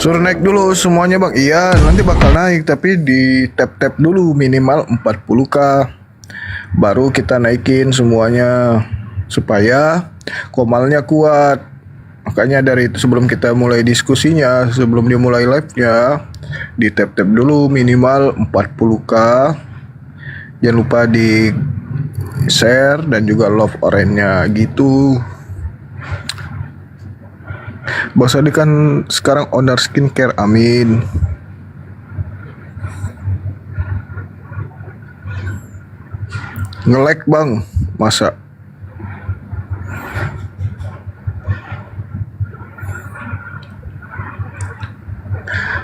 Suruh naik dulu semuanya bang. Iya nanti bakal naik tapi di tap-tap dulu minimal 40k. Baru kita naikin semuanya supaya komalnya kuat. Makanya dari itu sebelum kita mulai diskusinya, sebelum dia mulai live-nya, di tap-tap dulu minimal 40k. Jangan lupa di share dan juga love orange-nya gitu. Bang Sadi kan sekarang owner skincare, amin. Nge-lag bang, masa?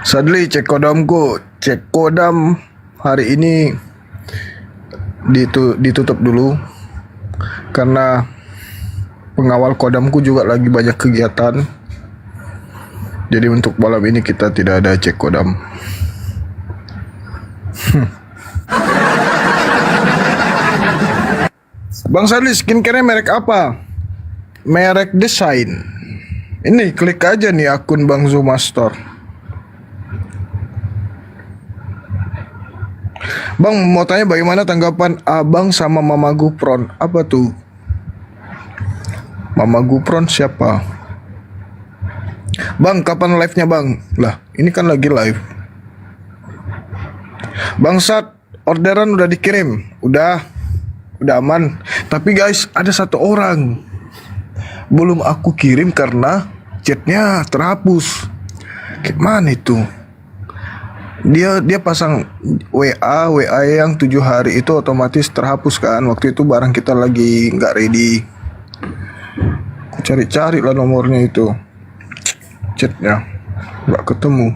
Sadly cek kodamku, cek kodam hari ini ditutup dulu karena pengawal kodamku juga lagi banyak kegiatan. Jadi untuk malam ini kita tidak ada cek kodam. Bang Sadli, skincare merek apa? Merek Design. Ini klik aja nih akun Bang Zuma Store. Bang mau tanya bagaimana tanggapan abang sama Mama Gupron? Apa tuh? Mama Gupron siapa? Bang kapan live-nya bang? Lah ini kan lagi live. Bangsat, orderan udah dikirim. Udah aman. Tapi guys ada satu orang belum aku kirim karena chatnya terhapus. Kayak mana itu? Dia pasang WA yang 7 hari itu otomatis terhapus kan. Waktu itu barang kita lagi nggak ready. Aku cari-cari lah nomornya itu, chatnya nggak ketemu.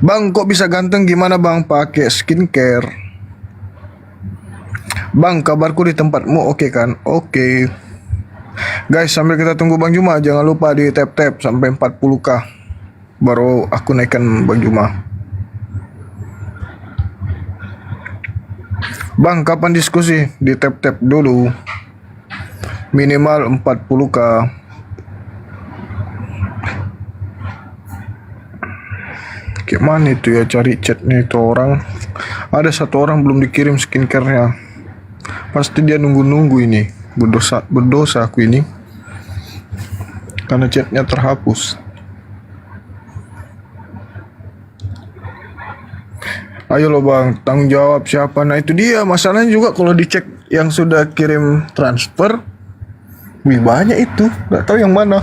Bang kok bisa ganteng gimana bang pakai skincare? Bang kabarku di tempatmu oke kan? Oke. Guys sambil kita tunggu Bang Juma jangan lupa di tap-tap sampai 40k baru aku naikkan Bang Juma. Bang kapan diskusi? Di tap-tap dulu minimal 40k. Gimana itu ya cari chatnya itu orang. Ada satu orang belum dikirim skincare-nya. Pasti dia nunggu-nunggu ini. Berdosa aku ini. Karena chatnya terhapus. Ayo lo bang, tanggung jawab siapa? Nah itu dia masalahnya juga kalau dicek yang sudah kirim transfer. Wih banyak itu, gak tahu yang mana.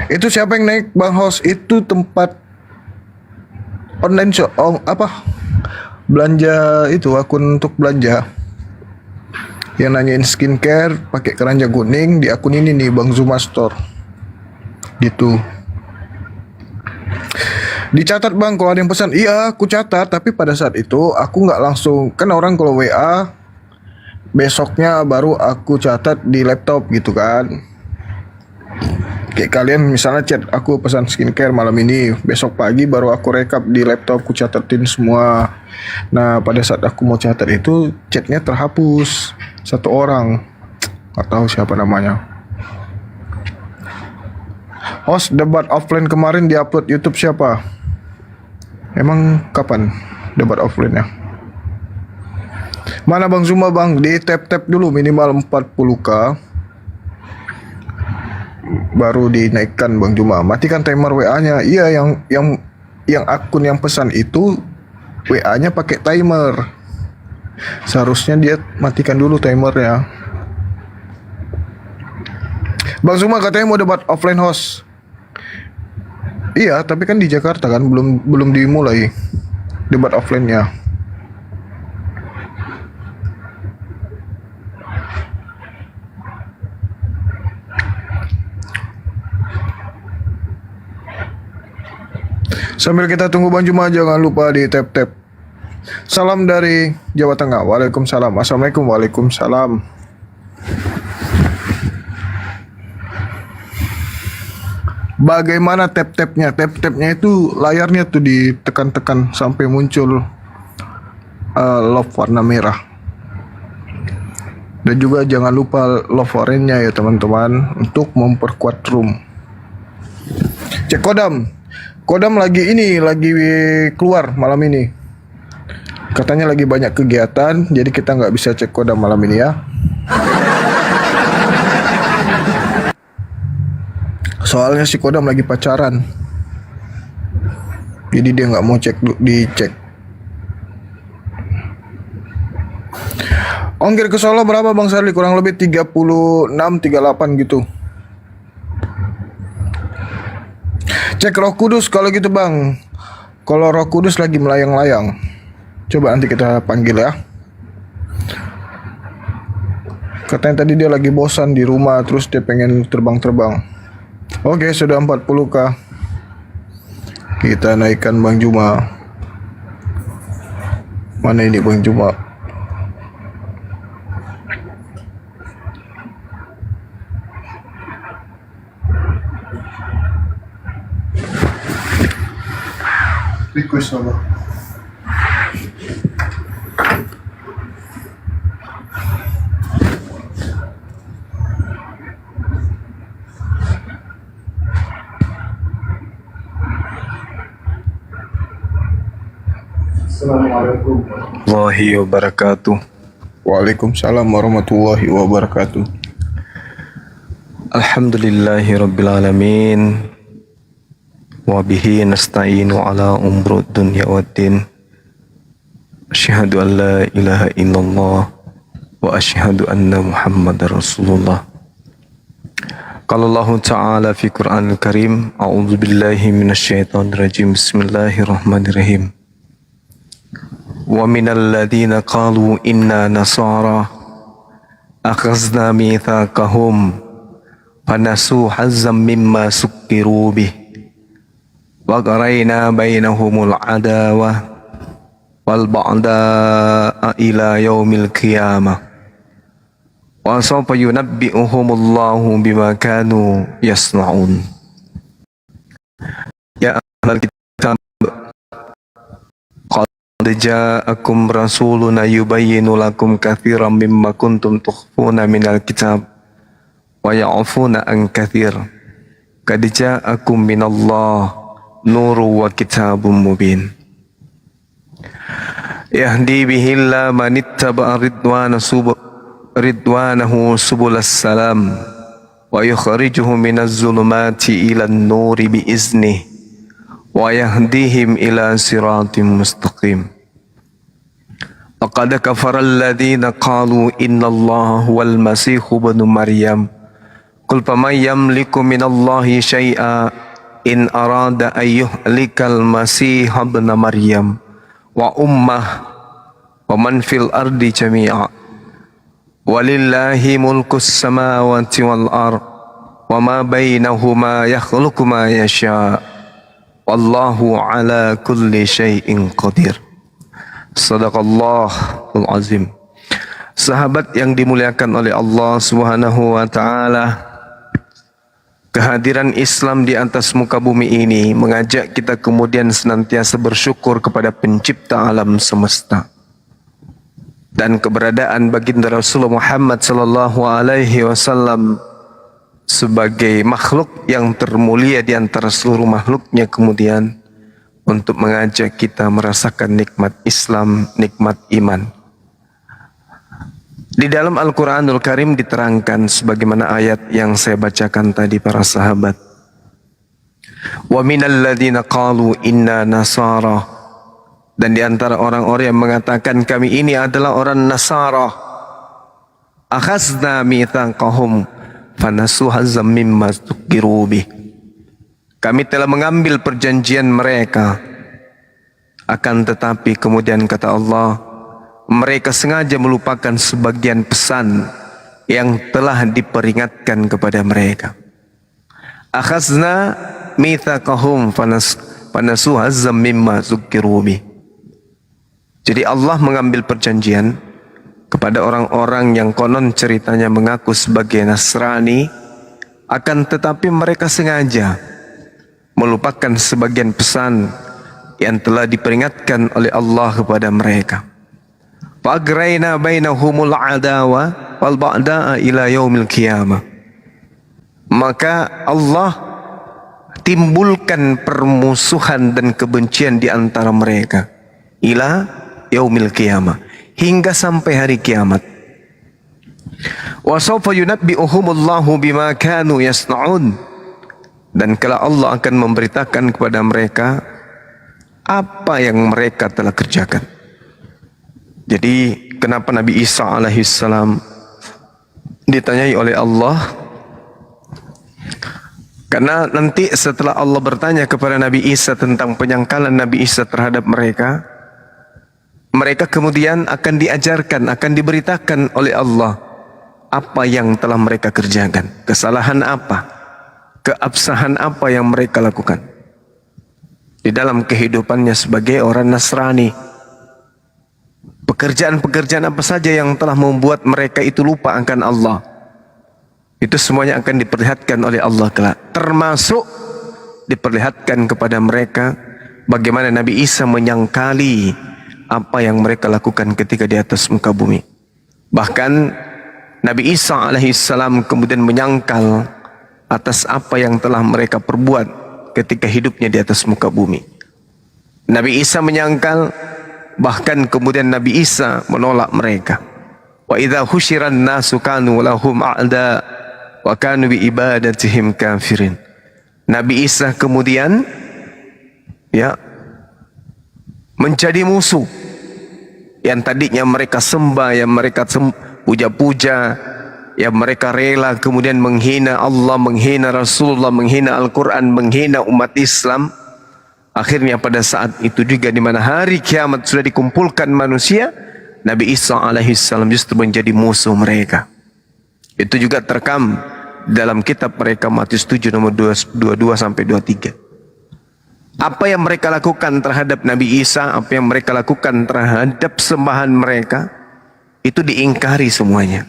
Itu siapa yang naik Bang Host? Itu tempat online shop, belanja itu, akun untuk belanja. Yang nanyain skincare pakai keranjang kuning di akun ini nih Bang Zuma Store. Gitu. Dicatat bang kalau ada yang pesan. Iya aku catat, tapi pada saat itu aku nggak langsung, kan orang kalau WA besoknya baru aku catat di laptop gitu kan. Kayak kalian misalnya chat aku pesan skincare malam ini, besok pagi baru aku rekap di laptop, aku catatin semua. Nah pada saat aku mau catat itu chatnya terhapus satu orang, nggak tahu siapa namanya. Host debat offline kemarin diupload YouTube siapa? Emang kapan debat offline-nya? Mana Bang Zuma bang? Di tap-tap dulu minimal 40k baru dinaikkan Bang Juma. Matikan timer WA-nya. Iya yang akun yang pesan itu WA-nya pakai timer. Seharusnya dia matikan dulu timernya. Bang Zuma katanya mau debat offline host. Iya, tapi kan di Jakarta kan belum dimulai debat offline-nya. Sambil kita tunggu Bang Juma jangan lupa di tap-tap. Salam dari Jawa Tengah. Waalaikumsalam. Assalamualaikum. Waalaikumsalam. Bagaimana tap-tapnya? Tap-tapnya itu layarnya tuh ditekan-tekan sampai muncul love warna merah. Dan juga jangan lupa love orange-nya ya teman-teman untuk memperkuat room. Cek Kodam. Kodam lagi keluar malam ini. Katanya lagi banyak kegiatan, jadi kita nggak bisa cek Kodam malam ini ya. Soalnya si Kodam lagi pacaran. Jadi dia nggak mau dicek. Ongkir ke Solo berapa Bang Sarli? Kurang lebih 36-38 gitu. Cek Roh Kudus kalau gitu Bang. Kalau Roh Kudus lagi melayang-layang. Coba nanti kita panggil ya. Katanya tadi dia lagi bosan di rumah, terus dia pengen terbang-terbang. Oke, sudah 40k. Kita naikkan Bang Juma. Mana ini Bang Juma? Request apa? Assalamualaikum warahmatullahi wabarakatuh. Waalaikumsalam warahmatullahi wabarakatuh. Alhamdulillahi rabbil alamin. Wa bihi nasta'inu ala umrud dunya waddin. Asyhadu an la ilaha illallah wa asyhadu anna Muhammadar Rasulullah. Qala Allah Ta'ala fi Qur'anil Karim, a'udzu billahi minasyaitonir rajim. Bismillahirrahmanirrahim. Wa minal ladzina qalu inna nasara akhazna mitsaqahum fanasu hazzam mimma sukkiru bih wa qarayna bainahumul adawah wal ba'da ila yaumil qiyamah wa sawfa yunabbi'uhumullahu bima kanu yasna'un. Ya ahlal kitab, qad ja'akum rasuluna yubayyinu lakum katsiran mimma kuntum tukhfuna minal kitab wa ya'funa an katsir. Qad ja'akum minallah nuru wa kitabun mubin. Yahdi bihillah manittaba'a ridwanahu subulas salam wa yukhrijuhum minaz zulumati ilan nuri biiznih wa yahdihim ila siratim mustaqim. Laqad kafara alladhina qalu innallaha huwal masihu ibnu maryam qul faman yamliku minallahi syai'a in arada ayyuhlikal masih ibnu maryam wa ummah wa man fil ardi jami'a walillahi mulkus samawati wal ard wa ma bainahuma yakhluqu ma yasha wallahu ala kulli syai'in qadir. Sadaqallahul azim. Sahabat yang dimuliakan oleh Allah Subhanahu wa taala, kehadiran Islam di atas muka bumi ini mengajak kita kemudian senantiasa bersyukur kepada pencipta alam semesta. Dan keberadaan baginda Rasulullah Muhammad sallallahu alaihi wasallam sebagai makhluk yang termulia di antara seluruh makhluknya kemudian untuk mengajak kita merasakan nikmat Islam, nikmat iman. Di dalam Al-Quranul Karim diterangkan sebagaimana ayat yang saya bacakan tadi para sahabat. Wa minal ladzina qalu inna nasara, dan di antara orang-orang yang mengatakan kami ini adalah orang Nasara. Akhazna mitsaqahum fanasu hazzam mimma tukiru bih. Kami telah mengambil perjanjian mereka, akan tetapi kemudian kata Allah, mereka sengaja melupakan sebagian pesan yang telah diperingatkan kepada mereka. Akhazna mitsaqahum fanasu hazzam mimma tukiru bih. Jadi Allah mengambil perjanjian kepada orang-orang yang konon ceritanya mengaku sebagai Nasrani, akan tetapi mereka sengaja melupakan sebagian pesan yang telah diperingatkan oleh Allah kepada mereka. Fa'agrayna bainahumul adawa wal ba'da'a ila yaumil qiyamah. Maka Allah timbulkan permusuhan dan kebencian di antara mereka ila yaumil qiyamah, hingga sampai hari kiamat. Wa sawfa yunabbi'uhumullahu bima kanu yasna'un, dan kalau Allah akan memberitakan kepada mereka apa yang mereka telah kerjakan. Jadi kenapa Nabi Isa alaihissalam ditanyai oleh Allah? Karena nanti setelah Allah bertanya kepada Nabi Isa tentang penyangkalan Nabi Isa terhadap mereka, mereka kemudian akan diajarkan, akan diberitakan oleh Allah apa yang telah mereka kerjakan, kesalahan apa, keabsahan apa yang mereka lakukan di dalam kehidupannya sebagai orang Nasrani. Pekerjaan-pekerjaan apa saja yang telah membuat mereka itu lupa akan Allah, itu semuanya akan diperlihatkan oleh Allah kelak. Termasuk diperlihatkan kepada mereka bagaimana Nabi Isa menyangkali apa yang mereka lakukan ketika di atas muka bumi. Bahkan Nabi Isa alaihissalam kemudian menyangkal atas apa yang telah mereka perbuat ketika hidupnya di atas muka bumi. Nabi Isa menyangkal, bahkan kemudian Nabi Isa menolak mereka. Wa idza husyiran nasu kanu lahum a'da wa kanu bi ibadatihim kafirin. Nabi Isa kemudian menjadi musuh. Yang tadinya mereka sembah, yang mereka puja-puja, yang mereka rela kemudian menghina Allah, menghina Rasulullah, menghina Al-Quran, menghina umat Islam. Akhirnya pada saat itu juga di mana hari kiamat sudah dikumpulkan manusia, Nabi Isa alaihissalam justru menjadi musuh mereka. Itu juga terekam dalam kitab mereka Matius 7 nomor 22 sampai 23. Apa yang mereka lakukan terhadap Nabi Isa, apa yang mereka lakukan terhadap sembahan mereka, itu diingkari semuanya.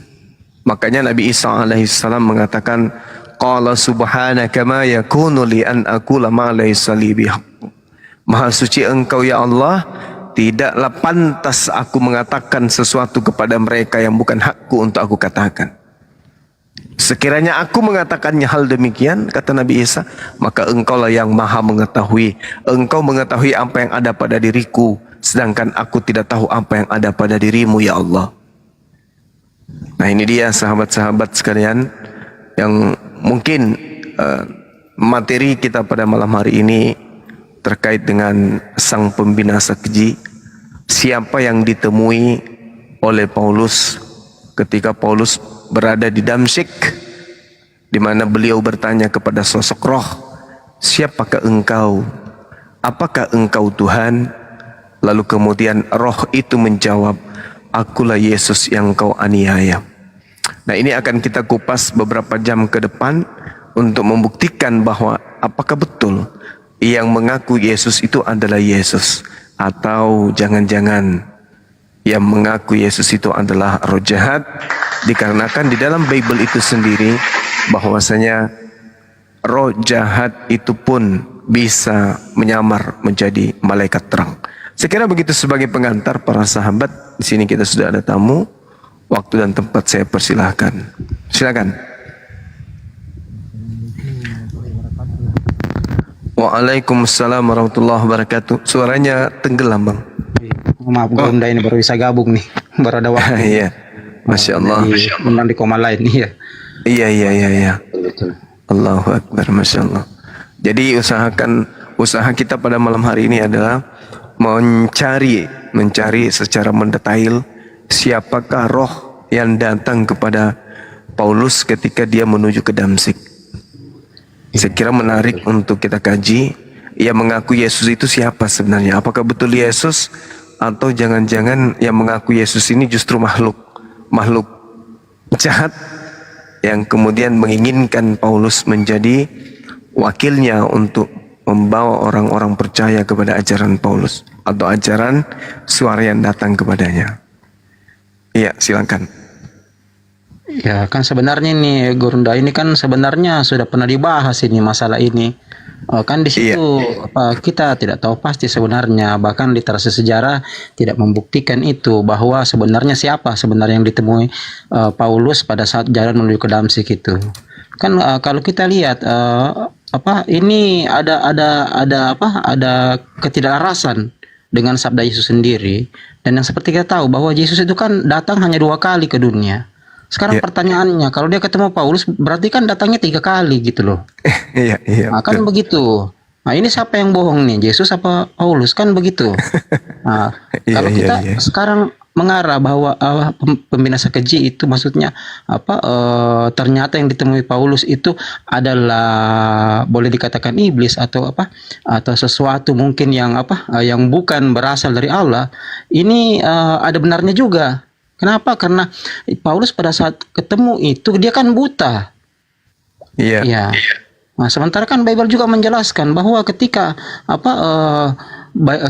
Makanya Nabi Isa alaihissalam mengatakan, qala subhanaka ma yakunu li an aqula ma laysa li bihaq. Maha suci Engkau ya Allah, tidaklah pantas aku mengatakan sesuatu kepada mereka yang bukan hakku untuk aku katakan. Sekiranya aku mengatakannya hal demikian, kata Nabi Isa, maka Engkau lah yang maha mengetahui. Engkau mengetahui apa yang ada pada diriku, sedangkan aku tidak tahu apa yang ada pada dirimu ya Allah. Nah ini dia sahabat-sahabat sekalian, yang mungkin materi kita pada malam hari ini terkait dengan sang pembinasa keji. Siapa yang ditemui oleh Paulus ketika Paulus berada di Damsyik, di mana beliau bertanya kepada sosok roh, siapakah engkau? Apakah engkau Tuhan? Lalu kemudian roh itu menjawab, akulah Yesus yang kau aniaya. Nah ini akan kita kupas beberapa jam ke depan untuk membuktikan bahwa apakah betul yang mengaku Yesus itu adalah Yesus, atau jangan-jangan yang mengaku Yesus itu adalah roh jahat, dikarenakan di dalam Bible itu sendiri bahwasanya roh jahat itu pun bisa menyamar menjadi malaikat terang. Sekira begitu sebagai pengantar para sahabat. Di sini kita sudah ada tamu. Waktu dan tempat saya persilahkan. Silakan. Waalaikumsalam warahmatullahi wabarakatuh. Suaranya tenggelam bang. Maaf, Bunda ini baru bisa gabung nih, baru ada waktu. Iya, masya Allah. Menang di koma lain, iya. Iya. Allahu Akbar, masya Allah. Jadi usaha kita pada malam hari ini adalah mencari secara mendetail siapakah roh yang datang kepada Paulus ketika dia menuju ke Damsyik. Saya kira menarik untuk kita kaji. Yang mengaku Yesus itu siapa sebenarnya? Apakah betul Yesus, atau jangan-jangan yang mengaku Yesus ini justru makhluk jahat yang kemudian menginginkan Paulus menjadi wakilnya untuk membawa orang-orang percaya kepada ajaran Paulus atau ajaran suara yang datang kepadanya. Iya, silakan. Ya kan sebenarnya ini Gurunda ini kan sebenarnya sudah pernah dibahas ini masalah ini. Kan di situ kita tidak tahu pasti sebenarnya, bahkan literasi sejarah tidak membuktikan itu bahwa sebenarnya siapa sebenarnya yang ditemui Paulus pada saat jalan menuju ke Damsyik itu. Kan kalau kita lihat ini ada ketidaklarasan dengan sabda Yesus sendiri. Dan yang seperti kita tahu bahwa Yesus itu kan datang hanya 2 kali ke dunia. Sekarang Ya. pertanyaannya, kalau dia ketemu Paulus berarti kan datangnya 3 kali gitu loh. Iya, iya. Nah, kan betul. begitu. Nah, ini siapa yang bohong nih? Yesus apa Paulus? Kan begitu. Nah, Iya, kalau iya, kita iya. sekarang mengarah bahwa pembinasa keji itu maksudnya ternyata yang ditemui Paulus itu adalah boleh dikatakan iblis atau atau sesuatu mungkin yang yang bukan berasal dari Allah. Ini ada benarnya juga. Kenapa? Karena Paulus pada saat ketemu itu dia kan buta. Iya. Ya. Nah, sementara kan Bible juga menjelaskan bahwa ketika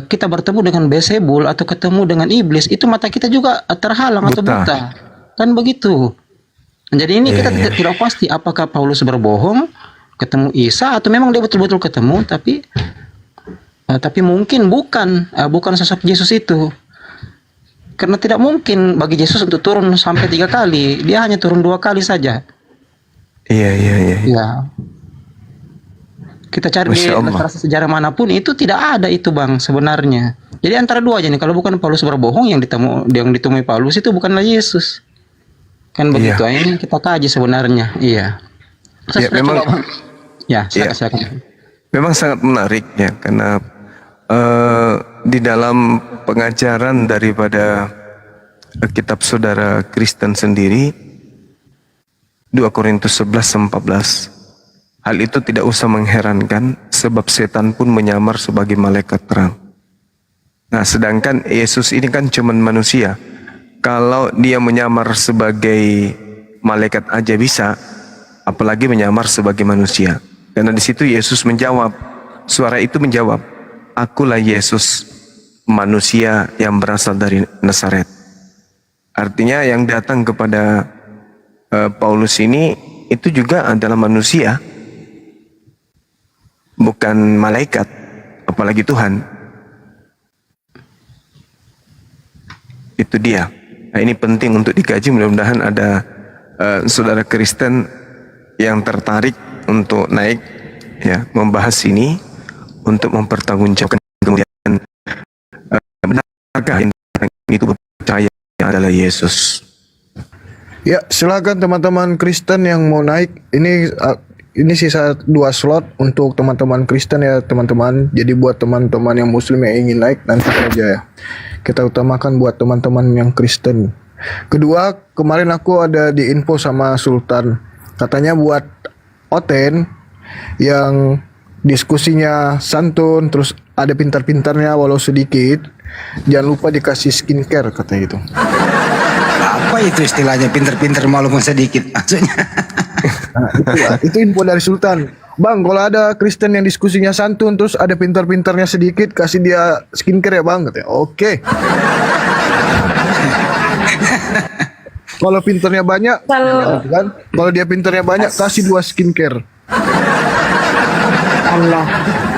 kita bertemu dengan Beelzebul atau ketemu dengan iblis, itu mata kita juga terhalang atau Buta. buta. Kan begitu. Jadi ini Iya, kita iya. tidak pasti apakah Paulus berbohong ketemu Isa atau memang dia betul-betul ketemu tapi mungkin bukan sosok Yesus itu. Karena tidak mungkin bagi Yesus untuk turun sampai 3 kali. Dia hanya turun 2 kali saja. Iya, iya, iya. Ya. Kita cari di Masya Allah. literasi sejarah manapun itu tidak ada itu Bang sebenarnya. Jadi antara dua aja nih, kalau bukan Paulus berbohong yang ditemui Paulus itu bukanlah Yesus. Kan begitu. Iya. Ini kita kaji sebenarnya. Iya. Ya, memang- Bang. Ya, Iya. silakan. Memang sangat menarik ya, karena di dalam pengajaran daripada kitab saudara Kristen sendiri, 2 Korintus 11-14, hal itu tidak usah mengherankan sebab setan pun menyamar sebagai malaikat terang. Nah, sedangkan Yesus ini kan cuman manusia. Kalau dia menyamar sebagai malaikat aja bisa, apalagi menyamar sebagai manusia. Karena di situ Yesus menjawab, suara itu menjawab, akulah Yesus, manusia yang berasal dari Nazaret. Artinya yang datang kepada Paulus ini itu juga adalah manusia, bukan malaikat, apalagi Tuhan. Itu dia. Nah, ini penting untuk dikaji. Mudah-mudahan ada saudara Kristen yang tertarik untuk naik ya membahas ini untuk mempertanggungjawabkan kemudian benarkah itu percaya adalah Yesus. Ya, silakan teman-teman Kristen yang mau naik. Ini sisa 2 slot untuk teman-teman Kristen ya teman-teman. Jadi buat teman-teman yang Muslim yang ingin naik nanti saja ya. Kita utamakan buat teman-teman yang Kristen. Kedua, kemarin aku ada di info sama Sultan. Katanya buat Oten yang diskusinya santun terus ada pintar-pintarnya walau sedikit, jangan lupa dikasih skincare katanya gitu. Apa itu istilahnya pinter-pinter walaupun sedikit maksudnya? Nah, itu info dari Sultan. Bang, kalau ada Kristen yang diskusinya santun terus ada pintar-pintarnya sedikit, kasih dia skincare ya bang katanya. Oke. Kalau pintarnya banyak, kan? Kalau dia pintarnya banyak, kasih 2 skincare. Allah.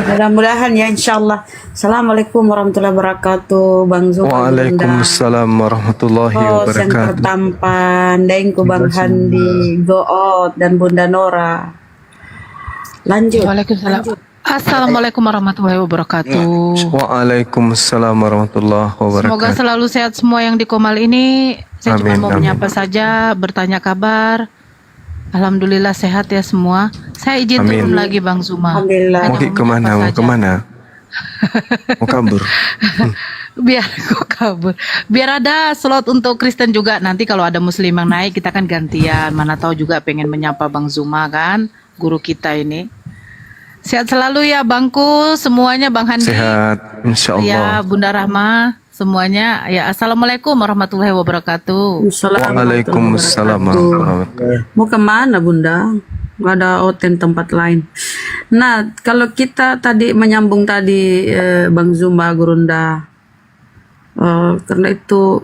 Mudah-mudahan ya insyaallah. Assalamualaikum warahmatullahi wabarakatuh Bang Zuma. Waalaikumsalam warahmatullahi yang wabarakatuh. tertampan Dengku Bang Handi Goot dan Bunda Nora. Lanjut. Waalaikumsalam. Assalamualaikum warahmatullahi wabarakatuh. Waalaikumsalam warahmatullahi Semoga wabarakatuh. selalu sehat semua yang di Komal ini. Saya cuma Amin, mau amin. menyapa saja, bertanya kabar. Alhamdulillah sehat ya semua. Saya izin Amin. turun lagi Bang Zuma. Alhamdulillah. Hanya Mau menyapa kemana? Mau saja. kemana? Mau kabur? Biar kok kabur. Biar ada slot untuk Kristen juga. Nanti kalau ada Muslim yang naik kita kan gantian. Mana tahu juga pengen menyapa Bang Zuma kan, guru kita ini. Sehat selalu ya Bangku, semuanya Bang Handi. Sehat, insya Ya Allah. Bunda Rahma, semuanya. Ya Assalamualaikum warahmatullahi wabarakatuh. Waalaikumsalam warahmatullahi wabarakatuh. Mau kemana Bunda? Nggak ada Oten tempat lain. Nah, kalau kita tadi menyambung tadi Bang Zuma Gurunda, karena itu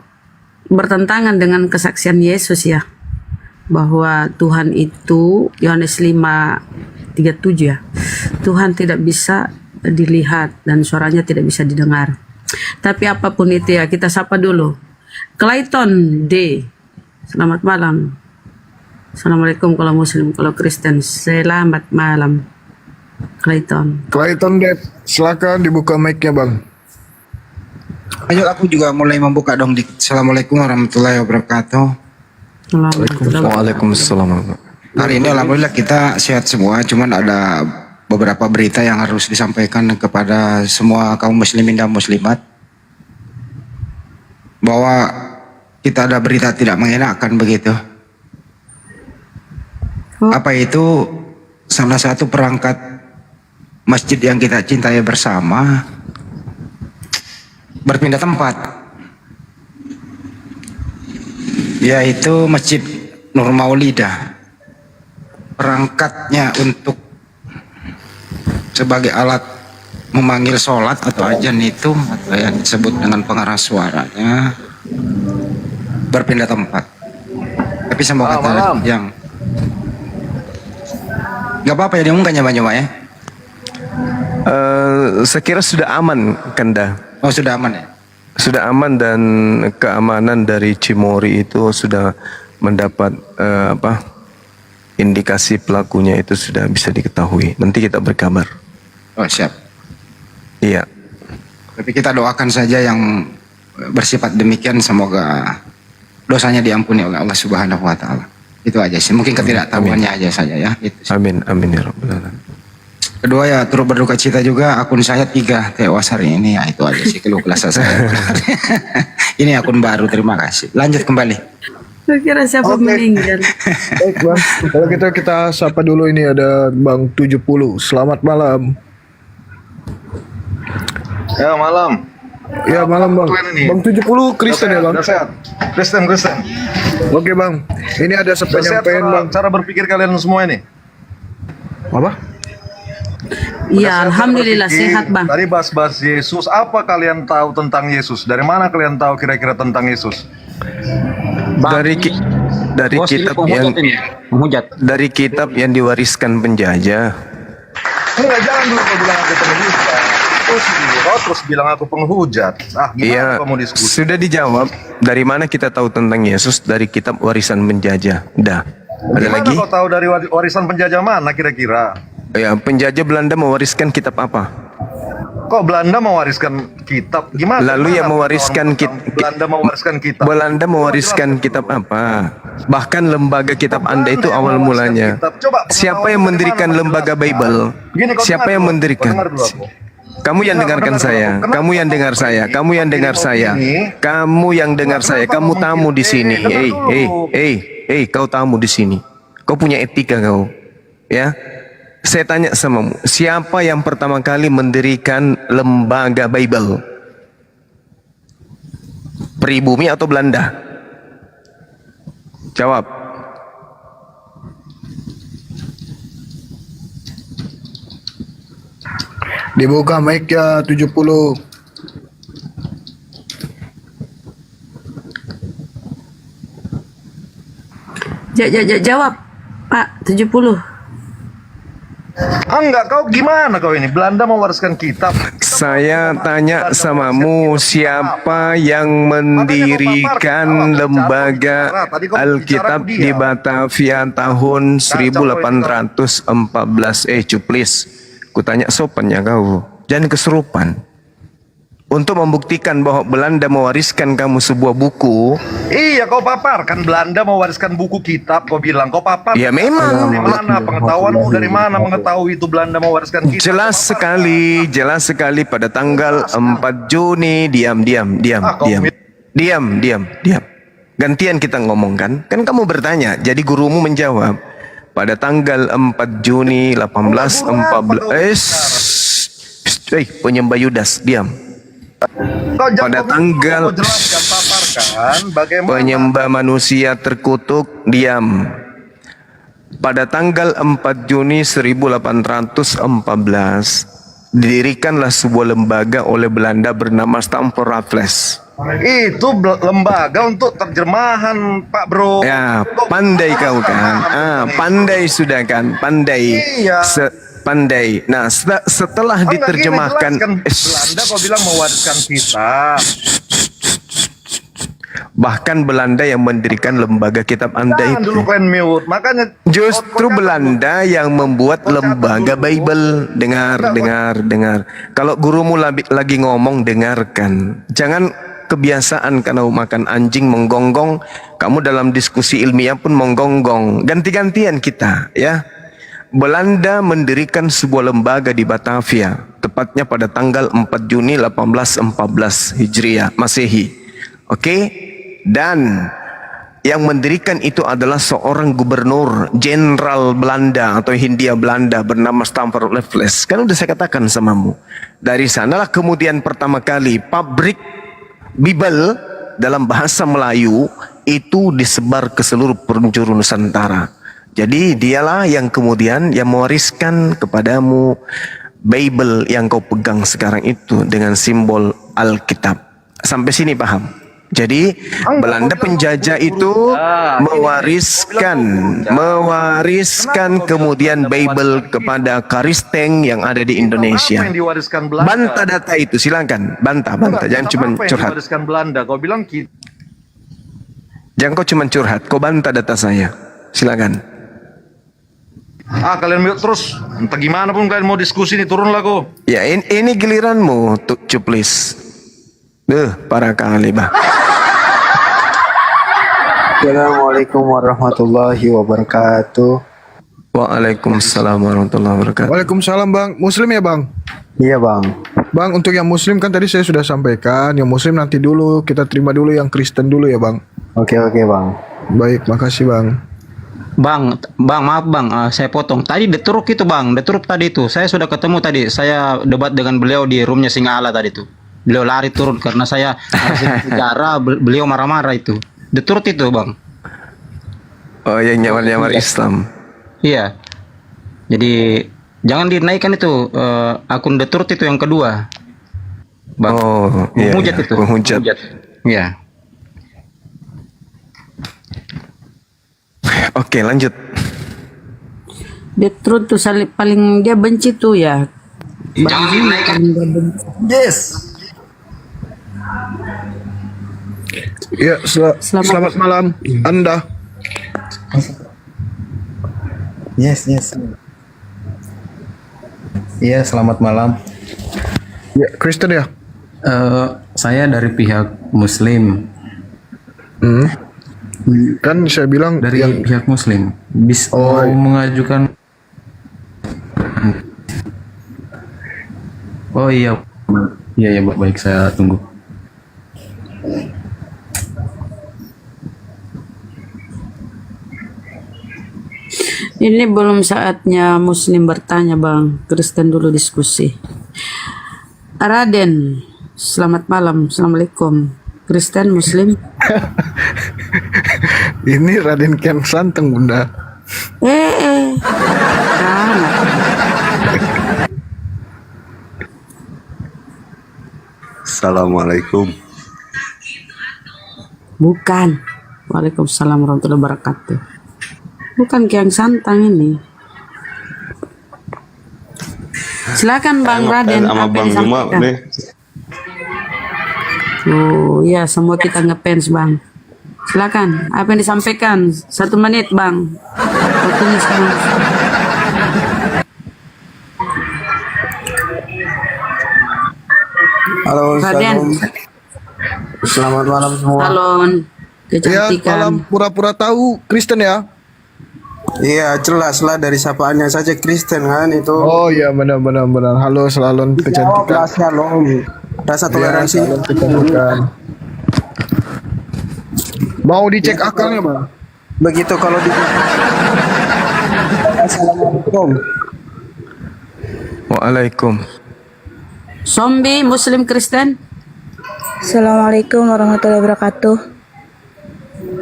bertentangan dengan kesaksian Yesus ya, bahwa Tuhan itu Yohanes 5:37 ya, Tuhan tidak bisa dilihat dan suaranya tidak bisa didengar. Tapi apapun itu ya, kita sapa dulu. Clayton D. Selamat malam. Assalamualaikum kalau Muslim, kalau Kristen. Selamat malam. Clayton. Clayton Dad, silakan dibuka mic-nya Bang. Ayo aku juga mulai membuka dong. Assalamualaikum warahmatullahi wabarakatuh. Waalaikumsalam. Hari ini alhamdulillah kita sehat semua. Cuman ada beberapa berita yang harus disampaikan kepada semua kaum muslimin dan muslimat. Bahwa kita ada berita tidak mengenakan begitu. Apa itu? Salah satu perangkat masjid yang kita cintai bersama berpindah tempat, yaitu Masjid Nur Maulidah. Perangkatnya untuk sebagai alat memanggil sholat atau ajan itu, atau yang disebut dengan pengeras suaranya, berpindah tempat. Tapi semua kata yang nggak apa-apa ya diumumkan ya Pak ya. Saya kira sudah aman, Kanda. Oh sudah aman ya. Sudah aman dan keamanan dari Cimory itu sudah mendapat indikasi pelakunya itu sudah bisa diketahui. Nanti kita berkabar. Oh siap. Iya. Tapi kita doakan saja yang bersifat demikian, semoga dosanya diampuni oleh Allah Subhanahu wa taala. Itu aja sih. Mungkin ketidaktahuannya aja saja ya. Itu sih. Amin amin ya rabbal alamin. Kedua ya turut berduka cita juga, akun saya 3 tewas hari ini. Ya itu aja sih keluh kesah saya. Ini akun baru, terima kasih. Lanjut kembali. Saya kira siapa meninggal. Baik Bang, kalau gitu kita sapa dulu, ini ada Bang 70. Selamat malam. Ya malam. Ya malam Bang. Bang 70 Kristen ya Bang? Udah sehat. Kristen. Oke Bang, ini ada Udah sehat penyampaian Bang. cara berpikir kalian semua ini. Apa? Iya, alhamdulillah Berpikir, sehat Bang. Tadi bahas-bahas Yesus, apa kalian tahu tentang Yesus? Dari mana kalian tahu kira-kira tentang Yesus? Dari kitab yang dari kitab yang diwariskan penjajah. Enggak, jangan dulu kau bilang aku penghujat. Terus bilang aku penghujat. Gimana Iya, kamu diskusi? sudah dijawab. Dari mana kita tahu tentang Yesus? Dari kitab warisan penjajah. Dah. Ada Gimana lagi? kau tahu dari warisan penjajah mana kira-kira? Ya, penjajah Belanda mewariskan kitab apa? Kok Belanda mewariskan kitab? Gimana? Lalu yang Gimana mewariskan Belanda mewariskan kitab? Belanda mewariskan kitab apa? Bahkan lembaga kitab Anda itu Belanda awal yang mewariskan mulanya. kitab. Coba Siapa pengetahuan yang dari mendirikan mana lembaga menjelaskan? Bible? Gini, kau Siapa dengar yang dulu, mendirikan? kau dengar dulu aku. Kamu yang Dengar, dengarkan dengar dulu saya, aku. Kenapa kamu yang kamu dengar saya, begini? kamu yang dengar Begini, saya, begini. kamu yang dengar saya, Kenapa kamu kamu tamu di begini? sini. Dengar dulu. Kau tamu di sini. Kau punya etika kau, ya? Saya tanya samamu, siapa yang pertama kali mendirikan lembaga Bible? Pribumi atau Belanda? Jawab. Dibuka mic-nya 70. Jawab Pak 70. Enggak, kau gimana kau ini? Belanda mewariskan kitab. Saya tanya samamu, siapa yang mendirikan lembaga Alkitab di Batavia tahun 1814? Cuplis, kutanya sopan ya kau, jangan kesurupan. Untuk membuktikan bahwa Belanda mewariskan kamu sebuah buku. Iya, kau paparkan Belanda mewariskan buku kitab. Kau bilang kau papar. Ya memang. Dari mana pengetahuanmu? Dari mana mengetahui itu Belanda mewariskan kitab? Jelas sekali pada tanggal 4 Juni. Diam. Gantian kita ngomong kan kamu bertanya, jadi gurumu menjawab. Pada tanggal 4 Juni 1814. Penyembah Yudas, diam. Pada tanggal penyembah manusia terkutuk, diam. Pada tanggal 4 Juni 1814 didirikanlah sebuah lembaga oleh Belanda bernama Stamford Raffles. Itu lembaga untuk terjemahan, Pak Bro. Ya, pandai kau kan? Pandai sudah kan? Pandai. Iya. Pandai. Nah, setelah diterjemahkan, Belanda kau bilang mewariskan kitab. Bahkan Belanda yang mendirikan lembaga kitab Anda Jangan itu. dulu kalian mute. Makanya Justru Belanda yang membuat lembaga Bible. Dengar. Kalau gurumu lagi ngomong, dengarkan. Jangan kebiasaan kalau makan anjing menggonggong, kamu dalam diskusi ilmiah pun menggonggong. Ganti-gantian kita, ya. Belanda mendirikan sebuah lembaga di Batavia, tepatnya pada tanggal 4 Juni 1814 Hijriah Masehi. Oke? Dan yang mendirikan itu adalah seorang gubernur jenderal Belanda atau Hindia Belanda bernama Stamford Raffles. Kan udah saya katakan samamu. Dari sanalah kemudian pertama kali pabrik Bible dalam bahasa Melayu itu disebar ke seluruh penjuru Nusantara. Jadi dialah yang kemudian yang mewariskan kepadamu Bible yang kau pegang sekarang itu dengan simbol Alkitab. Sampai sini paham? Jadi Belanda penjajah itu mewariskan kemudian Bible kepada Karisteng yang ada di Indonesia. Apa yang diwariskan Belanda? Bantah data itu, silakan. Bantah. Jangan cuma Apa yang curhat. diwariskan Belanda? Kau bilang kita. Jangan kau cuma curhat, kau bantah data saya. Silakan. Kalian mute terus. Entah gimana pun kalian mau diskusi nih, turunlah kau. Ya ini giliranmu, Cuplis. Para kali bah. Assalamualaikum warahmatullahi wabarakatuh. Waalaikumsalam warahmatullahi wabarakatuh. Waalaikumsalam Bang. Muslim ya Bang? Iya bang. Bang, untuk yang Muslim kan tadi saya sudah sampaikan. Yang Muslim nanti dulu, kita terima dulu yang Kristen dulu ya Bang. Oke bang. Baik, makasih Bang. Bang, maaf bang, saya potong. Tadi Deturuk itu bang, Deturuk tadi itu. Saya sudah ketemu tadi. Saya debat dengan beliau di roomnya Singala tadi itu. Beliau lari turun karena saya harus bicara. Beliau marah-marah itu. Deturuk itu bang. Oh, yang nyamar-nyamar Islam. Iya. Jadi jangan dinaikkan itu akun Deturuk itu yang kedua. Bang. Oh, iya. Menghujat itu. Menghujat. Iya. Oke, lanjut. The truth tuh paling dia benci tuh ya. Jangan dinaikkan. Yes. Ya, selamat malam Anda. Yes. Iya, selamat malam. Ya, Kristen ya? Saya dari pihak Muslim. Kan saya bilang Dari yang pihak Muslim. Oh, Mau mengajukan. Oh iya. Iya baik, saya tunggu. Ini belum saatnya Muslim bertanya Bang. Kristen dulu diskusi. Raden, selamat malam. Assalamualaikum. Kristen, Muslim. ini Raden Kian Santang Bunda. Jangan. Assalamualaikum. Bukan. Waalaikumsalam warahmatullahi wabarakatuh. Bukan Kian Santang ini. Silakan Bang Raden. Sama Apa Bang yang Zuma disampaikan? nih. Oh ya, semua kita ngefans Bang. Silakan. Apa yang disampaikan? 1 menit Bang. Waktunya sekarang. Halo, Raden. Selamat malam semua. Salon. Ya, Kecantikan. malam pura-pura tahu Kristen ya? Iya, jelas lah dari sapaannya saja Kristen kan itu. Oh iya, benar. Halo, selalu Jawab lah kecantikan. shalom. Rasa Ya, toleransi. selalu kecantikan. Mau dicek akalnya Bang? Begitu kalau di. Assalamualaikum. Waalaikum. Zombie Muslim Kristen. Assalamualaikum warahmatullahi wabarakatuh.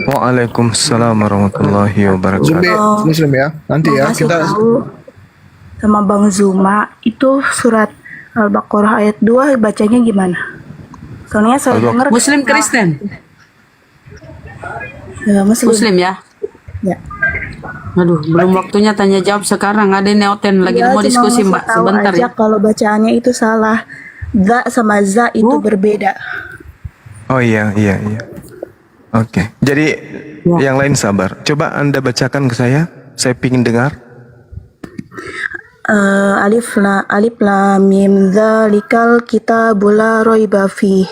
Waalaikumsalam warahmatullahi Zumbi wabarakatuh. Muslim ya? Nanti ya Kasih kita tahu sama Bang Zuma itu surat Al-Baqarah ayat 2 bacanya gimana? Soalnya saya dengar Muslim Kristen. Muslim. Muslim ya. Ya. Aduh, belum waktunya tanya jawab sekarang. Ada neoten lagi Ya, mau cuma diskusi ngasih Mbak tahu sebentar aja ya. kalau bacaannya itu salah. Za sama za itu berbeda. Oh iya. Oke. Jadi yang lain sabar. Coba Anda bacakan ke saya. Saya ingin dengar. Alif lam mim dzalikal kitabul la raiba fih.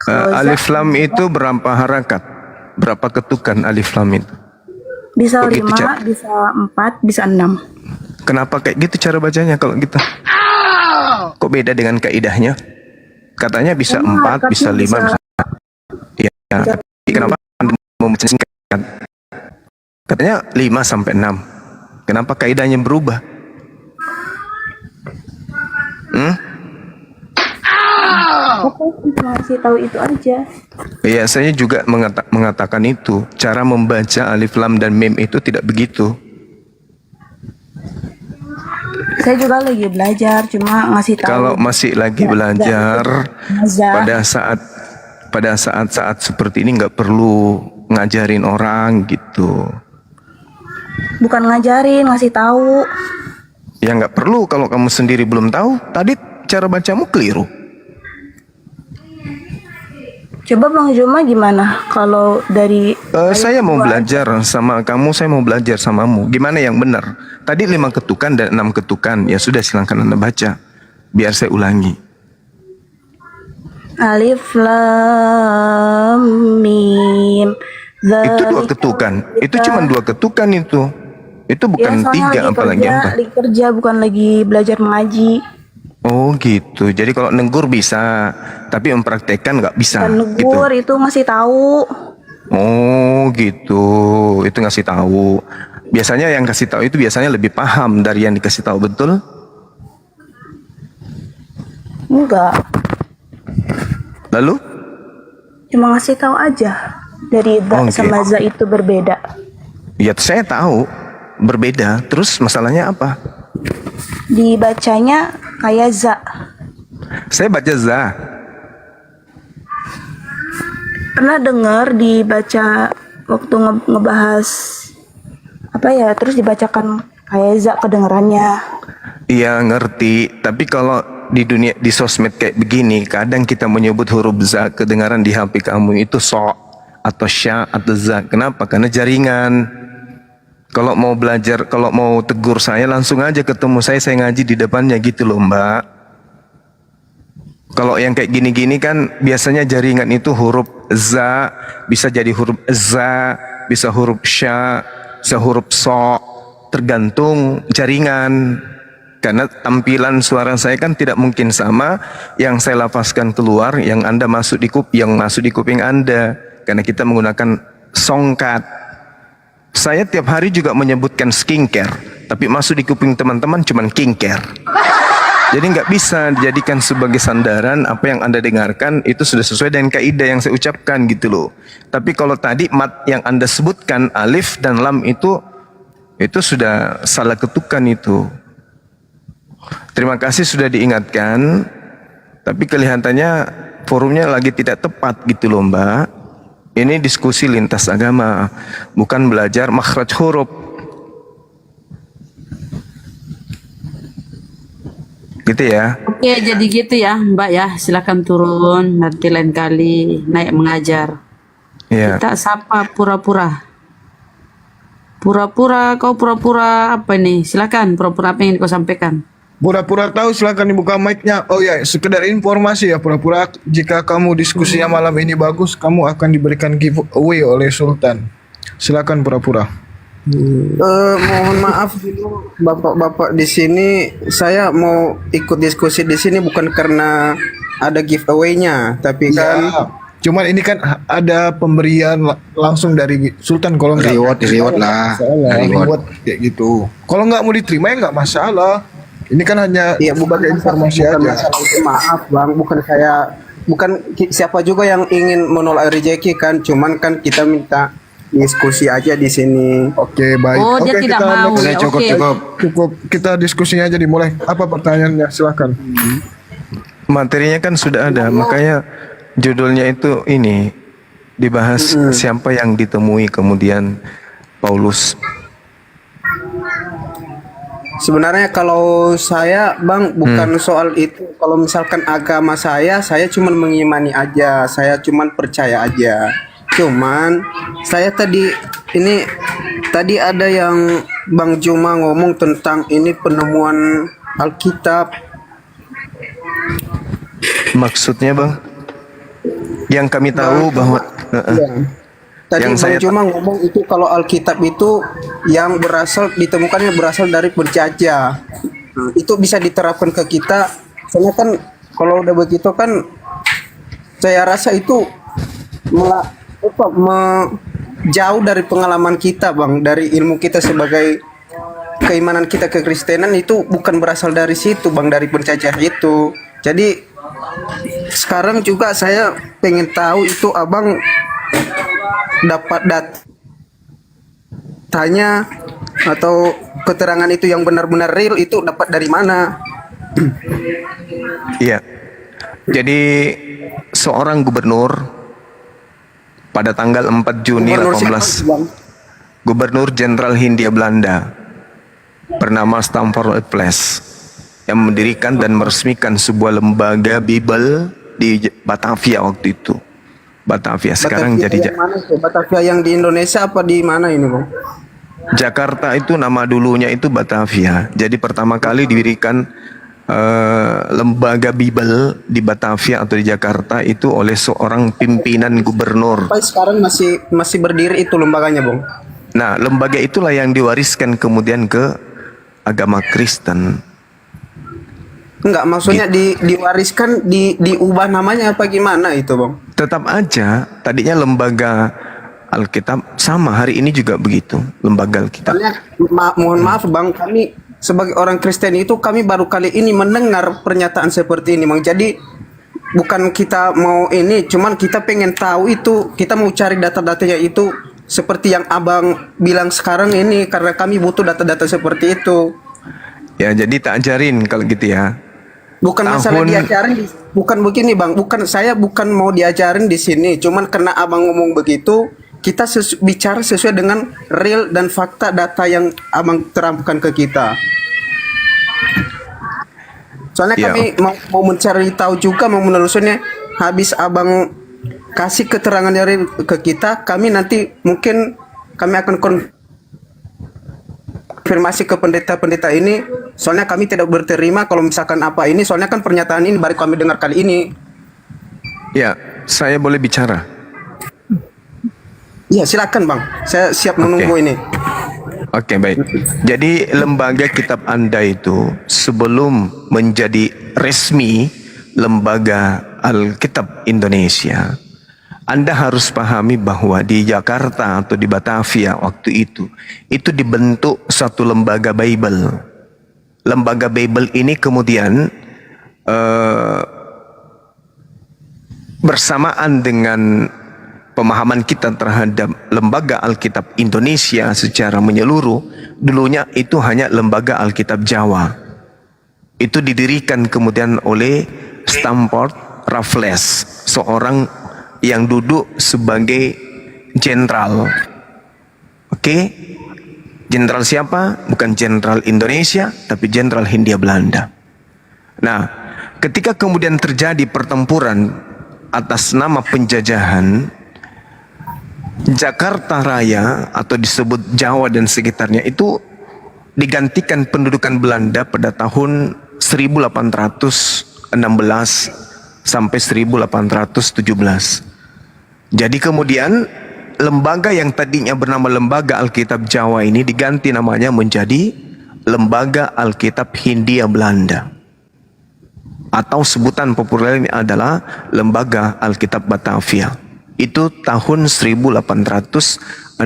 Alif lam itu berapa harakat? Berapa ketukan alif lam itu? Bisa Kok gitu, 5, Cak? bisa 4, bisa 6. Kenapa kayak gitu cara bacanya kalau kita? Kok beda dengan kaidahnya? Katanya bisa 4, bisa 5, bisa. Ya, tapi kenapa Anda membaca singkat? Katanya 5 sampai 6. Kenapa kaidahnya berubah? Aku cuma kasih tahu itu aja. Iya, saya juga mengatakan itu. Cara membaca alif lam dan mim itu tidak begitu. Saya juga lagi belajar, cuma ngasih tahu. Kalau masih lagi belajar, Nazar. pada saat seperti ini nggak perlu ngajarin orang gitu. Bukan ngajarin, ngasih tahu. Ya nggak perlu kalau kamu sendiri belum tahu. Tadi cara bacamu keliru. Coba Bang Juma gimana kalau dari Saya mau belajar sama kamu, saya mau belajar samamu. Gimana yang benar? Tadi 5 ketukan dan 6 ketukan. Ya sudah, silakan Anda baca. Biar saya ulangi. Alif lam mim. Itu 2 ketukan. Itu cuma 2 ketukan itu. Itu bukan 3 apalagi 4. Lagi kerja bukan lagi belajar mengaji. Oh gitu. Jadi kalau negur bisa, tapi mempraktekkan nggak bisa. Dan Gitu. negur itu ngasih tahu. Oh gitu. Itu ngasih tahu. Biasanya yang kasih tahu itu biasanya lebih paham dari yang dikasih tahu, betul? Enggak, Lalu? cuma ngasih tahu aja. Dari za Oke. sama za itu berbeda. Ya saya tahu berbeda. Terus masalahnya apa? Dibacanya kayak za. Saya baca za. Pernah dengar dibaca waktu ngebahas apa ya, terus dibacakan kayak za kedengarannya. Iya ngerti. Tapi kalau di dunia di sosmed kayak begini, kadang kita menyebut huruf za kedengaran di HP kamu itu so atau sya atau za. Kenapa? Karena jaringan. Kalau mau belajar, kalau mau tegur saya langsung aja ketemu saya ngaji di depannya gitu loh Mbak. Kalau yang kayak gini-gini kan biasanya jaringan itu huruf za, bisa jadi huruf za, bisa huruf sya, bisa huruf so, tergantung jaringan. Karena tampilan suara saya kan tidak mungkin sama yang saya lafazkan keluar, yang Anda masuk di kuping Anda. Karena kita menggunakan songkat. Saya tiap hari juga menyebutkan skincare, tapi masuk di kuping teman-teman cuman skincare. Jadi nggak bisa dijadikan sebagai sandaran. Apa yang Anda dengarkan itu sudah sesuai dengan kaidah yang saya ucapkan gitu loh. Tapi kalau tadi mat yang Anda sebutkan alif dan lam itu sudah salah ketukan itu. Terima kasih sudah diingatkan. Tapi kelihatannya forumnya lagi tidak tepat gitu loh Mbak. Ini diskusi lintas agama, bukan belajar makhraj huruf. Gitu ya. Oke, jadi gitu ya, Mbak ya. Silakan turun nanti lain kali naik mengajar. Iya. Kita sapa pura-pura. Pura-pura, kau pura-pura apa ini? Silakan, pura-pura apa yang ingin kau sampaikan? Pura-pura tahu, silakan dibuka mic-nya. Oh ya, sekedar informasi ya, pura-pura jika kamu diskusinya malam ini bagus, kamu akan diberikan giveaway oleh Sultan. Silakan pura-pura. Mohon maaf dulu bapak-bapak di sini, saya mau ikut diskusi di sini bukan karena ada giveaway-nya, tapi kan Ya, cuman ini kan ada pemberian langsung dari Sultan. Kalau nggak Reward lah. masalah, Reward. reward kayak gitu. Kalau nggak mau diterima ya nggak masalah. Ini kan hanya ya sebagai informasi bukan aja. masalah itu, maaf bang, bukan siapa juga yang ingin menolak rezeki kan, cuman kan kita minta diskusi aja di sini. Oke, baik. Oh, dia Oke, tidak kita mau. next. Ya, Cukup, oke. cukup. Cukup, kita diskusinya aja dimulai. Apa pertanyaannya? Silakan. Materinya kan sudah ada, makanya judulnya itu ini dibahas siapa yang ditemui kemudian Paulus. Sebenarnya kalau saya bang bukan soal itu. Kalau misalkan agama saya cuma mengimani aja, saya cuma percaya aja. Cuman saya tadi ada yang Bang Juma ngomong tentang ini penemuan Alkitab. Maksudnya bang? Yang kami tahu bahwa Iya. Tadi yang Bang saya Juma ngomong itu kalau Alkitab itu yang ditemukannya berasal dari penjajah. Nah, itu bisa diterapkan ke kita. Soalnya kan kalau udah begitu kan saya rasa itu jauh dari pengalaman kita, Bang, dari ilmu kita sebagai keimanan kita kekristenan itu bukan berasal dari situ, Bang, dari penjajah itu. Jadi sekarang juga saya pengen tahu itu Abang dapat datanya atau keterangan itu yang benar-benar real itu dapat dari mana? Iya. Jadi seorang gubernur pada tanggal 4 Juni Gubernur siapa, 18, Bang? Gubernur Jenderal Hindia Belanda bernama Stamford Place yang mendirikan dan meresmikan sebuah lembaga Bible di Batavia waktu itu. Batavia sekarang Batavia jadi yang mana tuh? Batavia yang di Indonesia apa di mana ini, Bang? Jakarta itu nama dulunya itu Batavia. Jadi pertama kali didirikan lembaga Bible di Batavia atau di Jakarta itu oleh seorang pimpinan gubernur. Sampai sekarang masih berdiri itu lembaganya, Bang. Nah, lembaga itulah yang diwariskan kemudian ke agama Kristen. Enggak, maksudnya diwariskan diubah namanya apa gimana itu, Bang? Tetap aja tadinya lembaga Alkitab sama, hari ini juga begitu, lembaga Alkitab. Soalnya mohon maaf, Bang, kami sebagai orang Kristen itu kami baru kali ini mendengar pernyataan seperti ini, Bang. Jadi bukan kita mau ini, cuman kita pengen tahu itu, kita mau cari data-datanya itu seperti yang Abang bilang sekarang ini, karena kami butuh data-data seperti itu. Ya, jadi tak ajarin kalau gitu ya. Bukan masalah diajarin, bukan begini, Bang. Saya bukan mau diajarin di sini, cuman karena Abang ngomong begitu, kita bicara sesuai dengan real dan fakta data yang Abang terangkan ke kita. Soalnya Ya, kami mau mencari tahu juga, mau menelusurnya. Habis Abang kasih keterangan dari ke kita, kami nanti mungkin kami akan konfirmasi ke pendeta-pendeta ini. Soalnya kami tidak berterima kalau misalkan apa ini. Soalnya kan pernyataan ini baru kami dengar kali ini. ya, saya boleh bicara. Iya, silakan, Bang. Saya siap menunggu ini. Oke, baik. Jadi lembaga kitab Anda itu sebelum menjadi resmi lembaga Alkitab Indonesia, Anda harus pahami bahwa di Jakarta atau di Batavia waktu itu dibentuk satu lembaga Bible. Lembaga Bible ini kemudian bersamaan dengan pemahaman kita terhadap lembaga Alkitab Indonesia secara menyeluruh, dulunya itu hanya lembaga Alkitab Jawa. Itu didirikan kemudian oleh Stamford Raffles, seorang yang duduk sebagai jenderal. Oke? Jenderal siapa? Bukan jenderal Indonesia, tapi jenderal Hindia Belanda. Nah, ketika kemudian terjadi pertempuran atas nama penjajahan, Jakarta Raya atau disebut Jawa dan sekitarnya itu digantikan pendudukan Belanda pada tahun 1816 sampai 1817. Jadi kemudian lembaga yang tadinya bernama Lembaga Alkitab Jawa ini diganti namanya menjadi Lembaga Alkitab Hindia Belanda. Atau sebutan populernya adalah Lembaga Alkitab Batavia. Itu tahun 1816.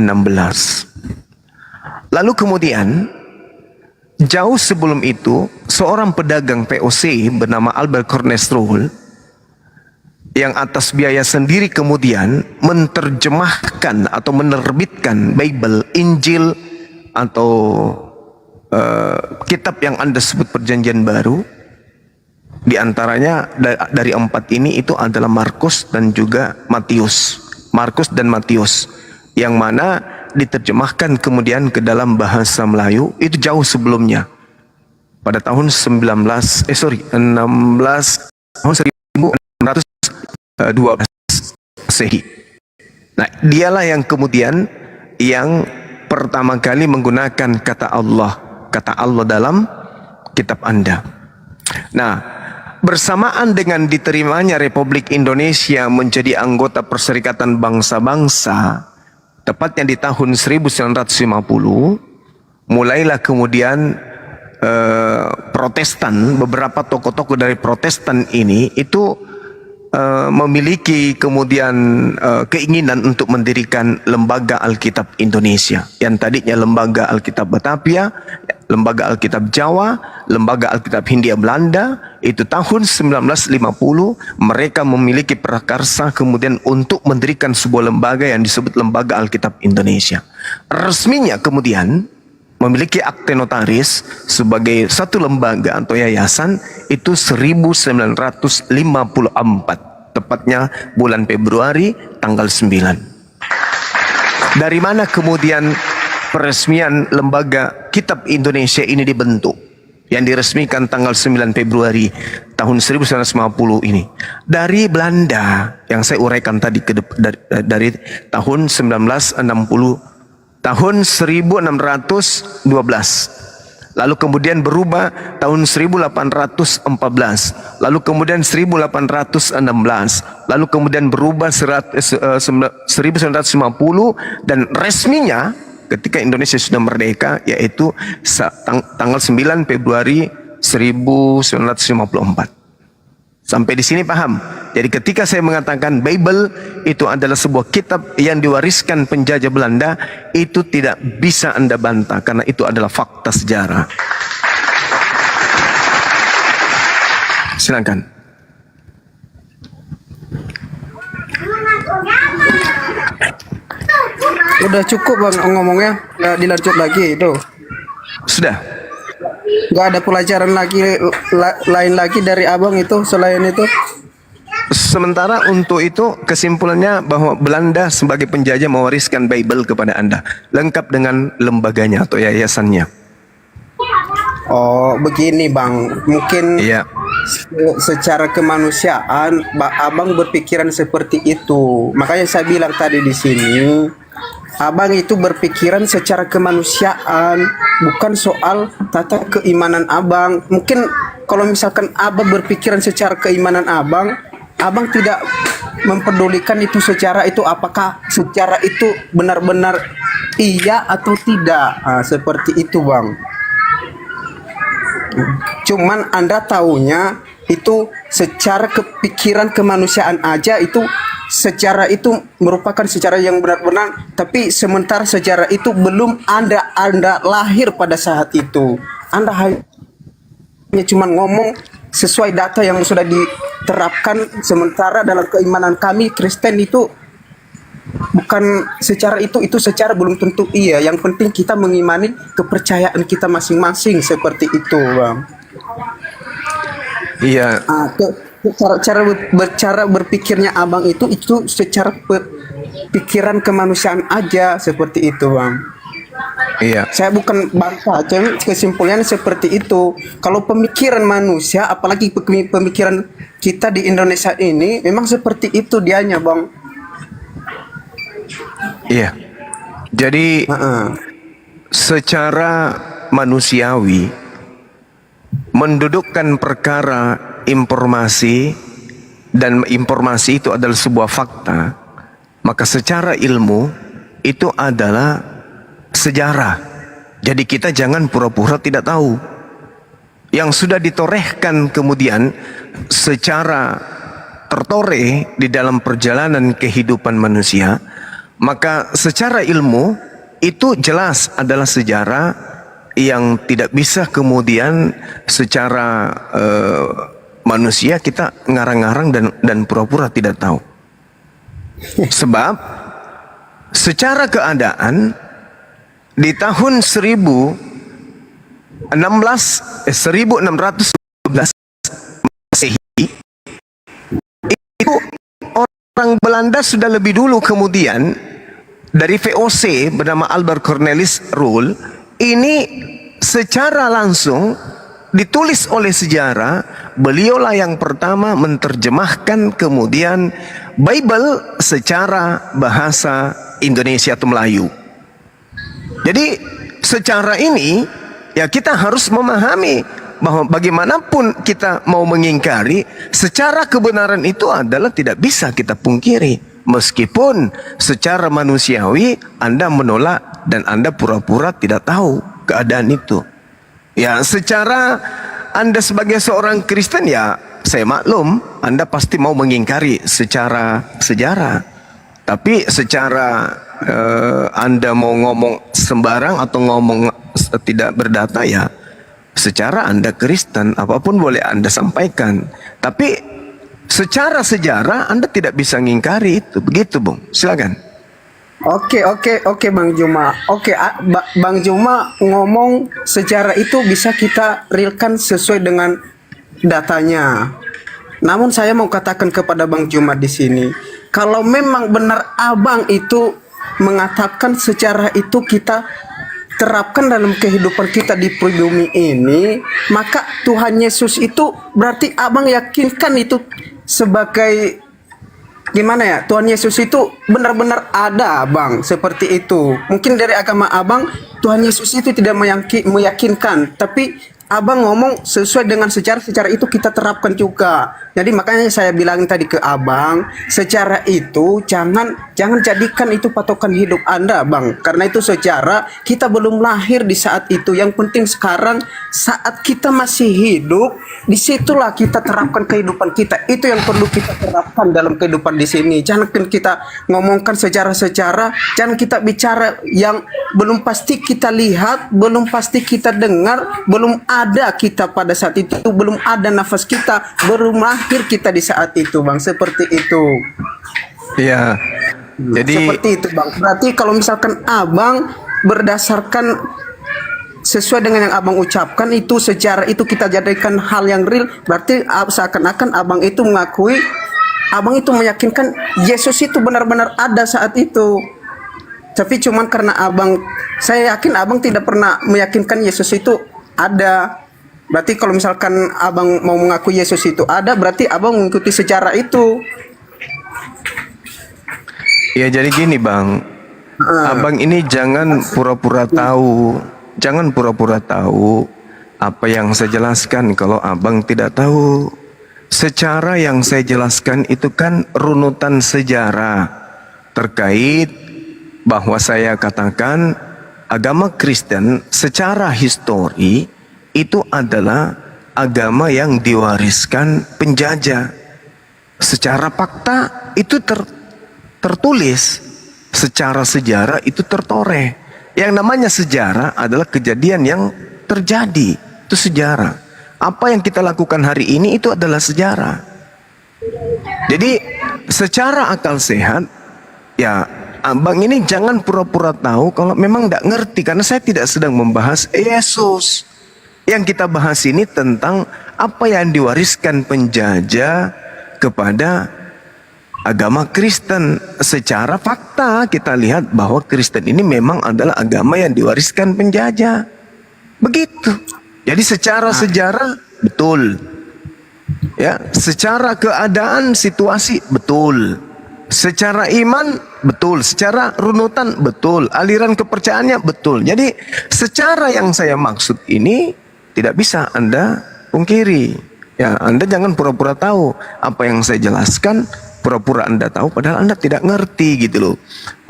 Lalu kemudian jauh sebelum itu seorang pedagang POC bernama Albert Cornestrol yang atas biaya sendiri kemudian menerjemahkan atau menerbitkan Bible, Injil atau kitab yang Anda sebut Perjanjian Baru. Di antaranya dari 4 ini itu adalah Markus dan juga Matius. Markus dan Matius yang mana diterjemahkan kemudian ke dalam bahasa Melayu itu jauh sebelumnya. Pada tahun 16 tahun 1612 Masehi. Nah, dialah yang kemudian yang pertama kali menggunakan kata Allah dalam kitab Anda. Nah, bersamaan dengan diterimanya Republik Indonesia menjadi anggota Perserikatan Bangsa-Bangsa, tepatnya di tahun 1950, mulailah kemudian Protestan, beberapa tokoh-tokoh dari Protestan ini itu memiliki kemudian keinginan untuk mendirikan Lembaga Alkitab Indonesia, yang tadinya Lembaga Alkitab Batavia, Lembaga Alkitab Jawa, Lembaga Alkitab Hindia Belanda. Itu tahun 1950 mereka memiliki prakarsa kemudian untuk mendirikan sebuah lembaga yang disebut Lembaga Alkitab Indonesia. Resminya kemudian memiliki akte notaris sebagai satu lembaga atau yayasan itu 1954, tepatnya bulan Februari tanggal 9. Dari mana kemudian peresmian Lembaga Kitab Indonesia ini dibentuk, yang diresmikan tanggal 9 Februari tahun 1950 ini? Dari Belanda, yang saya uraikan tadi dari tahun 1960, tahun 1612, lalu kemudian berubah tahun 1814, lalu kemudian 1816, lalu kemudian berubah 1950, dan resminya ketika Indonesia sudah merdeka yaitu tanggal 9 Februari 1954. Sampai di sini paham? Jadi ketika saya mengatakan Bible itu adalah sebuah kitab yang diwariskan penjajah Belanda, itu tidak bisa Anda bantah karena itu adalah fakta sejarah. Silakan. Udah cukup bang ngomongnya, nggak dilanjut lagi itu. Sudah. Nggak ada pelajaran lagi lain lagi dari abang itu selain itu. Sementara untuk itu kesimpulannya bahwa Belanda sebagai penjajah mewariskan Bible kepada Anda, lengkap dengan lembaganya atau yayasannya. Oh begini bang, mungkin Iya. secara kemanusiaan abang berpikiran seperti itu. Makanya saya bilang tadi di sini, abang itu berpikiran secara kemanusiaan, bukan soal tata keimanan abang. Mungkin kalau misalkan abang berpikiran secara keimanan abang tidak memperdulikan itu secara itu apakah secara itu benar-benar iya atau tidak. Nah, seperti itu bang. Cuman Anda taunya itu secara kepikiran kemanusiaan aja, itu secara itu merupakan secara yang benar-benar, tapi sementara secara itu belum Anda lahir pada saat itu. Anda hanya cuma ngomong sesuai data yang sudah diterapkan, sementara dalam keimanan kami Kristen itu bukan secara itu secara belum tentu iya. Yang penting kita mengimani kepercayaan kita masing-masing, seperti itu bang. Iya. Cara berpikirnya abang itu secara pikiran kemanusiaan aja, seperti itu bang. Iya. Saya bukan bangsa, kesimpulannya seperti itu. Kalau pemikiran manusia, apalagi pemikiran kita di Indonesia ini, memang seperti itu dianya bang. Iya. Jadi secara manusiawi mendudukkan perkara informasi, dan informasi itu adalah sebuah fakta, maka secara ilmu itu adalah sejarah. Jadi kita jangan pura-pura tidak tahu. Yang sudah ditorehkan kemudian secara tertoreh di dalam perjalanan kehidupan manusia, maka secara ilmu itu jelas adalah sejarah yang tidak bisa kemudian secara manusia kita ngarang-ngarang dan pura-pura tidak tahu. Sebab secara keadaan di tahun 1612 Masehi itu orang Belanda sudah lebih dulu kemudian dari VOC bernama Albert Cornelis Rule ini secara langsung ditulis oleh sejarah, beliaulah yang pertama menerjemahkan kemudian Bible secara bahasa Indonesia atau Melayu. Jadi secara ini ya kita harus memahami bahwa bagaimanapun kita mau mengingkari, secara kebenaran itu adalah tidak bisa kita pungkiri. Meskipun secara manusiawi Anda menolak dan Anda pura-pura tidak tahu keadaan itu. Ya, secara Anda sebagai seorang Kristen ya saya maklum Anda pasti mau mengingkari secara sejarah. Tapi secara Anda mau ngomong sembarang atau ngomong tidak berdata ya secara Anda Kristen, apapun boleh Anda sampaikan. Tapi secara sejarah Anda tidak bisa ngingkari itu. Begitu, Bung. Silakan. Oke, Bang Juma. Bang Juma ngomong sejarah itu bisa kita realkan sesuai dengan datanya. Namun saya mau katakan kepada Bang Juma di sini, kalau memang benar Abang itu mengatakan sejarah itu kita terapkan dalam kehidupan kita di bumi ini, maka Tuhan Yesus itu berarti Abang yakinkan itu sebagai gimana ya? Tuhan Yesus itu benar-benar ada, Abang, seperti itu. Mungkin dari agama Abang Tuhan Yesus itu tidak meyakinkan, tapi Abang ngomong sesuai dengan secara itu kita terapkan juga. Jadi makanya saya bilang tadi ke Abang, secara itu jangan jadikan itu patokan hidup Anda, Bang. Karena itu secara kita belum lahir di saat itu. Yang penting sekarang saat kita masih hidup, disitulah kita terapkan kehidupan kita. Itu yang perlu kita terapkan dalam kehidupan di sini. Jangan kita ngomongkan sejarah-sejarah, jangan kita bicara yang belum pasti kita lihat, belum pasti kita dengar, belum ada kita pada saat itu, belum ada nafas kita, belum lahir kita di saat itu, Bang. Seperti itu. Ya. Jadi seperti itu, Bang. Berarti kalau misalkan Abang berdasarkan sesuai dengan yang Abang ucapkan itu sejarah itu kita jadikan hal yang real, berarti seakan-akan Abang itu mengakui, Abang itu meyakinkan Yesus itu benar-benar ada saat itu. Tapi cuman karena saya yakin Abang tidak pernah meyakinkan Yesus itu ada. Berarti kalau misalkan Abang mau mengaku Yesus itu ada, berarti Abang mengikuti sejarah itu. ya jadi gini, Bang. Abang ini jangan pura-pura tahu. Jangan pura-pura tahu apa yang saya jelaskan kalau Abang tidak tahu. Secara yang saya jelaskan itu kan runutan sejarah terkait bahwa saya katakan agama Kristen secara histori itu adalah agama yang diwariskan penjajah. Secara fakta itu tertulis, secara sejarah itu tertoreh. Yang namanya sejarah adalah kejadian yang terjadi, itu sejarah. Apa yang kita lakukan hari ini itu adalah sejarah. Jadi secara akal sehat ya Abang ini jangan pura-pura tahu kalau memang tidak ngerti, karena saya tidak sedang membahas Yesus. Yang kita bahas ini tentang apa yang diwariskan penjajah kepada agama Kristen. Secara fakta kita lihat bahwa Kristen ini memang adalah agama yang diwariskan penjajah. Begitu. Jadi secara sejarah betul. Ya, secara keadaan situasi betul. Secara iman betul, secara runutan betul, aliran kepercayaannya betul. Jadi secara yang saya maksud ini tidak bisa Anda pungkiri. Ya, Anda jangan pura-pura tahu apa yang saya jelaskan, pura-pura Anda tahu padahal Anda tidak ngerti gitu loh.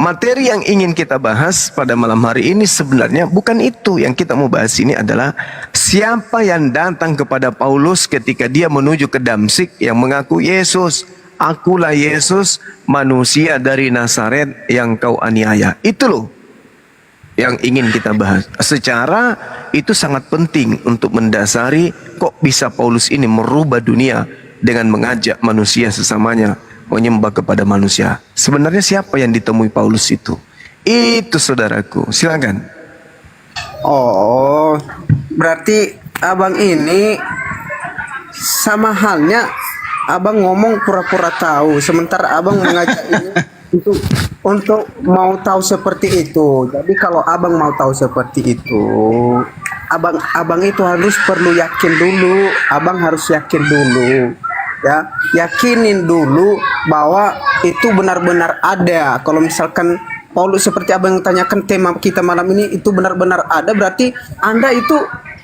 Materi yang ingin kita bahas pada malam hari ini sebenarnya bukan itu. Yang kita mau bahas ini adalah siapa yang datang kepada Paulus ketika dia menuju ke Damsik yang mengaku Yesus. Akulah Yesus, manusia dari Nazaret yang kau aniaya. Itu loh yang ingin kita bahas. Secara itu sangat penting untuk mendasari kok bisa Paulus ini merubah dunia dengan mengajak manusia sesamanya menyembah kepada manusia. Sebenarnya siapa yang ditemui Paulus itu? Itu saudaraku. Silakan. Oh, berarti Abang ini sama halnya Abang ngomong pura-pura tahu, sementara Abang mengajak ini untuk mau tahu seperti itu. Jadi kalau Abang mau tahu seperti itu, abang itu harus perlu yakin dulu, abang harus yakin dulu, ya, yakinin dulu bahwa itu benar-benar ada. Kalau misalkan Paulus seperti abang yang tanyakan tema kita malam ini itu benar-benar ada, berarti Anda itu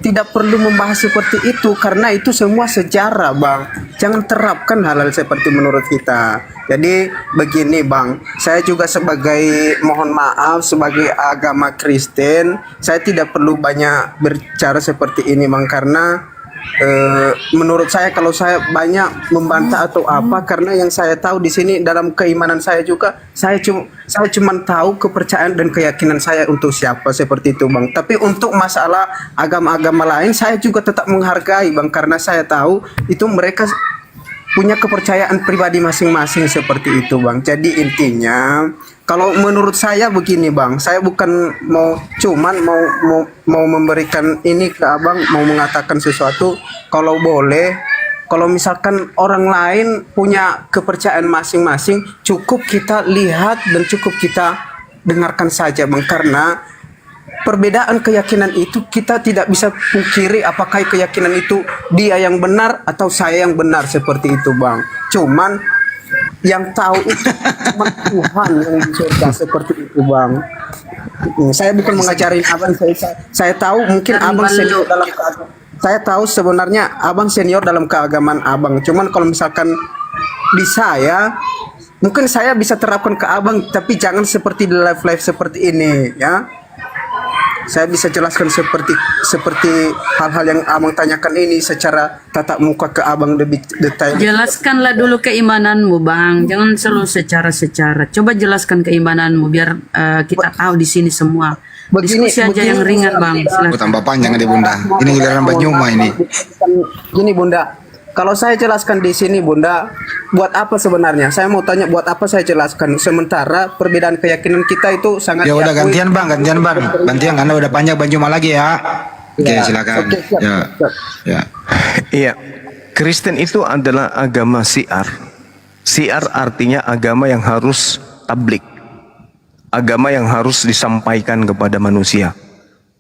tidak perlu membahas seperti itu karena itu semua sejarah, Bang. Jangan terapkan hal-hal seperti menurut kita. Jadi begini, Bang, saya juga sebagai, mohon maaf, sebagai agama Kristen, saya tidak perlu banyak berbicara seperti ini, Bang, karena menurut saya kalau saya banyak membantah atau apa, karena yang saya tahu di sini dalam keimanan saya juga, saya cuma tahu kepercayaan dan keyakinan saya untuk siapa seperti itu, Bang. Tapi untuk masalah agama-agama lain saya juga tetap menghargai, Bang, karena saya tahu itu mereka punya kepercayaan pribadi masing-masing seperti itu, Bang. Jadi intinya kalau menurut saya begini, Bang, saya bukan mau mau memberikan ini ke Abang, mau mengatakan sesuatu. Kalau boleh, kalau misalkan orang lain punya kepercayaan masing-masing, cukup kita lihat dan cukup kita dengarkan saja, Bang, karena perbedaan keyakinan itu kita tidak bisa pungkiri apakah keyakinan itu dia yang benar atau saya yang benar seperti itu, Bang. Cuman yang tahu itu cuma Tuhan yang di surga seperti itu, Bang. Saya bukan mengajarin abang, saya tahu mungkin abang senior dalam keagamaan. Saya tahu sebenarnya abang senior dalam keagamaan abang. Cuman kalau misalkan di saya, mungkin saya bisa terapkan ke abang, tapi jangan seperti di live seperti ini, ya. Saya bisa jelaskan seperti hal-hal yang abang tanyakan ini secara tatap muka ke abang lebih detail. Jelaskanlah dulu keimananmu, Bang. Jangan selalu secara. Coba jelaskan keimananmu biar kita tahu di sini semua. Diskusi aja yang ringan, Bang. Oh, tambah panjang deh, Bunda. Ini giliran Banyuma ini. Gini, Bunda. Kalau saya jelaskan di sini, Bunda, buat apa sebenarnya? Saya mau tanya, buat apa saya jelaskan? Sementara perbedaan keyakinan kita itu sangat. Ya udah diakui. gantian, Bang. Gantian karena udah panjang Banyuma lagi ya. Oke, silakan. Oke, siap, Ya. siap. Ya. Iya, Kristen itu adalah agama syiar. Syiar artinya agama yang harus tablik, agama yang harus disampaikan kepada manusia.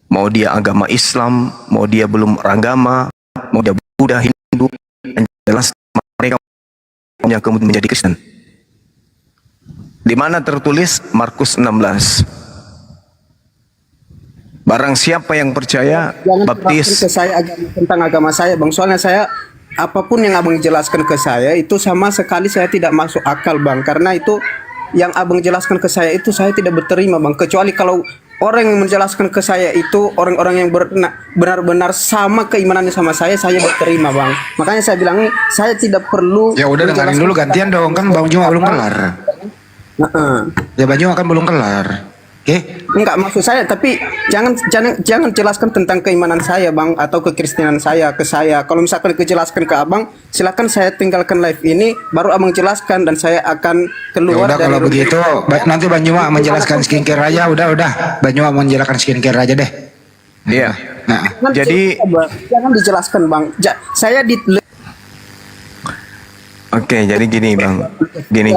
Mau dia agama Islam, mau dia belum beragama, mau dia Buddha, Hindu, yang jelas mereka punya kemudian menjadi Kristen. Di mana tertulis Markus 16. Barang siapa yang percaya Jangan baptis. terapkan ke saya tentang agama saya, Bang. Soalnya saya apapun yang abang jelaskan ke saya itu sama sekali saya tidak masuk akal, Bang. Karena itu yang abang jelaskan ke saya itu saya tidak berterima, Bang. Kecuali kalau orang yang menjelaskan ke saya itu orang-orang yang benar-benar sama keimanannya sama saya berterima, Bang. Makanya saya bilang saya tidak perlu. Ya udah dengerin dulu gantian dong, kan Banyuma belum kelar. Ya Banyuma kan belum kelar. Oke? Enggak, maksud saya, tapi jangan jelaskan tentang keimanan saya, Bang, atau kekristenan saya ke saya. Kalau misalkan kejelaskan ke abang, silakan saya tinggalkan live ini, baru abang jelaskan dan saya akan Ya keluar udah kalau begitu nanti Banyuma menjelaskan skincare aja. Udah Banyuma menjelaskan skincare aja deh. Iya. Nah, Jadi jangan dijelaskan, Bang. Saya di oke, jadi gini, Bang. Gini.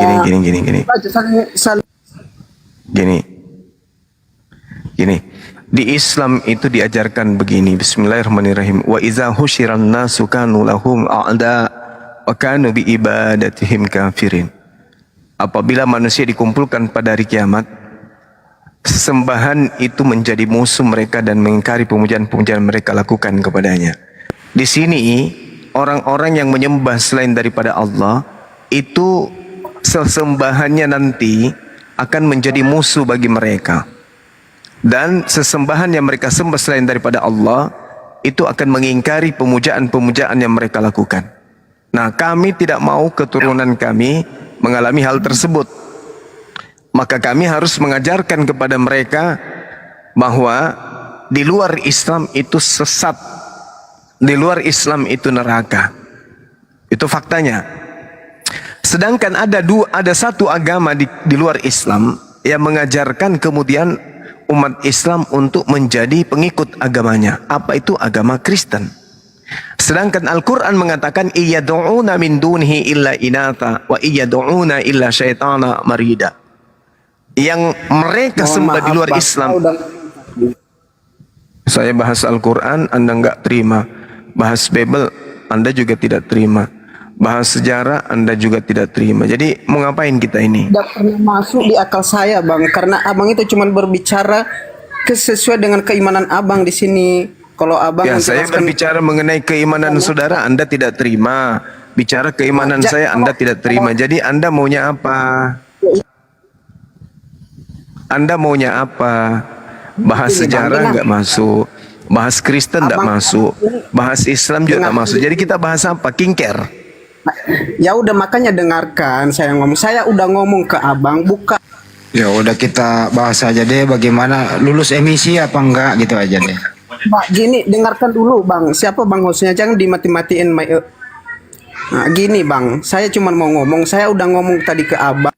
Gini, di Islam itu diajarkan begini. Bismillahirrahmanirrahim. Wa iza husyiran nasu kanu lahum a'da wa kanu bi ibadatihim kafirin. Apabila manusia dikumpulkan pada hari kiamat, sesembahan itu menjadi musuh mereka dan mengingkari pemujaan-pemujaan mereka lakukan kepadanya. Di sini orang-orang yang menyembah selain daripada Allah itu sesembahannya nanti akan menjadi musuh bagi mereka. Dan sesembahan yang mereka sembah selain daripada Allah itu akan mengingkari pemujaan-pemujaan yang mereka lakukan. Nah, kami tidak mau keturunan kami mengalami hal tersebut. Maka kami harus mengajarkan kepada mereka bahwa di luar Islam itu sesat, di luar Islam itu neraka. Itu faktanya. Sedangkan ada satu agama di luar Islam yang mengajarkan kemudian umat Islam untuk menjadi pengikut agamanya. Apa itu? Agama Kristen. Sedangkan Al-Quran mengatakan iyad'una min dunihi illa inata wa iyad'una illa syaitana marida. Yang mereka sembah di luar Islam. Saya bahas Al-Quran, Anda nggak terima. Bahas Bible, Anda juga tidak terima. Bahas sejarah, Anda juga tidak terima. Jadi mau ngapain kita ini? Tidak pernah masuk di akal saya, Bang, karena Abang itu cuma berbicara sesuai dengan keimanan Abang di sini. Kalau Abang Ya, saya menjelaskan berbicara mengenai keimanan saudara, Anda tidak terima. Bicara keimanan saya, Anda tidak terima. Jadi Anda maunya apa? Anda maunya apa? Bahas sejarah nggak masuk, bahas Kristen nggak masuk, bahas Islam juga nggak masuk. Jadi kita bahas apa? Kingker. ya udah, makanya dengarkan saya ngomong. Saya udah ngomong ke Abang, bukan. Ya udah, kita bahas aja deh bagaimana lulus emisi apa enggak gitu aja deh. Pak, gini, dengarkan dulu, Bang. Siapa Bang hostnya? Jangan dimati-matiin. Nah, gini, Bang. Saya cuma mau ngomong. Saya udah ngomong tadi ke Abang.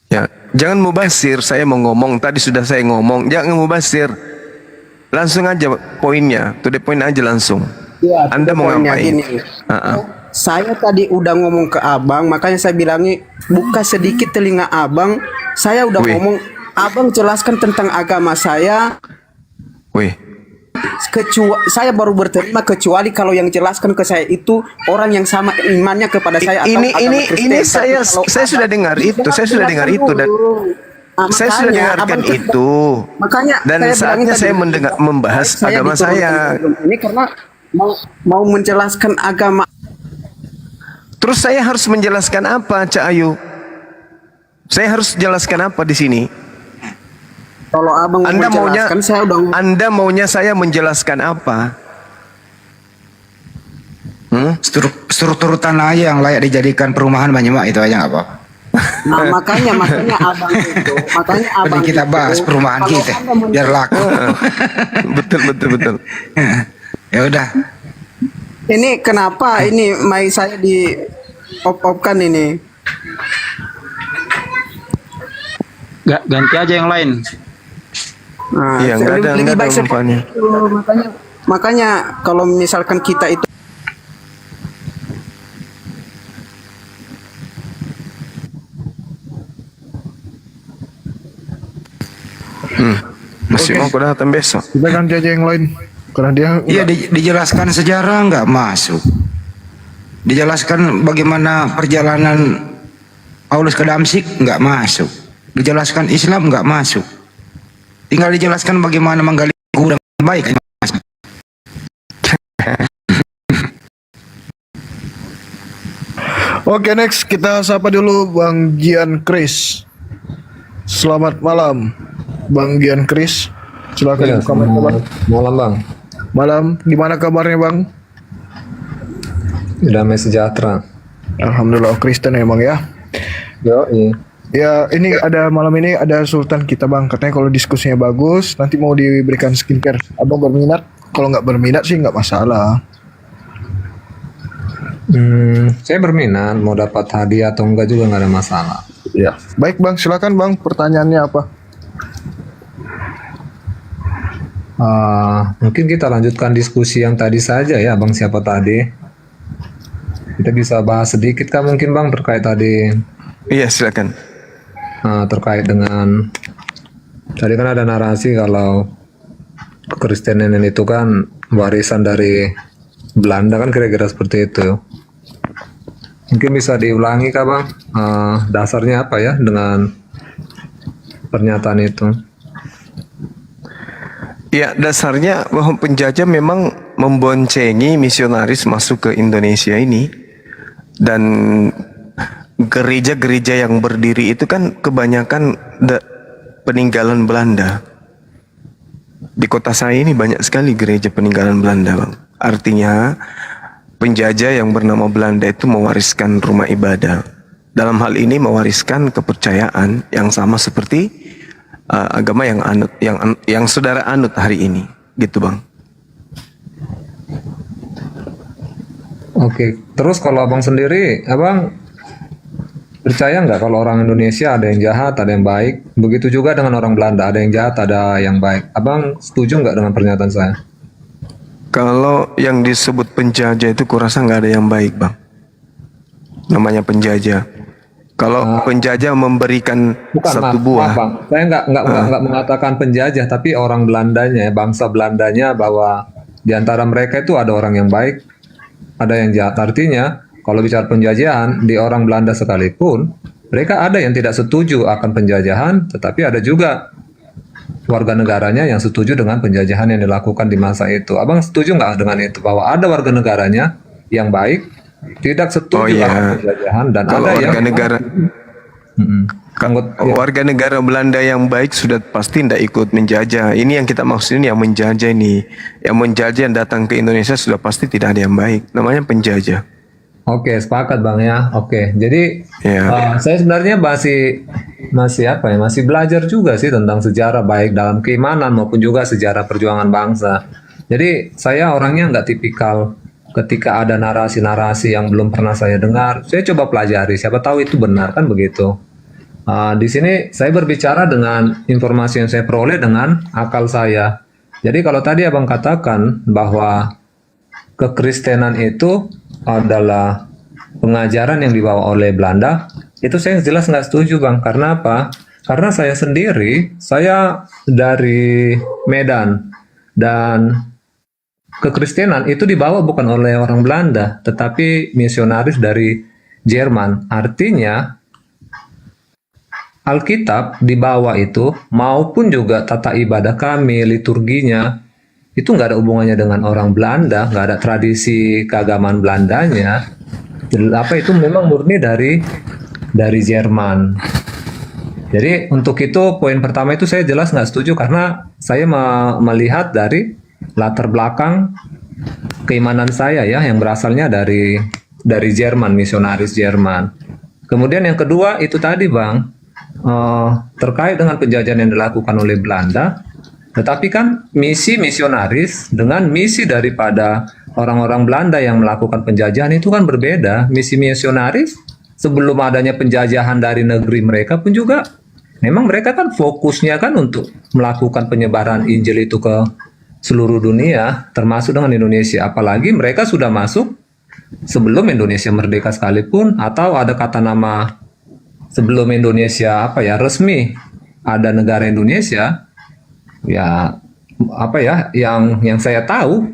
Ya, jangan mubasir. Saya mau ngomong. Tadi sudah saya ngomong. Jangan mubasir. Langsung aja poinnya. To the point aja langsung. Ya, Anda mau poinnya ngapain? gini. Saya tadi udah ngomong ke Abang, makanya saya bilangnya buka sedikit telinga Abang. Saya udah Wih. ngomong, Abang jelaskan tentang agama saya. Wih, Saya baru berterima kecuali kalau yang jelaskan ke saya itu orang yang sama imannya kepada saya atau ini agama Kristen. ini Tapi kalau saya sudah dengar itu. Saya sudah dengar itu dan saya sudah dengarkan itu. Makanya Dan saya saatnya bilangin saya tadi, membahas agama diturunkan saya. ini karena mau menjelaskan agama. Terus saya harus menjelaskan apa, Cak Ayu? Saya harus jelaskan apa di sini? Kalau Abang mau Anda maunya, menjelaskan, saya udah Anda maunya saya menjelaskan apa? Struktur tanah aja yang layak dijadikan perumahan Banyumak itu aja nggak apa-apa. Nah, makanya Abang itu, Mending kita bahas perumahan kalau kita Anda mau- biar laku. Betul. Ya udah. Ini kenapa ini mic saya di op-opkan ini? Ganti aja yang lain. Nah, Iya, nggak ada baik seperti umpannya. itu. Makanya kalau misalkan kita itu Masih mau aku datang besok. Kita ganti aja yang lain. Karena dia Iya, dijelaskan sejarah nggak masuk. Dijelaskan bagaimana perjalanan Paulus ke Damsik nggak masuk. Dijelaskan Islam nggak masuk. Tinggal dijelaskan bagaimana menggali gudang baik. Masuk. Oke, next kita sapa dulu Bang Gian Kris. Selamat malam, Bang Gian Kris. Silakan kabar. Malam bang, Malam, gimana kabarnya Bang? damai sejahtera. Alhamdulillah, Kristen emang ya. Yo, Ya, ini ada malam ini ada Sultan kita Bang. Katanya kalau diskusinya bagus, nanti mau diberikan skincare. Abang berminat? Kalau nggak berminat sih nggak masalah. Saya berminat mau dapat hadiah atau enggak juga nggak ada masalah. Ya. Baik Bang, silakan Bang. Pertanyaannya apa? Mungkin kita lanjutkan diskusi yang tadi saja ya, bang. Siapa tadi? Kita bisa bahas sedikit kah mungkin bang terkait tadi, Iya, silakan. terkait dengan tadi kan ada narasi kalau kekristenan itu kan warisan dari Belanda kan kira-kira seperti itu. Mungkin bisa diulangi kah bang? Dasarnya apa ya dengan pernyataan itu? Ya, dasarnya bahwa penjajah memang memboncengi misionaris masuk ke Indonesia ini. Dan gereja-gereja yang berdiri itu kan kebanyakan peninggalan Belanda. Di kota saya ini banyak sekali gereja peninggalan Belanda, Bang. Artinya penjajah yang bernama Belanda itu mewariskan rumah ibadah. Dalam hal ini mewariskan kepercayaan yang sama seperti agama yang anut, yang saudara anut hari ini, gitu Bang. Oke, terus kalau abang sendiri, abang percaya nggak kalau orang Indonesia ada yang jahat, ada yang baik? Begitu juga dengan orang Belanda, ada yang jahat, ada yang baik. Abang setuju nggak dengan pernyataan saya? Kalau yang disebut penjajah itu kurasa nggak ada yang baik, Bang. Namanya penjajah. Kalau penjajah memberikan Bukan, satu maaf, buah. Bang. Saya nggak mengatakan penjajah, tapi orang Belandanya, bangsa Belandanya, bahwa di antara mereka itu ada orang yang baik, ada yang jahat. Artinya, kalau bicara penjajahan, di orang Belanda sekalipun, mereka ada yang tidak setuju akan penjajahan, tetapi ada juga warga negaranya yang setuju dengan penjajahan yang dilakukan di masa itu. Abang setuju nggak dengan itu? Bahwa ada warga negaranya yang baik, tidak setuju akan penjajahan, dan Kalau ada warga yang negara warga negara Belanda yang baik sudah pasti tidak ikut menjajah. Ini yang kita maksudin, yang menjajah ini, yang menjajah yang datang ke Indonesia sudah pasti tidak ada yang baik. Namanya penjajah. Oke, sepakat Bang ya. Oke, jadi Ya. saya sebenarnya masih belajar juga sih tentang sejarah, baik dalam keimanan maupun juga sejarah perjuangan bangsa. Jadi saya orangnya nggak tipikal ketika ada narasi-narasi yang belum pernah saya dengar, saya coba pelajari. Siapa tahu itu benar, kan begitu. Di sini saya berbicara dengan informasi yang saya peroleh dengan akal saya. Jadi kalau tadi Abang katakan bahwa kekristenan itu adalah pengajaran yang dibawa oleh Belanda, itu saya jelas nggak setuju Bang. Karena apa? Karena saya sendiri, saya dari Medan, dan kekristenan itu dibawa bukan oleh orang Belanda, tetapi misionaris dari Jerman. Artinya, Alkitab dibawa itu, maupun juga tata ibadah kami, liturginya, itu nggak ada hubungannya dengan orang Belanda, nggak ada tradisi keagamaan Belandanya. Itu memang murni dari Jerman. Jadi untuk itu poin pertama itu saya jelas nggak setuju, karena saya melihat dari latar belakang keimanan saya ya, yang berasalnya dari Jerman, misionaris Jerman. Kemudian yang kedua itu tadi Bang, terkait dengan penjajahan yang dilakukan oleh Belanda. Tetapi kan misi misionaris dengan misi daripada orang-orang Belanda yang melakukan penjajahan itu kan berbeda. Misi misionaris sebelum adanya penjajahan dari negeri mereka pun juga memang mereka kan fokusnya kan untuk melakukan penyebaran Injil itu ke seluruh dunia, termasuk dengan Indonesia. Apalagi mereka sudah masuk sebelum Indonesia merdeka sekalipun, atau ada kata nama sebelum Indonesia resmi ada negara Indonesia. Ya yang saya tahu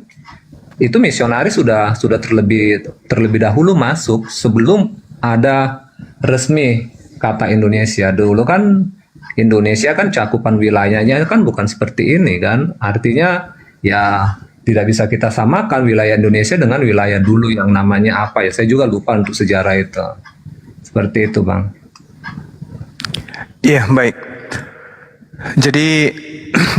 itu misionaris sudah terlebih dahulu masuk sebelum ada resmi kata Indonesia. Dulu kan Indonesia kan cakupan wilayahnya kan bukan seperti ini kan. Artinya ya tidak bisa kita samakan wilayah Indonesia dengan wilayah dulu yang namanya apa ya. Saya juga lupa untuk sejarah itu. Seperti itu Bang. Iya, baik. Jadi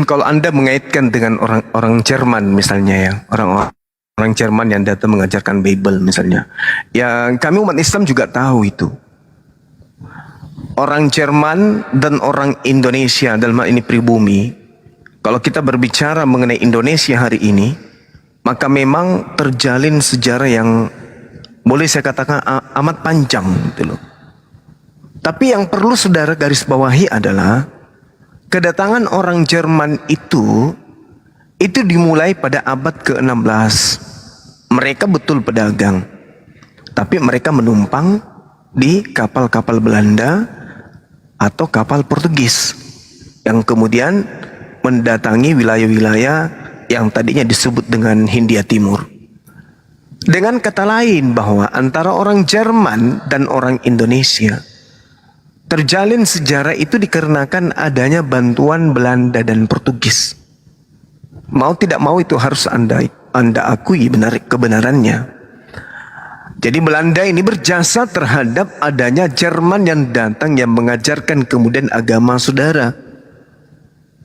kalau Anda mengaitkan dengan orang Jerman misalnya ya, orang Jerman yang datang mengajarkan Bible misalnya, ya kami umat Islam juga tahu itu. Orang Jerman dan orang Indonesia, dalam hal ini pribumi, kalau kita berbicara mengenai Indonesia hari ini, maka memang terjalin sejarah yang boleh saya katakan amat panjang gitu loh. Tapi yang perlu saudara garis bawahi adalah kedatangan orang Jerman itu dimulai pada abad ke-16. Mereka betul pedagang, tapi mereka menumpang di kapal-kapal Belanda atau kapal Portugis yang kemudian mendatangi wilayah-wilayah yang tadinya disebut dengan Hindia Timur. Dengan kata lain bahwa antara orang Jerman dan orang Indonesia terjalin sejarah itu dikarenakan adanya bantuan Belanda dan Portugis. Mau tidak mau itu harus Anda akui kebenarannya. Jadi Belanda ini berjasa terhadap adanya Jerman yang datang yang mengajarkan kemudian agama saudara.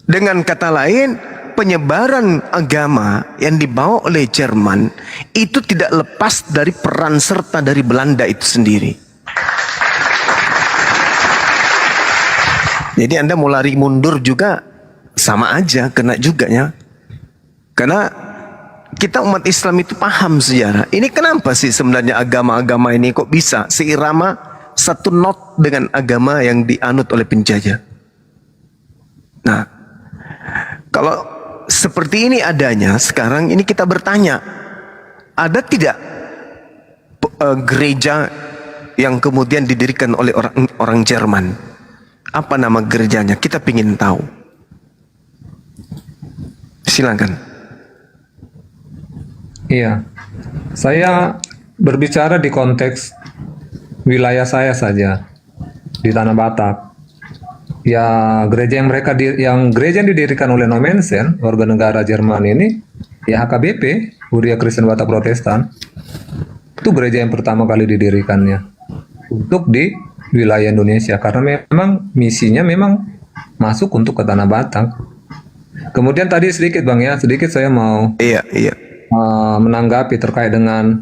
Dengan kata lain, penyebaran agama yang dibawa oleh Jerman itu tidak lepas dari peran serta dari Belanda itu sendiri. Jadi Anda mau lari mundur juga sama aja, kena juga ya. Karena kita umat Islam itu paham sejarah. Ini kenapa sih sebenarnya agama-agama ini kok bisa seirama satu not dengan agama yang dianut oleh penjajah. Nah, kalau seperti ini adanya, sekarang ini kita bertanya, ada tidak gereja yang kemudian didirikan oleh orang Jerman. Apa nama gerejanya? Kita ingin tahu. Silakan. Iya, saya berbicara di konteks wilayah saya saja, di Tanah Batak. Ya, gereja yang gereja yang didirikan oleh Nommensen, warga negara Jerman ini, ya HKBP, Huria Kristen Batak Protestan, itu gereja yang pertama kali didirikannya untuk di wilayah Indonesia, karena memang misinya memang masuk untuk ke Tanah Batak. Kemudian tadi sedikit Bang ya, sedikit saya mau Iya. menanggapi terkait dengan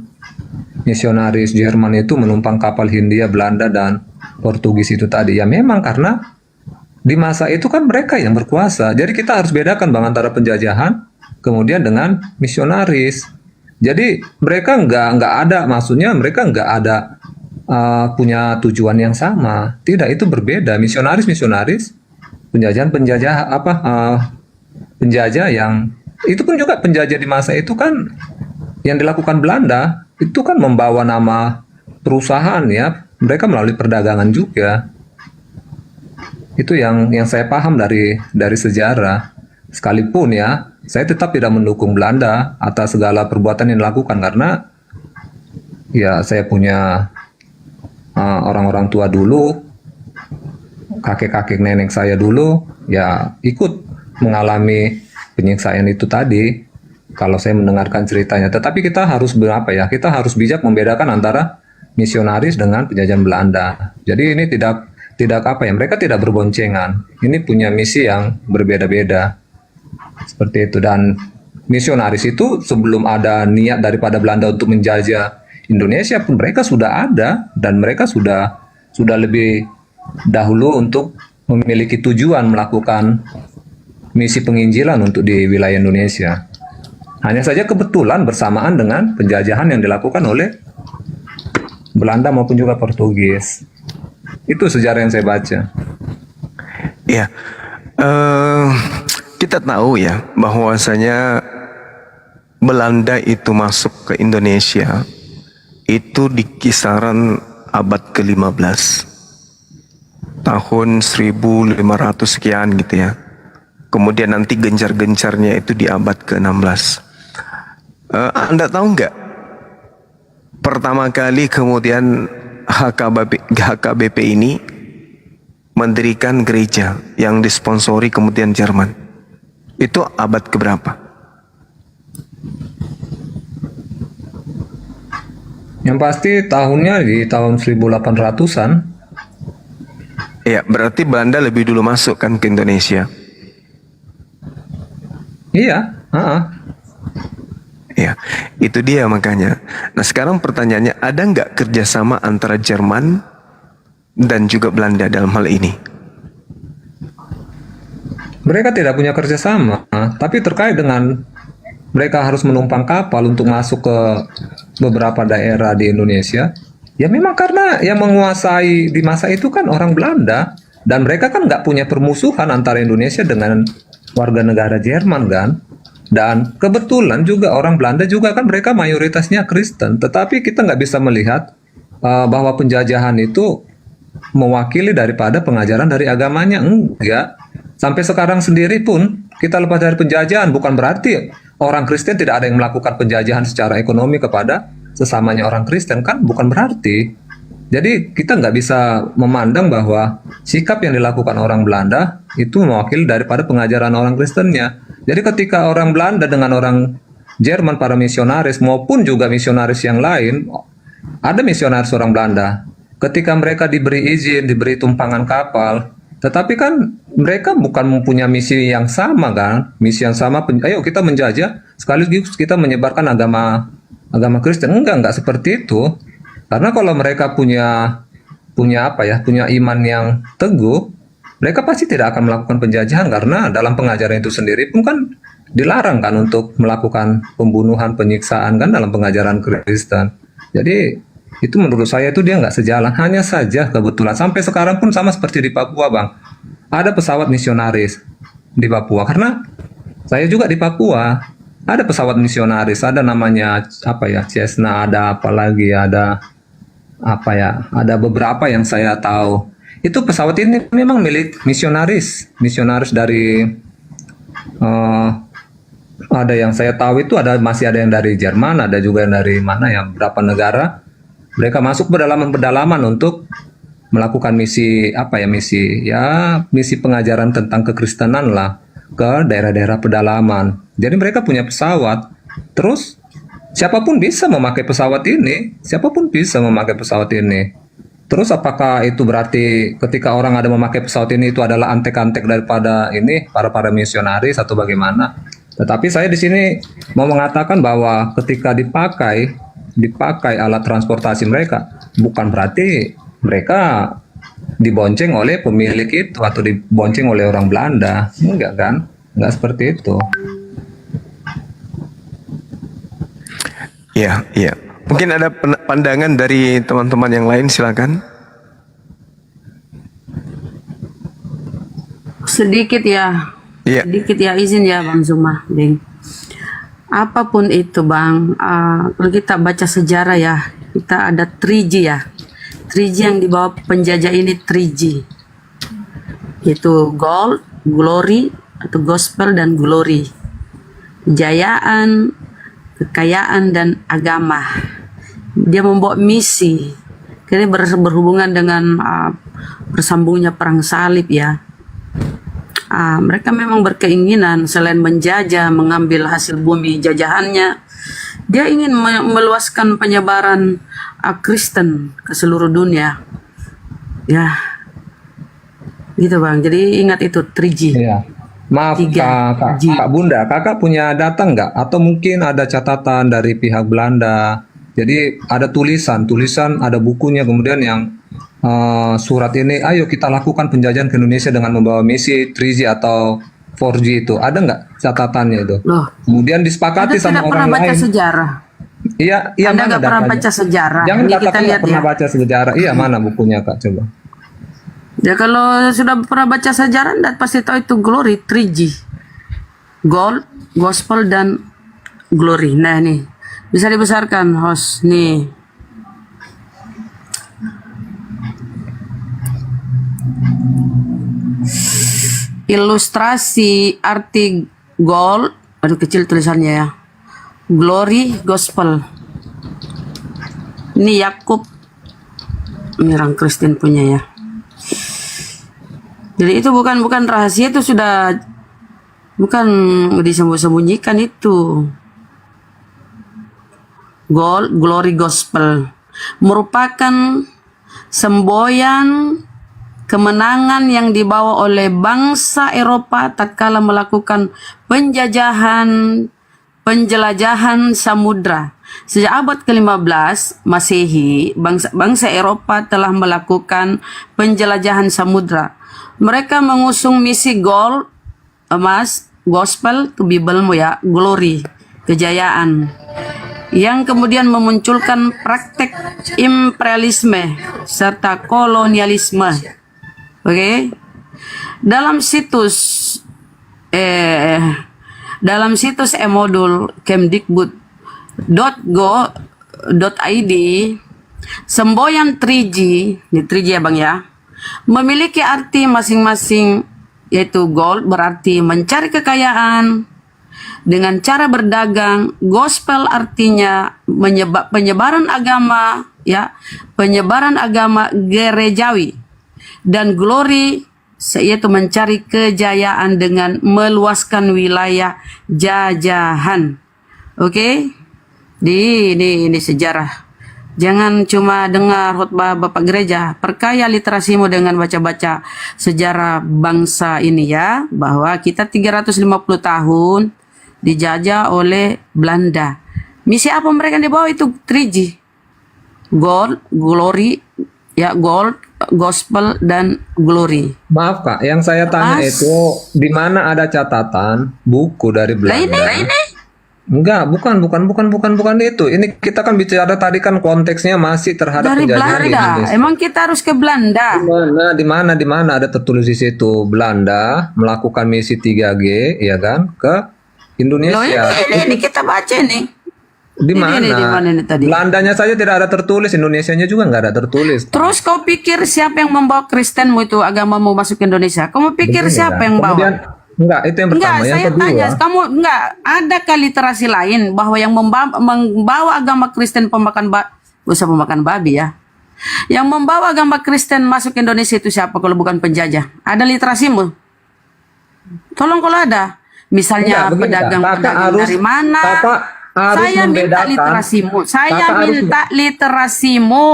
misionaris Jerman itu menumpang kapal Hindia, Belanda, dan Portugis itu tadi. Ya memang karena di masa itu kan mereka yang berkuasa. Jadi kita harus bedakan Bang antara penjajahan kemudian dengan misionaris. Jadi mereka nggak ada, maksudnya mereka nggak ada punya tujuan yang sama. Tidak, itu berbeda. Misionaris, penjajah yang itu pun juga penjajah di masa itu kan yang dilakukan Belanda itu kan membawa nama perusahaan ya. Mereka melalui perdagangan juga. Itu yang saya paham dari sejarah. Sekalipun ya, saya tetap tidak mendukung Belanda atas segala perbuatan yang dilakukan karena ya saya punya orang-orang tua dulu, kakek-kakek nenek saya dulu ya ikut mengalami penyiksaan itu tadi. Kalau saya mendengarkan ceritanya, tetapi kita harus kita harus bijak membedakan antara misionaris dengan penjajahan Belanda. Jadi ini tidak mereka tidak berboncengan. Ini punya misi yang berbeda-beda. Seperti itu. Dan misionaris itu sebelum ada niat daripada Belanda untuk menjajah Indonesia pun mereka sudah ada, dan mereka sudah lebih dahulu untuk memiliki tujuan melakukan misi penginjilan untuk di wilayah Indonesia. Hanya saja kebetulan bersamaan dengan penjajahan yang dilakukan oleh Belanda maupun juga Portugis. Itu sejarah yang saya baca. Ya, kita tahu ya bahwasanya Belanda itu masuk ke Indonesia itu di kisaran abad ke-15, tahun 1500 sekian gitu ya. Kemudian nanti gencar-gencarnya itu di abad ke-16. Anda tahu nggak? Pertama kali kemudian HKBP ini mendirikan gereja yang disponsori kemudian Jerman. Itu abad keberapa? Yang pasti tahunnya di tahun 1800-an. Ya, berarti Belanda lebih dulu masuk kan ke Indonesia. Iya, Ya, itu dia makanya. Nah sekarang pertanyaannya, ada nggak kerjasama antara Jerman dan juga Belanda dalam hal ini? Mereka tidak punya kerjasama, tapi terkait dengan mereka harus menumpang kapal untuk masuk ke beberapa daerah di Indonesia, ya memang karena yang menguasai di masa itu kan orang Belanda, dan mereka kan nggak punya permusuhan antara Indonesia dengan warga negara Jerman kan. Dan kebetulan juga orang Belanda juga kan mereka mayoritasnya Kristen, tetapi kita nggak bisa melihat bahwa penjajahan itu mewakili daripada pengajaran dari agamanya. Enggak. Sampai sekarang sendiri pun kita lepas dari penjajahan, bukan berarti orang Kristen tidak ada yang melakukan penjajahan secara ekonomi kepada sesamanya orang Kristen, kan bukan berarti. Jadi kita nggak bisa memandang bahwa sikap yang dilakukan orang Belanda itu mewakili daripada pengajaran orang Kristennya. Jadi ketika orang Belanda dengan orang Jerman, para misionaris maupun juga misionaris yang lain, ada misionaris orang Belanda, ketika mereka diberi izin, diberi tumpangan kapal, tetapi kan mereka bukan mempunyai misi yang sama kan, misi yang sama, ayo kita menjajah, sekaligus kita menyebarkan agama Kristen. Enggak seperti itu. Karena kalau mereka punya iman yang teguh, mereka pasti tidak akan melakukan penjajahan, karena dalam pengajaran itu sendiri pun kan dilarang kan untuk melakukan pembunuhan, penyiksaan kan dalam pengajaran Kristen. Jadi itu menurut saya itu dia nggak sejalan. Hanya saja kebetulan sampai sekarang pun sama seperti di Papua Bang, ada pesawat misionaris di Papua, karena saya juga di Papua ada pesawat misionaris, ada namanya Cessna, ada apa lagi, ada apa ya, ada beberapa yang saya tahu. Itu pesawat ini memang milik misionaris dari ada yang saya tahu itu masih ada yang dari Jerman, ada juga yang dari mana ya, beberapa negara. Mereka masuk pedalaman-pedalaman untuk melakukan misi misi pengajaran tentang kekristenan lah ke daerah-daerah pedalaman. Jadi mereka punya pesawat. Terus siapapun bisa memakai pesawat ini. Terus apakah itu berarti ketika orang ada memakai pesawat ini itu adalah antek-antek daripada ini para misionaris atau bagaimana? Tetapi saya di sini mau mengatakan bahwa ketika dipakai alat transportasi mereka, bukan berarti mereka dibonceng oleh pemilik itu atau dibonceng oleh orang Belanda. Enggak kan? Enggak seperti itu. Iya, iya. Mungkin ada pandangan dari teman-teman yang lain, silakan. Sedikit ya. Iya. Sedikit ya, izin ya Bang Zuma, Ding. Apapun itu Bang, kalau kita baca sejarah ya, kita ada 3G ya. 3G yang dibawa penjajah ini 3G. Yaitu gold, glory, atau gospel dan glory. Kejayaan, kekayaan dan agama. Dia membawa misi. Ini berhubungan dengan bersambungnya perang salib ya. Mereka memang berkeinginan selain menjajah, mengambil hasil bumi jajahannya, dia ingin meluaskan penyebaran Kristen ke seluruh dunia. Ya, gitu Bang. Jadi ingat itu 3G. Iya. Maaf Kak Bunda, Kakak punya data nggak? Atau mungkin ada catatan dari pihak Belanda? Jadi ada tulisan, ada bukunya, kemudian yang surat ini, ayo kita lakukan penjajahan ke Indonesia dengan membawa misi 3G atau 4G itu. Ada nggak catatannya itu? Loh, Kemudian disepakati sama orang pernah baca lain. sejarah. Iya, Anda mana nggak pernah datanya? baca sejarah. Jangan Ini kita katakan nggak lihat pernah ya. baca sejarah. Iya, mana bukunya Kak? Coba. Ya kalau sudah pernah baca sejarah, Anda pasti tahu itu glory 3G. Gold, gospel dan glory. Nah nih, bisa dibesarkan host nih. Ilustrasi arti gold, aduh kecil tulisannya ya. Glory, gospel. Ini Yakub, ini orang Kristen punya ya. Jadi itu bukan rahasia, itu sudah bukan disembunyikan itu. Gold, glory, gospel merupakan semboyan kemenangan yang dibawa oleh bangsa Eropa tatkala melakukan penjelajahan samudra. Sejak abad ke-15 Masehi, bangsa Eropa telah melakukan penjelajahan samudra. Mereka mengusung misi gold, emas, gospel, to Bible ya, glory, kejayaan. Yang kemudian memunculkan praktek imperialisme serta kolonialisme. Oke. Dalam situs e-modul kemdikbud.go.id, semboyan 3G, ini 3G ya Bang ya, memiliki arti masing-masing, yaitu gold berarti mencari kekayaan dengan cara berdagang, gospel artinya penyebaran agama ya, penyebaran agama gerejawi, dan glory yaitu mencari kejayaan dengan meluaskan wilayah jajahan. Oke? Ini sejarah. Jangan cuma dengar khotbah Bapak Gereja, perkaya literasimu dengan baca-baca sejarah bangsa ini ya, bahwa kita 350 tahun dijajah oleh Belanda. Misi apa mereka yang dibawa itu 3G. Gold, glory, ya gold, gospel dan glory. Maaf Kak, yang saya tanya itu di mana ada catatan buku dari Belanda? Ini. Enggak, bukan itu. Ini kita kan bicara tadi kan konteksnya masih terhadap Dari penjajahan Belanda. Indonesia. Emang kita harus ke Belanda. Di mana ada tertulis di situ Belanda melakukan misi 3G ya kan ke Indonesia. Loh, ini kita baca nih. Di mana? Di mana ini tadi? Belandanya saja tidak ada tertulis, Indonesianya juga nggak ada tertulis. Terus kau pikir siapa yang membawa Kristenmu itu agamamu masuk ke Indonesia? Kamu pikir Begini, siapa ya. yang bawa? Kemudian, enggak, itu yang pertama. Enggak, Yang saya kedua, tanya, kamu enggak adakah literasi lain bahwa yang membawa agama Kristen usah pemakan babi ya. Yang membawa agama Kristen masuk ke Indonesia itu siapa kalau bukan penjajah? Ada literasimu? Tolong kalau ada. Misalnya Enggak, begini, pedagang-pedagang dari mana? Kakak harus Saya minta membedakan. literasimu. Saya Kakak harus- minta literasimu.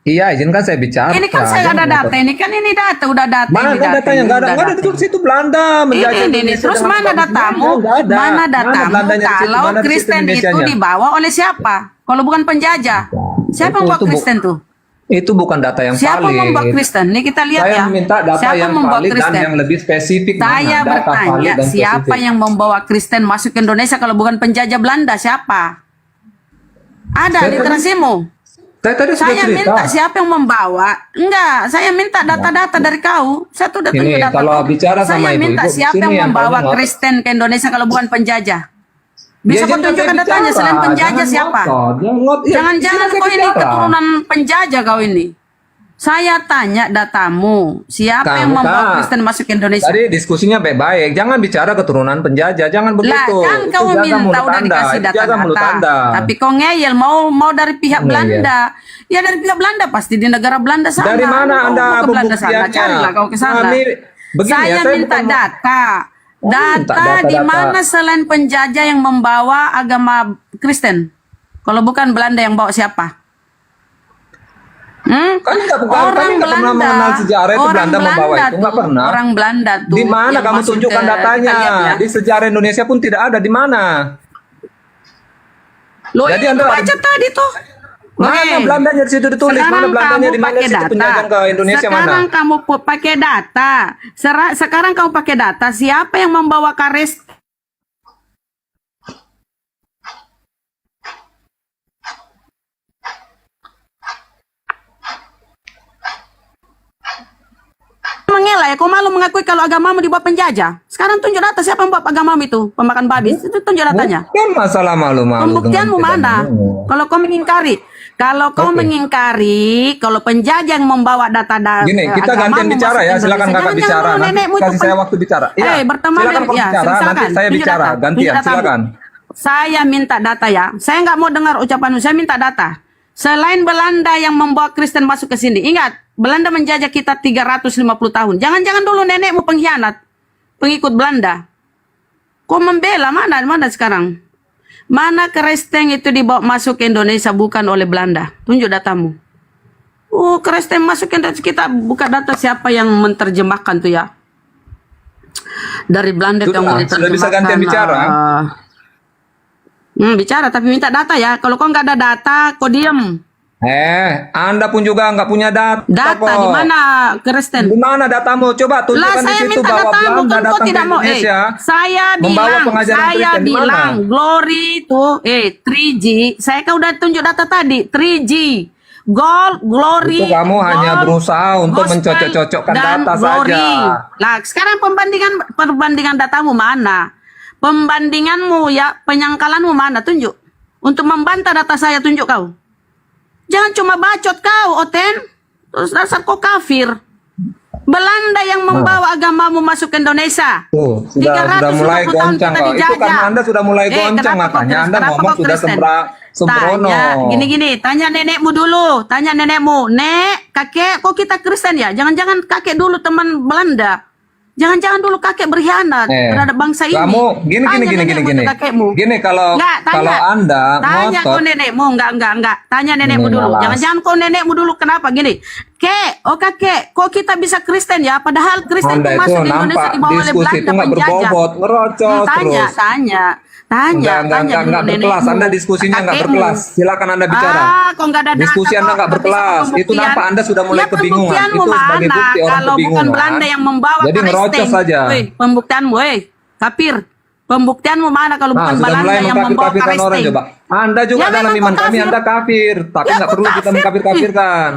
iya, izinkan saya bicara. Ini kan saya ada data. Ini kan ini data, udah data. Mana ini data, datanya? ini Nggak ada, udah nggak ada data. di situ Belanda menjajah Ini. Indonesia Terus dengan mana sebab- datamu? Nggak ada. Mana datamu Belandanya di situ? kalau Mana di situ Kristen itu Indonesianya? dibawa oleh siapa? Kalau bukan penjajah. Siapa yang bawa Itu Kristen tuh? Itu bukan data yang Siapa valid. membawa Kristen? Nih kita lihat Saya ya. minta data Siapa yang membawa valid dan Kristen? yang lebih spesifik. Saya Mana? Data valid bertanya, dan siapa spesifik. yang membawa Kristen masuk ke Indonesia kalau bukan penjajah Belanda? Siapa? Ada Saya literasimu? Saya tadi sudah Saya cerita. minta siapa yang membawa? Enggak, saya minta data-data dari kau. Saya tuh udah tunjuk Ini, data. kalau kau. bicara sama saya ibu-ibu, minta siapa sini yang yang membawa paling Kristen ke Indonesia kalau bukan penjajah? Bisa Ya, kau jangan tunjukkan saya datanya bicara. selain penjajah Jangan siapa? ngotot. Ya, Jangan-jangan sini kau saya ini bicara. keturunan penjajah kau ini. Saya tanya datamu, siapa yang Kamu, membawa Kak. Kristen masuk ke Indonesia? Tadi diskusinya baik-baik. Jangan bicara keturunan penjajah. Jangan Lah begitu. kan Itu kau jaga minta mulut udah Anda. dikasih Itu jaga mulut data-data. Anda. Tapi kau ngeyel mau dari pihak Ngeyel. Belanda. Ya dari pihak Belanda pasti di negara Belanda sana. Dari mana Kau Anda mau ke Belanda sana, pembuktiannya? carilah kau ke sana. Begini Saya ya, saya minta bukan- data. minta Data di data-data. mana selain penjajah yang membawa agama Kristen? Kalau bukan Belanda yang bawa siapa? Kan nggak pernah mengenal sejarah itu Belanda membawa itu, nggak pernah. Orang Belanda tuh. Di mana yang kamu masuk tunjukkan ke- datanya? kita lihat ya. Di sejarah Indonesia pun tidak ada. Di mana? Loh, Jadi ini Anda- baca tadi tuh. Mana Oke. Belandanya di situ ditulis? Mana Sekarang Belandanya kamu di mana pakai situ penjajahan ke Indonesia Sekarang mana? kamu pakai data. Sekarang kamu pakai data. Siapa yang membawa karis? Mengelak ya, kau malu mengakui kalau agamamu dibawa penjajah. Sekarang tunjuk data siapa yang bawa agamamu itu, pemakan babi. Itu tunjuk datanya. Bukan masalah malu-malu. Pembuktianmu dengan mana? tidak mau. Kalau kau mengingkari, kalau kau Oke. mengingkari, kalau penjajah yang membawa data-data Gini, kita gantian bicara ya. Silakan kakak bicara. Nanti kasih saya waktu bicara. Iya. berteman Silakan kau ya, bicara. Nanti silakan. saya Tunjuk bicara. data. Gantian. Tunjuk datamu. Silakan. Saya minta data ya. Saya nggak mau dengar ucapanmu. Saya minta data. Selain Belanda yang membawa Kristen masuk ke sini, ingat Belanda menjajah kita 350 tahun. Jangan-jangan dulu nenekmu pengkhianat, pengikut Belanda. Kau membela mana sekarang? Mana Kristen itu dibawa masuk ke Indonesia bukan oleh Belanda? Tunjuk datamu. Oh, Kristen masuk ke Indonesia, kita buka data siapa yang menerjemahkan tuh ya? Dari Belanda Sudah, kamu sudah bisa gantian bicara. Bicara tapi minta data ya. Kalau kau nggak ada data, kau diem. Anda pun juga nggak punya data. Data kok. di mana Kristen? Di mana datamu? Coba Lah tunjukkan di saya situ minta bahwa datamu Belanda kan kau datang ke tidak mau. Indonesia. Saya membawa bilang, pengajaran saya Kristen di mana? bilang Glory itu 3G. Saya kan udah tunjuk data tadi 3G. Gold, Glory. Itu kamu hanya Gold, berusaha untuk Gospel, mencocok-cocokkan dan data Glory. saja. Lah sekarang perbandingan datamu mana? Pembandinganmu ya, penyangkalanmu mana? Tunjuk. Untuk membantah data saya, tunjuk kau. Jangan cuma bacot kau, Oten. Terus dasar kau kafir. Belanda yang membawa agamamu masuk ke Indonesia. Sudah mulai 350 tahun goncang kita kok. Itu dijajah. karena Anda sudah mulai goncang kenapa kau makanya Anda Kenapa ngomong kau sudah Kristen? sembrono. Tanya, gini, tanya nenekmu dulu. Tanya nenekmu. Nek, kakek, kok kita Kristen ya? Jangan-jangan kakek dulu teman Belanda. Jangan-jangan dulu kakek berkhianat terhadap bangsa ini. Kamu gini. Kakekmu. Gini kalau Enggak, tanya. kalau Anda Tanya kau ngotot nenekmu, enggak. Tanya nenekmu Ini dulu. malas. Jangan-jangan kau nenekmu dulu. Kenapa gini? Kakek, kok kita bisa Kristen ya? Padahal Kristen Anda itu itu masuk di Indonesia nampak di bawah oleh diskusi Belanda itu nggak penjajah. berbobot, ngerocos terus. Tanya Enggak dulu berkelas. nenekmu. Anda diskusinya nggak Kakekmu. berkelas. Silakan Anda bicara. Kok nggak ada data, Diskusi Anda kok nggak bisa berkelas. Itu pembuktian? nampak Anda sudah mulai Ya, kebingungan. pembuktianmu Itu sebagai mana? bukti orang Kalau bukan kebingungan. Belanda yang membawa Jadi ngerocos Kristen. saja. Woi, pembuktianmu, kafir. Pembuktianmu mana kalau bukan Sudah Belanda mulai yang membawa mengkafir-kafirkan orang Kristen? coba. Anda juga Ya, dalam memang iman kau kami kafir. Anda kafir, tapi Ya, nggak aku perlu kita kafir. mengkafir-kafirkan.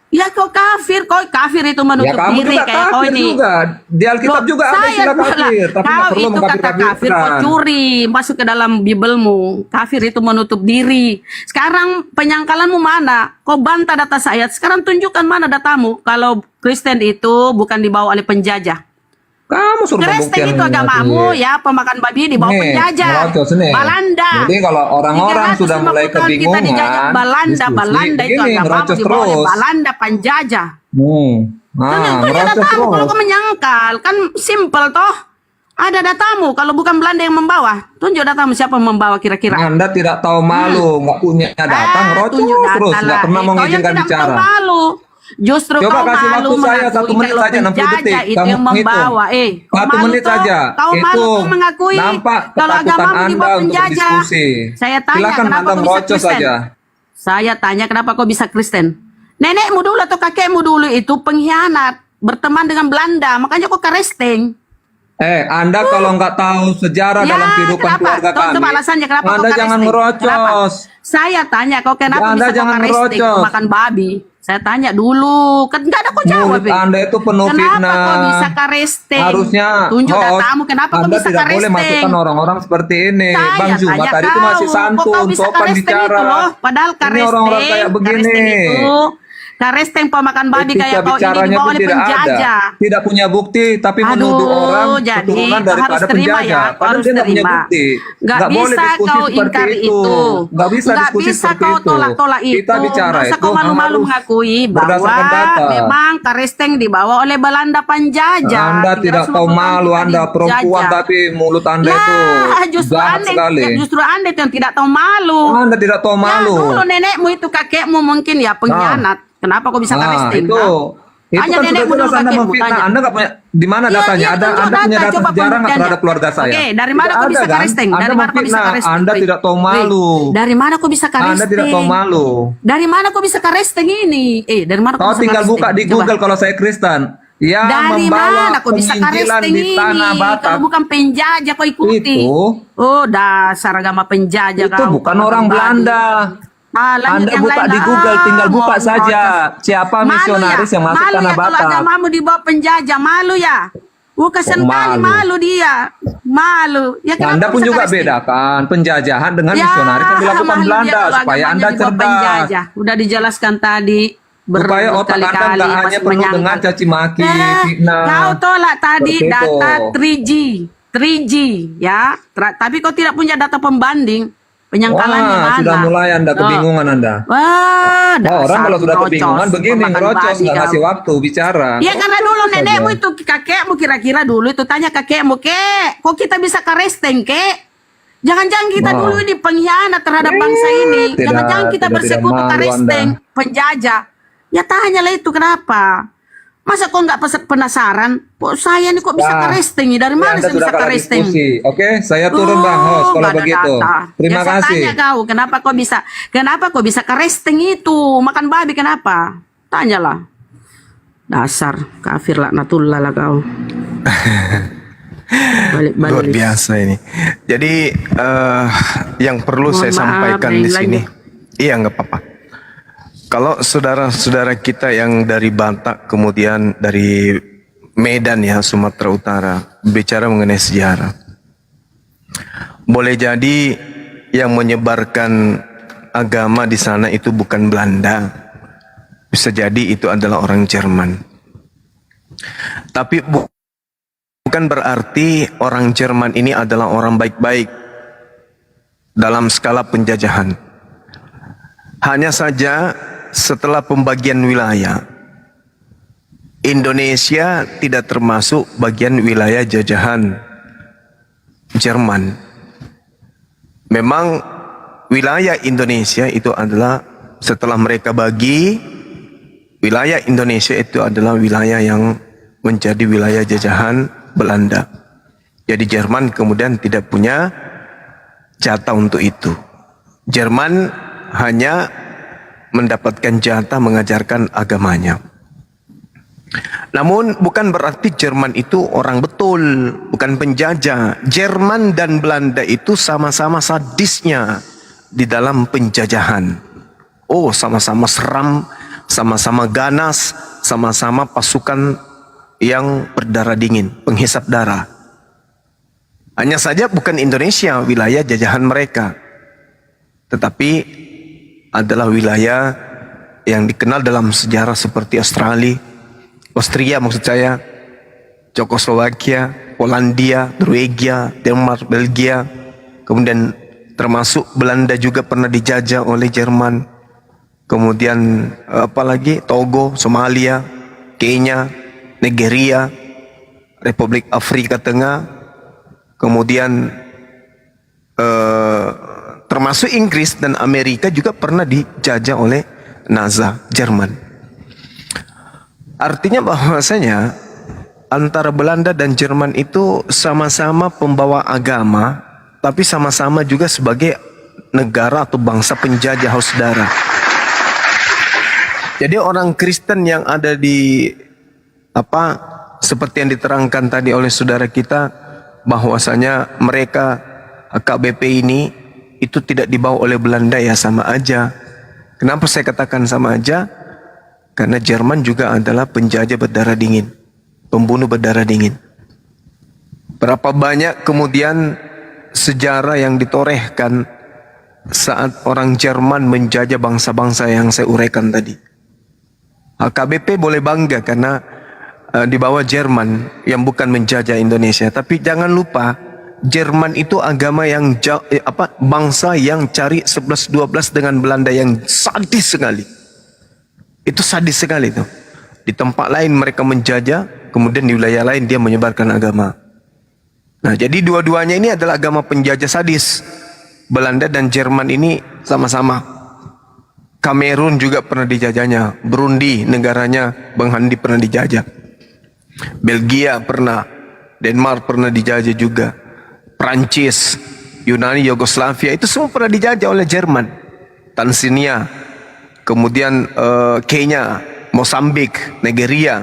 Ya kau kafir itu Ya menutup kamu diri juga kayak kau kafir ini. juga. Di Alkitab Loh, juga ada saya istilah malah, kafir, tapi nggak kau perlu itu kata kafir, kau curi, masuk ke dalam Bibelmu. Kafir itu menutup diri. Sekarang penyangkalanmu mana? Kau bantah data saya. Sekarang tunjukkan mana datamu. Kalau Kristen itu bukan dibawa oleh penjajah. Kamu suruh Kristen pembuktian itu agamamu ya, pemakan babi dibawa Nih, penjajah. ngerocos nih. Belanda. Jadi kalau orang-orang sudah 350 mulai tahun kita kebingungan, dijajah Belanda, diskusi, Belanda itu begini, agamamu ngerocos dibawa oleh terus. Belanda penjajah. Tunjuk Ngerocos datamu kalau terus. kau menyangkal, kan simple toh. Ada datamu, kalau bukan Belanda yang membawa. Tunjuk datamu siapa yang membawa kira-kira. Anda tidak tahu malu, nggak punya data, ngerocos tunjuk data terus, nggak lah. pernah Kau yang mengizinkan tidak bicara. tahu malu. Justru Coba kau kasih malu waktu saya 1 mengakui menit kalau saja, 60 detik. penjajah itu Kamu yang membawa. Kau 1 malu menit toh? saja. Kau malu Itu toh mengakui nampak kalau ketakutan agamamu Anda dibawa untuk penjajah. berdiskusi. Saya tanya Silakan kenapa Anda kau bisa merocos Kristen? saja. Saya tanya kenapa kau bisa Kristen? Nenekmu dulu atau kakekmu dulu itu pengkhianat, berteman dengan Belanda, makanya kau Kristen. Anda kalau nggak tahu sejarah Ya, dalam kehidupan kenapa? keluarga Coba kami, alasannya kenapa kau Anda jangan Kristen? Kenapa? ngerocos. Saya tanya kau kenapa Anda bisa jangan kau Kristen, ngerocos. kau makan babi? Saya tanya dulu, kan nggak ada kau jawab. Mulut Anda itu penuh Kenapa fitnah. kau bisa Kristen? Harusnya Tunjuk host, datamu, kenapa kau Anda bisa tidak boleh Kristen? masukkan orang-orang seperti ini. Saya Bang Zuma tanya tadi itu kau, masih kok santun, kau bisa sopan Kristen bicara. itu loh, padahal Ini orang-orang kayak begini. Kristen itu Kristen pemakan babi Etika kayak kau ini bicaranya dibawa pun oleh tidak ada. penjajah. Tidak punya bukti, tapi menuduh orang jadi keturunan kau daripada harus terima penjajah. ya, kau Padahal harus dia nggak punya terima. bukti. Nggak boleh bisa diskusi kau seperti ingkar itu. Nggak bisa Nggak diskusi bisa seperti kau itu. tolak-tolak itu. Kita bicara Nggak usah itu kau malu-malu harus mengakui bahwa berdasarkan data. memang Kristen dibawa oleh Belanda penjajah. Anda tidak 350 tahu tahun malu, kita Anda perempuan dijajah. tapi mulut Anda Ya, itu justru jahat sekali. justru Anda itu yang tidak tahu malu. Anda tidak tahu malu. Ya, dulu nenekmu itu kakekmu mungkin ya pengkhianat. Kenapa kau bisa Kristen? Itu Tanya kan sudah nenekmu jelas dulu, Anda kakekmu, memfitnah. tanya. Anda nggak punya di mana datanya? Anda tunjuk punya data coba sejarah nggak pembuktiannya. terhadap keluarga saya? Oke, dari mana Tidak kau bisa ada, kan? Kristen? Anda Dari mana kau bisa memfitnah. Kristen? Anda tidak tahu malu. Dari mana kau bisa Kristen? Anda tidak tahu malu. Dari mana kau bisa Kristen ini? Dari mana kau Kau bisa tinggal Kristen? buka di Coba. Google kalau saya Kristen. Yang Dari membawa mana kau bisa penginjilan Kristen di ini? tanah Batak Kalau bukan penjajah kau ikuti. itu Oh, dasar agama penjajah itu kau. bukan Kau orang babi. Belanda. Lanjut Anda yang buka lain di lah. Google, tinggal buka Mau saja protes. siapa Malu misionaris yang masuk malu tanah kalau Batak. agamamu dibawa penjajah, malu ya. Kasihan Kok kali malu? malu dia. Malu. Ya kenapa Anda pun bisa juga Kristen? bedakan penjajahan dengan Ya, misionaris yang dilakukan malu dia Belanda kalau supaya agamanya Anda dibawa cerdas. penjajah. Udah dijelaskan tadi. Supaya otak Anda berkali-kali nggak pas hanya penuh menyangkal. dengan caci maki, fitnah. Kau tolak tadi Seperti itu. data 3G ya. Tapi kau tidak punya data pembanding. Penyangkalannya Wah, mana? sudah mulai Anda kebingungan Anda. Wah, Orang kalau sudah ngerocos, kebingungan begini pemakan ngerocos babi nggak kau. ngasih waktu bicara. Iya karena dulu Saja. nenekmu itu kakekmu kira-kira dulu itu tanya kakekmu, kek, kok kita bisa Kristen, kek? Jangan-jangan kita Wah. dulu ini pengkhianat terhadap bangsa ini. Tidak, Jangan-jangan kita tidak bersekutu malu Kristen, penjajah. Ya tanyalah itu kenapa? Masa kok nggak penasaran? Kok saya ini kok bisa Ya. Kristen? Dari mana Anda saya sudah bisa kalah Kristen? diskusi. Oke, saya turun Bang host kalau nggak ada begitu. data. Terima Ya, saya kasih. tanya kau, kenapa kau bisa Kristen itu? Makan babi kenapa? Tanyalah. Dasar kafir laknatullah lah kau. Luar biasa ini. Jadi yang perlu Mohon saya maaf, sampaikan di lanjut. sini, iya nggak apa-apa. Kalau saudara-saudara kita yang dari Batak kemudian dari Medan ya Sumatera Utara bicara mengenai sejarah, boleh jadi yang menyebarkan agama di sana itu bukan Belanda, bisa jadi itu adalah orang Jerman. Tapi bukan berarti orang Jerman ini adalah orang baik-baik dalam skala penjajahan. Hanya saja setelah pembagian wilayah, Indonesia tidak termasuk bagian wilayah jajahan Jerman. Memang wilayah Indonesia itu adalah setelah mereka bagi, wilayah Indonesia itu adalah wilayah yang menjadi wilayah jajahan Belanda. Jadi Jerman kemudian tidak punya jatah untuk itu. Jerman hanya mendapatkan jatah mengajarkan agamanya. Namun bukan berarti Jerman itu orang betul, bukan penjajah. Jerman dan Belanda itu sama-sama sadisnya di dalam penjajahan. Oh, sama-sama seram, sama-sama ganas, sama-sama pasukan yang berdarah dingin, penghisap darah. Hanya saja bukan Indonesia wilayah jajahan mereka, tetapi adalah wilayah yang dikenal dalam sejarah seperti Austria maksud saya, Czechoslovakia, Polandia, Norwegia, Denmark, Belgia, kemudian termasuk Belanda juga pernah dijajah oleh Jerman. Kemudian apalagi Togo, Somalia, Kenya, Nigeria, Republik Afrika Tengah, kemudian termasuk Inggris dan Amerika juga pernah dijajah oleh Nazi Jerman. Artinya bahwasanya antara Belanda dan Jerman itu sama-sama pembawa agama, tapi sama-sama juga sebagai negara atau bangsa penjajah, saudara. Jadi orang Kristen yang ada di seperti yang diterangkan tadi oleh saudara kita, bahwasanya mereka KBP ini itu tidak dibawa oleh Belanda, ya sama aja. Kenapa saya katakan sama aja? Karena Jerman juga adalah penjajah berdarah dingin, pembunuh berdarah dingin. Berapa banyak kemudian sejarah yang ditorehkan saat orang Jerman menjajah bangsa-bangsa yang saya uraikan tadi. KBP boleh bangga karena di bawah Jerman yang bukan menjajah Indonesia. Tapi jangan lupa, Jerman itu agama yang bangsa yang cari 11-12 dengan Belanda yang sadis sekali. Itu sadis sekali itu. Di tempat lain mereka menjajah, kemudian di wilayah lain dia menyebarkan agama. Nah, jadi dua-duanya ini adalah agama penjajah sadis. Belanda dan Jerman ini sama-sama. Kamerun juga pernah dijajahnya, Burundi negaranya Bang Handi pernah dijajah, Belgia pernah, Denmark pernah dijajah juga, Prancis, Yunani, Yugoslavia itu semua pernah dijajah oleh Jerman. Tanzania, kemudian Kenya, Mosambik, Nigeria,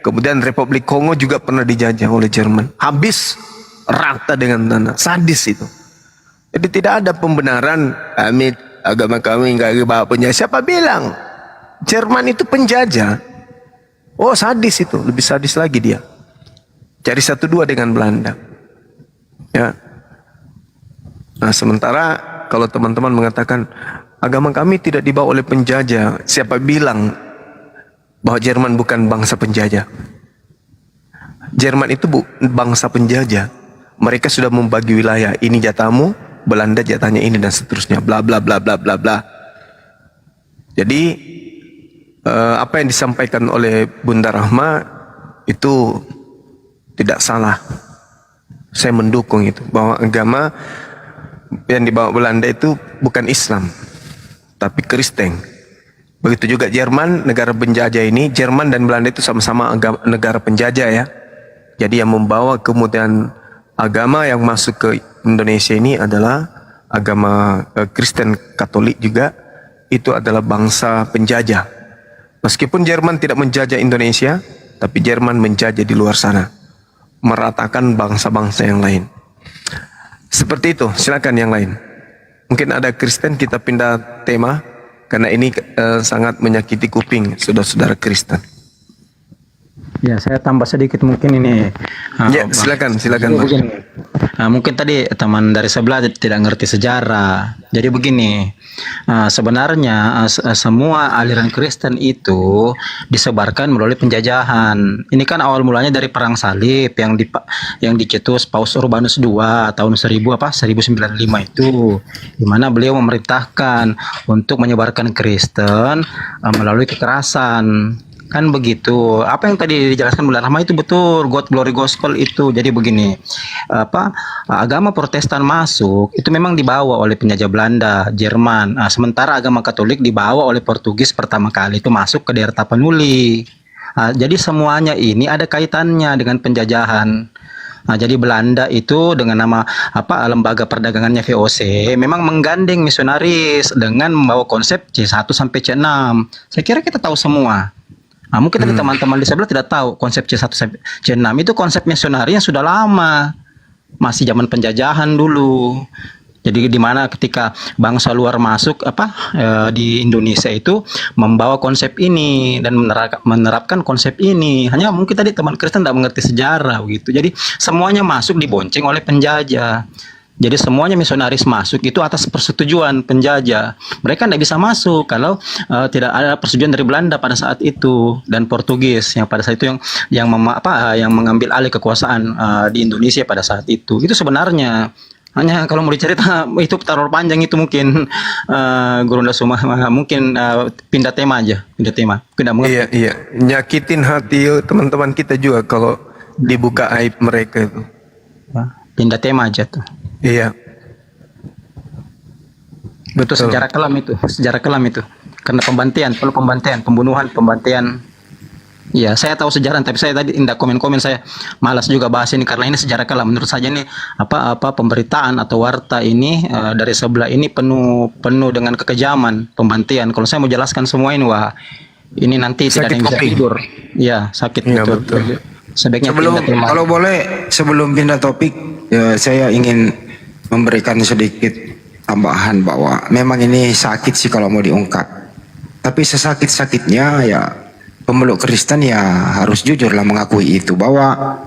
kemudian Republik Kongo juga pernah dijajah oleh Jerman. Habis rata dengan tanah, sadis itu. Jadi tidak ada pembenaran agama kami enggak bawa penjajah. Siapa bilang? Jerman itu penjajah. Oh, sadis itu, lebih sadis lagi dia. Cari 1-2 dengan Belanda. Ya. Nah, sementara kalau teman-teman mengatakan agama kami tidak dibawa oleh penjajah, siapa bilang bahwa Jerman bukan bangsa penjajah? Jerman itu bangsa penjajah. Mereka sudah membagi wilayah, ini jatahmu, Belanda jatahnya ini, dan seterusnya, bla bla bla bla bla bla. Jadi apa yang disampaikan oleh Bunda Rahma itu tidak salah. Saya mendukung itu, bahwa agama yang dibawa Belanda itu bukan Islam, tapi Kristen. Begitu juga Jerman, negara penjajah ini. Jerman dan Belanda itu sama-sama negara penjajah, ya. Jadi yang membawa kemudian agama yang masuk ke Indonesia ini adalah agama Kristen Katolik juga. Itu adalah bangsa penjajah. Meskipun Jerman tidak menjajah Indonesia, tapi Jerman menjajah di luar sana, meratakan bangsa-bangsa yang lain. Seperti itu. Silakan yang lain. Mungkin ada Kristen, kita pindah tema karena ini sangat menyakiti kuping saudara-saudara Kristen. Ya, saya tambah sedikit mungkin ini. Ya, silakan Mas. Mungkin tadi teman dari sebelah tidak ngerti sejarah. Jadi begini, sebenarnya semua aliran Kristen itu disebarkan melalui penjajahan. Ini kan awal mulanya dari perang salib yang dicetus Paus Urbanus II tahun 1095 itu, di mana beliau memerintahkan untuk menyebarkan Kristen melalui kekerasan. Kan begitu. Apa yang tadi dijelaskan Bulan Rahma itu betul. God Glory Gospel itu. Jadi begini, agama Protestan masuk itu memang dibawa oleh penjajah Belanda, Jerman. Sementara agama Katolik dibawa oleh Portugis pertama kali itu masuk ke daerah Tapanuli. Jadi semuanya ini ada kaitannya dengan penjajahan. Jadi Belanda itu dengan nama lembaga perdagangannya VOC memang menggandeng misionaris dengan membawa konsep C1 sampai C6. Saya kira kita tahu semua. Mungkin tadi teman-teman di sebelah tidak tahu konsep C1 sampai C6 itu konsep misionari yang sudah lama, masih zaman penjajahan dulu. Jadi di mana ketika bangsa luar masuk di Indonesia itu membawa konsep ini dan menerapkan konsep ini. Hanya mungkin tadi teman Kristen tidak mengerti sejarah gitu. Jadi semuanya masuk dibonceng oleh penjajah. Jadi semuanya misionaris masuk itu atas persetujuan penjajah. Mereka tidak bisa masuk kalau tidak ada persetujuan dari Belanda pada saat itu dan Portugis yang pada saat itu yang mengambil alih kekuasaan di Indonesia pada saat itu. Itu sebenarnya hanya kalau mau dicerita itu terlalu panjang itu mungkin Gurunda Suma mungkin pindah tema aja, pindah tema. Tidak mengerti. Iya, nyakitin hati teman-teman kita juga kalau dibuka aib mereka itu. Pindah tema aja tuh. Iya. Betul, sejarah kelam itu. Karena pembunuhan, pembantaian. Iya, saya tahu sejarah, tapi saya tadi tidak komen-komen, saya malas juga bahas ini karena ini sejarah kelam. Menurut saya ini pemberitaan atau warta ini dari sebelah ini penuh dengan kekejaman, pembantaian. Kalau saya mau jelaskan semua ini, wah, ini nanti tidak ada yang bisa tidur. Iya, sakit Ya, betul. betul. Sebaiknya Sebelum pindah tema. kalau boleh sebelum pindah topik, saya ingin memberikan sedikit tambahan bahwa memang ini sakit sih kalau mau diungkap. Tapi sesakit-sakitnya ya pemeluk Kristen ya harus jujurlah mengakui itu bahwa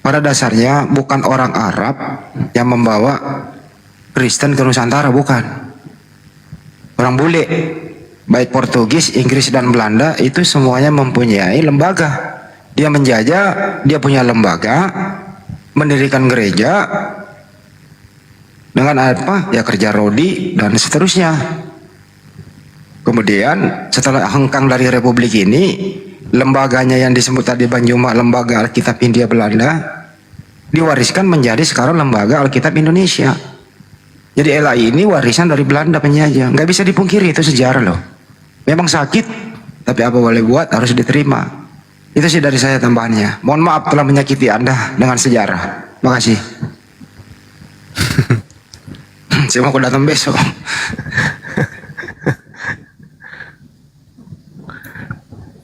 pada dasarnya bukan orang Arab yang membawa Kristen ke Nusantara, bukan. Orang bule, baik Portugis, Inggris dan Belanda itu semuanya mempunyai lembaga. Dia menjajah, dia punya lembaga, mendirikan gereja dengan ya kerja rodi dan seterusnya. Kemudian setelah hengkang dari Republik ini, lembaganya yang disebut tadi Bang Juma, Lembaga Alkitab Hindia Belanda, diwariskan menjadi sekarang Lembaga Alkitab Indonesia. Jadi LAI ini warisan dari Belanda penjajah, nggak bisa dipungkiri, itu sejarah loh. Memang sakit, tapi apa boleh buat, harus diterima. Itu sih dari saya tambahannya. Mohon maaf telah menyakiti Anda dengan sejarah. Makasih. Saya mau datang besok.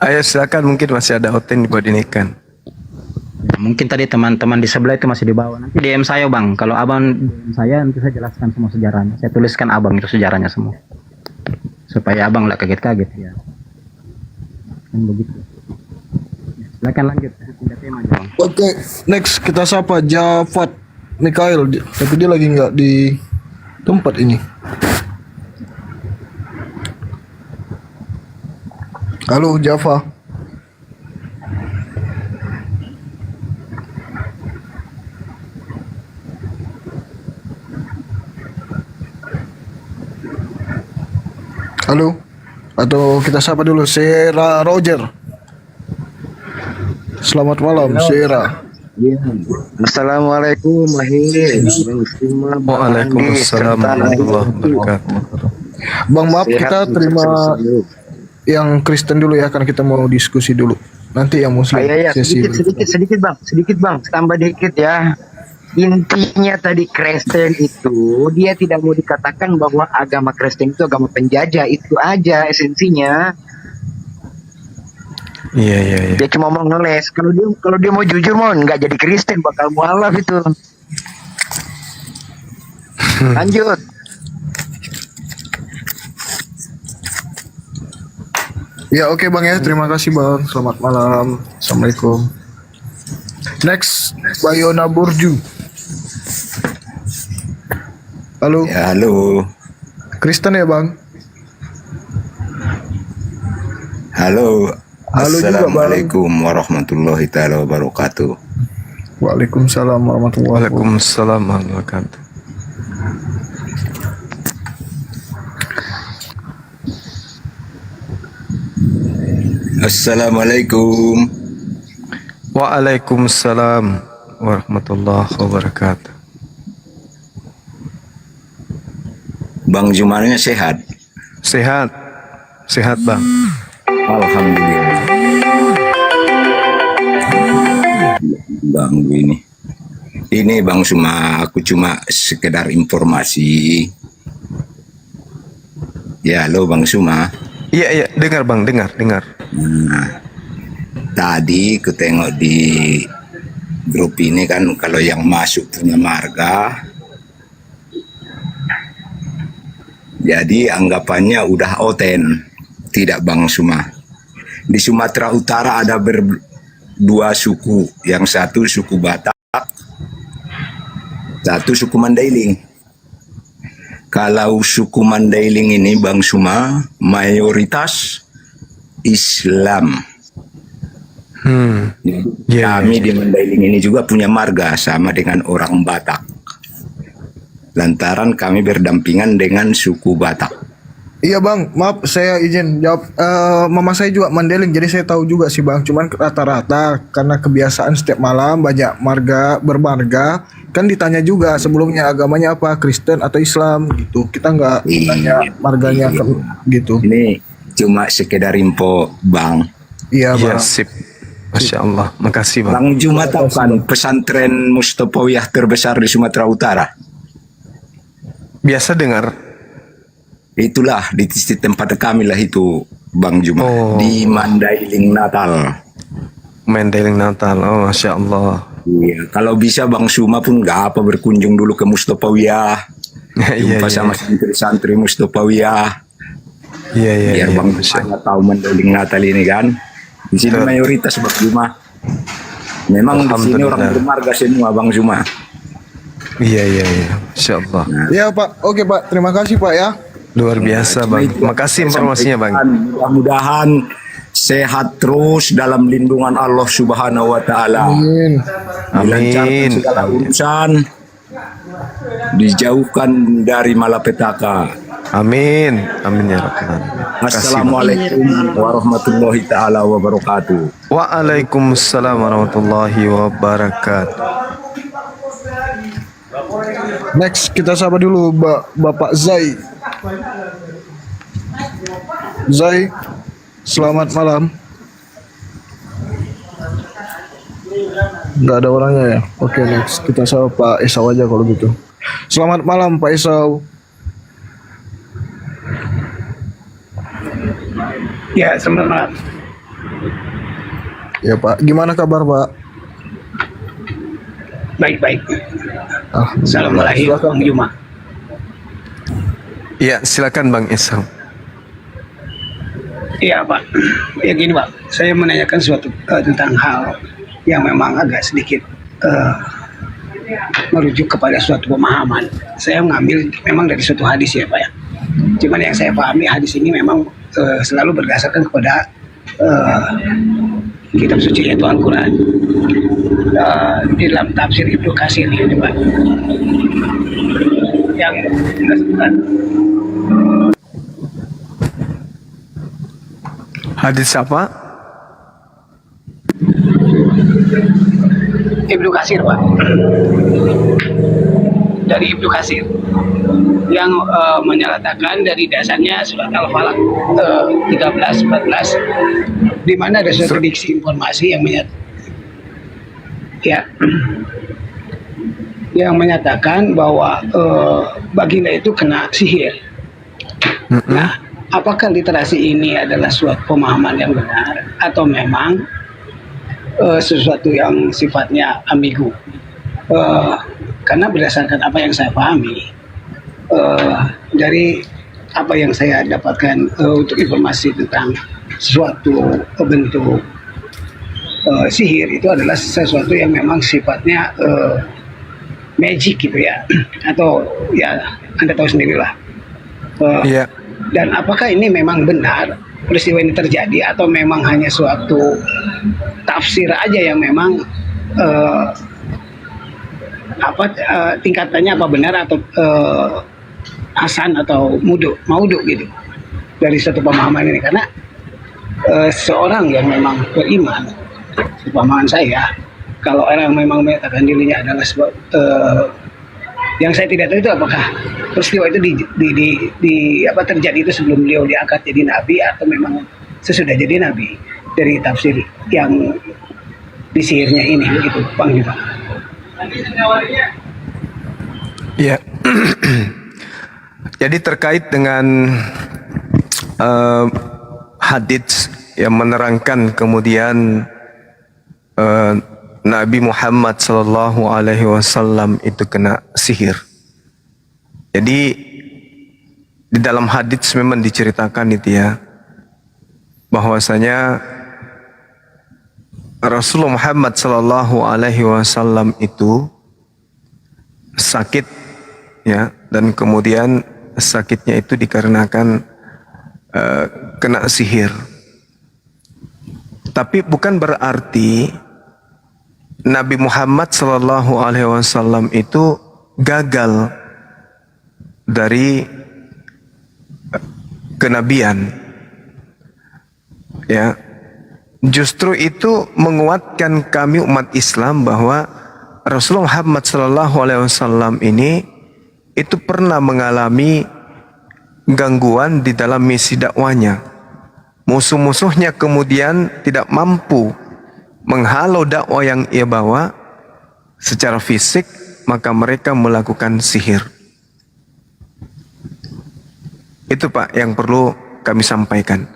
Ayo silakan, mungkin masih ada hoten buat dinaikkan. Mungkin tadi teman-teman di sebelah itu masih di bawah. Nanti DM saya Bang. Kalau Abang DM saya, nanti saya jelaskan semua sejarahnya. Saya tuliskan Abang itu sejarahnya semua. Supaya Abang nggak kaget-kaget ya. Kan begitu. Silakan lanjut. Pindah tema aja, Bang. Oke, next kita sapa Jafat Mikael, tapi dia lagi nggak di tempat ini. Halo Java. Halo. Atau kita sapa dulu Sera Roger. Selamat malam Sera. Assalamualaikum Waalaikumsalam warahmatullahi wabarakatuh. Bang, maaf kita terima yang Kristen dulu ya, karena kita mau diskusi dulu. Nanti yang Muslim sesi sedikit bang, tambah dikit ya. Intinya tadi Kristen itu dia tidak mau dikatakan bahwa agama Kristen itu agama penjajah, itu aja esensinya. Iya. Dia cuma mau ngeles. Kalau dia mau jujur mau nggak jadi Kristen, bakal mualaf itu. Lanjut. Ya oke Bang ya, terima kasih Bang. Selamat malam. Assalamualaikum. Next, Bayona Burju. Halo. Ya, halo. Kristen ya Bang? Halo. Halo juga, Bang. Assalamualaikum warahmatullahi taala wabarakatuh. Waalaikumsalam warahmatullahi wabarakatuh. Waalaikumsalam warahmatullahi wabarakatuh. Assalamualaikum. Waalaikumsalam warahmatullahi wabarakatuh. Bang Jumannya sehat? Sehat Bang. Alhamdulillah. Bang ini Bang Suma, aku cuma sekedar informasi. Ya, halo Bang Suma. Iya, dengar Bang, dengar. Nah, tadi aku tengok di grup ini kan, kalau yang masuk punya marga Jadi anggapannya udah oten, tidak Bang Suma. Di Sumatera Utara ada dua suku, yang satu suku Batak, satu suku Mandailing. Kalau suku Mandailing ini Bang Suma mayoritas Islam. Kami di Mandailing ini juga punya marga sama dengan orang Batak. Lantaran kami berdampingan dengan suku Batak. Iya bang, maaf saya izin jawab. Mama saya juga Mandailing, jadi saya tahu juga sih bang. Cuman rata-rata karena kebiasaan setiap malam banyak bermarga, kan ditanya juga sebelumnya agamanya apa, Kristen atau Islam gitu. Kita nggak tanya marganya gitu. Ini cuma sekedar info bang. Iya bang. Sip. Masya Allah, makasih bang. Bang Juma tahu kan pesantren Mustafawiyah terbesar di Sumatera Utara? Biasa dengar. Itulah di tempat kami lah itu Bang Juma, di Mandailing Natal. Mandailing Natal, oh Masya Allah. Iya, kalau bisa Bang Suma pun nggak apa berkunjung dulu ke Mustafawiyah, jumpa sama santri-santri Mustafawiyah. Biar Bang Juma tahu Mandailing Natal ini kan. Di sini mayoritas Bang Juma. Memang di sini orang bermarga semua Bang Juma. Iya, Insya Allah. Iya Pak, oke Pak, terima kasih Pak ya. Luar biasa bang. Makasih informasinya bang. Mudah-mudahan sehat terus dalam lindungan Allah Subhanahu Wa Taala. Amin. Dilancarkan segala urusan, dijauhkan dari malapetaka. Amin. Amin ya Rabbal Alamin. Assalamualaikum warahmatullahi taala wabarakatuh. Waalaikumsalam warahmatullahi wabarakatuh. Next kita sapa dulu Bapak Zai. Zai, selamat malam. Nggak ada orangnya ya. Oke, next kita sapa Pak Esau aja kalau gitu. Selamat malam Pak Esau. Ya, selamat malam. Ya Pak, gimana kabar Pak? Baik-baik. Assalamualaikum Bang Juma. Ya, silakan Bang Esau. Iya Pak, ya gini Pak, saya menanyakan suatu tentang hal yang memang agak sedikit merujuk kepada suatu pemahaman. Saya mengambil memang dari suatu hadis ya Pak ya. Cuman yang saya pahami hadis ini memang selalu berdasarkan kepada kitab suci yaitu Al-Quran. Di dalam tafsir Ibnu Katsir ini Pak, yang berdasarkan hadis apa? Ibnu Katsir Pak, dari Ibnu Katsir yang menyatakan dari dasarnya surat Al-Falaq 13-14 di mana ada suatu diksi informasi yang yang menyatakan bahwa baginda itu kena sihir. Nah, apakah literasi ini adalah suatu pemahaman yang benar atau memang sesuatu yang sifatnya ambigu? Karena berdasarkan apa yang saya pahami dari apa yang saya dapatkan untuk informasi tentang suatu bentuk sihir itu adalah sesuatu yang memang sifatnya magic gitu ya, atau ya Anda tahu sendirilah. Dan apakah ini memang benar peristiwa ini terjadi atau memang hanya suatu tafsir aja yang memang tingkatannya apa benar atau hasan atau maudu gitu dari suatu pemahaman ini? Karena seorang yang memang beriman, pemahaman saya, kalau orang memang menyatakan dirinya adalah sebab yang saya tidak tahu itu apakah peristiwa itu terjadi itu sebelum beliau diangkat jadi nabi atau memang sesudah jadi nabi, dari tafsir yang disihirnya ini begitu Bang Juma. Ya. Jadi terkait dengan hadits yang menerangkan kemudian Nabi Muhammad Sallallahu Alaihi Wasallam itu kena sihir. Jadi Di dalam hadits memang diceritakan itu ya, bahwasanya Rasulullah Muhammad sallallahu alaihi wasallam itu sakit ya, dan kemudian sakitnya itu dikarenakan kena sihir. Tapi bukan berarti Nabi Muhammad sallallahu alaihi wasallam itu gagal dari kenabian. Ya. Justru itu menguatkan kami umat Islam bahwa Rasulullah Muhammad sallallahu alaihi wasallam ini itu pernah mengalami gangguan di dalam misi dakwanya. Musuh-musuhnya kemudian tidak mampu menghalau dakwah yang ia bawa secara fisik, maka mereka melakukan sihir. Itu Pak yang perlu kami sampaikan.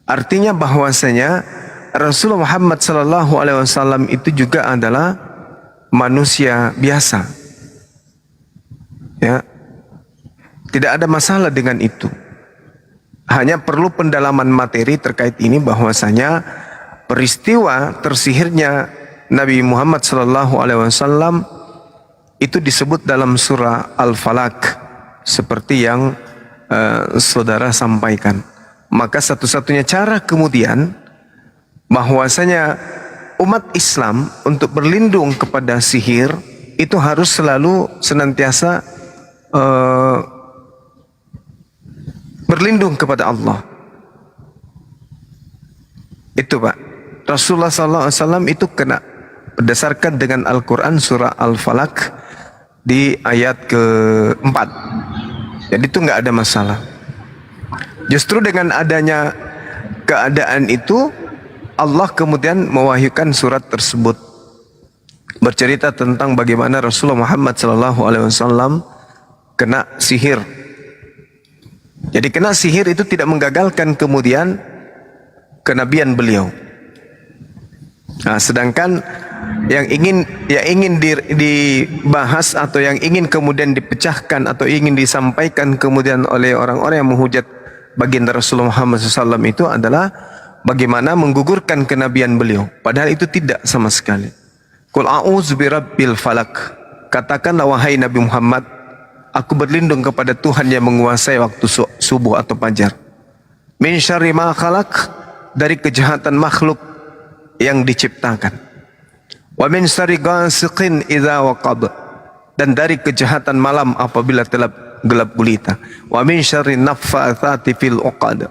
Artinya bahwasanya Rasulullah Muhammad sallallahu alaihi wasallam itu juga adalah manusia biasa. Ya. Tidak ada masalah dengan itu. Hanya perlu pendalaman materi terkait ini, bahwasanya peristiwa tersihirnya Nabi Muhammad sallallahu alaihi wasallam itu disebut dalam surah Al-Falaq seperti yang saudara sampaikan. Maka satu-satunya cara kemudian bahwasanya umat Islam untuk berlindung kepada sihir itu harus selalu senantiasa berlindung kepada Allah. Itu Pak. Rasulullah SAW itu kena berdasarkan dengan Al-Quran surah Al-Falaq di ayat ke-4. Jadi itu nggak ada masalah. Justru dengan adanya keadaan itu, Allah kemudian mewahyukan surat tersebut bercerita tentang bagaimana Rasulullah Muhammad SAW kena sihir. Jadi kena sihir itu tidak menggagalkan kemudian kenabian beliau. Nah, sedangkan yang ingin dibahas atau yang ingin kemudian dipecahkan atau ingin disampaikan kemudian oleh orang-orang yang menghujat baginda Rasulullah Muhammad SAW itu adalah bagaimana menggugurkan kenabian beliau. Padahal itu tidak sama sekali. Qul a'udzu birabbil falaq. Katakanlah wahai Nabi Muhammad, aku berlindung kepada Tuhan yang menguasai waktu subuh atau fajar. Min syarri ma khalaq, dari kejahatan makhluk yang diciptakan. Wa min syarri ghasiqin idza waqab, dan dari kejahatan malam apabila telah gelap gulita. Wa min syarri naffatsati fil 'uqad,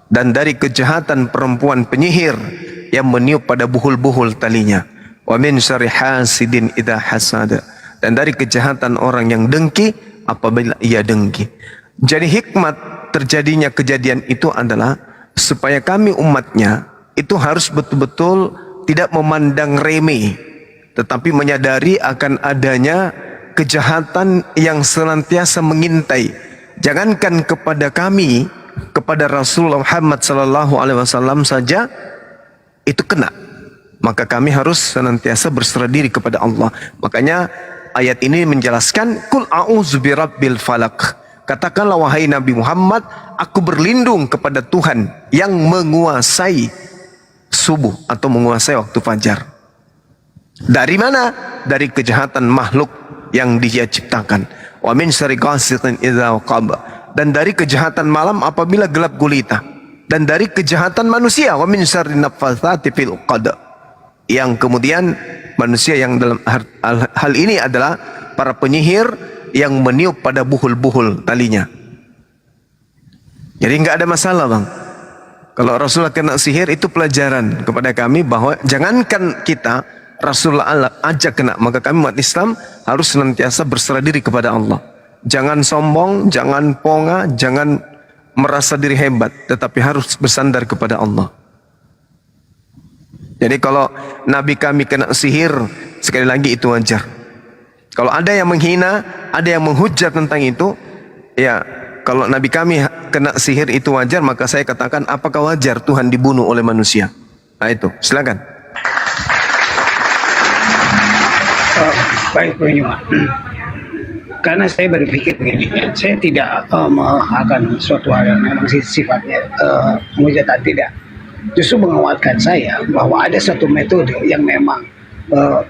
dan dari kejahatan perempuan penyihir yang meniup pada buhul-buhul talinya. Wa min syarri hasidin idza hasada, dan dari kejahatan orang yang dengki apabila ia dengki. Jadi hikmat terjadinya kejadian itu adalah supaya kami umatnya itu harus betul-betul tidak memandang remeh, tetapi menyadari akan adanya kejahatan yang senantiasa mengintai. Jangankan kepada kami, kepada Rasulullah Muhammad SAW saja itu kena. Maka kami harus senantiasa berserah diri kepada Allah. Makanya ayat ini menjelaskan kul a'udzu birabbil falaq. Katakanlah wahai Nabi Muhammad, aku berlindung kepada Tuhan yang menguasai subuh atau menguasai waktu fajar. Dari mana? Dari kejahatan makhluk yang Dia ciptakan. Wa min syarri ghasiqin idza waqab, dan dari kejahatan malam apabila gelap gulita, dan dari kejahatan manusia. Wa min syarri naffatsati fil 'uqad, yang kemudian manusia yang dalam hal ini adalah para penyihir yang meniup pada buhul-buhul talinya. Jadi nggak ada masalah bang. Kalau Rasulullah kena sihir itu pelajaran kepada kami bahwa jangankan kita, Rasulullah aja kena, maka kami umat Islam harus senantiasa berserah diri kepada Allah. Jangan sombong, jangan ponga, jangan merasa diri hebat, tetapi harus bersandar kepada Allah. Jadi kalau Nabi kami kena sihir, sekali lagi itu wajar. Kalau ada yang menghina, ada yang menghujat tentang itu, ya kalau Nabi kami kena sihir itu wajar, maka saya katakan apakah wajar Tuhan dibunuh oleh manusia? Nah itu, silakan. Baik Pak Yuma. karena saya berpikir begini, saya tidak akan suatu hal yang memang sifatnya mujizat, tidak. Justru menguatkan saya bahwa ada satu metode yang memang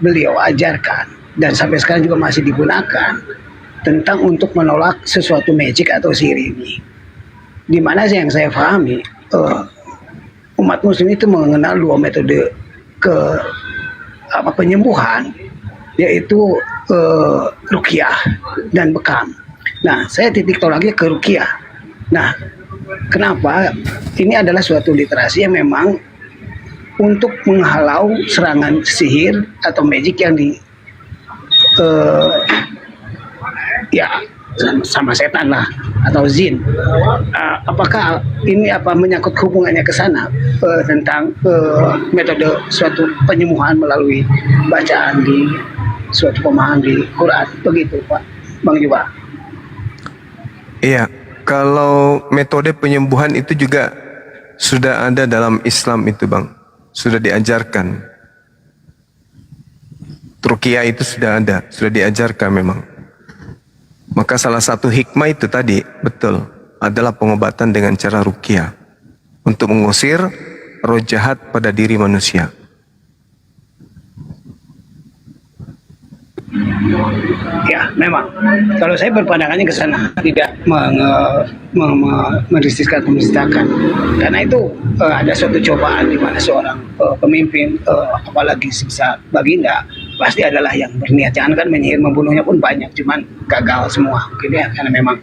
beliau ajarkan dan sampai sekarang juga masih digunakan tentang untuk menolak sesuatu magic atau sihir ini. Di mana yang saya pahami, umat muslim itu mengenal dua metode penyembuhan, yaitu ruqyah dan bekam. Nah, saya titik tolaknya ke ruqyah. Nah, kenapa? Ini adalah suatu literasi yang memang untuk menghalau serangan sihir atau magic yang sama setan lah atau jin. Apakah ini menyangkut hubungannya ke sana tentang metode suatu penyembuhan melalui bacaan di suatu pemahaman di Quran, begitu Pak Bang Juba? Iya, kalau metode penyembuhan itu juga sudah ada dalam Islam itu Bang, sudah diajarkan. Ruqyah itu sudah ada, sudah diajarkan memang. Maka salah satu hikmah itu tadi, betul, adalah pengobatan dengan cara ruqyah untuk mengusir roh jahat pada diri manusia. Ya, memang. Kalau saya berpandangannya ke sana, tidak menistakan. Karena itu ada suatu cobaan di mana seorang pemimpin, apalagi siksa baginda, pasti adalah yang berniat. Jangan kan menyihir, membunuhnya pun banyak, cuman gagal semua. Mungkin ya, karena memang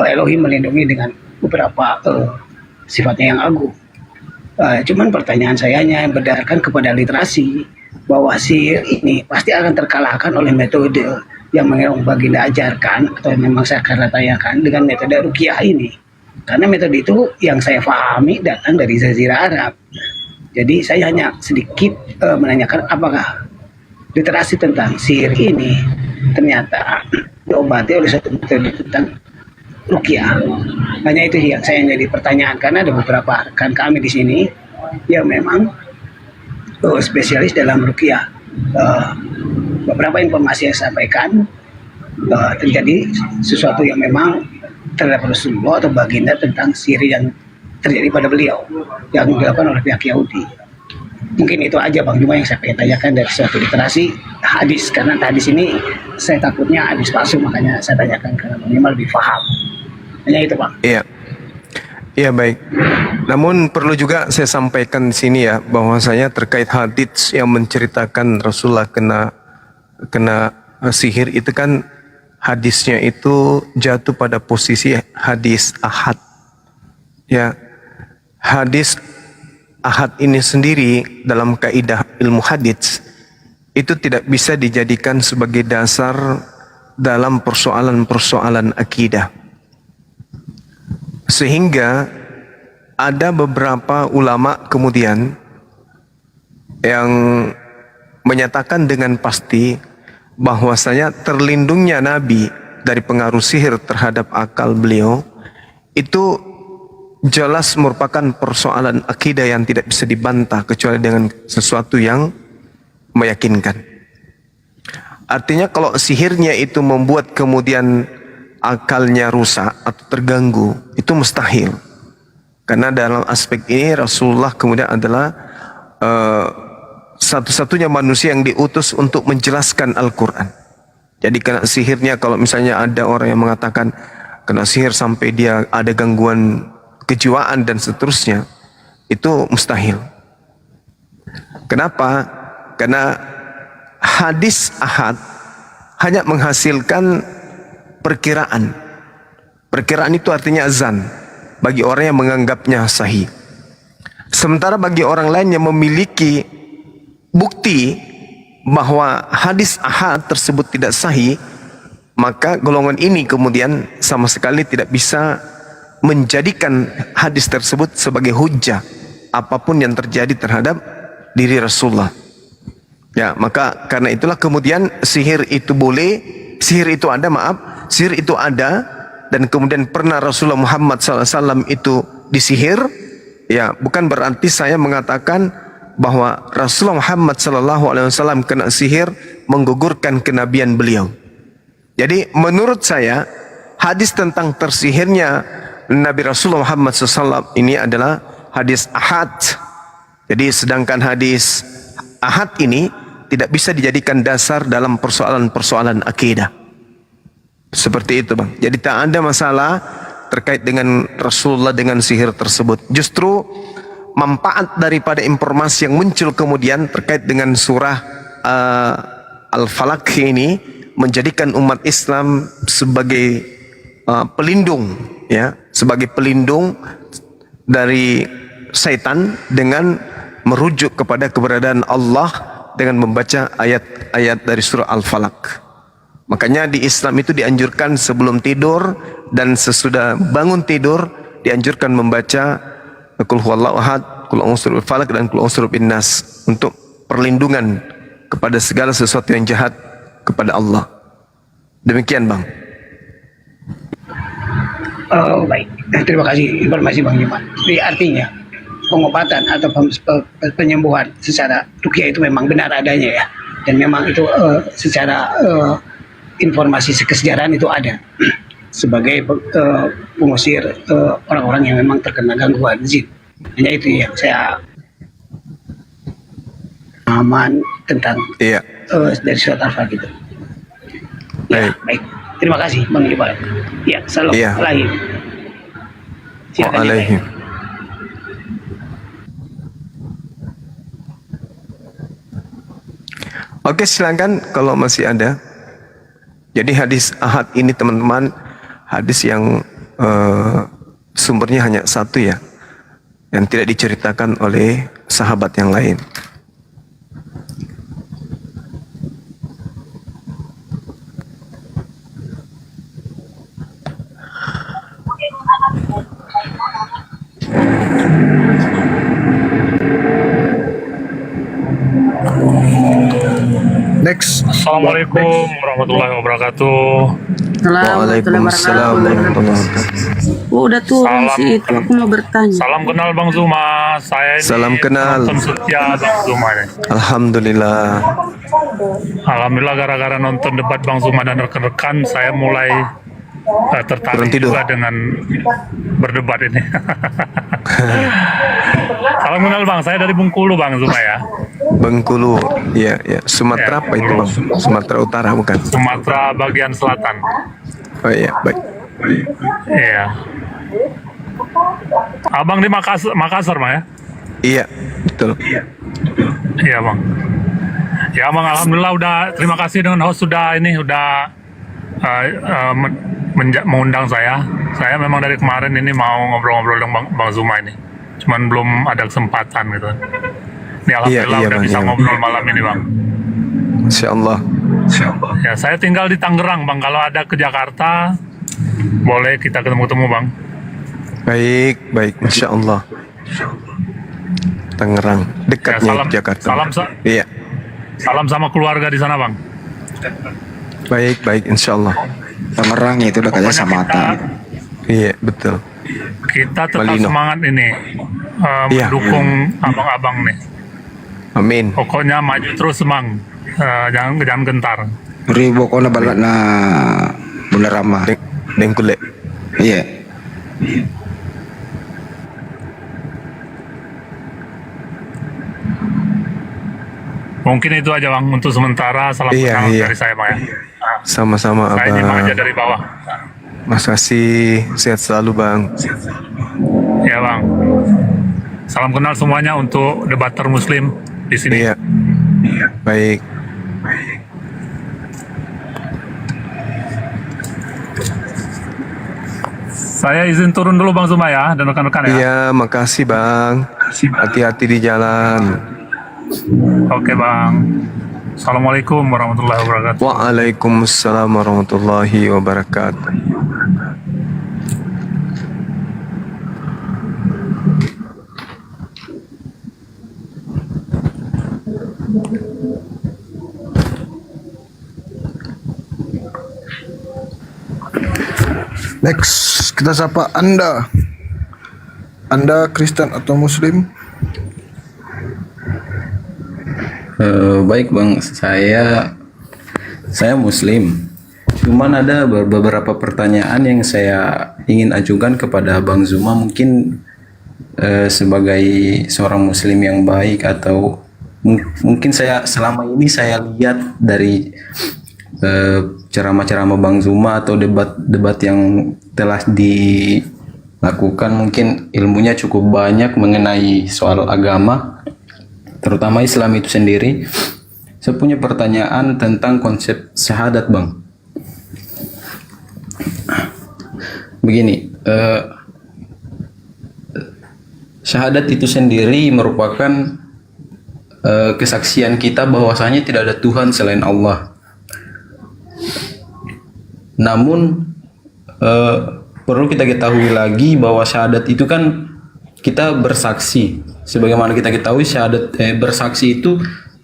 Elohim melindungi dengan beberapa sifatnya yang agung. Cuman pertanyaan saya hanya yang berdasarkan kepada literasi, bahwa sihir ini pasti akan terkalahkan oleh metode yang memang baginda ajarkan atau memang saya akan tanyakan dengan metode ruqyah ini. Karena metode itu yang saya pahami datang dari Jazirah Arab. Jadi saya hanya sedikit menanyakan apakah literasi tentang sihir ini ternyata diobati oleh satu metode tentang ruqyah. Hanya itu yang saya jadi pertanyaan, karena ada beberapa rekan kami di sini yang memang spesialis dalam ruqyah. Beberapa informasi yang saya sampaikan terjadi sesuatu yang memang terhadap Rasulullah atau baginda tentang sihir yang terjadi pada beliau yang dilakukan oleh pihak Yahudi. Mungkin itu aja Bang Juma yang saya pengen tanyakan dari suatu literasi hadis, karena hadis ini saya takutnya hadis palsu, makanya saya tanyakan karena Bang Juma lebih paham. Hanya itu Bang. Iya. Iya baik. Namun perlu juga saya sampaikan di sini ya, bahwasanya terkait hadits yang menceritakan Rasulullah kena sihir itu kan hadisnya itu jatuh pada posisi hadis ahad. Ya, hadis ahad ini sendiri dalam kaidah ilmu hadits itu tidak bisa dijadikan sebagai dasar dalam persoalan-persoalan akidah. Sehingga ada beberapa ulama kemudian yang menyatakan dengan pasti bahwasanya terlindungnya Nabi dari pengaruh sihir terhadap akal beliau itu jelas merupakan persoalan akidah yang tidak bisa dibantah kecuali dengan sesuatu yang meyakinkan. Artinya kalau sihirnya itu membuat kemudian akalnya rusak atau terganggu, itu mustahil. Karena dalam aspek ini Rasulullah kemudian adalah satu-satunya manusia yang diutus untuk menjelaskan Al-Quran. Jadi kena sihirnya, kalau misalnya ada orang yang mengatakan kena sihir sampai dia ada gangguan kejiwaan dan seterusnya, itu mustahil. Kenapa? Karena hadis ahad hanya menghasilkan perkiraan. Perkiraan itu artinya azan bagi orang yang menganggapnya sahih. Sementara bagi orang lain yang memiliki bukti bahwa hadis ahad tersebut tidak sahih, maka golongan ini kemudian sama sekali tidak bisa menjadikan hadis tersebut sebagai hujjah apapun yang terjadi terhadap diri Rasulullah. Ya, maka karena itulah kemudian sihir itu ada, dan kemudian pernah Rasulullah Muhammad SAW itu disihir. Ya, bukan berarti saya mengatakan bahwa Rasulullah Muhammad SAW kena sihir menggugurkan kenabian beliau. Jadi menurut saya hadis tentang tersihirnya Nabi Rasulullah Muhammad SAW ini adalah hadis ahad. Jadi sedangkan hadis ahad ini tidak bisa dijadikan dasar dalam persoalan-persoalan akidah. Seperti itu bang. Jadi tak ada masalah terkait dengan Rasulullah dengan sihir tersebut. Justru manfaat daripada informasi yang muncul kemudian terkait dengan surah Al-Falaq ini menjadikan umat Islam sebagai pelindung, ya, sebagai pelindung dari syaitan dengan merujuk kepada keberadaan Allah dengan membaca ayat-ayat dari surah Al-Falaq. Makanya di Islam itu dianjurkan sebelum tidur dan sesudah bangun tidur dianjurkan membaca Qul huwallahu ahad, Qul a'udzu birabbil falaq dan Qul a'udzu birabbin nas untuk perlindungan kepada segala sesuatu yang jahat kepada Allah. Demikian bang. Oh, baik. Terima kasih informasi Bang Jumat. Jadi artinya pengobatan atau penyembuhan secara ruqyah itu memang benar adanya ya. Dan memang itu secara informasi kesejarahan itu ada sebagai pengusir orang-orang yang memang terkena gangguan jin. Hanya itu yang saya aman tentang dari surat Al-Falaq itu. Ya, baik. Terima kasih Bang Iqbal. Ya, salam alaikum. Silakan. Oke, silakan kalau masih ada. Jadi hadis ahad ini teman-teman, hadis yang sumbernya hanya satu ya, yang tidak diceritakan oleh sahabat yang lain. Next. Assalamualaikum warahmatullahi wabarakatuh. Waalaikumsalam warahmatullahi wabarakatuh. Oh, udah turun sih itu. Aku mau bertanya. Salam kenal Bang Zuma. Saya ini salam kenal. Nonton setia Bang Zuma ini. Alhamdulillah. Alhamdulillah gara-gara nonton debat Bang Zuma dan rekan-rekan saya mulai tertarik juga dengan berdebat ini. Salam kenal Bang, saya dari Bengkulu Bang Zuma ya. Bengkulu, ya, ya. Sumatera apa itu Bang? Sumatera Utara bukan? Sumatera bagian selatan. Oh iya, baik. Iya. Abang di Makassar Bang ya? Iya, betul. Iya Bang. Ya Bang, alhamdulillah udah, terima kasih dengan host sudah mengundang saya. Saya memang dari kemarin ini mau ngobrol-ngobrol dengan Bang Zuma ini. Cuman belum ada kesempatan gitu. Ini alhamdulillah udah bisa ngobrol malam ini Bang. Insya Allah. Ya, saya tinggal di Tangerang Bang. Kalau ada ke Jakarta, boleh kita ketemu-temu Bang. Baik, baik. Insya Allah. Tangerang, dekatnya Jakarta. Iya. Salam sama keluarga di sana Bang. Baik, baik. Insya Allah. Tangerang itu dekatnya Samata. Iya, betul. Kita tetap semangat ini mendukung abang-abang nih. Amin. Pokoknya maju terus Bang. Jangan gentar. Ribu kona balat na Bunda Rama. Dengkulek. Iya. Mungkin itu aja Bang untuk sementara. Salam kenal dari saya Bang ya. Sama-sama Saya nyimak aja dari bawah. Mas kasih sehat selalu Bang. Ya Bang. Salam kenal semuanya untuk debater Muslim di sini. Iya. Baik. Saya izin turun dulu Bang Zuma ya dan rekan-rekan ya. Iya, makasih Bang. Hati-hati di jalan. Oke Bang. Assalamualaikum warahmatullahi wabarakatuh. Waalaikumsalam warahmatullahi wabarakatuh. Next, kita sapa Anda. Anda Kristen atau Muslim? Baik Bang, saya Muslim. Cuman ada beberapa pertanyaan yang saya ingin ajukan kepada Bang Zuma, mungkin sebagai seorang muslim yang baik, atau mungkin saya selama ini saya lihat dari ceramah-ceramah Bang Zuma atau debat-debat yang telah dilakukan, mungkin ilmunya cukup banyak mengenai soal agama, terutama Islam itu sendiri. Saya punya pertanyaan tentang konsep syahadat, Bang. Begini, syahadat itu sendiri merupakan kesaksian kita bahwasanya tidak ada Tuhan selain Allah. Namun perlu kita ketahui lagi bahwa syahadat itu kan kita bersaksi. Sebagaimana kita ketahui syahadat bersaksi itu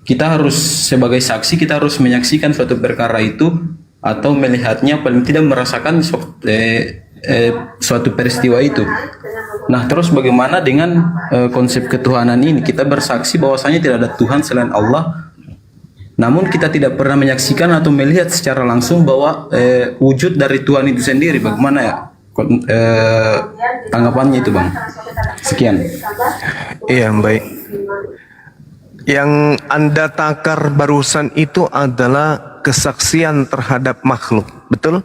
kita harus sebagai saksi, kita harus menyaksikan suatu perkara itu atau melihatnya, paling tidak merasakan suatu peristiwa itu. Nah, terus bagaimana dengan konsep ketuhanan ini? Kita bersaksi bahwasanya tidak ada Tuhan selain Allah, namun kita tidak pernah menyaksikan atau melihat secara langsung bahwa wujud dari Tuhan itu sendiri. Bagaimana ya tanggapannya itu, Bang? Sekian. Iya, baik. Yang Anda takar barusan itu adalah kesaksian terhadap makhluk, betul?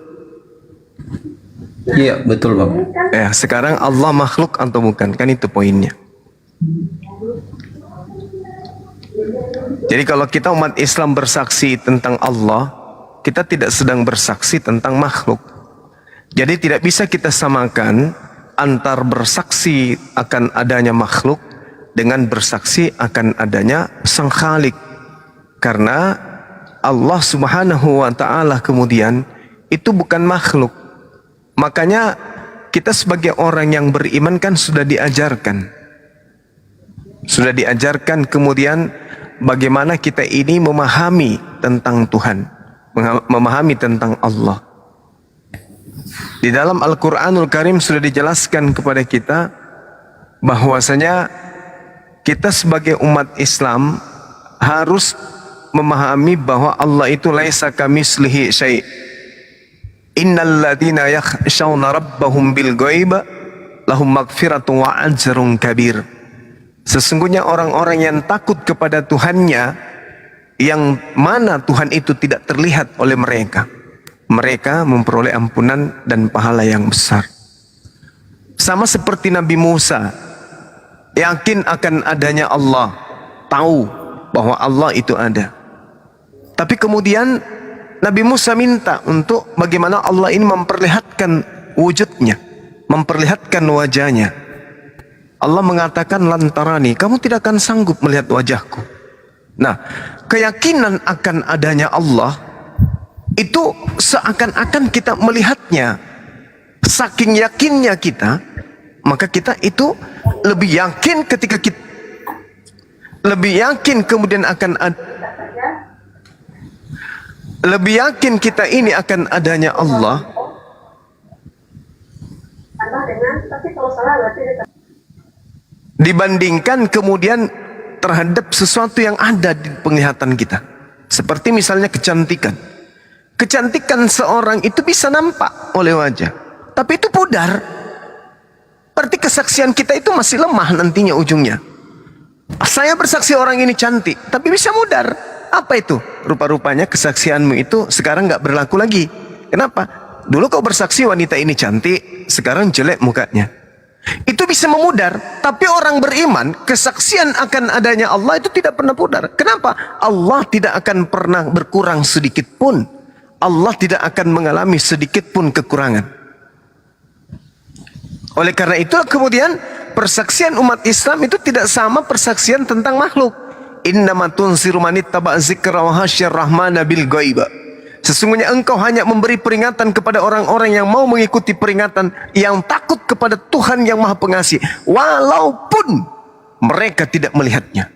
Iya, betul, Bang. Ya, sekarang Allah makhluk atau bukan? Kan itu poinnya. Jadi kalau kita umat Islam bersaksi tentang Allah, kita tidak sedang bersaksi tentang makhluk. Jadi tidak bisa kita samakan antar bersaksi akan adanya makhluk dengan bersaksi akan adanya Sang Khalik. Karena Allah Subhanahu wa taala kemudian itu bukan makhluk. Makanya kita sebagai orang yang beriman kan sudah diajarkan kemudian bagaimana kita ini memahami tentang Tuhan, memahami tentang Allah. Di dalam Al-Quranul Karim sudah dijelaskan kepada kita bahwasanya kita sebagai umat Islam harus memahami bahwa Allah itu laisa kamitslihi syai'. Innal ladzina yakhshawna rabbahum bil ghaib lahum maghfiratun wa ajrun kabir. Sesungguhnya orang-orang yang takut kepada Tuhannya, yang mana Tuhan itu tidak terlihat oleh mereka, mereka memperoleh ampunan dan pahala yang besar. Sama seperti Nabi Musa, yakin akan adanya Allah, tahu bahwa Allah itu ada. Tapi kemudian Nabi Musa minta untuk bagaimana Allah ini memperlihatkan wujudnya, memperlihatkan wajahnya. Allah mengatakan lantarani, kamu tidak akan sanggup melihat wajahku. Nah, keyakinan akan adanya Allah itu seakan-akan kita melihatnya. Saking yakinnya kita, maka kita itu lebih yakin ketika kita lebih yakin kemudian akan lebih yakin kita ini akan adanya Allah dibandingkan kemudian terhadap sesuatu yang ada di penglihatan kita. Seperti misalnya kecantikan. Kecantikan seorang itu bisa nampak oleh wajah, tapi itu pudar. Berarti kesaksian kita itu masih lemah nantinya ujungnya. Saya bersaksi orang ini cantik, tapi bisa mudar. Apa itu? Rupa-rupanya kesaksianmu itu sekarang nggak berlaku lagi. Kenapa? Dulu kau bersaksi wanita ini cantik, sekarang jelek mukanya. Itu bisa memudar. Tapi orang beriman, kesaksian akan adanya Allah itu tidak pernah pudar. Kenapa? Allah tidak akan pernah berkurang sedikit pun. Allah tidak akan mengalami sedikit pun kekurangan. Oleh karena itu kemudian persaksian umat Islam itu tidak sama persaksian tentang makhluk. Innama tunziru man ittaba dzikra wa hasyar rahmana bil ghaiba. Sesungguhnya engkau hanya memberi peringatan kepada orang-orang yang mau mengikuti peringatan, yang takut kepada Tuhan yang Maha Pengasih, walaupun mereka tidak melihatnya.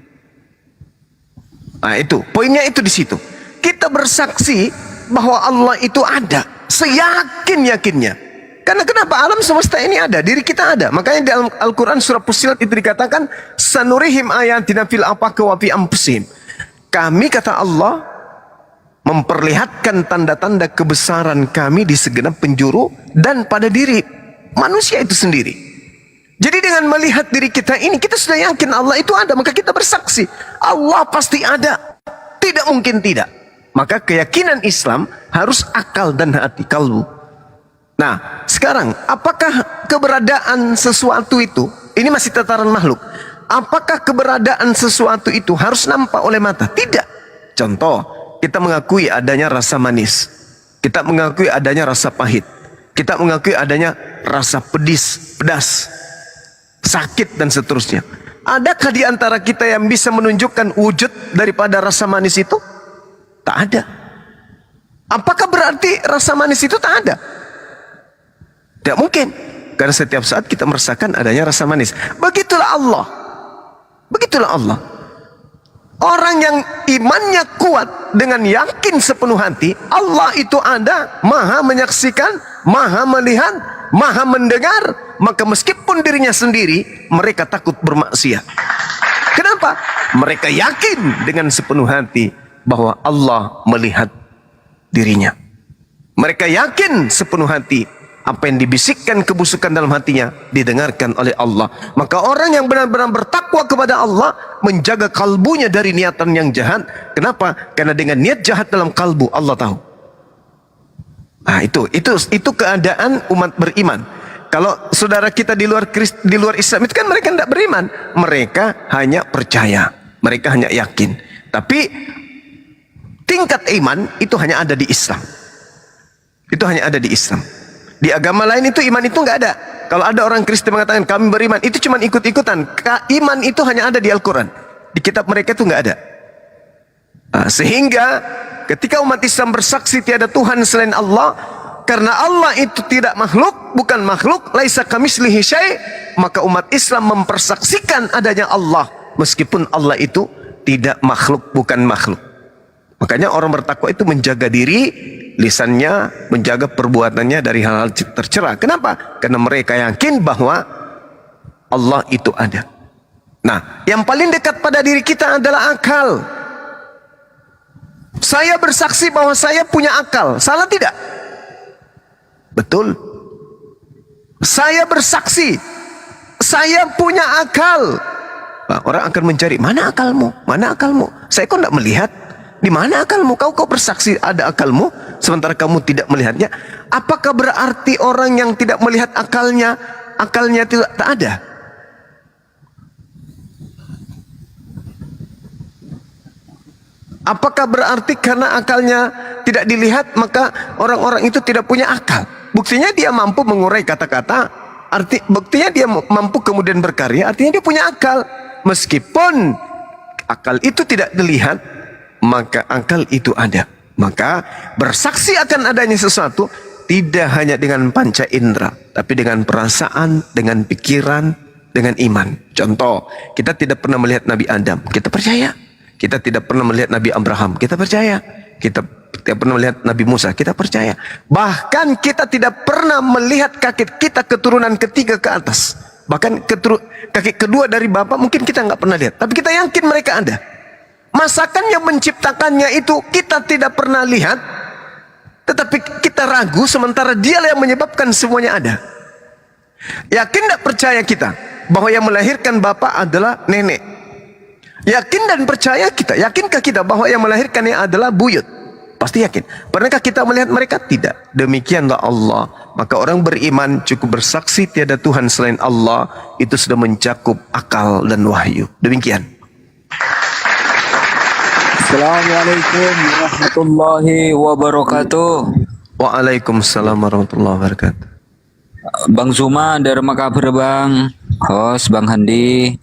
Nah, itu poinnya, itu di situ. Kita bersaksi bahwa Allah itu ada, seyakin-yakinnya. Karena kenapa? Alam semesta ini ada, diri kita ada. Makanya di Al-Quran surah Fussilat itu dikatakan sanurihim ayatina fil afaqi wa fi anfusihim. Kami, kata Allah, memperlihatkan tanda-tanda kebesaran kami di segenap penjuru dan pada diri manusia itu sendiri. Jadi dengan melihat diri kita ini, kita sudah yakin Allah itu ada, maka kita bersaksi Allah pasti ada, tidak mungkin tidak. Maka keyakinan Islam harus akal dan hati, kalbu. Nah, sekarang apakah keberadaan sesuatu itu, ini masih tataran makhluk, apakah keberadaan sesuatu itu harus nampak oleh mata? Tidak. Contoh, kita mengakui adanya rasa manis, kita mengakui adanya rasa pahit, kita mengakui adanya rasa pedas, sakit dan seterusnya. Adakah di antara kita yang bisa menunjukkan wujud daripada rasa manis itu? Tak ada. Apakah berarti rasa manis itu tak ada? Tidak mungkin, karena setiap saat kita merasakan adanya rasa manis. Begitulah Allah. Begitulah Allah. Orang yang imannya kuat dengan yakin sepenuh hati, Allah itu ada, maha menyaksikan, maha melihat, maha mendengar, maka meskipun dirinya sendiri, mereka takut bermaksiat. Kenapa? Mereka yakin dengan sepenuh hati bahwa Allah melihat dirinya. Mereka yakin sepenuh hati apa yang dibisikkan kebusukan dalam hatinya didengarkan oleh Allah. Maka orang yang benar-benar bertakwa kepada Allah menjaga kalbunya dari niatan yang jahat. Kenapa? Karena dengan niat jahat dalam kalbu Allah tahu. Nah, itu keadaan umat beriman. Kalau saudara kita di luar Islam itu kan mereka tidak beriman, mereka hanya percaya, mereka hanya yakin. Tapi tingkat iman itu hanya ada di Islam. Itu hanya ada di Islam. Di agama lain itu iman itu nggak ada. Kalau ada orang Kristen mengatakan kami beriman, itu cuma ikut-ikutan. Iman itu hanya ada di Al-Quran. Di kitab mereka itu nggak ada. Nah, sehingga ketika umat Islam bersaksi tiada Tuhan selain Allah, karena Allah itu tidak makhluk, bukan makhluk, laisa kamitslihi syai', maka umat Islam mempersaksikan adanya Allah meskipun Allah itu tidak makhluk, bukan makhluk. Makanya orang bertakwa itu menjaga diri, lisannya, menjaga perbuatannya dari hal-hal tercela. Kenapa? Karena mereka yakin bahwa Allah itu ada. Nah, yang paling dekat pada diri kita adalah akal. Saya bersaksi bahwa saya punya akal. Salah tidak? Betul. Saya bersaksi saya punya akal. Nah, orang akan mencari, mana akalmu? Mana akalmu? Saya kok tidak melihat. Di mana akalmu? Kau bersaksi ada akalmu, sementara kamu tidak melihatnya. Apakah berarti orang yang tidak melihat akalnya tidak tak ada? Apakah berarti karena akalnya tidak dilihat maka orang-orang itu tidak punya akal? Buktinya dia mampu mengurai kata-kata, buktinya dia mampu kemudian berkarya, artinya dia punya akal. Meskipun akal itu tidak dilihat, maka akal itu ada. Maka bersaksi akan adanya sesuatu tidak hanya dengan panca indera, tapi dengan perasaan, dengan pikiran, dengan iman. Contoh, kita tidak pernah melihat Nabi Adam, kita percaya. Kita tidak pernah melihat Nabi Abraham, kita percaya. Kita tidak pernah melihat Nabi Musa, kita percaya. Bahkan kita tidak pernah melihat kakek kita keturunan ketiga ke atas. Bahkan kakek kedua dari bapak mungkin kita nggak pernah lihat, tapi kita yakin mereka ada. Masakan yang menciptakannya itu kita tidak pernah lihat, tetapi kita ragu, sementara dialah yang menyebabkan semuanya ada. Yakin tidak percaya kita bahwa yang melahirkan bapak adalah nenek? Yakin dan percaya kita? Yakinkah kita bahwa yang melahirkannya adalah buyut? Pasti yakin. Pernahkah kita melihat mereka? Tidak. Demikianlah Allah. Maka orang beriman cukup bersaksi tiada Tuhan selain Allah, itu sudah mencakup akal dan wahyu. Demikian. Assalamualaikum warahmatullahi wabarakatuh. Waalaikumsalam warahmatullahi wabarakatuh. Bang Zuma dari Makabar, Bang. Host Bang Handi.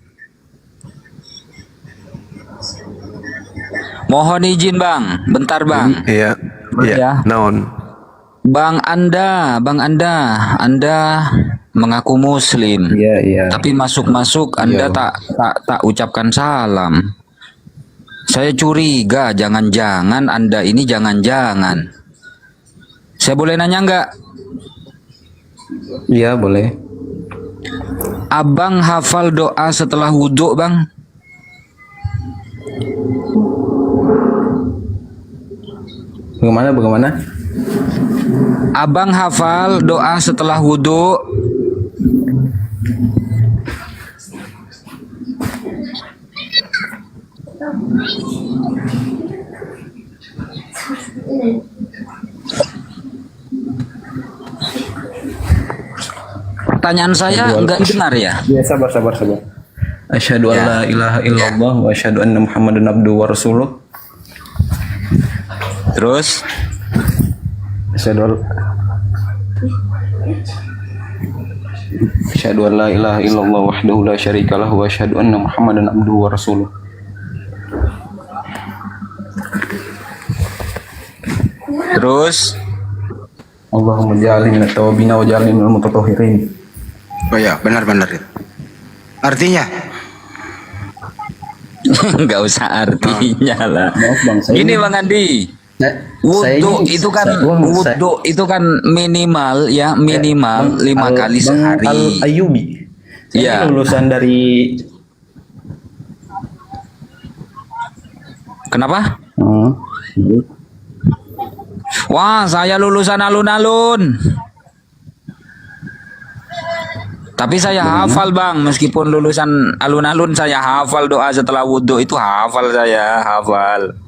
Mohon izin, Bang. Bentar, Bang. Iya. Iya. Naon. Bang Anda mengaku muslim. Iya. Tapi masuk-masuk Anda tak ucapkan salam. Saya curiga, jangan-jangan Anda ini jangan-jangan. Saya boleh nanya enggak? Iya, boleh. Abang hafal doa setelah wudhu, Bang? Bagaimana? Abang hafal doa setelah wudhu? Pertanyaan saya enggak didengar ya? Ya, sabar. Asyhadu an la ilaha illallah wa asyhadu anna Muhammadan abduhu wa rasuluh. Terus Asyhadu an la ilaha illallah wahdahu la syarikalah wa asyhadu anna Muhammadan abduhu wa rasuluh. Terus Allahumma ja'alni minat tawabina wa ja'alni minal mutatahhirin. Oh ya, benar. Artinya? nggak usah artinya lah. Maaf bang, Ini Bang Andi. Wudhu itu kan minimal ya, minimal 5 kali sehari. Al-Ayyubi. Saya lulusan dari. Kenapa? Wah, saya lulusan alun-alun. Tapi saya hafal Bang, meskipun lulusan alun-alun saya hafal doa setelah wudhu itu hafal saya, hafal.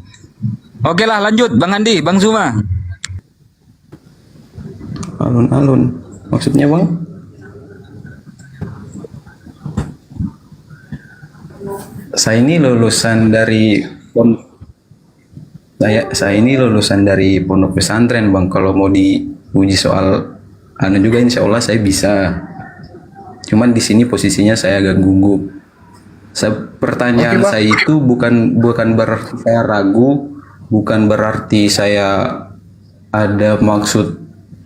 Oke lah, lanjut Bang Andi, Bang Zuma. Alun-alun, maksudnya Bang? Saya ini lulusan dari pondok pesantren Bang. Kalau mau diuji soal juga insya Allah saya bisa. Cuman di sini posisinya saya agak gugup. Pertanyaan saya itu bukan berarti saya ragu, bukan berarti saya ada maksud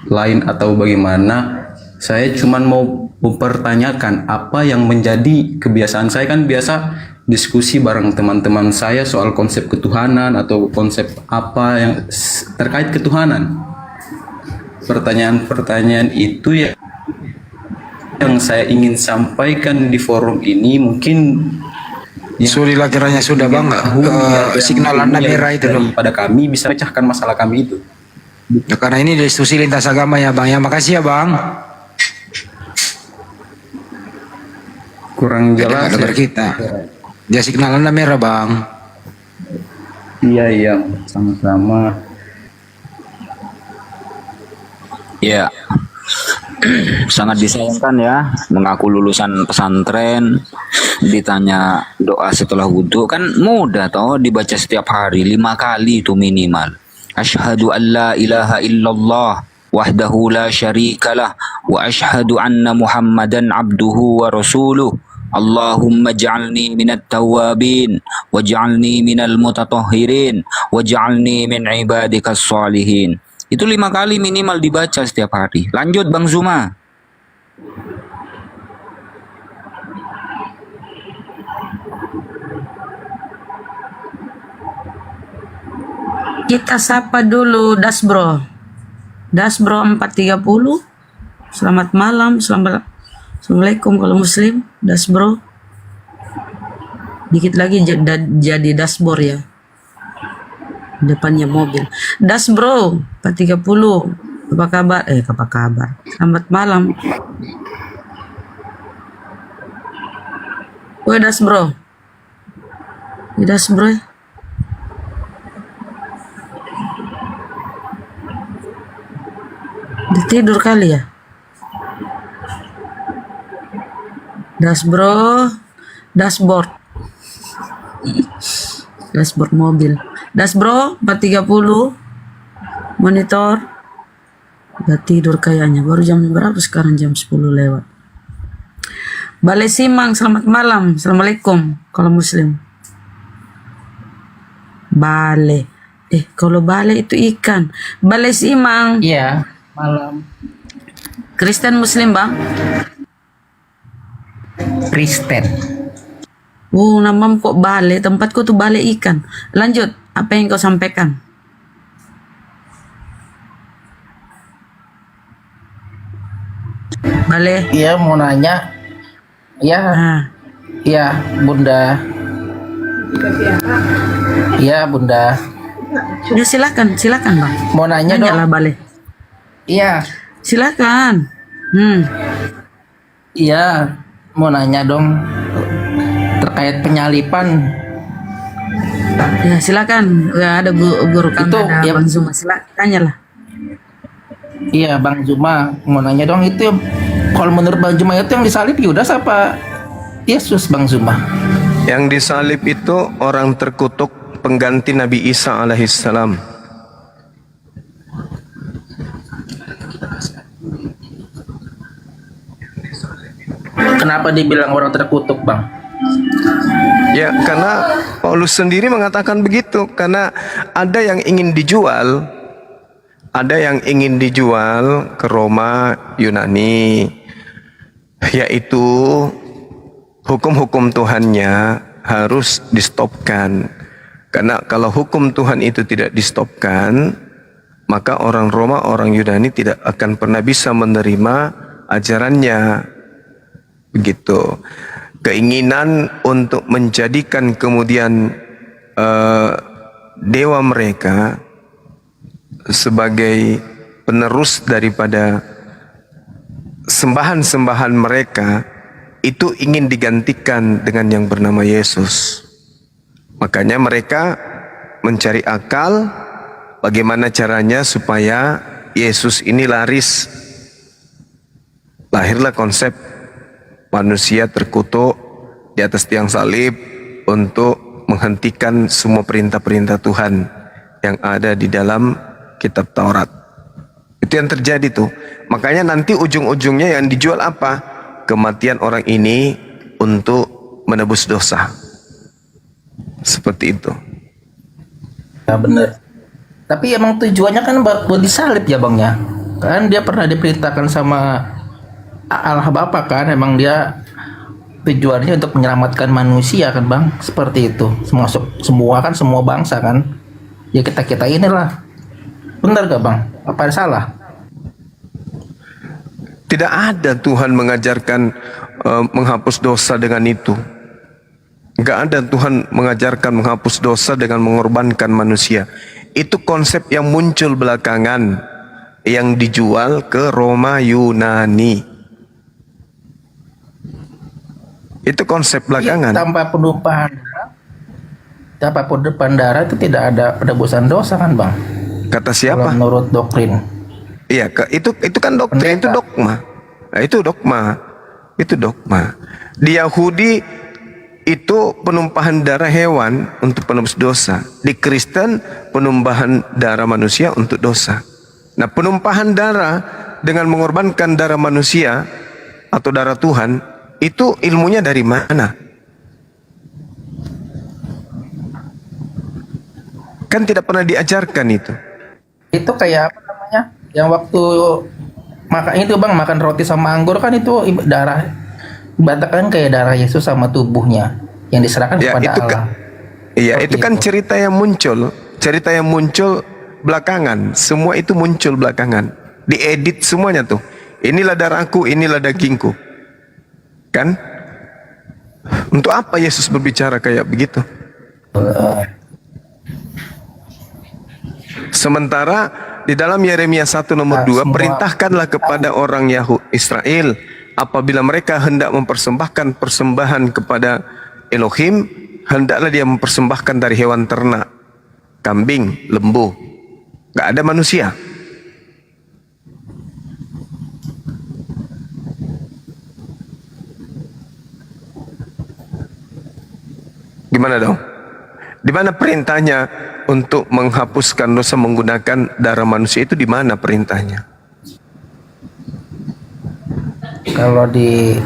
lain atau bagaimana. Saya cuman mau mempertanyakan apa yang menjadi kebiasaan saya. Kan biasa diskusi bareng teman-teman saya soal konsep ketuhanan atau konsep apa yang terkait ketuhanan. Pertanyaan-pertanyaan itu ya yang saya ingin sampaikan di forum ini. Mungkin Sudah kiranya sudah Bang, signal Anda merah itu loh. Pada kami bisa pecahkan masalah kami itu. Ya, karena ini diskusi lintas agama ya Bang. Ya, makasih ya Bang. Kurang jelas ya kita. Dia signal Anda merah Bang. Iya, sama-sama. Ya. Sangat disayangkan ya, mengaku lulusan pesantren ditanya doa setelah wudhu, kan mudah toh, dibaca setiap hari 5 kali itu minimal. Asyhadu an la ilaha illallah wahdahu la syarikalah wa asyhadu anna Muhammadan abduhu wa rasuluh. Allahumma ja'alni minat tawabin waj'alni minal mutatahhirin waj'alni min ibadikas salihin. Itu 5 kali minimal dibaca setiap hari. Lanjut Bang Zuma. Kita sapa dulu Dasbro 430. Selamat malam, Assalamualaikum kalau muslim. Dasbro. Dikit lagi jadi dashbor ya. Depannya mobil. Dasbro 430. Apa kabar? Apa kabar? Selamat malam. Woi Dasbro. Dasbro. Dia tidur kali ya? Dasbro, dashboard mobil. Dasbro 430 monitor. Udah tidur kayaknya. Baru jam berapa sekarang? Jam 10 lewat. Balai Simang, selamat malam. Assalamualaikum kalau muslim. Balai. Kalau balai itu ikan. Balai Simang. Iya, malam. Kristen muslim Bang? Kristen. Namamu kok balai? Tempatku tuh balai ikan. Lanjut, apa yang kau sampaikan? Balai? Iya, mau nanya. Iya, Bunda. Iya, Bunda. Ya silakan bang. Mau nanya Lah dong. balik. Iya, Silakan. iya. Mau nanya dong terkait penyalipan. Ya silakan. Ya ada guru kami Itu, ada ya. Bang Zuma. Silakan tanyalah. Iya, Bang Zuma. Mau nanya dong itu kalau menurut Bang Zuma itu yang disalib Yudas apa Yesus, Bang Zuma? Yang disalib itu orang terkutuk pengganti Nabi Isa alaihissalam. Kenapa dibilang orang terkutuk, Bang? Ya, karena Paulus sendiri mengatakan begitu, karena ada yang ingin dijual, ke Roma, Yunani, yaitu hukum-hukum Tuhannya harus di-stopkan. Karena kalau hukum Tuhan itu tidak di-stopkan, maka orang Roma, orang Yunani tidak akan pernah bisa menerima ajarannya. Begitu. Keinginan untuk menjadikan kemudian dewa mereka sebagai penerus daripada sembahan-sembahan mereka itu ingin digantikan dengan yang bernama Yesus. Makanya mereka mencari akal bagaimana caranya supaya Yesus ini laris. Lahirlah konsep manusia terkutuk di atas tiang salib untuk menghentikan semua perintah-perintah Tuhan yang ada di dalam kitab Taurat. Itu yang terjadi tuh. Makanya nanti ujung-ujungnya yang dijual apa? Kematian orang ini untuk menebus dosa. Seperti itu. Ya benar. Tapi emang tujuannya kan buat disalib ya, Bang ya. Kan dia pernah diperintahkan sama Allah Bapa kan, emang dia tujuannya untuk menyelamatkan manusia kan, Bang. Seperti itu. Semua bangsa kan. Ya kita inilah. Benar gak, Bang? Apa ada salah? Tidak ada Tuhan mengajarkan menghapus dosa dengan itu. Gak ada Tuhan mengajarkan menghapus dosa dengan mengorbankan manusia. Itu konsep yang muncul belakangan, yang dijual ke Roma, Yunani. Itu konsep belakangan. Tanpa penumpahan darah itu tidak ada penebusan dosa kan, Bang? Kata siapa? Kalau menurut doktrin. Iya, itu kan doktrin, itu dogma. Nah, itu dogma. Di Yahudi itu penumpahan darah hewan untuk penebus dosa. Di Kristen penumpahan darah manusia untuk dosa. Nah, penumpahan darah dengan mengorbankan darah manusia atau darah Tuhan, itu ilmunya dari mana? Kan tidak pernah diajarkan itu. Itu kayak apa namanya? Yang waktu makan itu, Bang, makan roti sama anggur kan itu darah, ibaratkan kayak darah Yesus sama tubuhnya yang diserahkan kepada itu Allah. Iya, itu kan cerita yang muncul belakangan. Semua itu muncul belakangan. Diedit semuanya tuh. Inilah darahku, inilah dagingku. Kan? Untuk apa Yesus berbicara kayak begitu? Sementara di dalam Yeremia 1 nomor 2, perintahkanlah kepada orang Israel apabila mereka hendak mempersembahkan persembahan kepada Elohim, hendaklah dia mempersembahkan dari hewan ternak, kambing, lembu. Gak ada manusia. Gimana dong? Di mana perintahnya untuk menghapuskan dosa menggunakan darah manusia itu, di mana perintahnya? Kalau di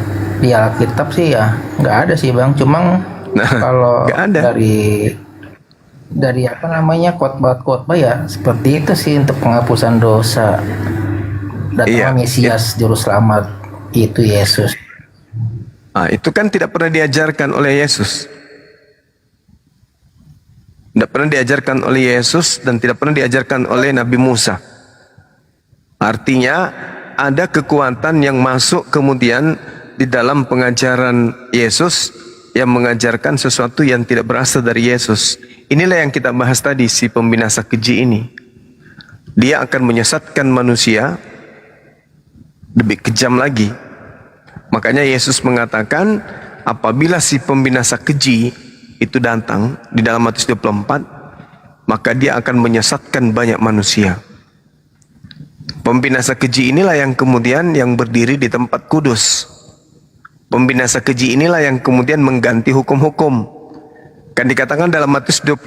Alkitab sih ya nggak ada sih, Bang. Cuma kalau dari apa namanya khotbah ya seperti itu sih, untuk penghapusan dosa. Datanglah Mesias Juru Selamat, itu Yesus. Nah, itu kan tidak pernah diajarkan oleh Yesus. Tidak pernah diajarkan oleh Yesus dan tidak pernah diajarkan oleh Nabi Musa. Artinya ada kekuatan yang masuk kemudian di dalam pengajaran Yesus yang mengajarkan sesuatu yang tidak berasal dari Yesus. Inilah yang kita bahas tadi, si pembinasa keji ini. Dia akan menyesatkan manusia lebih kejam lagi. Makanya Yesus mengatakan, apabila si pembinasa keji itu datang di dalam Matius 24, maka dia akan menyesatkan banyak manusia. Pembinasa keji inilah yang kemudian yang berdiri di tempat kudus. Pembinasa keji inilah yang kemudian mengganti hukum-hukum. Kan dikatakan dalam Matius 25,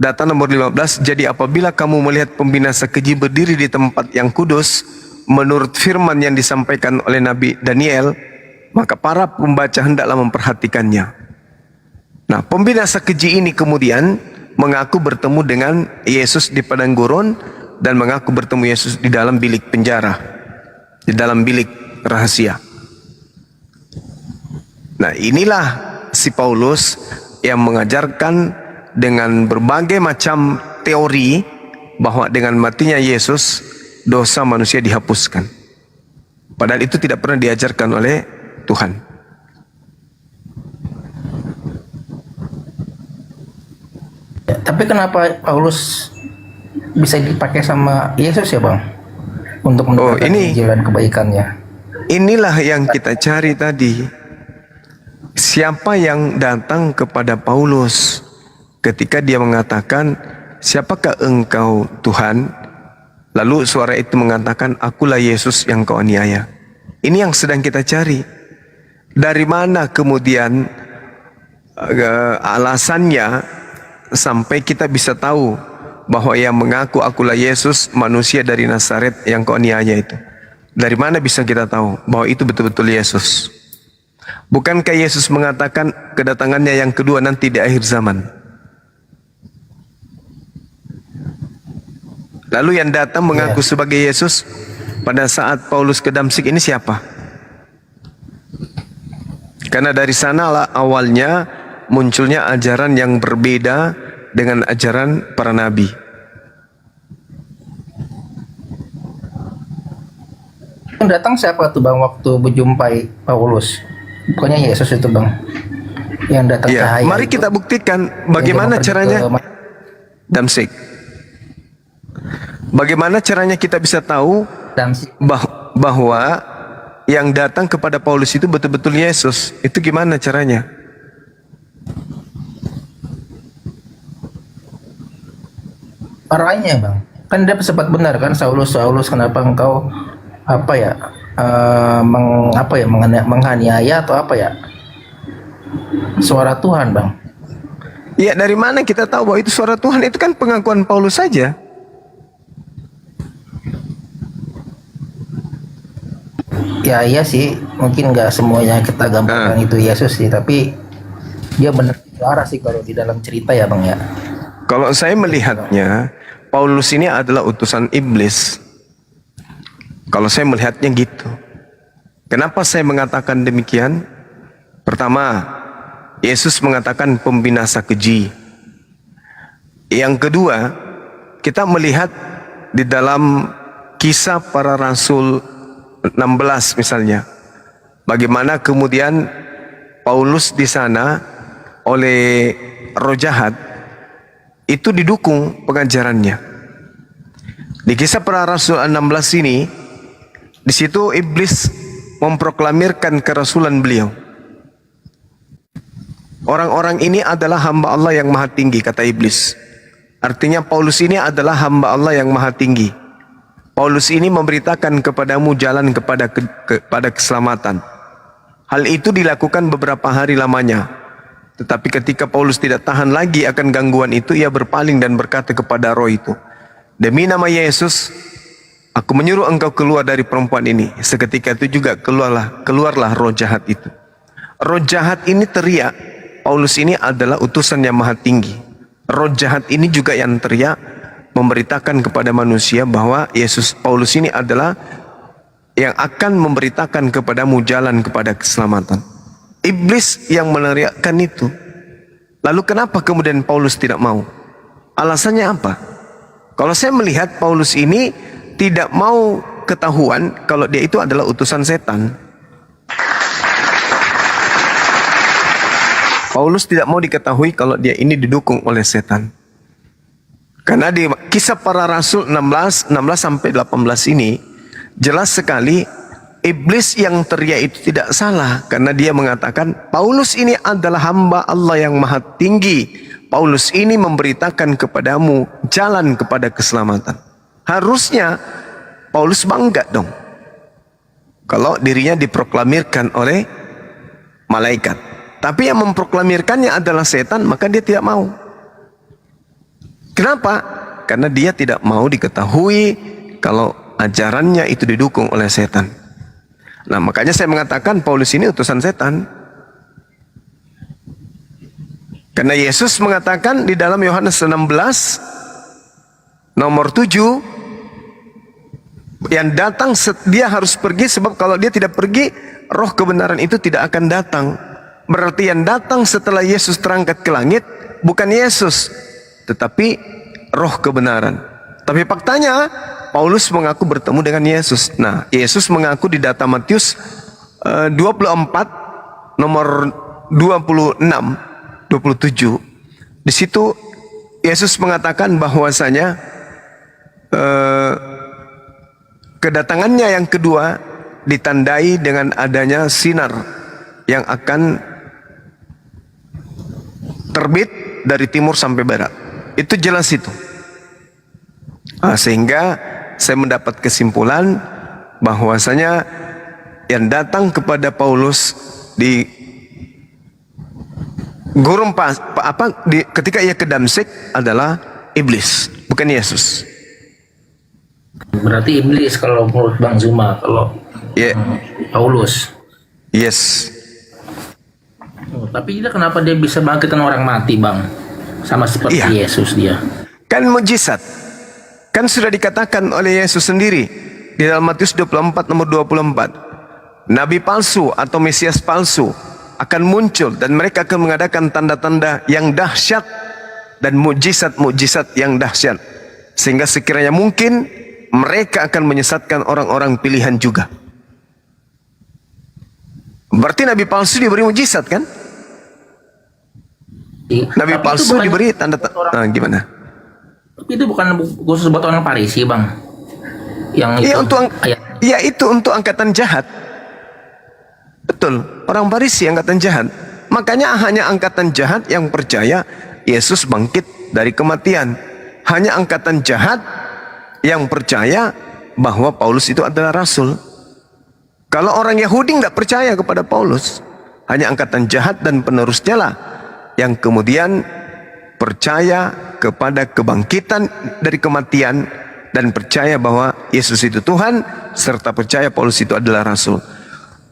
data nomor 15, jadi apabila kamu melihat pembinasa keji berdiri di tempat yang kudus, menurut firman yang disampaikan oleh Nabi Daniel, maka para pembaca hendaklah memperhatikannya. Nah, pembinasa keji ini kemudian mengaku bertemu dengan Yesus di padang gurun dan mengaku bertemu Yesus di dalam bilik penjara, di dalam bilik rahasia. Nah, inilah si Paulus yang mengajarkan dengan berbagai macam teori bahwa dengan matinya Yesus dosa manusia dihapuskan. Padahal itu tidak pernah diajarkan oleh Tuhan. Ya, tapi kenapa Paulus bisa dipakai sama Yesus ya bang? Untuk mendapatkan jalan kebaikannya. Inilah yang kita cari tadi. Siapa yang datang kepada Paulus ketika dia mengatakan, siapakah engkau Tuhan? Lalu suara itu mengatakan, akulah Yesus yang kau aniaya. Ini yang sedang kita cari. Dari mana kemudian alasannya sampai kita bisa tahu bahwa yang mengaku akulah Yesus, manusia dari Nazaret yang kau aniaya itu? Dari mana bisa kita tahu bahwa itu betul-betul Yesus? Bukankah Yesus mengatakan kedatangannya yang kedua nanti di akhir zaman? Lalu yang datang mengaku sebagai Yesus pada saat Paulus ke Damsik ini siapa? Karena dari sanalah awalnya munculnya ajaran yang berbeda dengan ajaran para nabi. Yang datang siapa tuh bang waktu berjumpai Paulus? Pokoknya Yesus itu bang yang datang cahaya. Mari kita buktikan bagaimana caranya. Damsik. Bagaimana caranya kita bisa tahu bahwa yang datang kepada Paulus itu betul-betul Yesus? Itu gimana caranya? Arahnya bang, kan dia sempat benar kan, Saulus kenapa engkau menganiaya atau apa ya? Suara Tuhan bang. Ya, dari mana kita tahu bahwa itu suara Tuhan? Itu kan pengakuan Paulus saja. Ya iya sih, mungkin nggak semuanya kita gambarkan itu Yesus sih, tapi dia benar suara sih kalau di dalam cerita ya bang ya. Kalau saya melihatnya, Paulus ini adalah utusan iblis. Kalau saya melihatnya gitu. Kenapa saya mengatakan demikian? Pertama, Yesus mengatakan pembinasa keji. Yang kedua, kita melihat di dalam Kisah Para Rasul 16 misalnya, bagaimana kemudian Paulus di sana oleh roh jahat itu didukung pengajarannya. Di Kisah Para Rasul 16 ini, di situ iblis memproklamirkan kerasulan beliau. Orang-orang ini adalah hamba Allah yang maha tinggi, kata iblis. Artinya Paulus ini adalah hamba Allah yang maha tinggi. Paulus ini memberitakan kepadamu jalan kepada keselamatan. Hal itu dilakukan beberapa hari lamanya. Tetapi ketika Paulus tidak tahan lagi akan gangguan itu, ia berpaling dan berkata kepada roh itu, demi nama Yesus, aku menyuruh engkau keluar dari perempuan ini. Seketika itu juga keluarlah roh jahat itu. Roh jahat ini teriak, Paulus ini adalah utusan yang maha tinggi. Roh jahat ini juga yang teriak, memberitakan kepada manusia bahwa Paulus ini adalah yang akan memberitakan kepadamu jalan kepada keselamatan. Iblis yang meneriakkan itu. Lalu kenapa kemudian Paulus tidak mau? Alasannya apa? Kalau saya melihat Paulus ini tidak mau ketahuan kalau dia itu adalah utusan setan. Paulus tidak mau diketahui kalau dia ini didukung oleh setan. Karena di Kisah Para Rasul 16 sampai 18 ini jelas sekali iblis yang teriak itu tidak salah, karena dia mengatakan Paulus ini adalah hamba Allah yang maha tinggi. Paulus ini memberitakan kepadamu jalan kepada keselamatan. Harusnya Paulus bangga dong kalau dirinya diproklamirkan oleh malaikat. Tapi yang memproklamirkannya adalah setan, maka dia tidak mau. Kenapa? Karena dia tidak mau diketahui kalau ajarannya itu didukung oleh setan. Nah, makanya saya mengatakan Paulus ini utusan setan. Karena Yesus mengatakan di dalam Yohanes 16 nomor 7, yang datang dia harus pergi, sebab kalau dia tidak pergi, roh kebenaran itu tidak akan datang. Berarti yang datang setelah Yesus terangkat ke langit bukan Yesus, tetapi roh kebenaran. Tapi faktanya Paulus mengaku bertemu dengan Yesus. Nah, Yesus mengaku di data Matius 24 nomor 27. Di situ Yesus mengatakan bahwasanya kedatangannya yang kedua ditandai dengan adanya sinar yang akan terbit dari timur sampai barat. Itu jelas itu. Sehingga saya mendapat kesimpulan bahwasanya yang datang kepada Paulus di gurun ketika ia ke Damsyik adalah iblis, bukan Yesus. Berarti iblis kalau menurut Bang Zuma, kalau Paulus. Yes. Tapi kenapa dia bisa bangkitkan orang mati, Bang? Sama seperti Yesus dia. Kan mujizat. Kan sudah dikatakan oleh Yesus sendiri di dalam Matius 24 nomor 24. Nabi palsu atau Mesias palsu akan muncul dan mereka akan mengadakan tanda-tanda yang dahsyat dan mujizat-mujizat yang dahsyat. Sehingga sekiranya mungkin mereka akan menyesatkan orang-orang pilihan juga. Berarti Nabi palsu diberi mujizat kan? Nabi palsu diberi tanda-tanda. Gimana? Tapi itu bukan khusus buat orang Parisi, Bang. Yang itu untuk angkatan jahat. Betul, orang Parisi angkatan jahat. Makanya hanya angkatan jahat yang percaya Yesus bangkit dari kematian. Hanya angkatan jahat yang percaya bahwa Paulus itu adalah rasul. Kalau orang Yahudi tidak percaya kepada Paulus, hanya angkatan jahat dan penerusnya lah yang kemudian percaya kepada kebangkitan dari kematian dan percaya bahwa Yesus itu Tuhan, serta percaya Paulus itu adalah rasul.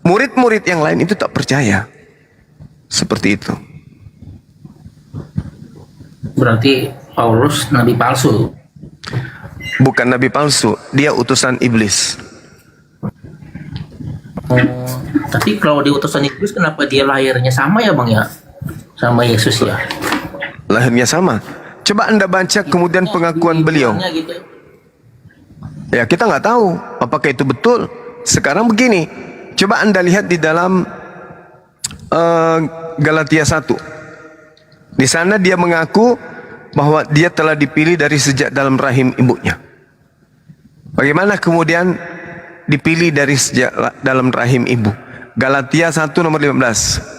Murid-murid yang lain itu tak percaya. Seperti itu. Berarti Paulus nabi palsu. Bukan nabi palsu, dia utusan iblis. Tapi kalau dia utusan iblis, kenapa dia lahirnya sama ya, Bang ya? Sama Yesus ya? Lahirnya sama. Coba Anda baca kemudian pengakuan beliau. Gitu. Ya, kita nggak tahu apakah itu betul. Sekarang begini, coba Anda lihat di dalam Galatia 1. Di sana dia mengaku bahwa dia telah dipilih dari sejak dalam rahim ibunya. Bagaimana kemudian dipilih dari sejak dalam rahim ibu? Galatia 1 nomor 15.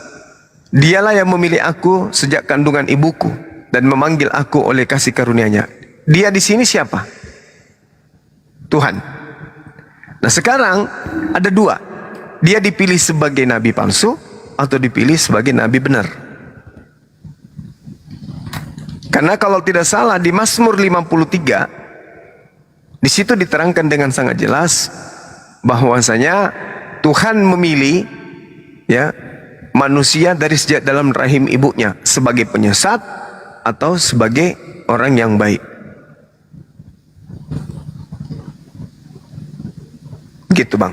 Dialah yang memilih aku sejak kandungan ibuku dan memanggil aku oleh kasih karunia-Nya. Dia di sini siapa? Tuhan. Nah, sekarang ada dua. Dia dipilih sebagai nabi palsu atau dipilih sebagai nabi benar. Karena kalau tidak salah di Mazmur 53 di situ diterangkan dengan sangat jelas bahwasanya Tuhan memilih manusia dari sejak dalam rahim ibunya sebagai penyesat atau sebagai orang yang baik. Gitu, Bang.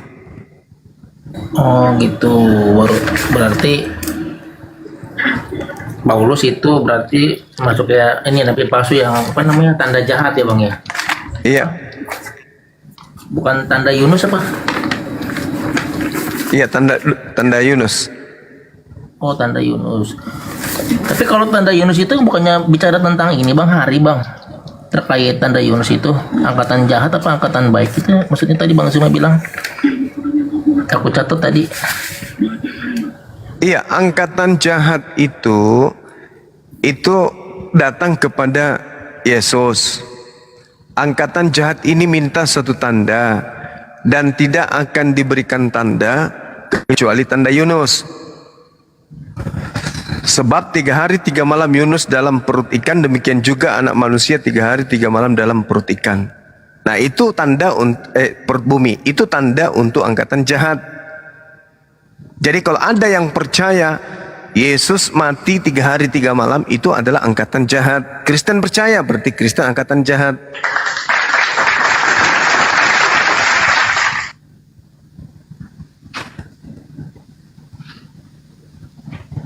Oh gitu. Berarti Paulus itu berarti masuk ya ini nabi palsu yang apa namanya, tanda jahat ya, Bang ya? Iya. Bukan tanda Yunus apa? Iya, tanda Yunus. Oh, tanda Yunus. Tapi kalau tanda Yunus itu bukannya bicara tentang ini bang, hari bang, terkait tanda Yunus itu angkatan jahat apa angkatan baik itu maksudnya tadi Bang Zuma bilang, aku catat tadi. Iya, angkatan jahat itu datang kepada Yesus. Angkatan jahat ini minta satu tanda dan tidak akan diberikan tanda kecuali tanda Yunus. Sebab 3 hari 3 malam Yunus dalam perut ikan, demikian juga anak manusia 3 hari 3 malam dalam perut ikan. Nah itu tanda perut bumi, itu tanda untuk angkatan jahat. Jadi kalau ada yang percaya Yesus mati 3 hari 3 malam, itu adalah angkatan jahat. Kristen percaya, berarti Kristen angkatan jahat.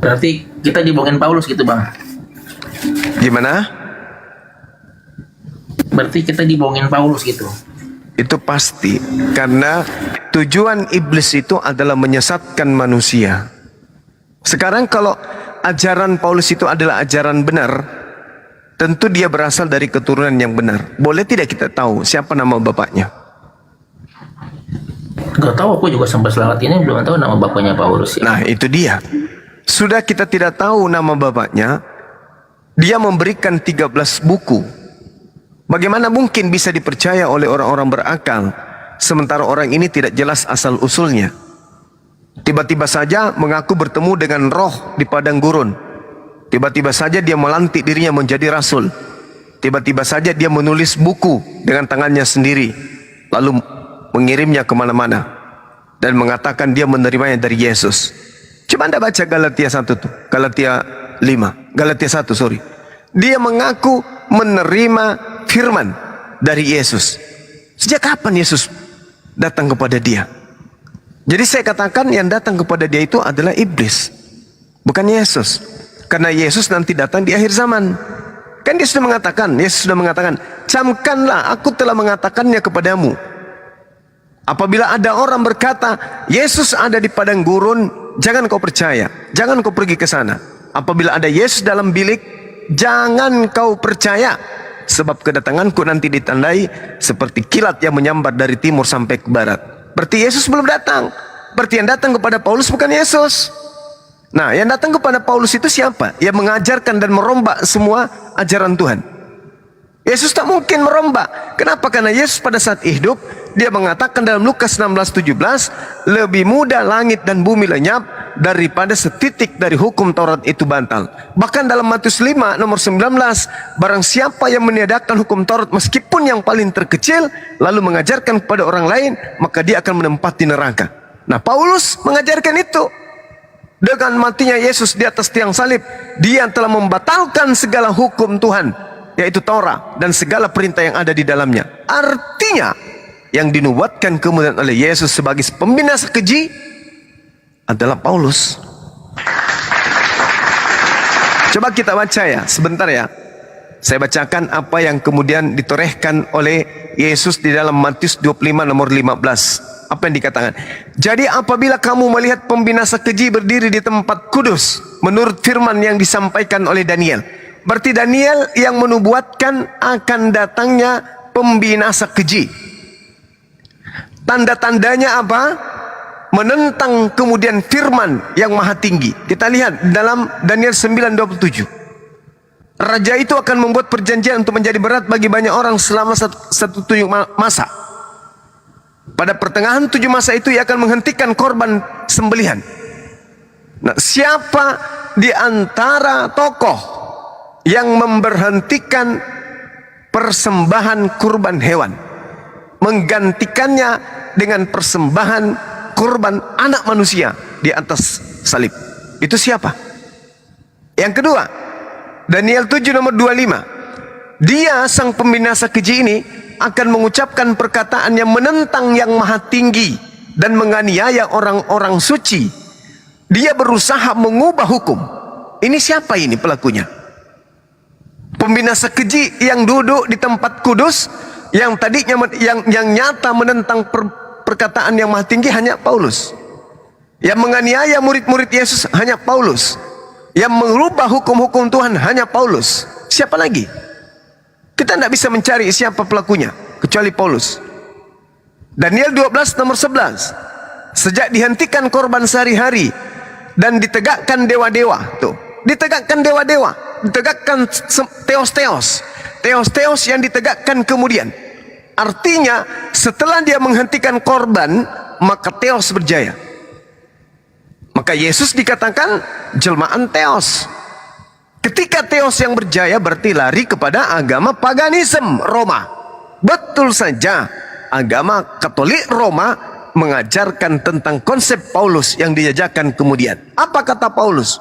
Berarti kita dibohongin Paulus gitu bang? Gimana? Berarti kita dibohongin Paulus gitu? Itu pasti, karena tujuan iblis itu adalah menyesatkan manusia. Sekarang kalau ajaran Paulus itu adalah ajaran benar, tentu dia berasal dari keturunan yang benar. Boleh tidak kita tahu siapa nama bapaknya? Gak tahu, aku juga sampai selamat ini belum tahu nama bapaknya Paulus ya. Nah itu dia. Sudah kita tidak tahu nama bapaknya, dia memberikan 13 buku. Bagaimana mungkin bisa dipercaya oleh orang-orang berakal, sementara orang ini tidak jelas asal usulnya? Tiba-tiba saja mengaku bertemu dengan roh di padang gurun. Tiba-tiba saja dia melantik dirinya menjadi rasul. Tiba-tiba saja dia menulis buku dengan tangannya sendiri, lalu mengirimnya kemana-mana dan mengatakan dia menerimanya dari Yesus. Coba Anda baca Galatia 1 tuh, Galatia 5, Galatia 1 sorry. Dia mengaku menerima firman dari Yesus. Sejak kapan Yesus datang kepada dia? Jadi saya katakan yang datang kepada dia itu adalah iblis, bukan Yesus. Karena Yesus nanti datang di akhir zaman. Kan dia sudah mengatakan, Yesus sudah mengatakan, camkanlah aku telah mengatakannya kepadamu. Apabila ada orang berkata, Yesus ada di padang gurun, jangan kau percaya, jangan kau pergi ke sana. Apabila ada Yesus dalam bilik, jangan kau percaya, sebab kedatanganku nanti ditandai seperti kilat yang menyambar dari timur sampai ke barat. Berarti Yesus belum datang. Berarti yang datang kepada Paulus bukan Yesus. Nah, yang datang kepada Paulus itu siapa? Yang mengajarkan dan merombak semua ajaran Tuhan. Yesus tak mungkin merombak. Kenapa? Karena Yesus pada saat hidup, dia mengatakan dalam Lukas 16:17, lebih mudah langit dan bumi lenyap daripada setitik dari hukum Taurat itu batal. Bahkan dalam Matius 5 nomor 19, barang siapa yang meniadakan hukum Taurat meskipun yang paling terkecil, lalu mengajarkan kepada orang lain, maka dia akan menempati neraka. Nah, Paulus mengajarkan itu. Dengan matinya Yesus di atas tiang salib, dia telah membatalkan segala hukum Tuhan, yaitu Taurat dan segala perintah yang ada di dalamnya. Artinya, yang dinubuatkan kemudian oleh Yesus sebagai pembinasa keji adalah Paulus. Coba kita baca ya, sebentar ya. Saya bacakan apa yang kemudian ditorehkan oleh Yesus di dalam Matius 25 nomor 15. Apa yang dikatakan? Jadi apabila kamu melihat pembinasa keji berdiri di tempat kudus, menurut firman yang disampaikan oleh Daniel. Berarti Daniel yang menubuatkan akan datangnya pembinasa keji. Tanda-tandanya apa? Menentang kemudian firman yang maha tinggi. Kita lihat dalam Daniel 9:27. Raja itu akan membuat perjanjian untuk menjadi berat bagi banyak orang selama satu 7 masa. Pada pertengahan 7 masa itu ia akan menghentikan korban sembelihan. Nah, siapa di antara tokoh yang memberhentikan persembahan kurban hewan, menggantikannya dengan persembahan kurban anak manusia di atas salib? Itu siapa? Yang kedua, Daniel 7 nomor 25. Dia sang pembinasa keji ini akan mengucapkan perkataan yang menentang yang maha tinggi dan menganiaya orang-orang suci. Dia berusaha mengubah hukum. Ini siapa ini pelakunya? Pembinasa keji yang duduk di tempat kudus, yang tadinya yang nyata menentang perkataan yang maha tinggi hanya Paulus. Yang menganiaya murid-murid Yesus hanya Paulus. Yang mengubah hukum-hukum Tuhan hanya Paulus. Siapa lagi? Kita tidak bisa mencari siapa pelakunya kecuali Paulus. Daniel 12 nomor 11. Sejak dihentikan korban sehari-hari dan ditegakkan dewa-dewa, tuh, ditegakkan dewa-dewa, ditegakkan teos-teos. Teos-teos yang ditegakkan kemudian. Artinya setelah dia menghentikan korban, maka teos berjaya. Maka Yesus dikatakan jelmaan teos. Ketika teos yang berjaya berarti lari kepada agama paganisme Roma. Betul saja, agama Katolik Roma mengajarkan tentang konsep Paulus yang diajarkan kemudian. Apa kata Paulus?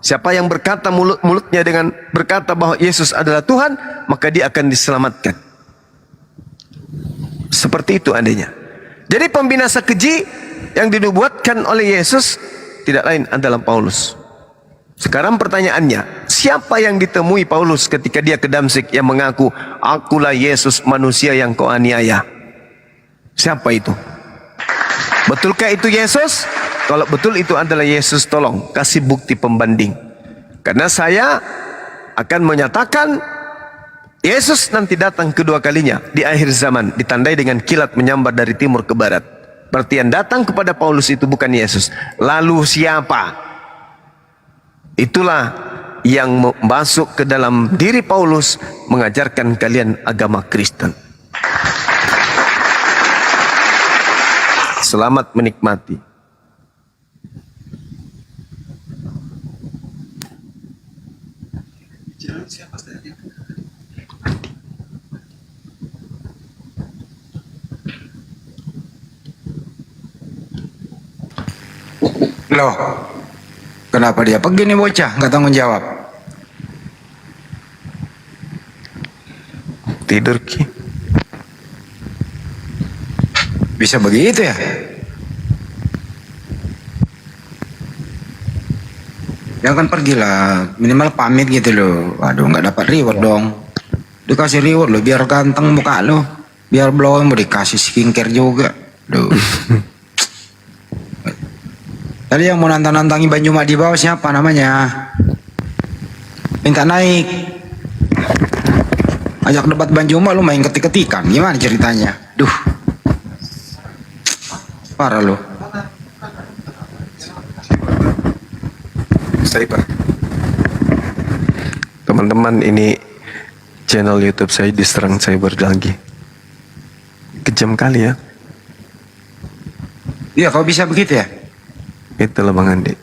Siapa yang berkata mulutnya dengan berkata bahwa Yesus adalah Tuhan, maka dia akan diselamatkan. Seperti itu adanya. Jadi pembinasa keji yang dinubuatkan oleh Yesus tidak lain adalah Paulus. Sekarang pertanyaannya, siapa yang ditemui Paulus ketika dia ke Damsyik yang mengaku, akulah Yesus manusia yang kau aniaya? Siapa itu? Betulkah itu Yesus? Kalau betul itu adalah Yesus, tolong kasih bukti pembanding. Karena saya akan menyatakan Yesus nanti datang kedua kalinya di akhir zaman, ditandai dengan kilat menyambar dari timur ke barat. Berarti yang datang kepada Paulus itu bukan Yesus. Lalu siapa? Itulah yang masuk ke dalam diri Paulus mengajarkan kalian agama Kristen. Selamat menikmati. Loh, kenapa dia pergi nih bocah? Nggak tanggung jawab. Tidur Ki. Bisa begitu ya? Ya kan pergilah, minimal pamit gitu loh. Waduh, nggak dapat reward dong. Dikasih reward loh, biar ganteng muka lo, biar blowing mau dikasih skincare juga. Duh. Tadi yang mau nantang-nantangi Banjuma di bawah siapa namanya? Minta naik. Ajak debat Banjuma lu main ketik-ketikan. Gimana ceritanya? Duh. Parah lu. Saya Pak. Teman-teman, ini channel YouTube saya diserang cyber lagi. Kejam kali ya. Iya, kau bisa begitu ya? Itulah Bang Andi.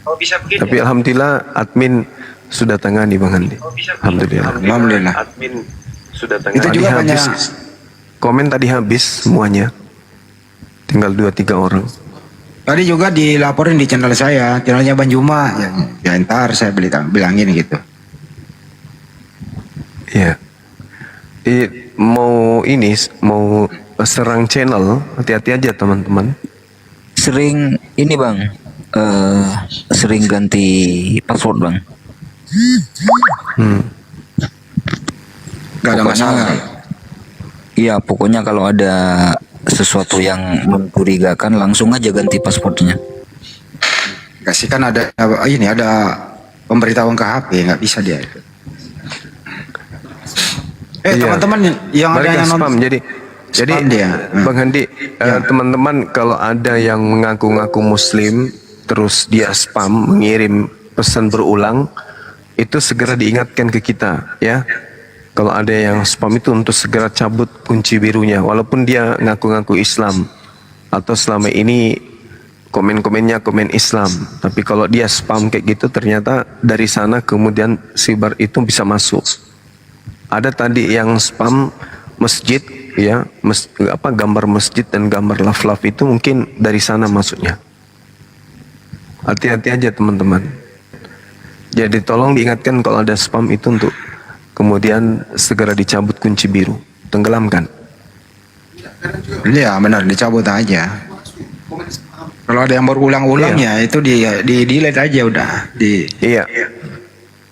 Kau bisa begitu. Tapi alhamdulillah admin sudah tangani Bang Andi. Alhamdulillah. Alhamdulillah. Admin sudah tangani. Itu juga banyak. Komen tadi habis semuanya. Tinggal 2-3 orang. Tadi juga dilaporin di channel saya, channelnya Banjuma. Ya ntar saya bilangin gitu. Iya. Mau serang channel, hati-hati aja teman-teman. Sering ini bang, sering ganti password bang. Gak ada masalah. Iya, pokoknya kalau ada sesuatu yang mencurigakan langsung aja ganti passwordnya. Kasih kan ada pemberitahuan ke HP, nggak bisa dia itu. Iya. Teman-teman yang ada yang spam. Jadi Bang Handi, teman-teman kalau ada yang mengaku-ngaku Muslim terus dia spam mengirim pesan berulang, itu segera diingatkan ke kita ya. Kalau ada yang spam itu untuk segera cabut kunci birunya, walaupun dia ngaku-ngaku Islam atau selama ini komen-komennya komen Islam, tapi kalau dia spam kayak gitu ternyata dari sana kemudian sibar itu bisa masuk. Ada tadi yang spam masjid ya, gambar masjid dan gambar love itu mungkin dari sana masuknya. Hati-hati aja teman-teman. Jadi tolong diingatkan kalau ada spam itu untuk kemudian segera dicabut kunci biru, tenggelamkan. Iya benar, dicabut aja. Kalau ada yang berulang-ulang ya itu di delete aja udah. Iya.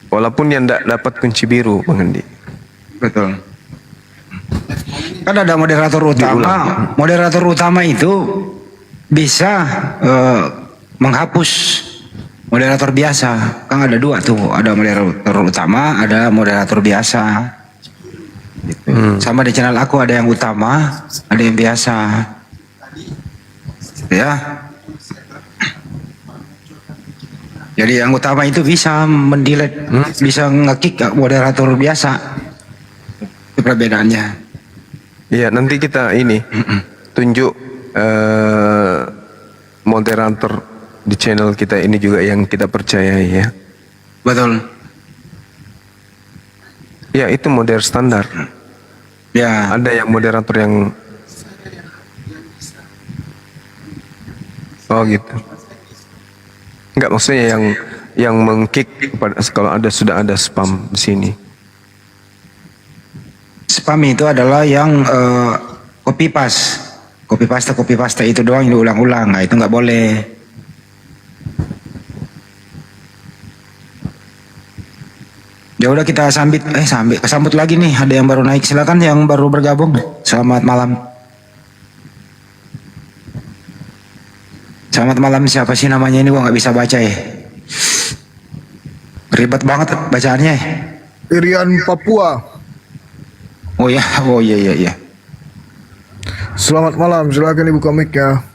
Walaupun yang tidak dapat kunci biru, Bang Andi. Betul. Kan ada moderator utama. Moderator utama itu bisa menghapus moderator biasa. Kan ada dua tuh, ada moderator utama, ada moderator biasa. Gitu. Sama di channel aku ada yang utama, ada yang biasa. Ya. Jadi yang utama itu bisa mendelete, bisa nge-kick moderator biasa. Itu perbedaannya. Iya, nanti kita ini tunjuk moderator di channel kita ini juga yang kita percayai ya. Betul. Ya, itu model standar. Ya. Ada yang moderator yang gitu. Enggak, maksudnya yang mengkick kalau sudah ada spam di sini. Spam itu adalah yang copy paste itu doang yang diulang-ulang. Nah, itu nggak boleh. Ya udah kita sambut lagi nih. Ada yang baru naik, silakan yang baru bergabung. Selamat malam. Selamat malam, siapa sih namanya ini? Gua nggak bisa baca ya. Ribet banget bacaannya. Irian Papua. Oh iya. Selamat malam, silakan dibuka mic-nya.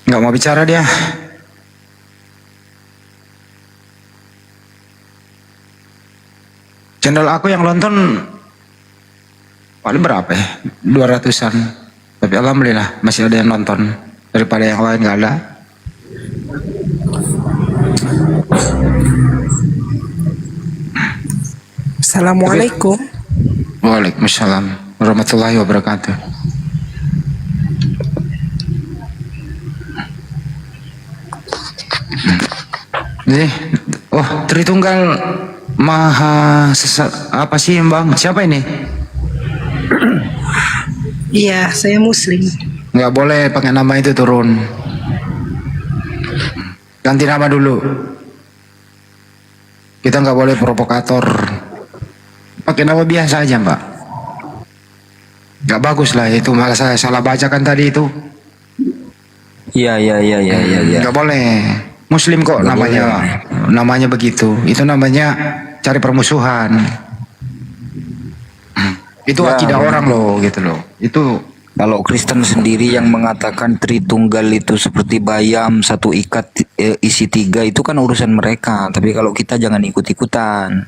Nggak mau bicara dia. Channel aku yang nonton paling berapa ya? 200-an. Tapi alhamdulillah masih ada yang nonton. Daripada yang lain nggak ada. Assalamualaikum. Waalaikumsalam warahmatullahi wabarakatuh. Nih, Tritunggal Maha apa sih Bang? Siapa ini? Iya, saya Muslim. Nggak boleh pakai nama itu, turun. Ganti nama dulu. Kita nggak boleh provokator. Pakai nama biasa aja, Mbak. Nggak bagus lah itu, malah saya salah bacakan tadi itu. Iya. Nggak boleh. Muslim kok Nggak namanya. boleh. Namanya begitu. Itu namanya cari permusuhan. Itu Ya, akidah orang loh, gitu loh. Itu kalau Kristen sendiri yang mengatakan Tritunggal itu seperti bayam satu ikat isi tiga, itu kan urusan mereka. Tapi kalau kita jangan ikut-ikutan.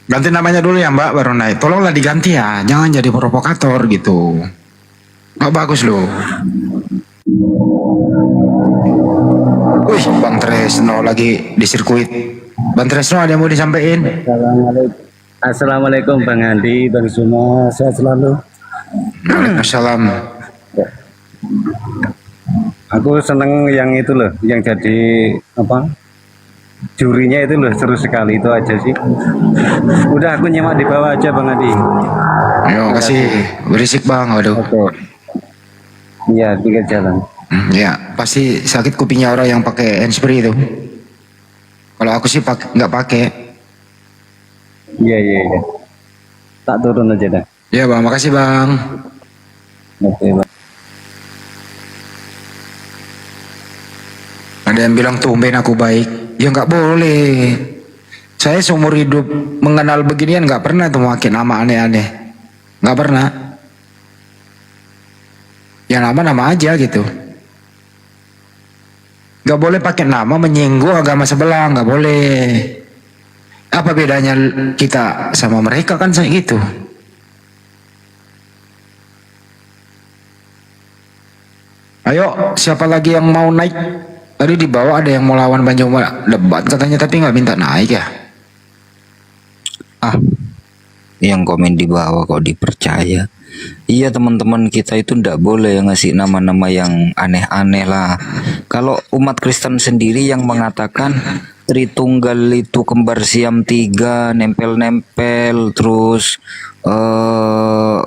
ganti namanya dulu ya Mbak, baru naik. Tolonglah diganti ya, jangan jadi provokator gitu. Nggak bagus loh. Wih, Bang Tresno lagi di sirkuit. Bang Tresno ada yang mau disampaikan? Assalamualaikum Bang Andi, Bang Zuma, sehat selalu. Waalaikumsalam. Aku seneng yang itu loh, yang jadi jurinya itu loh, seru sekali, itu aja sih. Udah, aku nyimak di bawah aja Bang Andi. Yo, kasih berisik Bang, waduh. Iya, pinggir jalan. Ya, pasti sakit kupingnya orang yang pakai handsfree itu. Kalau aku sih nggak pakai. Iya. Tak turun aja dah. Ya Bang, makasih Bang. Oke Bang. Ada yang bilang tumben aku baik. Ya nggak boleh. Saya seumur hidup mengenal beginian nggak pernah tuh pakai nama aneh-aneh. Nggak pernah. Ya nama-nama aja gitu. Nggak boleh pakai nama menyinggung agama sebelah, nggak boleh. Apa bedanya kita sama mereka kan saya gitu. Ayo, siapa lagi yang mau naik? Tadi di bawah ada yang mau lawan Banjoma debat katanya, tapi nggak minta naik ya. Yang komen di bawah kok dipercaya. Iya teman-teman, kita itu ndak boleh ngasih nama-nama yang aneh-aneh lah. Kalau umat Kristen sendiri yang mengatakan Tritunggal itu kembar siam tiga, nempel-nempel, terus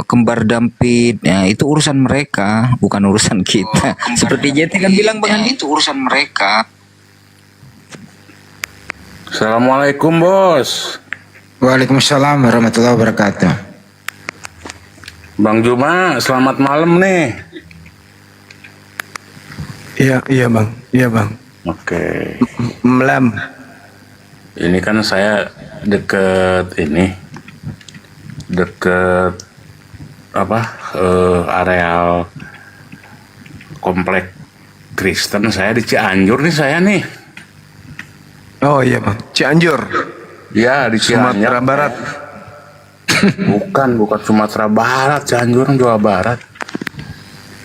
kembar dampit, ya itu urusan mereka, bukan urusan kita. Seperti JT kan bilang Bang Andi, itu urusan mereka. Assalamualaikum bos. Waalaikumsalam warahmatullahi wabarakatuh. Bang Juma, selamat malam nih. Iya bang, iya bang. Oke. Malam. Ini kan saya deket apa areal komplek Kristen. Saya di Cianjur nih saya nih. Oh iya bang, Cianjur. Ya di Cianjur. Sumatera Barat. bukan Sumatera Barat, Cianjur Jawa Barat.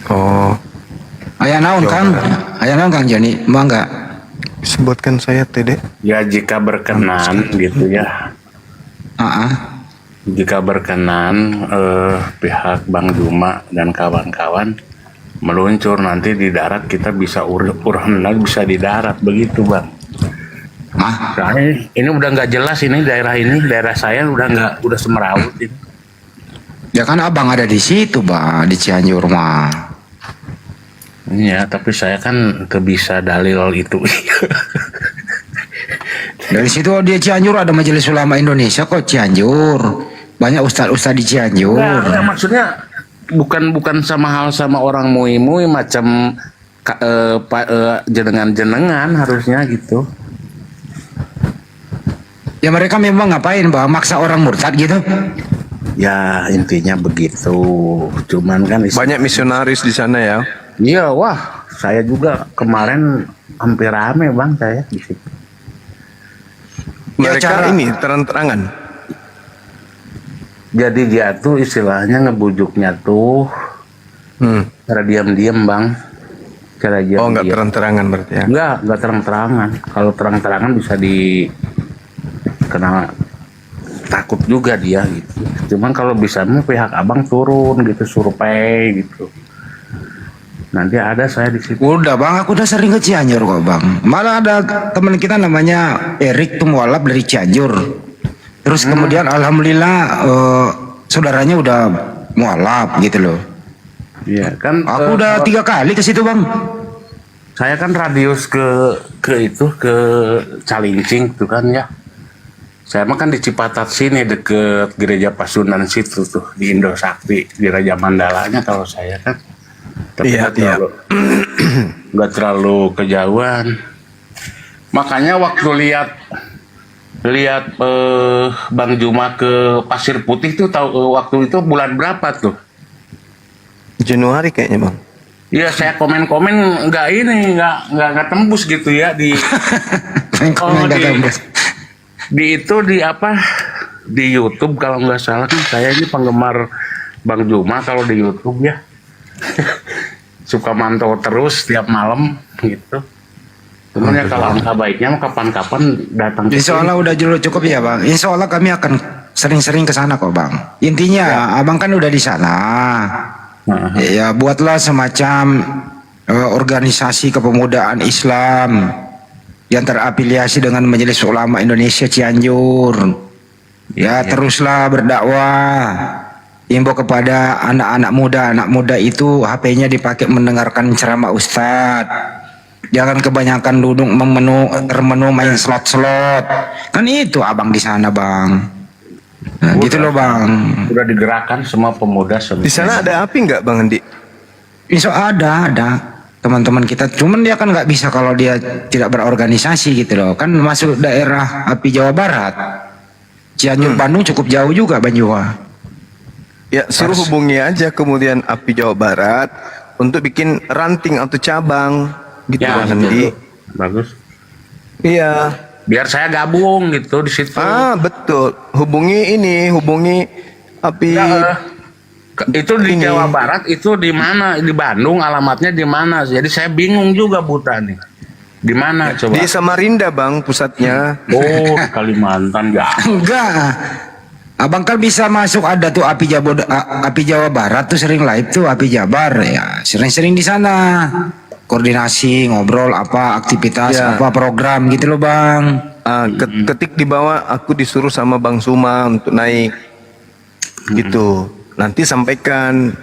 Oh. Ayah naon Kang? Ayah naon Kang Joni? Mau nggak? Sebutkan saya Tede. Ya jika berkenan gitu ya. Jika berkenan pihak Bang Juma dan kawan-kawan meluncur nanti di darat, kita bisa urhendak bisa di darat begitu Bang. Nah, ini udah nggak jelas ini daerah saya udah semeraut ini. Ya kan abang ada di situ Bang, di Cianjur mah. Iya, tapi saya kan bisa dalil itu. Dari situ dia Cianjur ada Majelis Ulama Indonesia kok Cianjur. Banyak ustadz di Cianjur. Nah, maksudnya bukan sama hal sama orang mui-mui macam jenengan harusnya gitu. Ya mereka memang ngapain Bang? Maksa orang murtad gitu? Ya intinya begitu. Cuman kan banyak misionaris di sana ya. Iya, wah, saya juga kemarin hampir rame Bang saya di situ. Mereka ini terang-terangan. Jadi dia tuh istilahnya ngebujuknya tuh cara diam-diam Bang. Cara diam-diam. Oh, nggak terang-terangan berarti ya? Nggak terang-terangan. Kalau terang-terangan bisa kena takut juga dia gitu. Cuman kalau bisa pihak abang turun gitu, survei gitu. Nanti ada saya di situ. Udah Bang, aku udah sering ke Cianjur kok Bang. Malah ada teman kita namanya Erik tuh mualaf dari Cianjur. Terus kemudian alhamdulillah saudaranya udah mualaf gitu loh. Iya kan. Aku udah 3 kali ke situ Bang. Saya kan radius ke Calincing tuh kan ya. Saya mah kan di Cipatat sini deket gereja Pasundan situ tuh di Indosakti di Raja Mandalanya kalau saya kan. Tapi nggak terlalu kejauhan. Makanya waktu lihat Bang Juma ke Pasir Putih tuh tahu waktu itu bulan berapa tuh? Januari kayaknya Bang. Iya saya komen nggak tembus gitu ya di di YouTube kalau nggak salah kan saya ini penggemar Bang Juma kalau di YouTube ya. Suka mantau terus tiap malam gitu. Cuman ya kalau angka baiknya kapan-kapan datang. Insya Allah udah cukup ya Bang. Insya Allah kami akan sering-sering ke sana kok Bang. Intinya abang kan udah di sana. Ya buatlah semacam organisasi kepemudaan Islam yang terafiliasi dengan Majelis Ulama Indonesia Cianjur. Ya teruslah berdakwah. Imbau kepada anak muda itu HP-nya dipakai mendengarkan ceramah Ustadz. Jangan kebanyakan duduk termenu main slot. Kan itu abang di sana Bang. Nah, gitu loh Bang. Udah digerakkan semua pemuda semua. Di sana ada api nggak Bang Andi? Insya ada teman-teman kita. Cuman dia kan nggak bisa kalau dia tidak berorganisasi gitu loh. Kan masuk daerah api Jawa Barat. Cianjur Bandung cukup jauh juga Bang Juma. Ya suruh hubungi aja kemudian api Jawa Barat untuk bikin ranting atau cabang gitu ya, Bang Andi. Bagus. Iya. Biar saya gabung gitu di situ. Betul. Hubungi api. Ya, itu di Jawa Barat itu di mana? Di Bandung alamatnya di mana? Jadi saya bingung juga Buta nih. Di mana coba? Di Samarinda Bang pusatnya. Oh Kalimantan ya. Enggak. Abang kan bisa masuk ada tuh api Jawa Barat tuh sering live tuh api Jabar ya sering-sering di sana koordinasi ngobrol apa aktivitas apa program gitu loh Bang. Ketik di bawah aku disuruh sama Bang Suma untuk naik gitu. Nanti sampaikan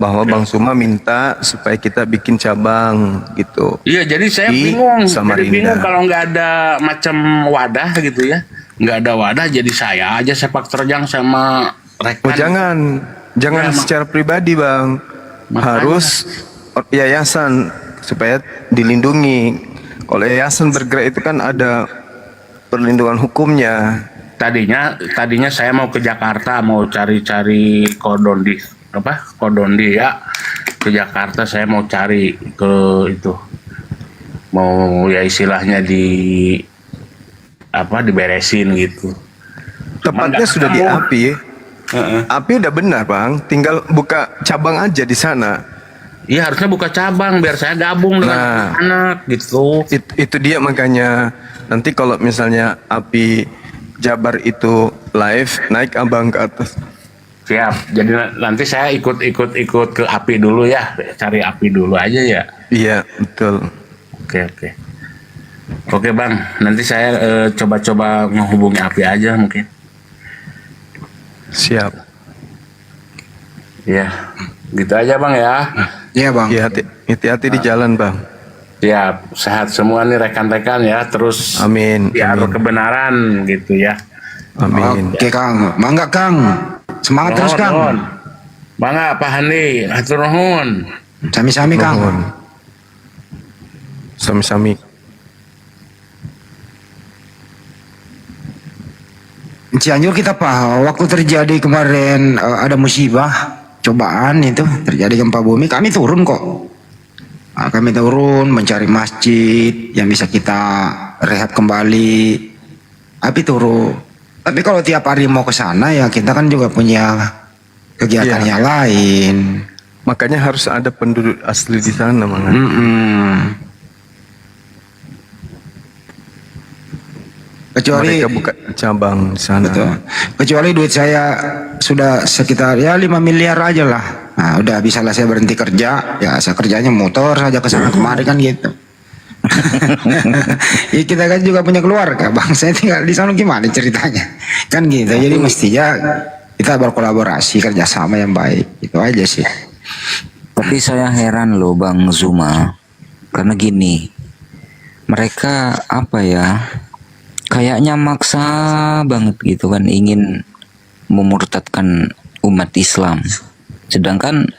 bahwa Bang Suma minta supaya kita bikin cabang gitu. Iya jadi saya di bingung. Samarinda. Jadi bingung kalau nggak ada macam wadah gitu ya. Nggak ada wadah jadi saya aja sepak terjang sama rekan. Oh jangan Jangan secara pribadi bang, harus yayasan supaya dilindungi. Kalau yayasan bergerak itu kan ada perlindungan hukumnya. Tadinya saya mau ke Jakarta, mau cari-cari kodondi ya, ke Jakarta saya mau cari ke itu, mau ya istilahnya diberesin gitu. Tepatnya sudah di API. API udah benar bang, tinggal buka cabang aja di sana. Iya harusnya buka cabang biar saya gabung dengan anak gitu. Itu dia makanya nanti kalau misalnya API Jabar itu live, naik abang ke atas. Siap. Jadi nanti saya ikut ke API dulu ya, cari API dulu aja ya. Iya betul. Oke bang, nanti saya coba-coba menghubungi API aja mungkin. Siap. Ya, gitu aja bang ya. Iya bang. Ya, hati-hati di jalan bang. Siap, sehat semua nih rekan-rekan ya. Terus amin. Biar kebenaran gitu ya. Amin. Oke Kang, mangga Kang. Semangat terus Kang. Mangga Pak Handi, hatur nuhun. Sami-sami Kang. Sami-sami. Cianjur kita Pak, waktu terjadi kemarin ada musibah, cobaan itu terjadi gempa bumi, kami turun kok. Kami turun mencari masjid yang bisa kita rehab kembali. Api turun. Tapi kalau tiap hari mau ke sana ya kita kan juga punya kegiatan yang lain. Makanya harus ada penduduk asli di sana, Bang. Kecuali mereka buka cabang di sana. Betul. Kecuali duit saya sudah sekitar ya 5 miliar aja lah. Nah, udah bisa lah saya berhenti kerja. Ya saya kerjanya motor saja ke sana kemari kan gitu. Ya, kita kan juga punya keluarga, Bang. Saya tinggal di sana gimana ceritanya? Kan gitu. Jadi mestinya kita berkolaborasi, kerjasama yang baik. Itu aja sih. Tapi saya heran loh Bang Zuma. Karena gini. Mereka apa ya? Kayaknya maksa banget gitu kan, ingin memurtadkan umat Islam. Sedangkan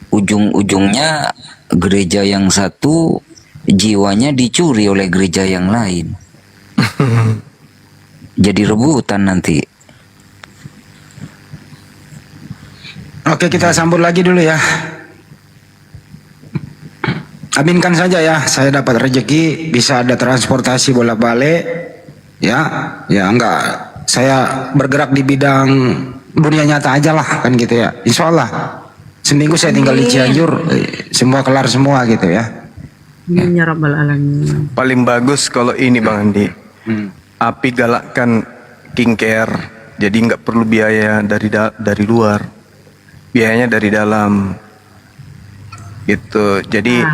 ujung-ujungnya gereja yang satu jiwanya dicuri oleh gereja yang lain. Jadi rebutan nanti. Oke, kita sambut lagi dulu ya. Aminkan saja ya, saya dapat rezeki, bisa ada transportasi bolak-balik. Ya enggak, saya bergerak di bidang dunia nyata aja lah kan gitu ya. Insya Allah seminggu saya tinggal di Cianjur, semua kelar semua gitu ya. Ya Rabbal Alamin. Paling bagus kalau ini Bang Andi. Api galakkan skincare, jadi nggak perlu biaya dari luar, biayanya dari dalam. Gitu. Jadi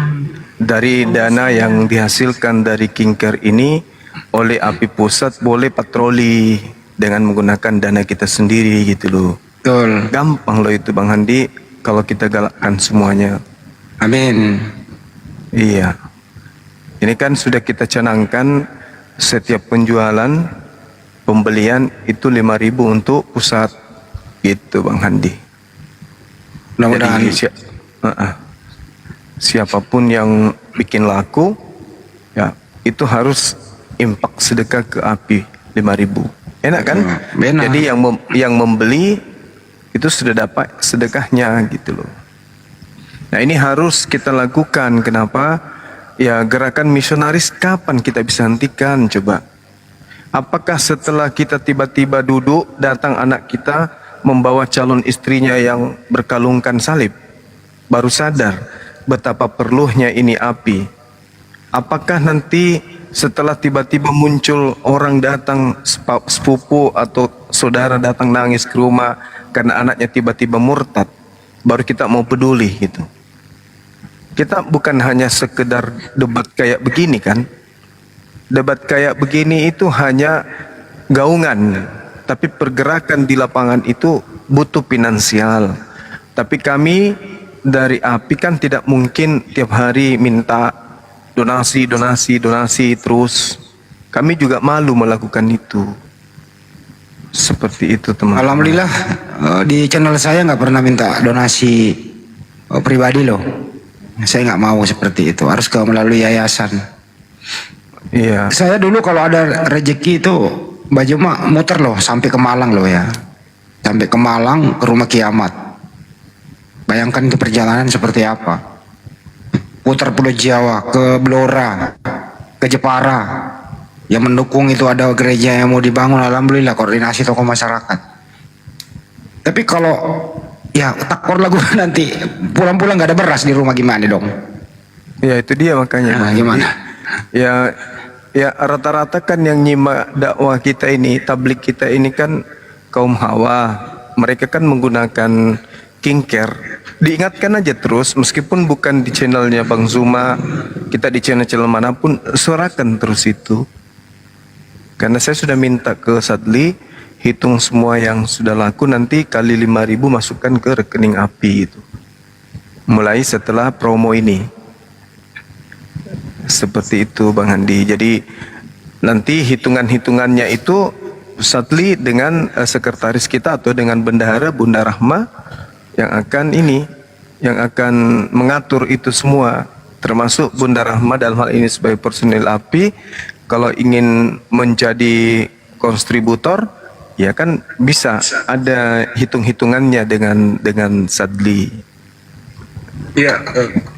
dari dana yang dihasilkan dari skincare ini oleh API pusat boleh patroli dengan menggunakan dana kita sendiri gitu loh. Betul. Gampang loh itu Bang Handi kalau kita galakkan semuanya. Amin. Iya. Ini kan sudah kita canangkan setiap penjualan pembelian itu 5.000 untuk pusat gitu Bang Handi. Mudah-mudahan siapapun yang bikin laku ya itu harus impak sedekah ke API 5.000. Enak kan? Benar. Jadi yang membeli itu sudah dapat sedekahnya gitu loh. Nah ini harus kita lakukan. Kenapa? Ya gerakan misionaris kapan kita bisa hentikan coba? Apakah setelah kita tiba-tiba duduk datang anak kita membawa calon istrinya yang berkalungkan salib, baru sadar betapa perlunya ini API? Apakah nanti setelah tiba-tiba muncul orang datang, sepupu atau saudara datang nangis ke rumah karena anaknya tiba-tiba murtad, baru kita mau peduli gitu? Kita bukan hanya sekedar debat kayak begini kan? Debat kayak begini itu hanya gaungan, tapi pergerakan di lapangan itu butuh finansial. Tapi kami dari API kan tidak mungkin tiap hari minta donasi terus. Kami juga malu melakukan itu. Seperti itu teman. Alhamdulillah di channel saya nggak pernah minta donasi pribadi loh. Saya nggak mau seperti itu, harus melalui yayasan. Iya. Saya dulu kalau ada rezeki itu Mbak Juma muter loh sampai ke Malang loh ya. Sampai ke Malang, ke Rumah Kiamat. Bayangkan itu perjalanan seperti apa. Putar Pulau Jawa, ke Blora, ke Jepara. Yang mendukung itu ada gereja yang mau dibangun, alhamdulillah koordinasi tokoh masyarakat. Tapi kalau ya takor lagu nanti pulang-pulang nggak ada beras di rumah gimana dong? Ya itu dia makanya. Nah, gimana? Ya rata-rata kan yang nyimak dakwah kita ini, tablik kita ini kan kaum Hawa. Mereka kan menggunakan kingker. Diingatkan aja terus, meskipun bukan di channelnya Bang Zuma, kita di channel-channel manapun, suarakan terus itu. Karena saya sudah minta ke Sadli, hitung semua yang sudah laku, nanti kali 5.000 masukkan ke rekening API itu. Mulai setelah promo ini. Seperti itu Bang Handi. Jadi nanti hitungan-hitungannya itu Sadli dengan sekretaris kita atau dengan bendahara Bunda Rahma yang akan mengatur itu semua, termasuk Bunda Rahma dalam hal ini sebagai personil API. Kalau ingin menjadi kontributor, ya kan bisa ada hitung-hitungannya dengan Sadli. Iya.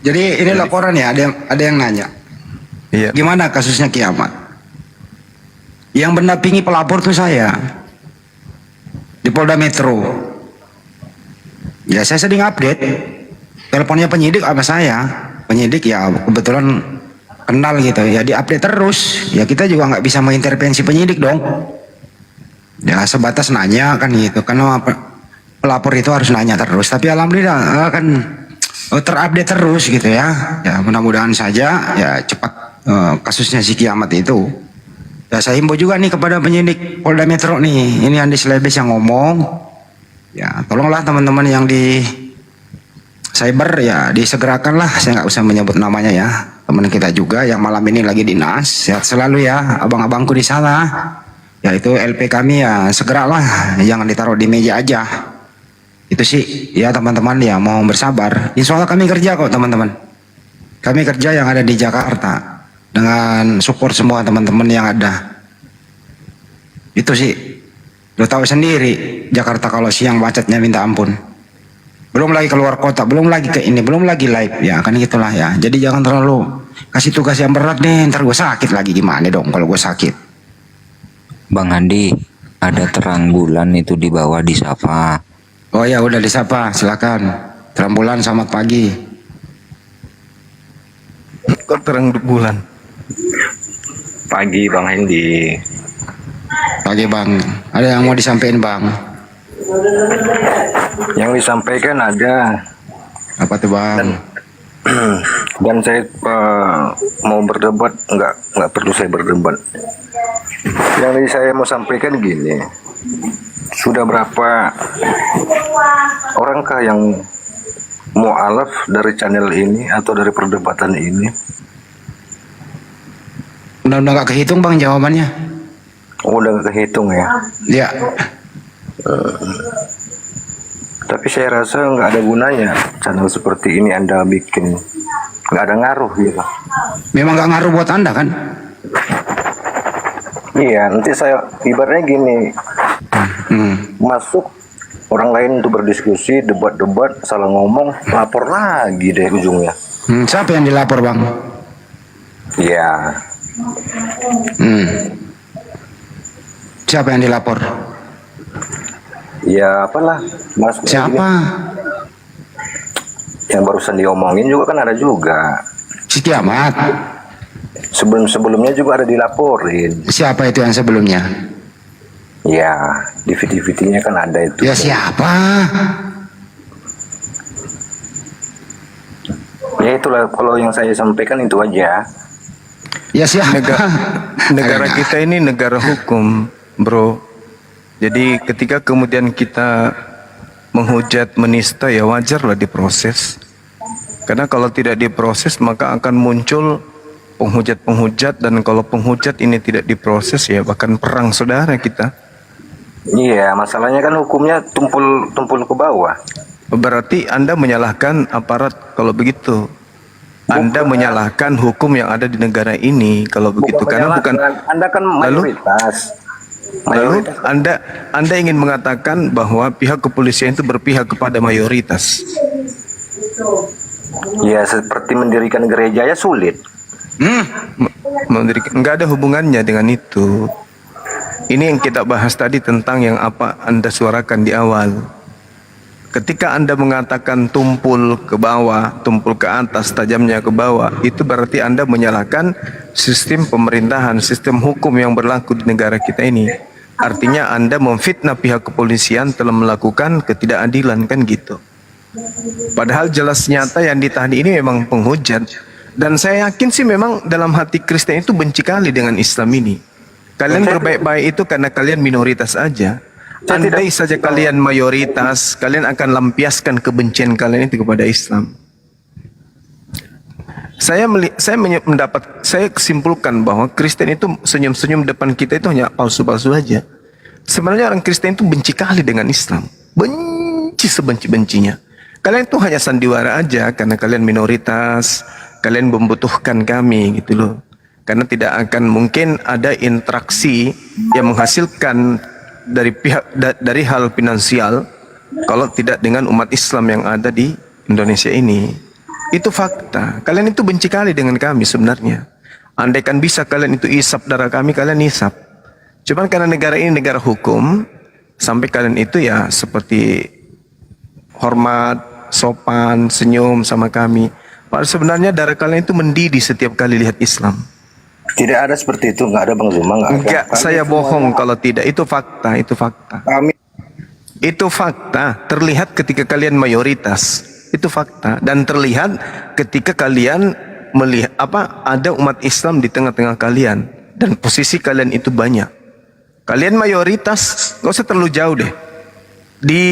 Jadi ini laporan ya, ada yang nanya. Iya. Gimana kasusnya Kiamat? Yang mendampingi pelapor itu saya di Polda Metro. Ya saya sering update. Teleponnya penyidik sama saya. Penyidik ya kebetulan kenal gitu. Ya diupdate terus. Ya kita juga nggak bisa mengintervensi penyidik dong. Ya sebatas nanya kan gitu. Karena pelapor itu harus nanya terus. Tapi alhamdulillah kan terupdate terus gitu ya. Ya mudah-mudahan saja ya cepat kasusnya si Kiamat itu. Ya saya himbau juga nih kepada penyidik Polda Metro nih. Ini Andi Slebes yang ngomong. Ya tolonglah teman-teman yang di cyber ya disegerakan lah. Saya nggak usah menyebut namanya ya. Teman kita juga yang malam ini lagi dinas. Sehat selalu ya abang-abangku di sana. Ya itu LP kami ya segeralah. Jangan ditaruh di meja aja. Itu sih ya teman-teman ya mau bersabar. Insya Allah kami kerja kok teman-teman. Kami kerja yang ada di Jakarta. Dengan support semua teman-teman yang ada. Itu sih. Lo tahu sendiri Jakarta kalau siang macetnya minta ampun. Belum lagi keluar kota, belum lagi ke ini, belum lagi live ya kan gitulah ya. Jadi jangan terlalu kasih tugas yang berat nih, ntar gue sakit lagi gimana dong kalau gue sakit. Bang Andi, ada terang bulan itu di bawah disapa. Oh ya udah disapa, silakan. Terang bulan selamat pagi. Kok terang bulan? Pagi Bang Andi. Pagi Bang, ada yang mau disampaikan Bang? Yang disampaikan ada. Apa tuh Bang? Dan saya mau berdebat, nggak perlu saya berdebat. Yang saya mau sampaikan gini, sudah berapa orangkah yang mu'alaf dari channel ini atau dari perdebatan ini? Udah nggak kehitung Bang jawabannya? Oh, udah nggak kehitung ya? Ya. Tapi saya rasa nggak ada gunanya channel seperti ini Anda bikin, nggak ada ngaruh gitu. Memang nggak ngaruh buat Anda kan? Iya, nanti saya ibaratnya gini, masuk orang lain untuk berdiskusi, debat-debat, salah ngomong, lapor lagi deh ujungnya. Siapa yang dilapor Bang? Iya. Siapa yang dilapor? Ya apalah, Mas. Siapa? Yang barusan diomongin juga kan ada juga. Si Kiamat. Sebelumnya juga ada dilaporin. Siapa itu yang sebelumnya? Ya, di video-videonya kan ada itu. Ya siapa? Ya itulah, kalau yang saya sampaikan itu aja. Ya siapa? Negara kita ini negara hukum, bro. Jadi ketika kemudian kita menghujat, menista, ya wajarlah diproses. Karena kalau tidak diproses maka akan muncul penghujat-penghujat, dan kalau penghujat ini tidak diproses ya bahkan perang saudara kita. Iya, masalahnya kan hukumnya tumpul ke bawah. Berarti Anda menyalahkan aparat kalau begitu. Anda menyalahkan hukum yang ada di negara ini kalau begitu, karena bukan Anda kan mayoritas. Lalu Anda ingin mengatakan bahwa pihak kepolisian itu berpihak kepada mayoritas. Ya, seperti mendirikan gereja ya sulit. Enggak ada hubungannya dengan itu. Ini yang kita bahas tadi tentang yang apa Anda suarakan di awal. Ketika Anda mengatakan tumpul ke bawah, tumpul ke atas, tajamnya ke bawah, itu berarti Anda menyalahkan sistem pemerintahan, sistem hukum yang berlaku di negara kita ini. Artinya Anda memfitnah pihak kepolisian telah melakukan ketidakadilan, kan gitu. Padahal jelas nyata yang ditahan ini memang penghujat. Dan saya yakin sih memang dalam hati Kristen itu benci kali dengan Islam ini. Kalian berbaik-baik itu karena kalian minoritas aja. Andai saja kalian mayoritas, kalian akan lampiaskan kebencian kalian itu kepada Islam. Saya kesimpulkan bahwa Kristen itu senyum-senyum depan kita itu hanya palsu-palsu aja. Sebenarnya orang Kristen itu benci kali dengan Islam. Benci sebenci-bencinya. Kalian itu hanya sandiwara aja karena kalian minoritas, kalian membutuhkan kami gitu loh. Karena tidak akan mungkin ada interaksi yang menghasilkan dari hal finansial kalau tidak dengan umat Islam yang ada di Indonesia ini. Itu fakta. Kalian itu benci kali dengan kami sebenarnya. Andaikan bisa kalian itu isap darah kami, kalian isap. Cuman karena negara ini negara hukum, sampai kalian itu ya seperti hormat, sopan, senyum sama kami. Padahal sebenarnya darah kalian itu mendidih setiap kali lihat Islam. Tidak ada seperti itu, nggak ada Bang Zuma, nggak ada. Enggak, saya bohong kalau tidak. Itu fakta, itu fakta. Itu fakta. Terlihat ketika kalian mayoritas. Itu fakta. Dan terlihat ketika kalian melihat ada umat Islam di tengah-tengah kalian. Dan posisi kalian itu banyak. Kalian mayoritas, nggak usah terlalu jauh deh. Di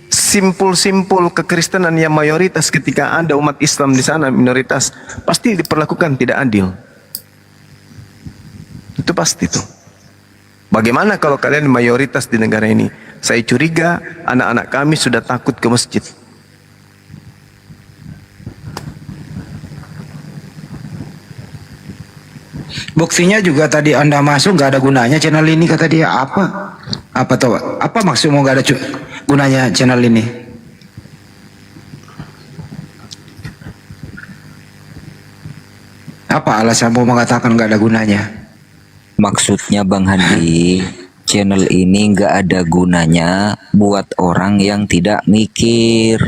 simpul-simpul kekristenan yang mayoritas, ketika ada umat Islam di sana minoritas, pasti diperlakukan tidak adil. Itu pasti tuh. Bagaimana kalau kalian mayoritas di negara ini? Saya curiga anak-anak kami sudah takut ke masjid. Buktinya juga tadi Anda masuk nggak ada gunanya channel ini, kata dia. Apa maksudmu nggak ada gunanya channel ini? Apa alasanmu mengatakan nggak ada gunanya? Maksudnya Bang Hadi, channel ini nggak ada gunanya buat orang yang tidak mikir,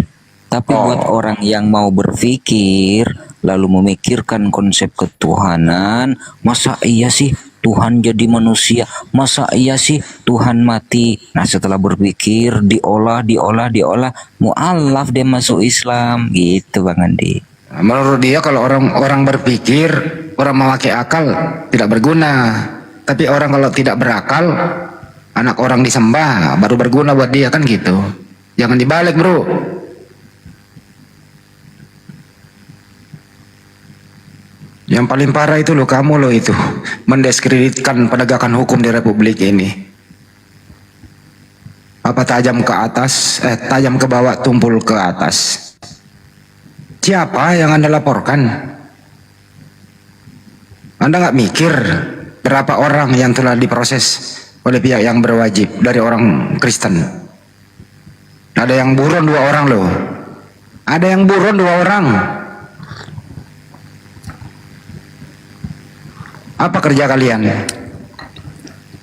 tapi buat orang yang mau berpikir lalu memikirkan konsep ketuhanan. Masa iya sih Tuhan jadi manusia? Masa iya sih Tuhan mati? Nah, setelah berpikir diolah, mu'alaf dia masuk Islam gitu Bang Hadi. Menurut dia kalau orang berpikir, orang memakai akal tidak berguna. Tapi orang kalau tidak berakal, anak orang disembah, baru berguna buat dia, kan gitu. Jangan dibalik, bro. Yang paling parah itu loh, kamu loh itu. Mendiskreditkan penegakan hukum di Republik ini. Apa tajam ke atas, tajam ke bawah, tumpul ke atas. Siapa yang Anda laporkan? Anda nggak mikir berapa orang yang telah diproses oleh pihak yang berwajib dari orang Kristen? Ada yang buron 2 orang loh. Ada yang buron 2 orang. Apa kerja kalian?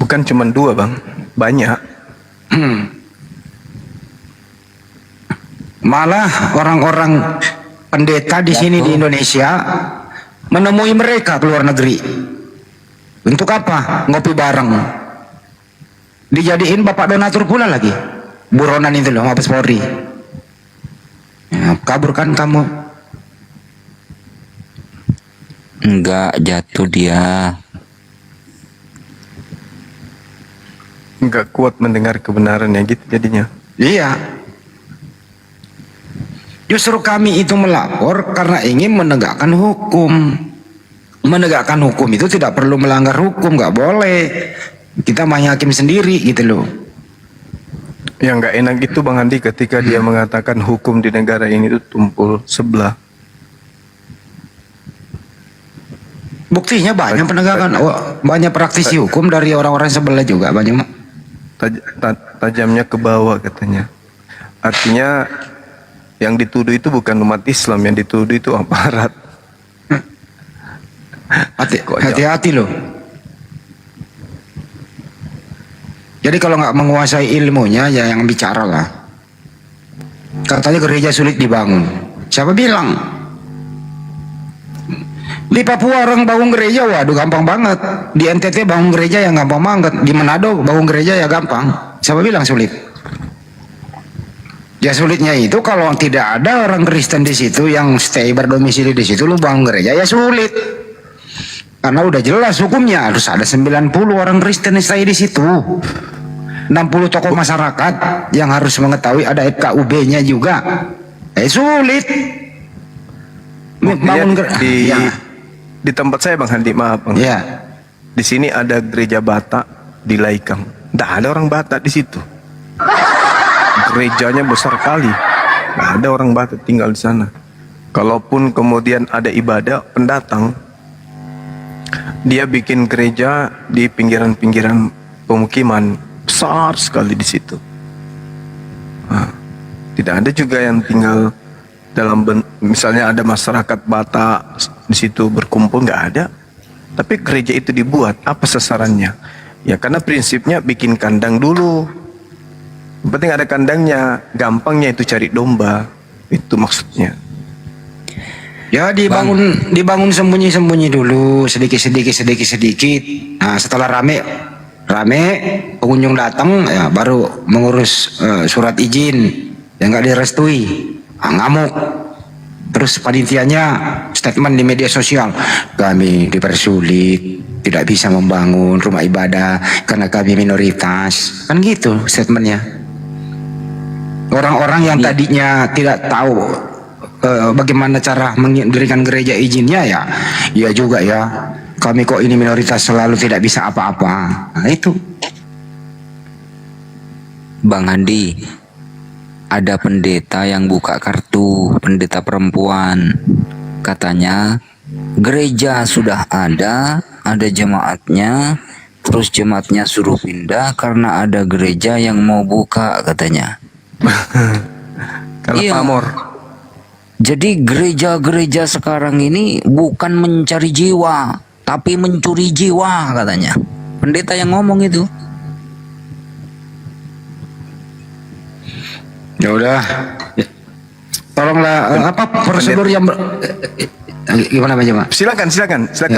Bukan cuma 2 Bang, banyak. Malah orang-orang pendeta di sini di Indonesia menemui mereka ke luar negeri. Untuk apa? Ngopi bareng. Dijadiin bapak donatur pula lagi. Buronan itu loh, Mabes Polri. Ya, kabur kan kamu? Enggak, jatuh dia. Enggak kuat mendengar kebenaran ya gitu jadinya. Iya. Justru kami itu melapor karena ingin menegakkan hukum. Menegakkan hukum itu tidak perlu melanggar hukum, nggak boleh. Kita main hakim sendiri gitu loh. Yang nggak enak itu Bang Andi ketika dia mengatakan hukum di negara ini itu tumpul sebelah. Buktinya banyak penegakan, banyak praktisi hukum dari orang-orang sebelah juga banyak. Tajamnya ke bawah katanya. Artinya yang dituduh itu bukan umat Islam, yang dituduh itu aparat. Hati-hati loh. Jadi kalau nggak menguasai ilmunya ya yang bicara lah. Katanya gereja sulit dibangun. Siapa bilang? Di Papua orang bangun gereja, waduh gampang banget. Di NTT bangun gereja yang gampang banget. Di Manado bangun gereja ya gampang. Siapa bilang sulit? Ya sulitnya itu kalau tidak ada orang Kristen di situ yang stay berdomisili di situ, lu bangun gereja ya sulit. Karena udah jelas hukumnya harus ada 90 orang Kristen yang stay di situ. 60 tokoh masyarakat yang harus mengetahui, ada FKUB-nya juga. Sulit. Bangun di tempat saya Bang Handi, maaf Bang. Ya. Di sini ada gereja Batak di Laikang. Nggak ada orang Batak di situ. Gerejanya besar kali. Nggak ada orang Batak tinggal di sana. Kalaupun kemudian ada ibadah pendatang, dia bikin gereja di pinggiran-pinggiran pemukiman besar sekali di situ. Nah, tidak ada juga yang tinggal dalam misalnya ada masyarakat Batak di situ berkumpul, nggak ada. Tapi gereja itu dibuat apa sasarannya? Ya karena prinsipnya bikin kandang dulu. Yang penting ada kandangnya, gampangnya itu cari domba. Itu maksudnya. Ya dibangun sembunyi-sembunyi dulu, sedikit. Nah setelah rame pengunjung datang ya baru mengurus surat izin yang nggak direstui. Ngamuk. Terus panitianya statement di media sosial, kami dipersulit, tidak bisa membangun rumah ibadah karena kami minoritas, kan gitu statementnya. Orang-orang yang tadinya tidak tahu bagaimana cara mendirikan gereja izinnya ya juga ya, kami kok ini minoritas selalu tidak bisa apa-apa. Nah itu Bang Andi, ada pendeta yang buka kartu, pendeta perempuan. Katanya gereja sudah ada jemaatnya, terus jemaatnya suruh pindah karena ada gereja yang mau buka katanya. Kalau pamor. Jadi gereja-gereja sekarang ini bukan mencari jiwa, tapi mencuri jiwa katanya. Pendeta yang ngomong itu. Ya udah, tolonglah apa prosedur yang gimana Pak? Silakan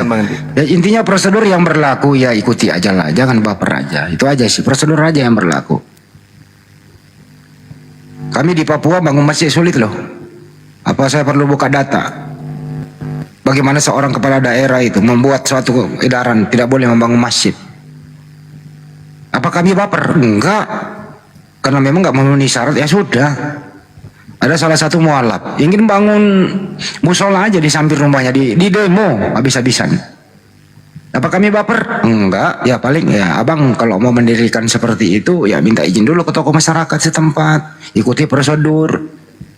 Bang Andi. Ya, intinya prosedur yang berlaku ya ikuti aja lah, jangan baper aja. Itu aja sih, prosedur aja yang berlaku. Kami di Papua bangun masjid sulit loh. Apa saya perlu buka data? Bagaimana seorang kepala daerah itu membuat suatu edaran tidak boleh membangun masjid? Apa kami baper? Enggak. Karena memang nggak memenuhi syarat ya sudah. Ada salah satu mualaf ingin bangun musola aja di samping rumahnya, di demo habis-habisan. Apa kami baper? Enggak. Ya paling ya abang kalau mau mendirikan seperti itu ya minta izin dulu ke tokoh masyarakat setempat, ikuti prosedur.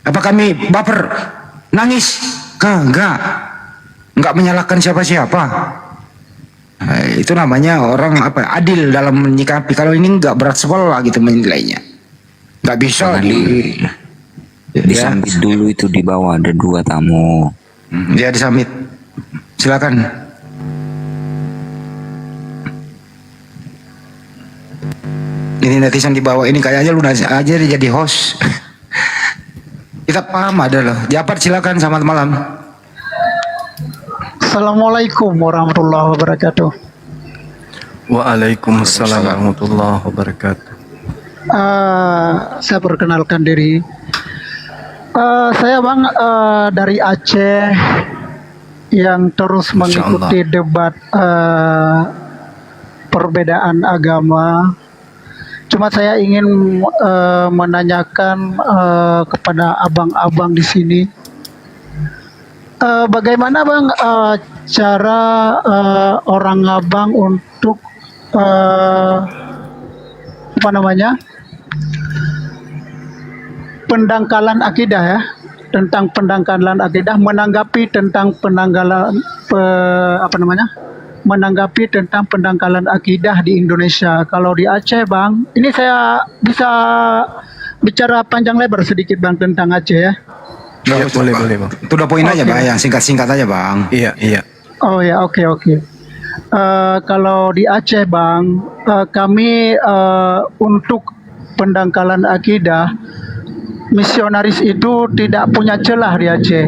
Apa kami baper? Nangis? Enggak menyalahkan siapa-siapa. Nah, itu namanya orang adil dalam menyikapi. Kalau ini enggak berat sebelah gitu menilainya. Nggak bisa disambit dulu itu di bawah ada 2 tamu. Dia disambit. Silakan. Ini netizen di bawah ini kayaknya lu aja jadi host. Kita paham ada loh. Japar silakan, selamat malam. Assalamualaikum warahmatullahi wabarakatuh. Waalaikumsalam warahmatullahi wabarakatuh. Saya perkenalkan diri. Saya Bang dari Aceh yang terus mengikuti debat perbedaan agama. Cuma saya ingin menanyakan kepada abang-abang di sini, bagaimana Bang cara orang abang untuk apa namanya, pendangkalan akidah ya, tentang pendangkalan akidah, menanggapi tentang menanggapi tentang pendangkalan akidah di Indonesia. Kalau di Aceh Bang, ini saya bisa bicara panjang lebar sedikit Bang tentang Aceh ya. Iya, boleh Bang. Itu udah poin aja Bang, yang singkat-singkat aja Bang. Iya. Oh ya, oke. Kalau di Aceh Bang, kami untuk pendangkalan akidah, misionaris itu tidak punya celah di Aceh.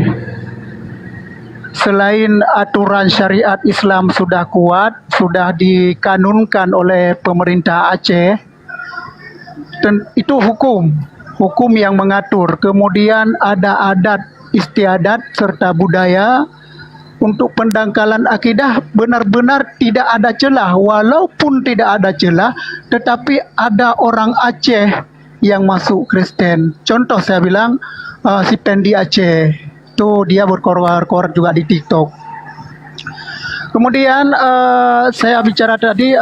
Selain aturan syariat Islam sudah kuat, sudah dikanunkan oleh pemerintah Aceh, itu hukum yang mengatur. Kemudian ada adat istiadat serta budaya. Untuk pendangkalan akidah benar-benar tidak ada celah. Walaupun tidak ada celah, tetapi ada orang Aceh yang masuk Kristen. Contoh saya bilang si Pendi Aceh, itu dia berkoar-koar juga di TikTok. Kemudian saya bicara tadi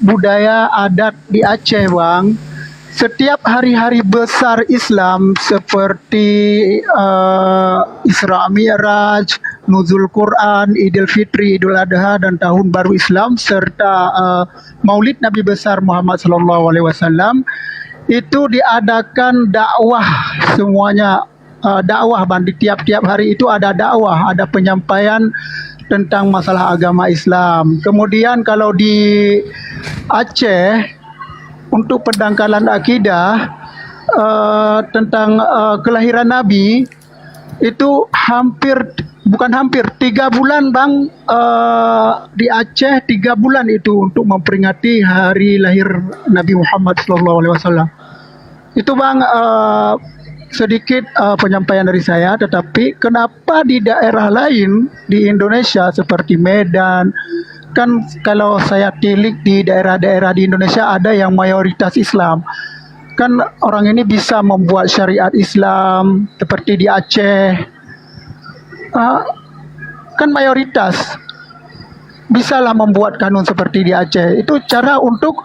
budaya adat di Aceh Bang. Setiap hari-hari besar Islam seperti Isra Mi'raj, Nuzul Quran, Idul Fitri, Idul Adha dan Tahun Baru Islam serta Maulid Nabi besar Muhammad SAW itu diadakan dakwah semuanya, dakwah Bang. Di tiap-tiap hari itu ada dakwah, ada penyampaian tentang masalah agama Islam. Kemudian kalau di Aceh untuk pendangkalan akidah tentang kelahiran Nabi itu bukan hampir 3 bulan Bang, di Aceh 3 bulan itu untuk memperingati hari lahir Nabi Muhammad SAW. Itu Bang sedikit penyampaian dari saya. Tetapi kenapa di daerah lain di Indonesia seperti Medan, kan kalau saya tilik di daerah-daerah di Indonesia ada yang mayoritas Islam. Kan orang ini bisa membuat syariat Islam seperti di Aceh. Kan mayoritas bisalah membuat kanun seperti di Aceh. Itu cara untuk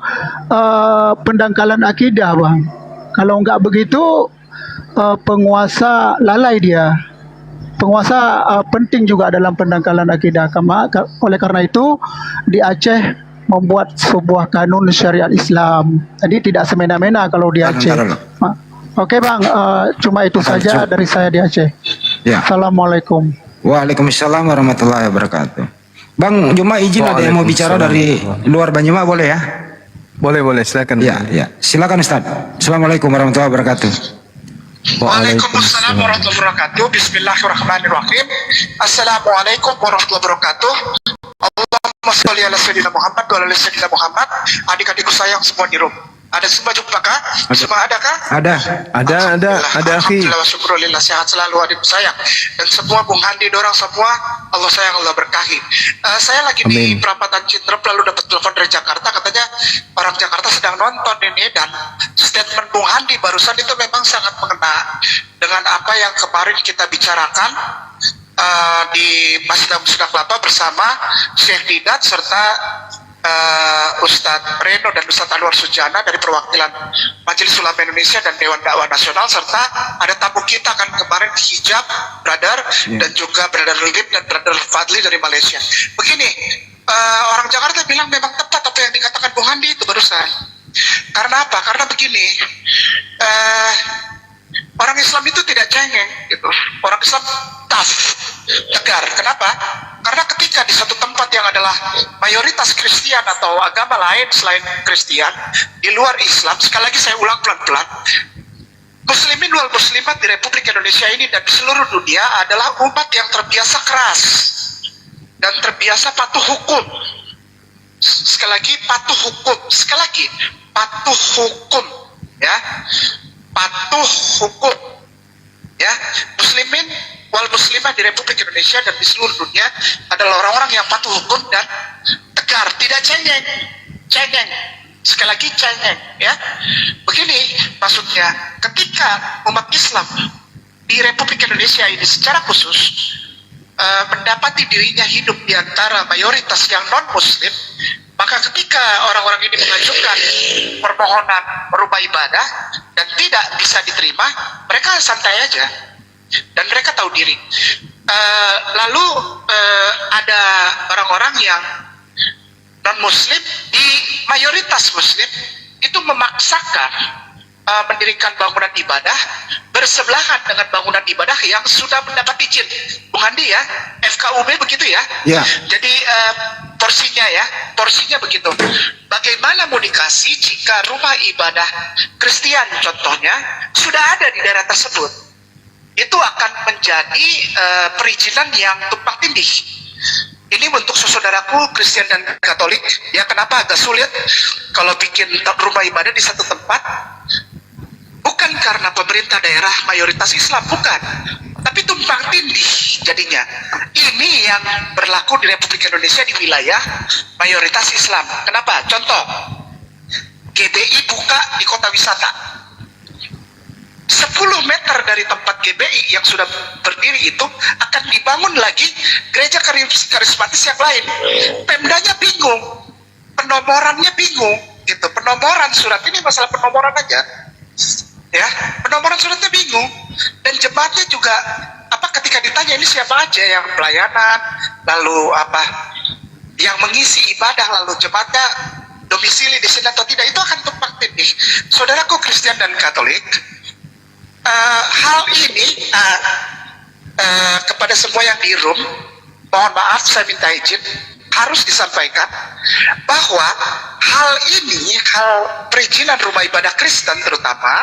pendangkalan akidah Bang. Kalau enggak begitu penguasa lalai dia. Penguasa penting juga dalam pendangkalan akidah. Oleh karena itu di Aceh membuat sebuah kanun syariat Islam. Jadi tidak semena-mena kalau di Aceh. Oke Bang, cuma itu saja dari saya di Aceh. Ya. Assalamualaikum. Waalaikumsalam warahmatullahi wabarakatuh. Bang Juma, izin ada yang mau bicara dari luar Banyumas, boleh ya? Boleh, silakan. Ya, silakan Ustaz. Assalamualaikum warahmatullahi wabarakatuh. Waalaikumsalam warahmatullahi wabarakatuh. Bismillahirrahmanirrahim. Assalamualaikum warahmatullahi wabarakatuh. Allahumma sholli ala sayyidina Muhammad wa ala sayyidina Muhammad. Adik-adikku sayang semua di room. Ada semua jumpa kah? Semua ada kah? Ada akhi. Alhamdulillah wa syukurillah, sehat selalu adikku sayang. Dan semua Bung Handi dorang semua Allah sayang, Allah berkahi. Saya lagi di perapatan Cintrep lalu dapat telepon dari Jakarta, katanya orang Jakarta sedang nonton ini, dan statement Bung Handi barusan itu memang sangat mengena dengan apa yang kemarin kita bicarakan di Masjid Abu Sunda Kelapa bersama Syekh Didat serta Ustadz Reno dan Ustadz Anwar Sujana dari perwakilan Majelis Ulama Indonesia dan Dewan Dakwah Nasional, serta ada tamu kita kan kemarin Hijab Brother dan juga Brother Lulib dan Brother Fadli dari Malaysia. Begini, orang Jakarta bilang memang tepat apa yang dikatakan Bung Handi itu barusan. Karena apa? Karena begini, orang Islam itu tidak cengeng gitu. Orang Islam tough, tegar. Kenapa? Karena ketika di satu tempat yang adalah mayoritas Kristen atau agama lain selain Kristen di luar Islam, sekali lagi saya ulang pelan-pelan, muslimin wal muslimat di Republik Indonesia ini dan di seluruh dunia adalah umat yang terbiasa keras dan terbiasa patuh hukum. Sekali lagi patuh hukum, sekali lagi patuh hukum, ya, patuh hukum, ya. Muslimin wal muslimah di Republik Indonesia dan di seluruh dunia adalah orang-orang yang patuh hukum dan tegar, tidak cengeng, sekali lagi cengeng, ya. Begini maksudnya, ketika umat Islam di Republik Indonesia ini secara khusus mendapati dirinya hidup di antara mayoritas yang non-muslim, Maka ketika orang-orang ini mengajukan permohonan merubah ibadah dan tidak bisa diterima, mereka santai aja dan mereka tahu diri. Lalu ada orang-orang yang non-muslim di mayoritas muslim itu memaksakan mendirikan bangunan ibadah bersebelahan dengan bangunan ibadah yang sudah mendapat izin. Bung Andi ya, FKUB begitu ya. Ya. Jadi porsinya begitu. Bagaimana mau dikasih jika rumah ibadah Kristen contohnya sudah ada di daerah tersebut? Itu akan menjadi perizinan yang tumpang tindih. Ini untuk saudaraku Kristen dan Katolik, ya kenapa agak sulit kalau bikin rumah ibadah di satu tempat? Bukan karena pemerintah daerah mayoritas Islam, bukan. Tapi tumpang tindih jadinya. Ini yang berlaku di Republik Indonesia di wilayah mayoritas Islam. Kenapa? Contoh, GBI buka di kota wisata. 10 meter dari tempat GBI yang sudah berdiri itu akan dibangun lagi gereja karismatis yang lain. Pemdanya bingung, penomorannya bingung, gitu. Penomoran surat ini masalah penomoran aja, ya. Penomoran suratnya bingung dan jemaatnya juga ketika ditanya ini siapa aja yang pelayanan, lalu yang mengisi ibadah, lalu jemaatnya domisili di sini atau tidak, itu akan tumpang tindih. Saudaraku Kristen dan Katolik, hal ini kepada semua yang di room, mohon maaf saya minta izin harus disampaikan bahwa hal perizinan rumah ibadah Kristen terutama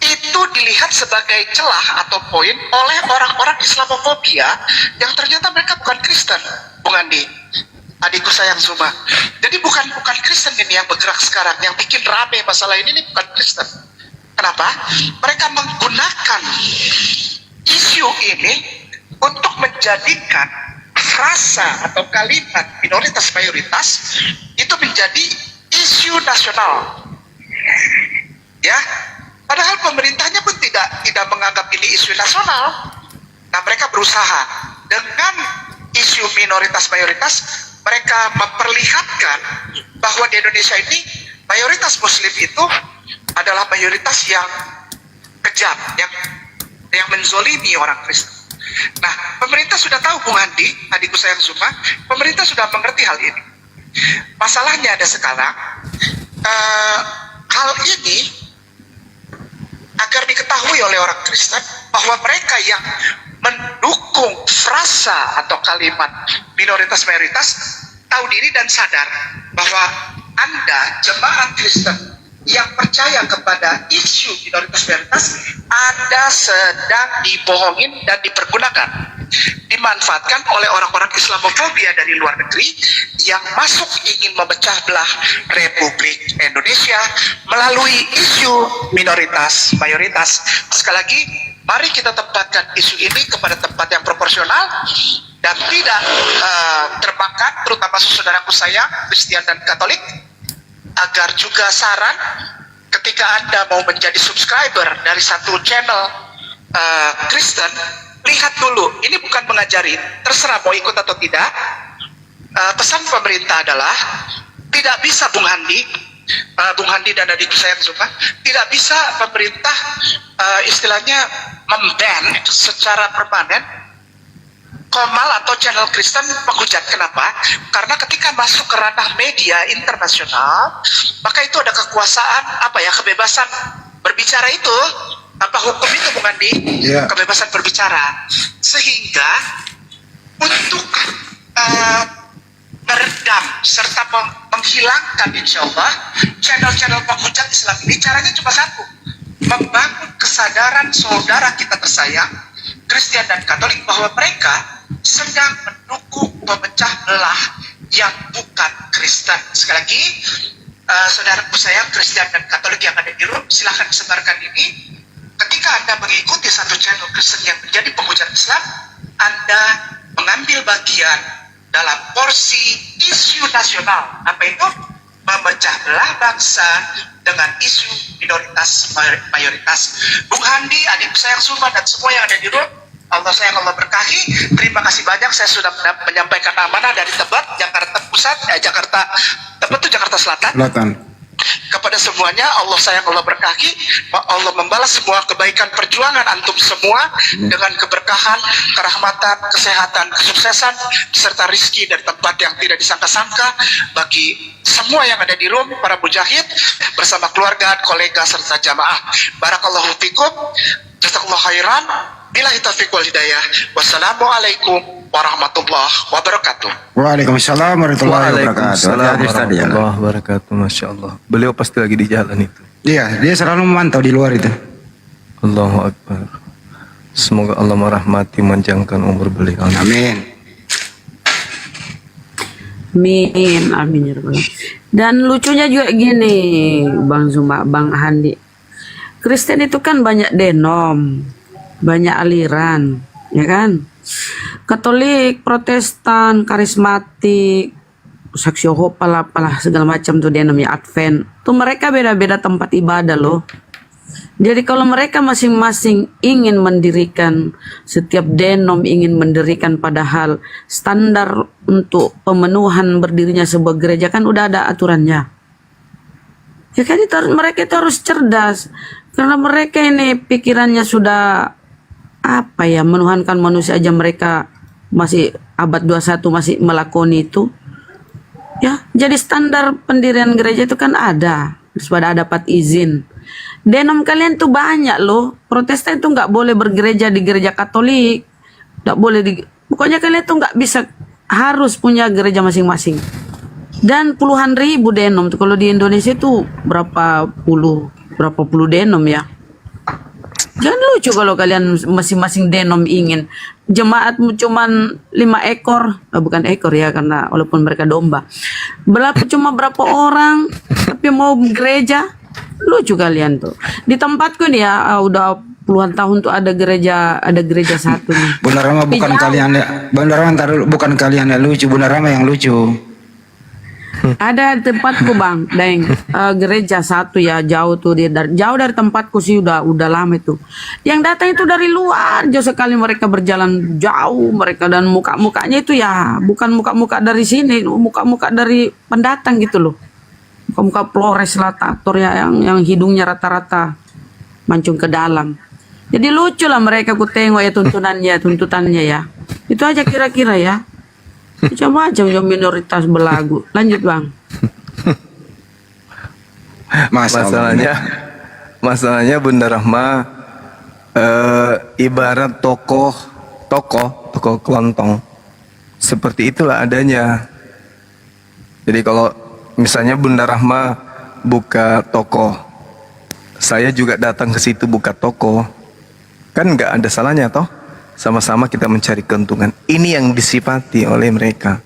itu dilihat sebagai celah atau poin oleh orang-orang Islamofobia yang ternyata mereka bukan Kristen, Bung Andi, adikku sayang Zuma. Jadi bukan Kristen ini yang bergerak sekarang, yang bikin rame masalah ini bukan Kristen. Kenapa? Mereka menggunakan isu ini untuk menjadikan frasa atau kalimat minoritas mayoritas itu menjadi isu nasional. Ya, padahal pemerintahnya pun tidak menganggap ini isu nasional. Nah, mereka berusaha dengan isu minoritas mayoritas, mereka memperlihatkan bahwa di Indonesia ini mayoritas Muslim itu adalah mayoritas yang kejam, yang menzolimi orang Kristen. Nah, pemerintah sudah tahu, Bung Andi, adikku sayang Zuma, pemerintah sudah mengerti hal ini. Masalahnya ada sekarang, hal ini agar diketahui oleh orang Kristen bahwa mereka yang mendukung frasa atau kalimat minoritas mayoritas tahu diri dan sadar bahwa Anda jemaat Kristen yang percaya kepada isu minoritas mayoritas, Anda sedang dibohongin dan dipergunakan, dimanfaatkan oleh orang-orang Islamofobia dari luar negeri yang masuk ingin memecah belah Republik Indonesia melalui isu minoritas mayoritas. Sekali lagi, mari kita tempatkan isu ini kepada tempat yang proporsional dan tidak terbakar, terutama saudaraku sayang Kristen dan Katolik, agar juga saran ketika Anda mau menjadi subscriber dari satu channel Kristen, lihat dulu, ini bukan mengajari, terserah mau ikut atau tidak. Pesan pemerintah adalah tidak bisa Bung Handi dan adikku sayang Zuma, tidak bisa pemerintah istilahnya memban secara permanen Komal atau channel Kristen menghujat. Kenapa? Karena ketika masuk ke ranah media internasional, maka itu ada kekuasaan kebebasan berbicara itu, hukum itu Bung Andi, kebebasan berbicara, sehingga untuk meredam serta menghilangkan insya Allah channel-channel penghujat Islam ini, caranya cuma satu, membangun kesadaran saudara kita tersayang Kristen dan Katolik bahwa mereka sedang mendukung pemecah belah yang bukan Kristen. Sekali lagi, saudaraku sayang Kristen dan Katolik yang ada di room, silahkan sebarkan ini. Ketika Anda mengikuti satu channel Kristen yang menjadi penghujat Islam, Anda mengambil bagian dalam porsi isu nasional. Apa itu? Memecah belah bangsa dengan isu minoritas mayoritas. Bung Handi, adik sayang Zuma dan semua yang ada di room, Allah sayang, Allah berkahi. Terima kasih banyak, saya sudah menyampaikan amanah dari Tebet, Jakarta Pusat, Tebet itu Jakarta Selatan. Kepada semuanya, Allah sayang, Allah berkahi. Allah membalas semua kebaikan perjuangan antum semua dengan keberkahan, kerahmatan, kesehatan, kesuksesan, serta rizki dari tempat yang tidak disangka-sangka bagi semua yang ada di room, para mujahid bersama keluarga, kolega, serta jamaah. Barakallahu fikum, jazakallahu khairan, billahi taufiq wal hidayah. Wassalamualaikum warahmatullahi wabarakatuh. Waalaikumsalam warahmatullahi wabarakatuh. Warahmatullahi wabarakatuh. Masya Allah. Beliau pasti lagi di jalan itu. Iya, dia selalu memantau di luar itu. Allahu Akbar. Semoga Allah merahmati, memanjangkan umur beliau. Amin. Amin, amin ya Rabbal Alamin. Dan lucunya juga gini, Bang Zuma, Bang Handi. Kristen itu kan banyak denom, banyak aliran, ya kan? Katolik, Protestan, karismatik, saksi Yehova, apalah segala macam tuh dia namanya Advent. Tuh mereka beda-beda tempat ibadah loh. Jadi kalau mereka masing-masing ingin mendirikan, setiap denom ingin mendirikan, padahal standar untuk pemenuhan berdirinya sebuah gereja kan udah ada aturannya. Ya kan mereka itu harus cerdas. Karena mereka ini pikirannya sudah apa ya, menuhankan manusia aja mereka masih abad 21 masih melakoni itu. Ya, jadi standar pendirian gereja itu kan ada, sudah dapat izin. Denom kalian tuh banyak loh. Protestan itu nggak boleh bergereja di gereja Katolik, nggak boleh pokoknya kalian tuh nggak bisa, harus punya gereja masing-masing. Dan puluhan ribu denom tuh, kalau di Indonesia tuh berapa puluh denom ya. Jangan lucu kalau kalian masing-masing denom ingin jemaatmu cuman 5 ekor, bukan ekor ya, karena walaupun mereka domba. Cuma berapa orang tapi mau gereja. Lucu kalian tuh. Di tempatku nih ya, udah puluhan tahun tuh ada gereja satu nih. Bunda Rama bukan kalian ya. Bunda Rama bukan kalian yang lucu, Bunda Rama yang lucu. Ada di tempatku Bang, Deng, gereja satu ya, jauh tuh dia jauh dari tempatku sih, udah lama itu. Yang datang itu dari luar, jauh sekali mereka berjalan jauh mereka, dan muka-mukanya itu ya bukan muka-muka dari sini, muka-muka dari pendatang gitu loh. Muka-muka Flores Latator ya, yang hidungnya rata-rata mancung ke dalam. Jadi lucu lah mereka, ku tengok ya tuntutannya ya. Itu aja kira-kira ya. Macam-macam yang minoritas belagu. Lanjut Bang. Masalahnya Bunda Rahma ibarat tokoh kelontong. Seperti itulah adanya. Jadi kalau misalnya Bunda Rahma buka toko, saya juga datang ke situ buka toko, kan nggak ada salahnya toh. Sama-sama kita mencari keuntungan. Ini yang disifati oleh mereka.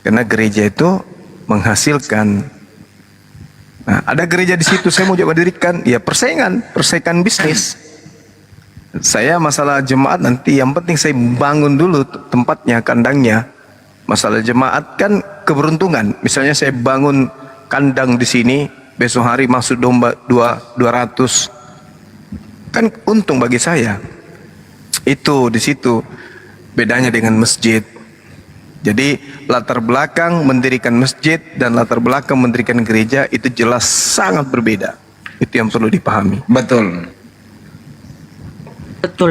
Karena gereja itu menghasilkan. Nah, ada gereja di situ, saya mau coba dirikan, ya persaingan bisnis. Saya masalah jemaat nanti, yang penting saya bangun dulu tempatnya, kandangnya. Masalah jemaat kan keberuntungan. Misalnya saya bangun kandang di sini, besok hari masuk domba 200. Kan untung bagi saya. Itu di situ bedanya dengan masjid. Jadi latar belakang mendirikan masjid dan latar belakang mendirikan gereja itu jelas sangat berbeda. Itu yang perlu dipahami. Betul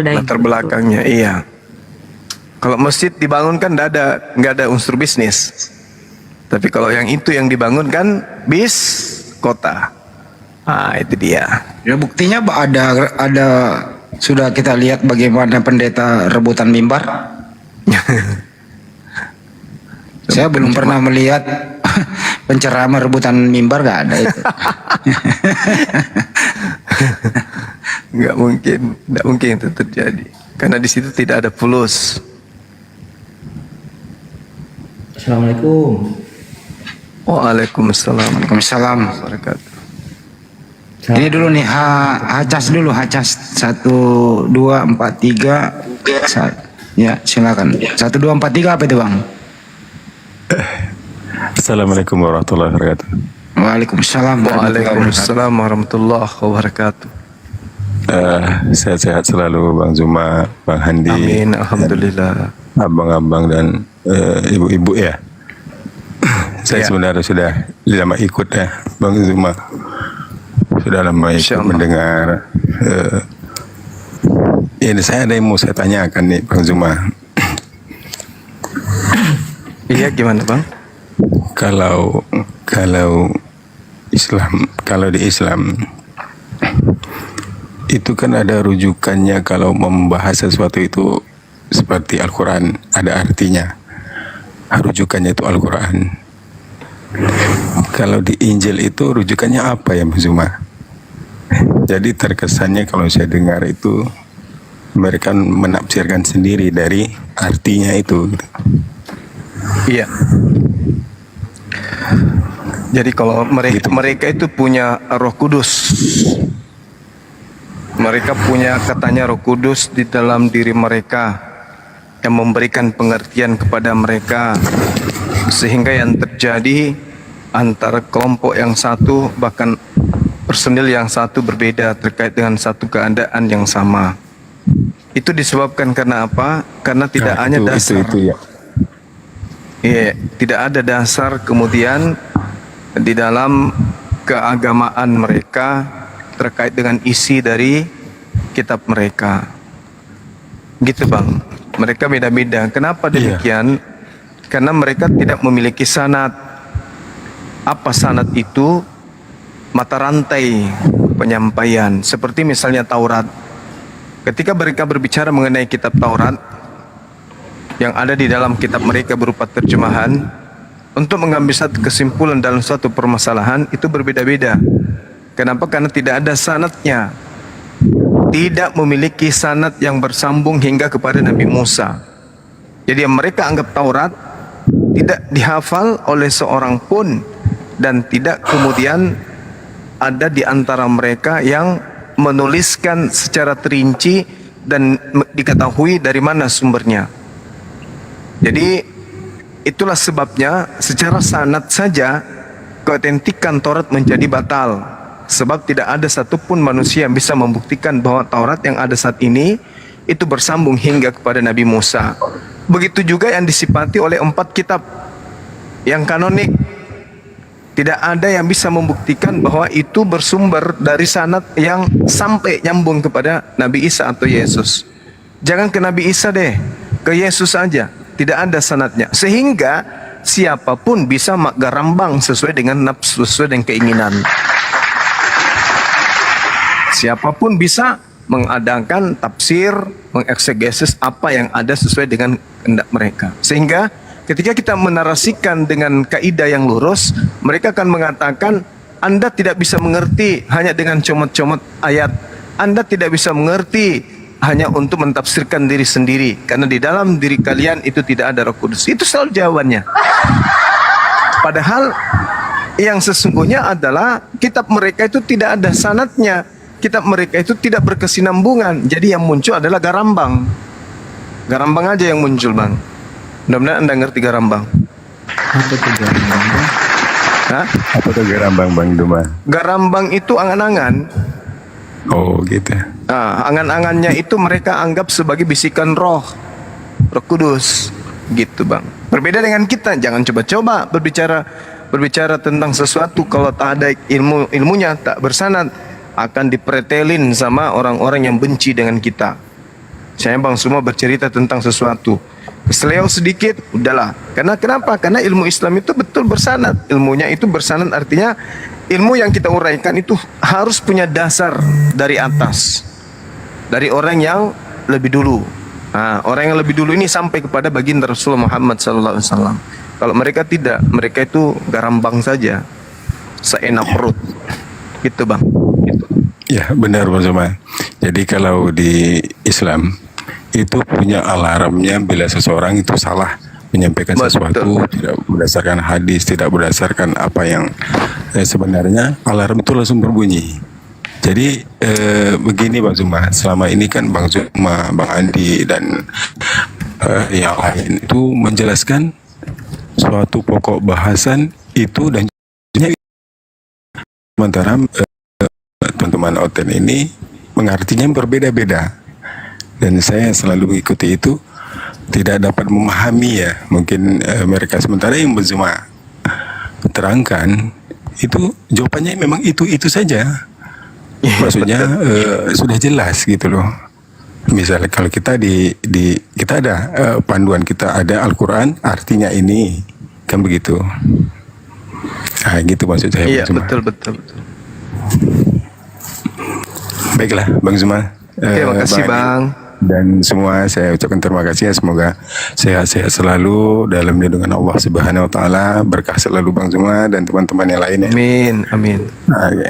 Dai. Latar belakangnya iya. Kalau masjid dibangun kan nggak ada unsur bisnis. Tapi kalau yang itu yang dibangun kan kota. Ah itu dia. Ya buktinya ada sudah kita lihat bagaimana pendeta rebutan mimbar. Saya belum pernah melihat penceramah rebutan mimbar, nggak ada itu. Nggak mungkin itu terjadi. Karena di situ tidak ada fulus. Assalamualaikum. Waalaikumsalam. Waalaikumsalam. Wabarakatuh. Ini dulu nih, hacas 1, 2, 4, 3. Ya silakan. 1, 2, 4, 3 apa itu Bang? Assalamualaikum warahmatullahi wabarakatuh. Waalaikumsalam. Waalaikumsalam warahmatullahi wabarakatuh. Sehat-sehat selalu Bang Zuma, Bang Handi. Amin, alhamdulillah. Abang-abang dan ibu-ibu ya. Saya sebenarnya sudah lama ikut ya Bang Zuma. Sudah lama ikut mendengar. Ini saya ada yang mau saya tanyakan nih Bang Zuma. Iya, gimana Bang? Kalau di Islam itu kan ada rujukannya kalau membahas sesuatu itu seperti Al-Quran, ada artinya. Rujukannya itu Al-Quran. Kalau di Injil itu rujukannya apa ya Mas Zuma? Jadi terkesannya kalau saya dengar itu mereka menafsirkan sendiri dari artinya itu. Iya. Jadi kalau mereka itu punya Roh Kudus. Mereka punya katanya Roh Kudus di dalam diri mereka yang memberikan pengertian kepada mereka, sehingga yang terjadi antara kelompok yang satu bahkan personil yang satu berbeda terkait dengan satu keadaan yang sama. Itu disebabkan karena apa? Karena tidak hanya dasar. Itu ya. Iya, tidak ada dasar kemudian di dalam keagamaan mereka terkait dengan isi dari kitab mereka. Gitu Bang. Mereka beda-beda. Kenapa demikian? Karena mereka tidak memiliki sanad. Apa sanad itu? Mata rantai penyampaian. Seperti misalnya Taurat. Ketika mereka berbicara mengenai kitab Taurat, yang ada di dalam kitab mereka berupa terjemahan, untuk mengambil satu kesimpulan dalam suatu permasalahan itu berbeda-beda. Kenapa? Karena tidak ada sanadnya. Tidak memiliki sanad yang bersambung hingga kepada Nabi Musa. Jadi yang mereka anggap Taurat tidak dihafal oleh seorang pun, dan tidak kemudian ada di antara mereka yang menuliskan secara terinci dan diketahui dari mana sumbernya. Jadi itulah sebabnya secara sanad saja keautentikan Taurat menjadi batal, sebab tidak ada satupun manusia yang bisa membuktikan bahwa Taurat yang ada saat ini itu bersambung hingga kepada Nabi Musa. Begitu juga yang disifati oleh 4 kitab yang kanonik, tidak ada yang bisa membuktikan bahwa itu bersumber dari sanad yang sampai nyambung kepada Nabi Isa atau Yesus. Jangan ke Nabi Isa deh, ke Yesus saja, tidak ada sanadnya. Sehingga siapapun bisa garambang sesuai dengan nafsu, sesuai dengan keinginan. Siapapun bisa mengadakan tafsir, mengeksegesis apa yang ada sesuai dengan kehendak mereka. Sehingga ketika kita menarasikan dengan kaidah yang lurus, mereka akan mengatakan Anda tidak bisa mengerti hanya dengan comot-comot ayat. Anda tidak bisa mengerti hanya untuk mentafsirkan diri sendiri, karena di dalam diri kalian itu tidak ada Roh Kudus. Itu selalu jawabannya. Padahal yang sesungguhnya adalah kitab mereka itu tidak ada sanadnya. Kitab mereka itu tidak berkesinambungan. Jadi yang muncul adalah garambang. Garambang aja yang muncul Bang. Mudah-mudahan Anda ngerti garambang. Apa itu garambang? Hah? Apa itu garambang Bang Duma? Garambang itu angan-angan. Oh gitu. Nah, angan-angannya itu mereka anggap sebagai bisikan Roh Kudus, gitu Bang. Berbeda dengan kita, jangan coba-coba berbicara tentang sesuatu kalau tak ada ilmunya, tak bersanad, akan dipretelin sama orang-orang yang benci dengan kita. Saya Bang semua bercerita tentang sesuatu, keseleo sedikit, udahlah. Karena kenapa? Karena ilmu Islam itu betul bersanad. Ilmunya itu bersanad, artinya ilmu yang kita uraikan itu harus punya dasar dari atas, dari orang yang lebih dulu. Nah, orang yang lebih dulu ini sampai kepada baginda Rasulullah Muhammad SAW. Kalau mereka tidak, mereka itu garambang saja, seenak perut, gitu Bang. Gitu. Ya benar Bang Zuma. Jadi kalau di Islam itu punya alarmnya bila seseorang itu salah menyampaikan sesuatu, tidak berdasarkan hadis, tidak berdasarkan apa yang sebenarnya, alarm itu langsung berbunyi. Jadi begini Bang Zuma, selama ini kan Bang Zuma, Bang Andi dan yang lain itu menjelaskan suatu pokok bahasan itu, dan sementara teman-teman Oten ini mengartinya berbeda-beda. Dan saya selalu mengikuti itu, tidak dapat memahami ya. Mungkin mereka sementara yang Zuma terangkan itu jawabannya memang itu saja. Maksudnya sudah jelas gitu loh. Misalnya kalau kita kita ada panduan, kita ada Al-Quran, artinya ini, kan begitu. Nah gitu maksud saya. Iya, Bang Zuma. betul. Baiklah Bang Zuma. Terima kasih Bang. Dan semua saya ucapkan terima kasih ya, semoga sehat-sehat selalu dalam lindungan Allah Subhanahu wa taala, berkah selalu Bang Zuma dan teman-teman yang lainnya. Amin.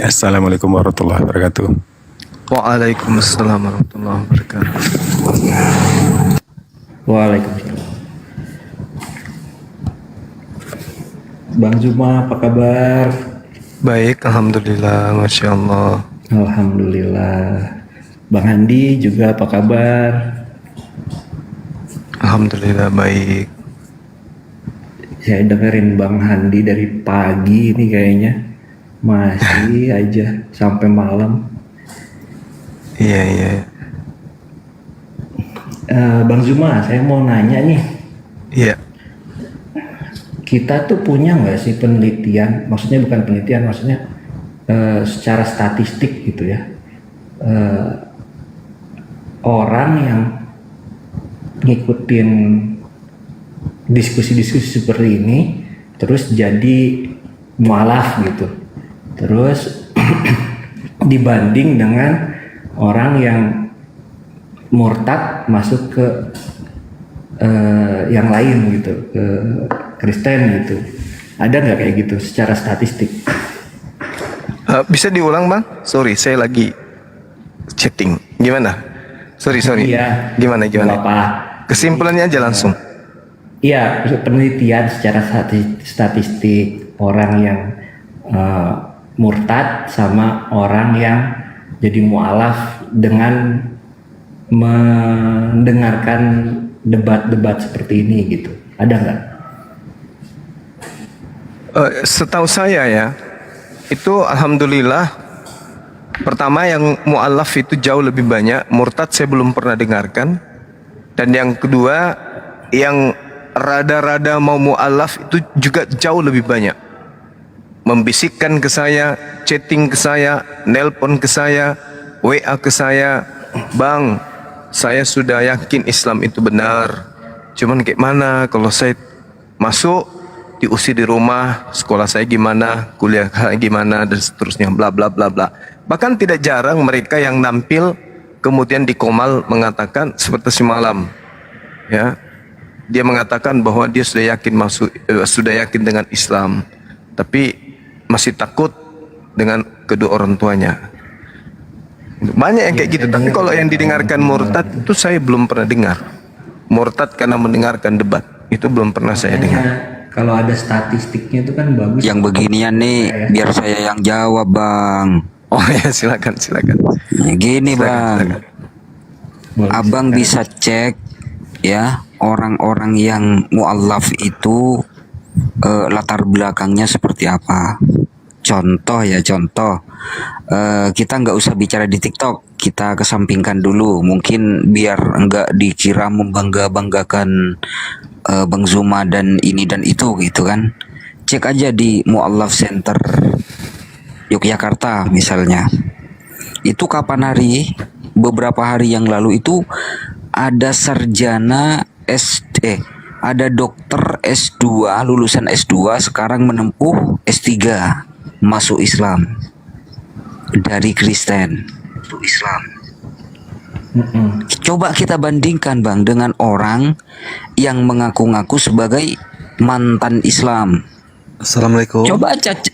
Assalamualaikum warahmatullahi wabarakatuh. Waalaikumsalam warahmatullahi wabarakatuh. Waalaikumsalam. Bang Zuma, apa kabar? Baik, alhamdulillah, masya Allah. Alhamdulillah. Bang Handi juga apa kabar? Alhamdulillah baik. Saya dengerin Bang Handi dari pagi ini kayaknya masih aja sampai malam. Iya. Bang Zuma, saya mau nanya nih. Iya. Kita tuh punya nggak sih penelitian? Maksudnya bukan penelitian, maksudnya secara statistik gitu ya. Orang yang ngikutin diskusi-diskusi seperti ini terus jadi mualaf gitu, terus dibanding dengan orang yang murtad masuk ke yang lain gitu, ke Kristen gitu, ada nggak kayak gitu secara statistik? Bisa diulang Bang? Sorry, saya lagi chatting. Gimana? Sorry. Iya. Gimana? Apa? Kesimpulannya aja langsung. Iya, penelitian secara statistik orang yang murtad sama orang yang jadi mualaf dengan mendengarkan debat-debat seperti ini gitu. Ada nggak? Setahu saya ya, itu alhamdulillah. Pertama yang mu'alaf itu jauh lebih banyak, murtad saya belum pernah dengarkan. Dan yang kedua, yang rada-rada mau mu'alaf itu juga jauh lebih banyak. Membisikkan ke saya, chatting ke saya, nelpon ke saya, WA ke saya, Bang, saya sudah yakin Islam itu benar. Cuman kayak mana kalau saya masuk, diusir di rumah, sekolah saya gimana, kuliah saya gimana, dan seterusnya, bla bla bla bla. Bahkan tidak jarang mereka yang nampil kemudian di Komal mengatakan seperti semalam, ya, dia mengatakan bahwa dia sudah yakin dengan Islam, tapi masih takut dengan kedua orang tuanya. Banyak yang kayak gitu. Tapi kalau yang didengarkan murtad itu saya belum pernah dengar. Murtad karena mendengarkan debat itu belum pernah saya dengar. Kalau ada statistiknya itu kan bagus. Yang beginian nih, biar saya yang jawab Bang. Oh ya, silakan. Nah, gini Bang, Abang bisa cek ya orang-orang yang mu'allaf itu latar belakangnya seperti apa. Contoh, kita nggak usah bicara di TikTok, kita kesampingkan dulu, mungkin biar nggak dikira membangga-banggakan Bang Zuma dan ini dan itu gitu kan. Cek aja di Mu'allaf Center Yogyakarta misalnya. Itu kapan hari? Beberapa hari yang lalu itu ada sarjana ada dokter S2, lulusan S2 sekarang menempuh S3 masuk Islam dari Kristen. Coba kita bandingkan Bang dengan orang yang mengaku-ngaku sebagai mantan Islam. Assalamualaikum. Coba cek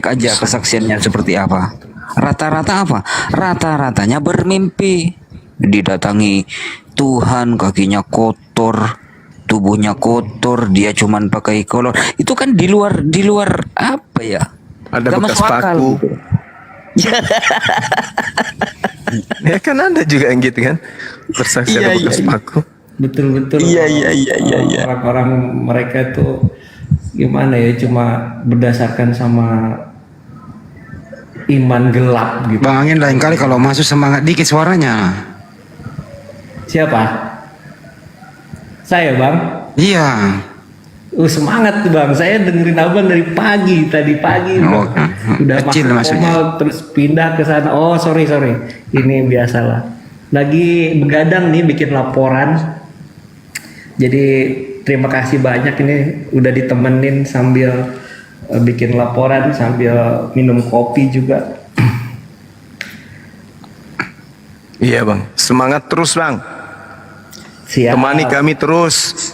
aja kesaksiannya seperti apa. Rata-rata apa? Rata-ratanya bermimpi didatangi Tuhan, kakinya kotor, tubuhnya kotor, dia cuman pakai kolor. Itu kan di luar apa ya? Ada gak bekas masuk akal. paku. Ya kan ada juga yang gitu kan, bersaksi ada bekas paku. Betul. Iya. Orang-orang mereka tuh gimana ya, cuma berdasarkan sama iman gelap gitu. Bang Angin lain kali kalau masuk semangat dikit suaranya. Siapa? Saya bang? Iya. Semangat tuh bang, saya dengerin abang dari pagi, tadi pagi udah kecil masuk maksudnya. Komal, terus pindah ke sana. Oh sorry, ini biasalah. Lagi begadang nih bikin laporan. Jadi terima kasih banyak ini udah ditemenin sambil bikin laporan, sambil minum kopi juga. Iya bang, semangat terus bang. Siap. Temani kami terus.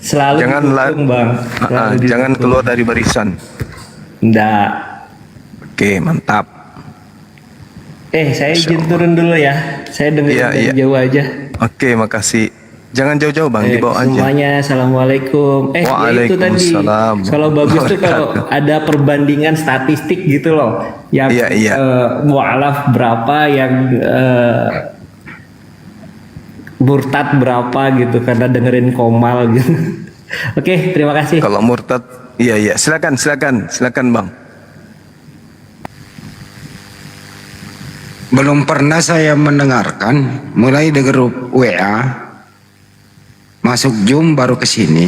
Selalu jangan didukung, bang. Selalu jangan didukung. keluar dari barisan. Nggak. Oke, mantap. Saya izin turun dulu ya. Saya dengerin dari jauh aja. Oke, makasih. Jangan jauh-jauh bang, dibawa aja. Semuanya, assalamualaikum. Ya itu tadi. Kalau bagus tuh kalau ada perbandingan statistik gitu loh. Yang mu'alaf berapa, yang murtad berapa gitu karena dengerin Komal gitu. Oke, terima kasih. Kalau murtad, iya, silakan bang. Belum pernah saya mendengarkan mulai dari grup WA masuk Zoom baru ke sini.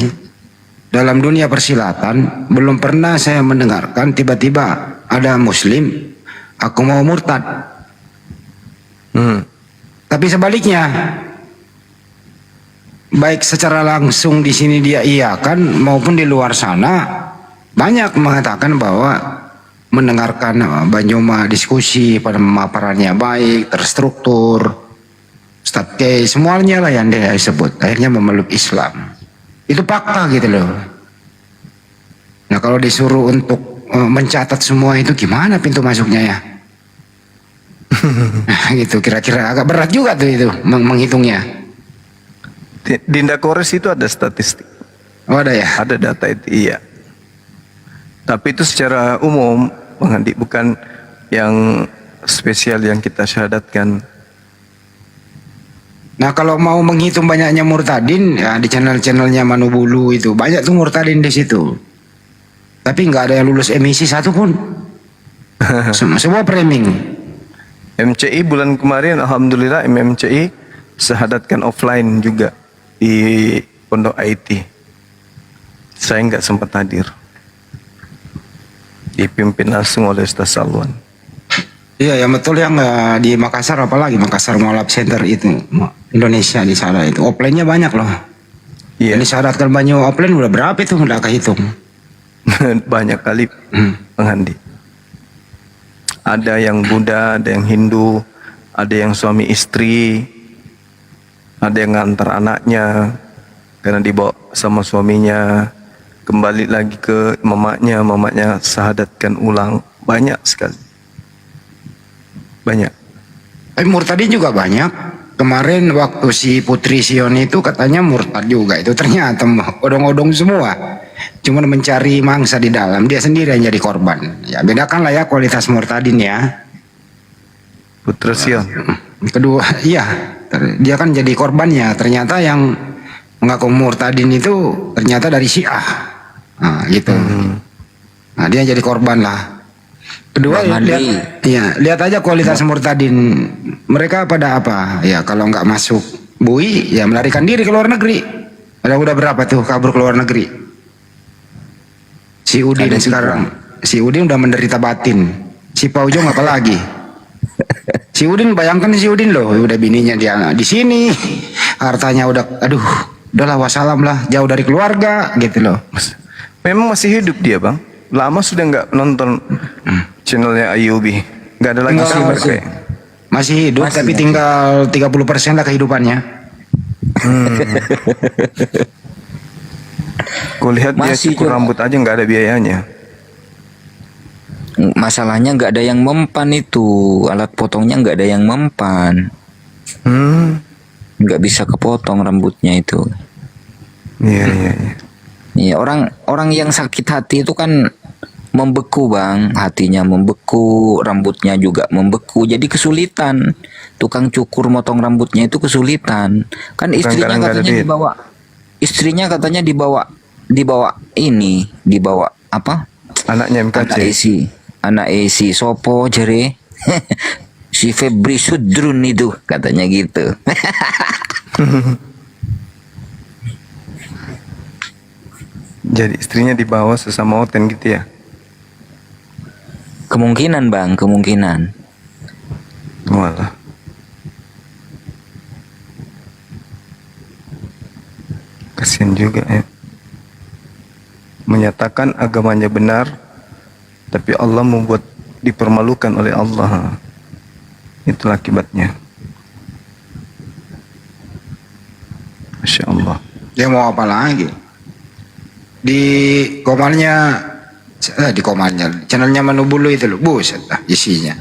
Dalam dunia persilatan belum pernah saya mendengarkan tiba-tiba ada muslim aku mau murtad. Tapi sebaliknya, baik secara langsung di sini dia iyakan maupun di luar sana banyak mengatakan bahwa mendengarkan Banjoma diskusi pada pemaparannya baik, terstruktur, Ustadz K, semuanya lah yang dia sebut akhirnya memeluk Islam. Itu fakta gitu loh. Nah kalau disuruh untuk mencatat semua itu gimana pintu masuknya ya? Gitu kira-kira agak berat juga tuh itu menghitungnya. Di Indakores itu ada statistik. Oh ada ya? Ada data itu, iya. Tapi itu secara umum, Bang Andi, bukan yang spesial yang kita syahadatkan. Nah kalau mau menghitung banyaknya murtadin, ya di channel-channelnya Manubulu itu banyak tuh murtadin di situ. Tapi nggak ada yang lulus emisi satu pun. Semua framing. MCI bulan kemarin, alhamdulillah MMCI syahadatkan offline juga di Pondok IT. Saya nggak sempat hadir. Dipimpin langsung oleh Ustaz Salwan. Iya, yang betul yang di Makassar, apalagi Makassar Mualaf Center itu Indonesia di sana itu offline-nya banyak loh. Iya. Ini syaratkan banyak offline udah berapa itu udah kehitung. Banyak kali Bang Andi. Ada yang Buddha, ada yang Hindu, ada yang suami istri, ada yang ngantar anaknya karena dibawa sama suaminya, kembali lagi ke mamanya syahadatkan ulang, banyak sekali. Banyak. Murtadin juga banyak. Kemarin waktu si Putri Sion itu katanya murtad juga. Itu ternyata odong-odong semua. Cuman mencari mangsa di dalam. Dia sendiri yang jadi korban. Ya bedakan lah ya kualitas murtadin ya. Putri Sion. Kedua, iya. Dia kan jadi korbannya. Ternyata yang mengaku murtadin itu ternyata dari Syiah. Nah gitu. Nah dia jadi korban lah. Kedua lihat aja kualitas murtadin mereka pada apa ya, kalau nggak masuk bui ya melarikan diri ke luar negeri. Ada udah berapa tuh kabur ke luar negeri? Si Udin sekarang, si Udin udah menderita batin. Si Paujong apa lagi? Si Udin, bayangkan si Udin loh, udah bininya dia di sini, hartanya udah, udahlah wassalam lah, jauh dari keluarga gitu loh. Memang masih hidup dia bang? Lama sudah nggak nonton channelnya Ayubi, nggak ada lagi sih. Masih hidup masih, tapi tinggal 30% lah kehidupannya. Kulihat dia cukur rambut aja nggak ada biayanya. Masalahnya nggak ada yang mempan itu, alat potongnya nggak ada yang mempan. Nggak bisa kepotong rambutnya itu. Iya. Iya, orang yang sakit hati itu kan membeku bang, hatinya membeku, rambutnya juga membeku, jadi kesulitan. Tukang cukur motong rambutnya itu kesulitan. Kan istrinya katanya dibawa apa? Anaknya MKC. Isi. anak si Sopo jere. Si Febri Sudrun itu katanya gitu. Jadi istrinya dibawa sesama Oten gitu ya? Kemungkinan bang, kemungkinan. Walah. Kasian juga ya. Menyatakan agamanya benar, tapi Allah membuat dipermalukan oleh Allah. Itulah akibatnya. Masya Allah. Dia mau apa lagi? Di komalnya, channelnya Manubulu itu loh, buset dah isinya.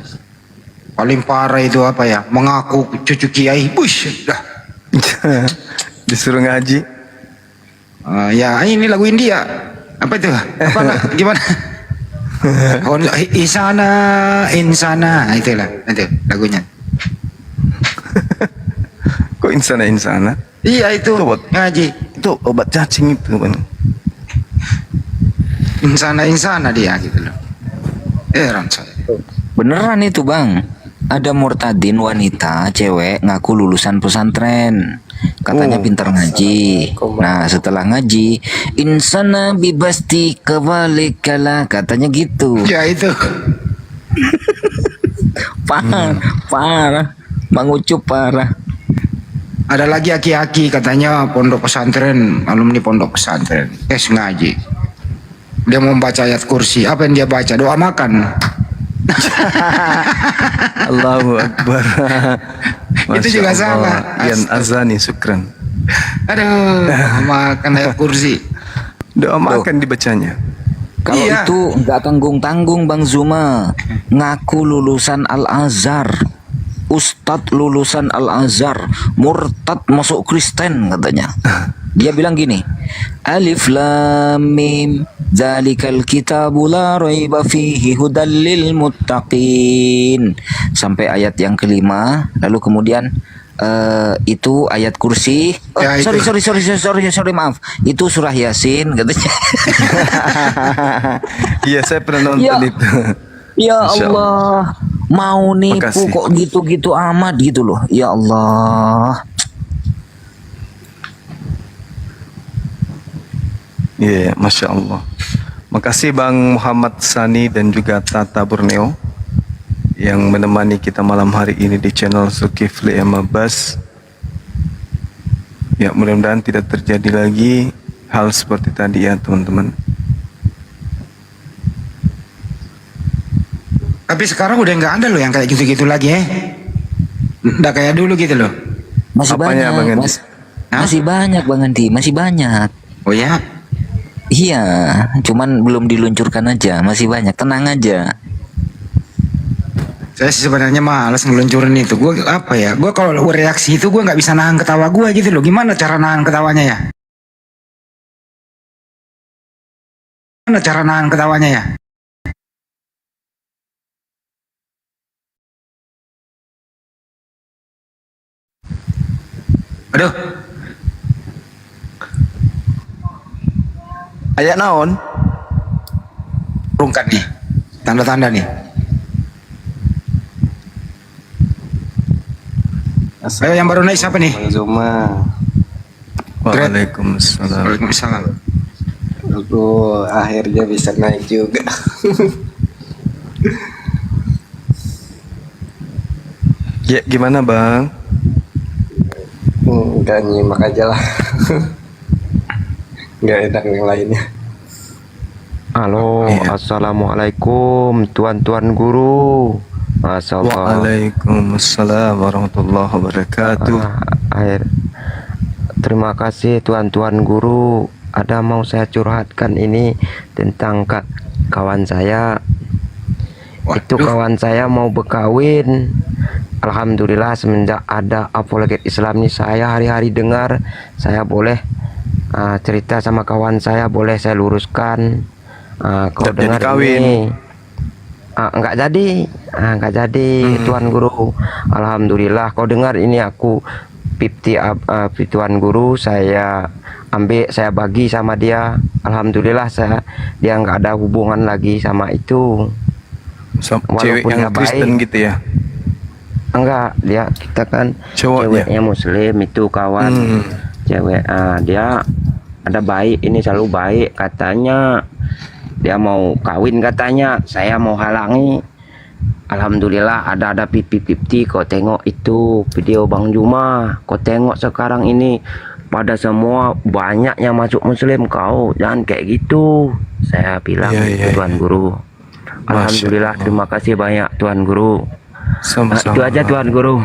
Paling parah itu apa ya? Mengaku cucu kiai, buset dah. Disuruh ngaji. Ya ini lagu India. Apa itu? Apa gimana? Insana itulah itu lagunya. Kok insana? Iya itu ngaji. Itu obat cacing itu bang. Insana dia gitu loh. Heran saya. Beneran itu bang. Ada murtadin wanita cewek ngaku lulusan pesantren. Katanya pintar ngaji. Nah setelah ngaji, insana bibasti kebalikala katanya gitu. Ya itu. Parah. Bang Ucup parah. Ada lagi aki-aki katanya pondok pesantren, alumni pondok pesantren. Ngaji. Dia mau baca ayat kursi. Apa yang dia baca? Doa makan. Allahu Akbar. Itu juga salah. Yan azani sukran. Aduh, makan ayat kursi. Doa makan dibacanya. Kalau itu nggak tanggung-tanggung Bang Zuma, ngaku lulusan Al-Azhar, Ustadz lulusan Al-Azhar, murtad masuk Kristen katanya. Dia bilang gini, Alif Lam Mim, Zalikal kitabu la raiba fihi hudal lil muttaqin. Sampai ayat yang kelima, lalu kemudian itu ayat kursi. Sorry, maaf. Itu surah Yasin katanya. Iya, saya pernah nonton itu. Ya Allah, mau nipu kok gitu-gitu amat gitu loh. Ya Allah. Iya, Masya Allah. Makasih Bang Muhammad Sani dan juga Tata Borneo yang menemani kita malam hari ini di channel Zulkifli Emabas. Ya, mudah-mudahan tidak terjadi lagi hal seperti tadi ya teman-teman. Tapi sekarang udah nggak ada loh yang kayak gitu-gitu lagi ya. Udah kayak dulu gitu loh. Masih banyak, masih banyak Bang Andi, masih banyak. Oh ya? Iya, cuman belum diluncurkan aja, masih banyak. Tenang aja. Saya sebenarnya malas ngeluncurin itu. Gue apa ya? Gue kalau reaksi itu gue nggak bisa nahan ketawa gue gitu loh. Gimana cara nahan ketawanya ya? Gimana cara nahan ketawanya ya? Aduh. Ayat naon? Rungkat nih. Tanda-tanda nih. Ayo yang baru naik siapa nih? Bang Zuma. Waalaikumsalam. Waalaikumsalam. Aku akhirnya bisa naik juga. Ya gimana Bang? Enggak nyimak aja lah. Enggak enak yang lainnya. Halo, assalamualaikum tuan-tuan guru. Masya Allah. Waalaikumsalam warahmatullahi wabarakatuh. Terima kasih tuan-tuan guru. Ada mau saya curhatkan ini tentang kawan saya. Itu kawan saya mau berkawin. Alhamdulillah semenjak ada apologet Islam ini saya hari-hari dengar. Saya boleh cerita sama kawan saya, boleh saya luruskan. Kau dengar ini nggak jadi tuan guru. Alhamdulillah kau dengar ini aku 50 tuan guru, saya ambil, saya bagi sama dia. Alhamdulillah dia nggak ada hubungan lagi sama itu. Cewek yang Kristen gitu ya? Enggak, dia kita kan Cowoknya. ceweknya Muslim itu kawan. Cewek dia ada baik, ini selalu baik katanya. Dia mau kawin katanya, saya mau halangi. Alhamdulillah ada pipi kau tengok itu video Bang Juma, kau tengok sekarang ini pada semua banyak yang masuk Muslim, kau jangan kayak gitu. Saya bilang Tuan Guru. Alhamdulillah, terima kasih banyak Tuan Guru. Sama-sama. Itu aja Tuan Guru.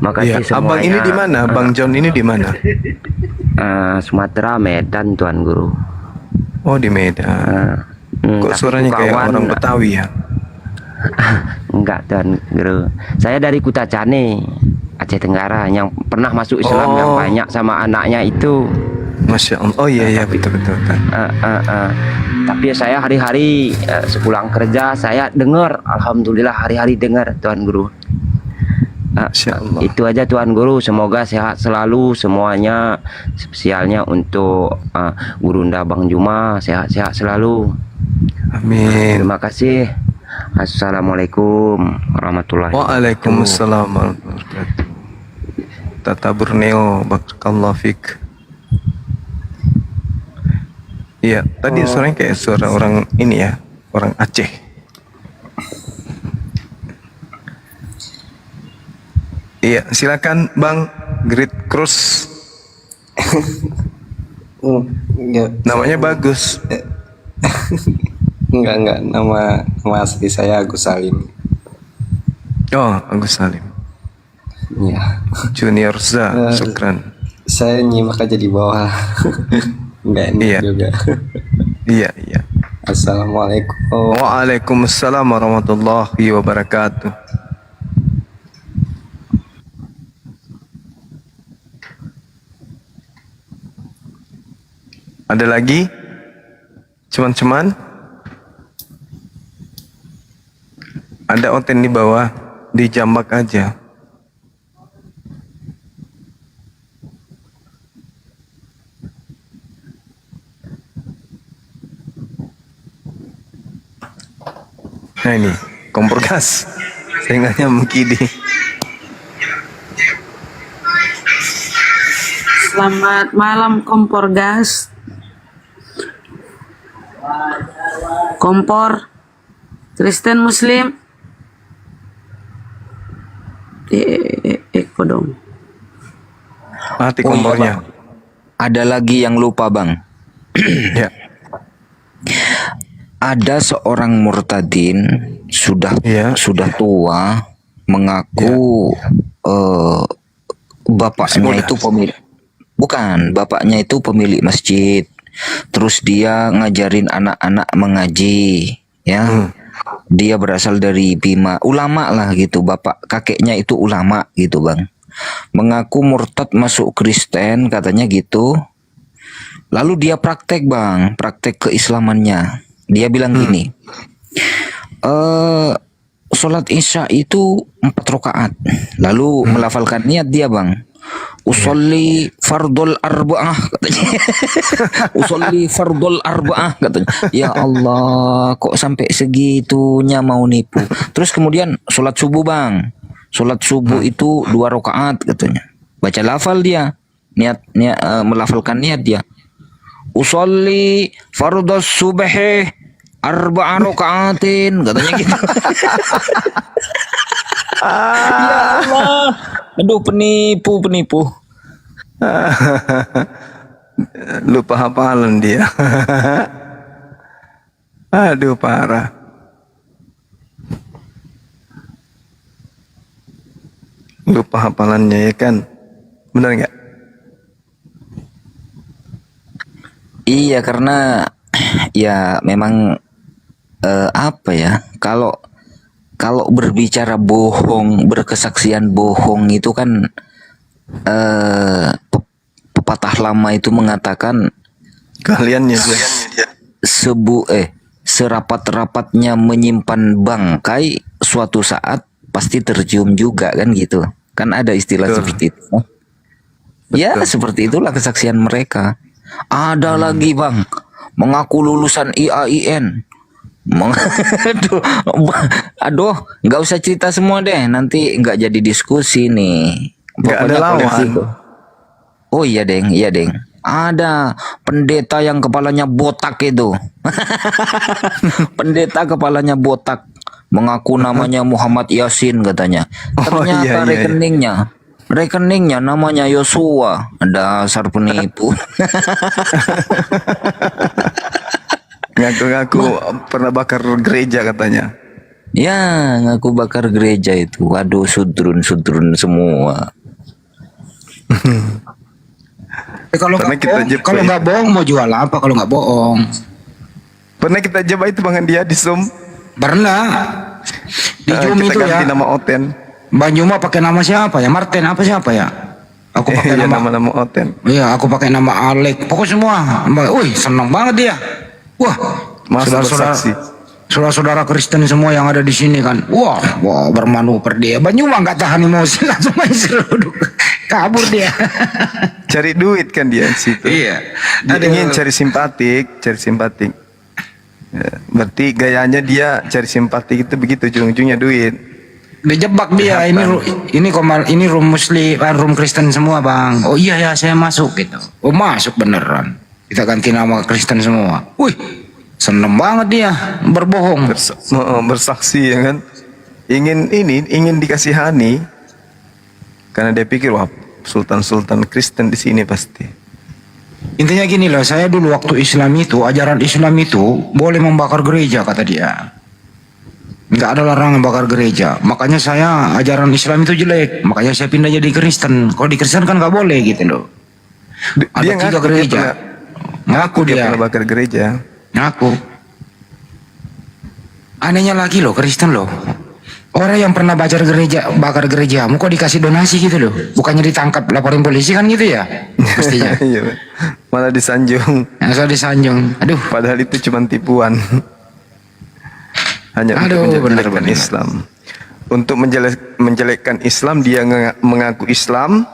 Makasih semuanya. Abang ini di mana? Bang John ini di mana? Sumatera, Medan Tuan Guru. Oh di Medan. Kok suaranya kayak orang Betawi ya? Enggak Tuan Guru. Saya dari Kutacane, Aceh Tenggara, yang pernah masuk Islam yang banyak sama anaknya itu. Masya Allah. Oh iya betul. Tapi saya hari-hari sepulang kerja saya dengar, alhamdulillah hari-hari dengar Tuan Guru. Itu aja Tuan Guru, semoga sehat selalu semuanya, spesialnya untuk Gurunda Bang Juma, sehat-sehat selalu. Amin. Terima kasih. Assalamualaikum warahmatullahi wabarakatuh. Waalaikumsalam warahmatullahi wabarakatuh. Tata Borneo, barakallahu fik. Iya, tadi suaranya kayak suara orang ini ya, orang Aceh. Iya, silakan Bang Great Cross. Namanya bagus. Enggak, nama asli saya Agus Salim. Oh, Agus Salim. Iya. Junior Za, syukran. Saya nyimak aja di bawah. Enggak ini juga. Iya. Assalamualaikum. Waalaikumsalam warahmatullahi wabarakatuh. Ada lagi? Cuman-cuman? Ada oten di bawah, dijambak aja. Nah ini, kompor gas. Saya nggak mengkidi. Selamat malam kompor gas. Kompor Kristen Muslim. Eko dong. Mati kompornya. Ada lagi yang lupa Bang. Ya. Ada seorang murtadin sudah tua mengaku bapaknya itu pemilik, bapaknya itu pemilik masjid. Terus dia ngajarin anak-anak mengaji, ya. Dia berasal dari Bima, ulama lah gitu, bapak kakeknya itu ulama gitu Bang. Mengaku murtad masuk Kristen katanya gitu. Lalu dia praktek Bang, praktek keislamannya. Dia bilang gini, sholat isya itu 4 rakaat. Lalu melafalkan niat dia Bang. Usolli fardul arba'ah katanya. Usolli fardul arba'ah katanya. Ya Allah, kok sampai segitunya mau nipu. Terus kemudian sholat subuh Bang. Sholat subuh itu 2 rakaat katanya. Baca lafal dia. Melafalkan niat dia. Usolli fardus subhi 4 rakaatin katanya gitu. Ya Allah. Aduh, penipu. Lupa hafalan dia. Aduh, parah. Lupa hafalannya ya kan? Benar nggak? Iya, karena ya memang apa ya, kalau berbicara bohong, berkesaksian bohong itu kan pepatah lama itu mengatakan kaliannya serapat-rapatnya menyimpan bangkai suatu saat pasti tercium juga kan gitu. Kan ada istilah seperti itu. Ya, seperti itulah kesaksian mereka. Ada lagi Bang, mengaku lulusan IAIN, Aduh, nggak usah cerita semua deh, nanti nggak jadi diskusi nih. Nggak ada Pokoknya lawan. koleksi kok. Oh iya deng, iya deng. Ada pendeta yang kepalanya botak itu. Pendeta kepalanya botak, mengaku namanya Muhammad Yasin katanya. Ternyata iya, iya. rekeningnya namanya Yosua. Dasar penipu. Ngaku-ngaku pernah bakar gereja katanya. Ya, ngaku bakar gereja itu. Waduh, sudrun semua. Kalau nggak bohong mau jual apa kalau nggak bohong? Pernah kita coba itu Bang Andi ya di Zoom. Pernah. Di Zoom kita itu ganti ya. nama Oten. Bang Juma pakai nama siapa ya? Martin apa siapa ya? Aku pakai Iya, nama. nama Oten. Iya, aku pakai nama Alek. Pokok semua. Wih, senang banget dia. Wah, Masa bersaksi. saudara-saudara Kristen semua yang ada di sini kan. Wah, bermanuver dia. Bang Juma nggak tahan emosi langsung main seruduk. Kabur dia. Cari duit kan dia di situ. Iya. Dia ingin cari simpatik. Ya, berarti gayanya dia cari simpatik itu begitu, ujung-ujungnya duit. Dijebak dia. Ini room Muslim, room Kristen semua bang. Oh iya ya, saya masuk gitu. Oh masuk beneran. Kita ganti nama Kristen semua. Wih, seneng banget dia berbohong. Bersaksi ya kan. Ingin dikasihani. Karena dia pikir wah sultan Kristen di sini pasti. Intinya gini loh, saya dulu waktu Islam itu, ajaran Islam itu boleh membakar gereja kata dia. Nggak ada larangan bakar gereja. Makanya saya ajaran Islam itu jelek. Makanya saya pindah jadi Kristen. Kalau di Kristen kan nggak boleh gitu loh. Dia Ada 3 gereja. Ngaku dia. Pernah bakar gereja. Ngaku. Anehnya lagi loh Kristen loh. Orang yang pernah bakar gereja, mau kok dikasih donasi gitu loh. Bukannya ditangkap laporin polisi kan gitu ya. Pastinya. Iya. Malah disanjung. Disanjung. Aduh. Padahal itu cuma tipuan. Hanya untuk menjelekkan Islam. Untuk menjelekkan Islam dia mengaku Islam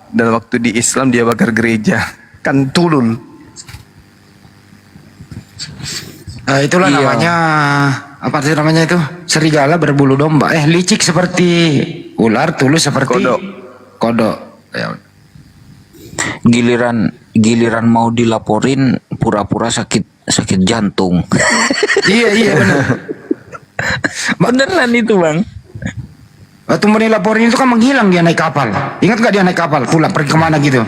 dan waktu di Islam dia bakar gereja. Kan tulul. Itulah namanya apa sih namanya itu? Serigala berbulu domba. Licik seperti ular, tulus seperti kodok. Ya. Giliran mau dilaporin pura-pura sakit jantung. Iya benar. Beneran itu bang. Waktu mau dilaporin itu kan menghilang dia naik kapal. Ingat gak dia naik kapal pulang pergi kemana gitu?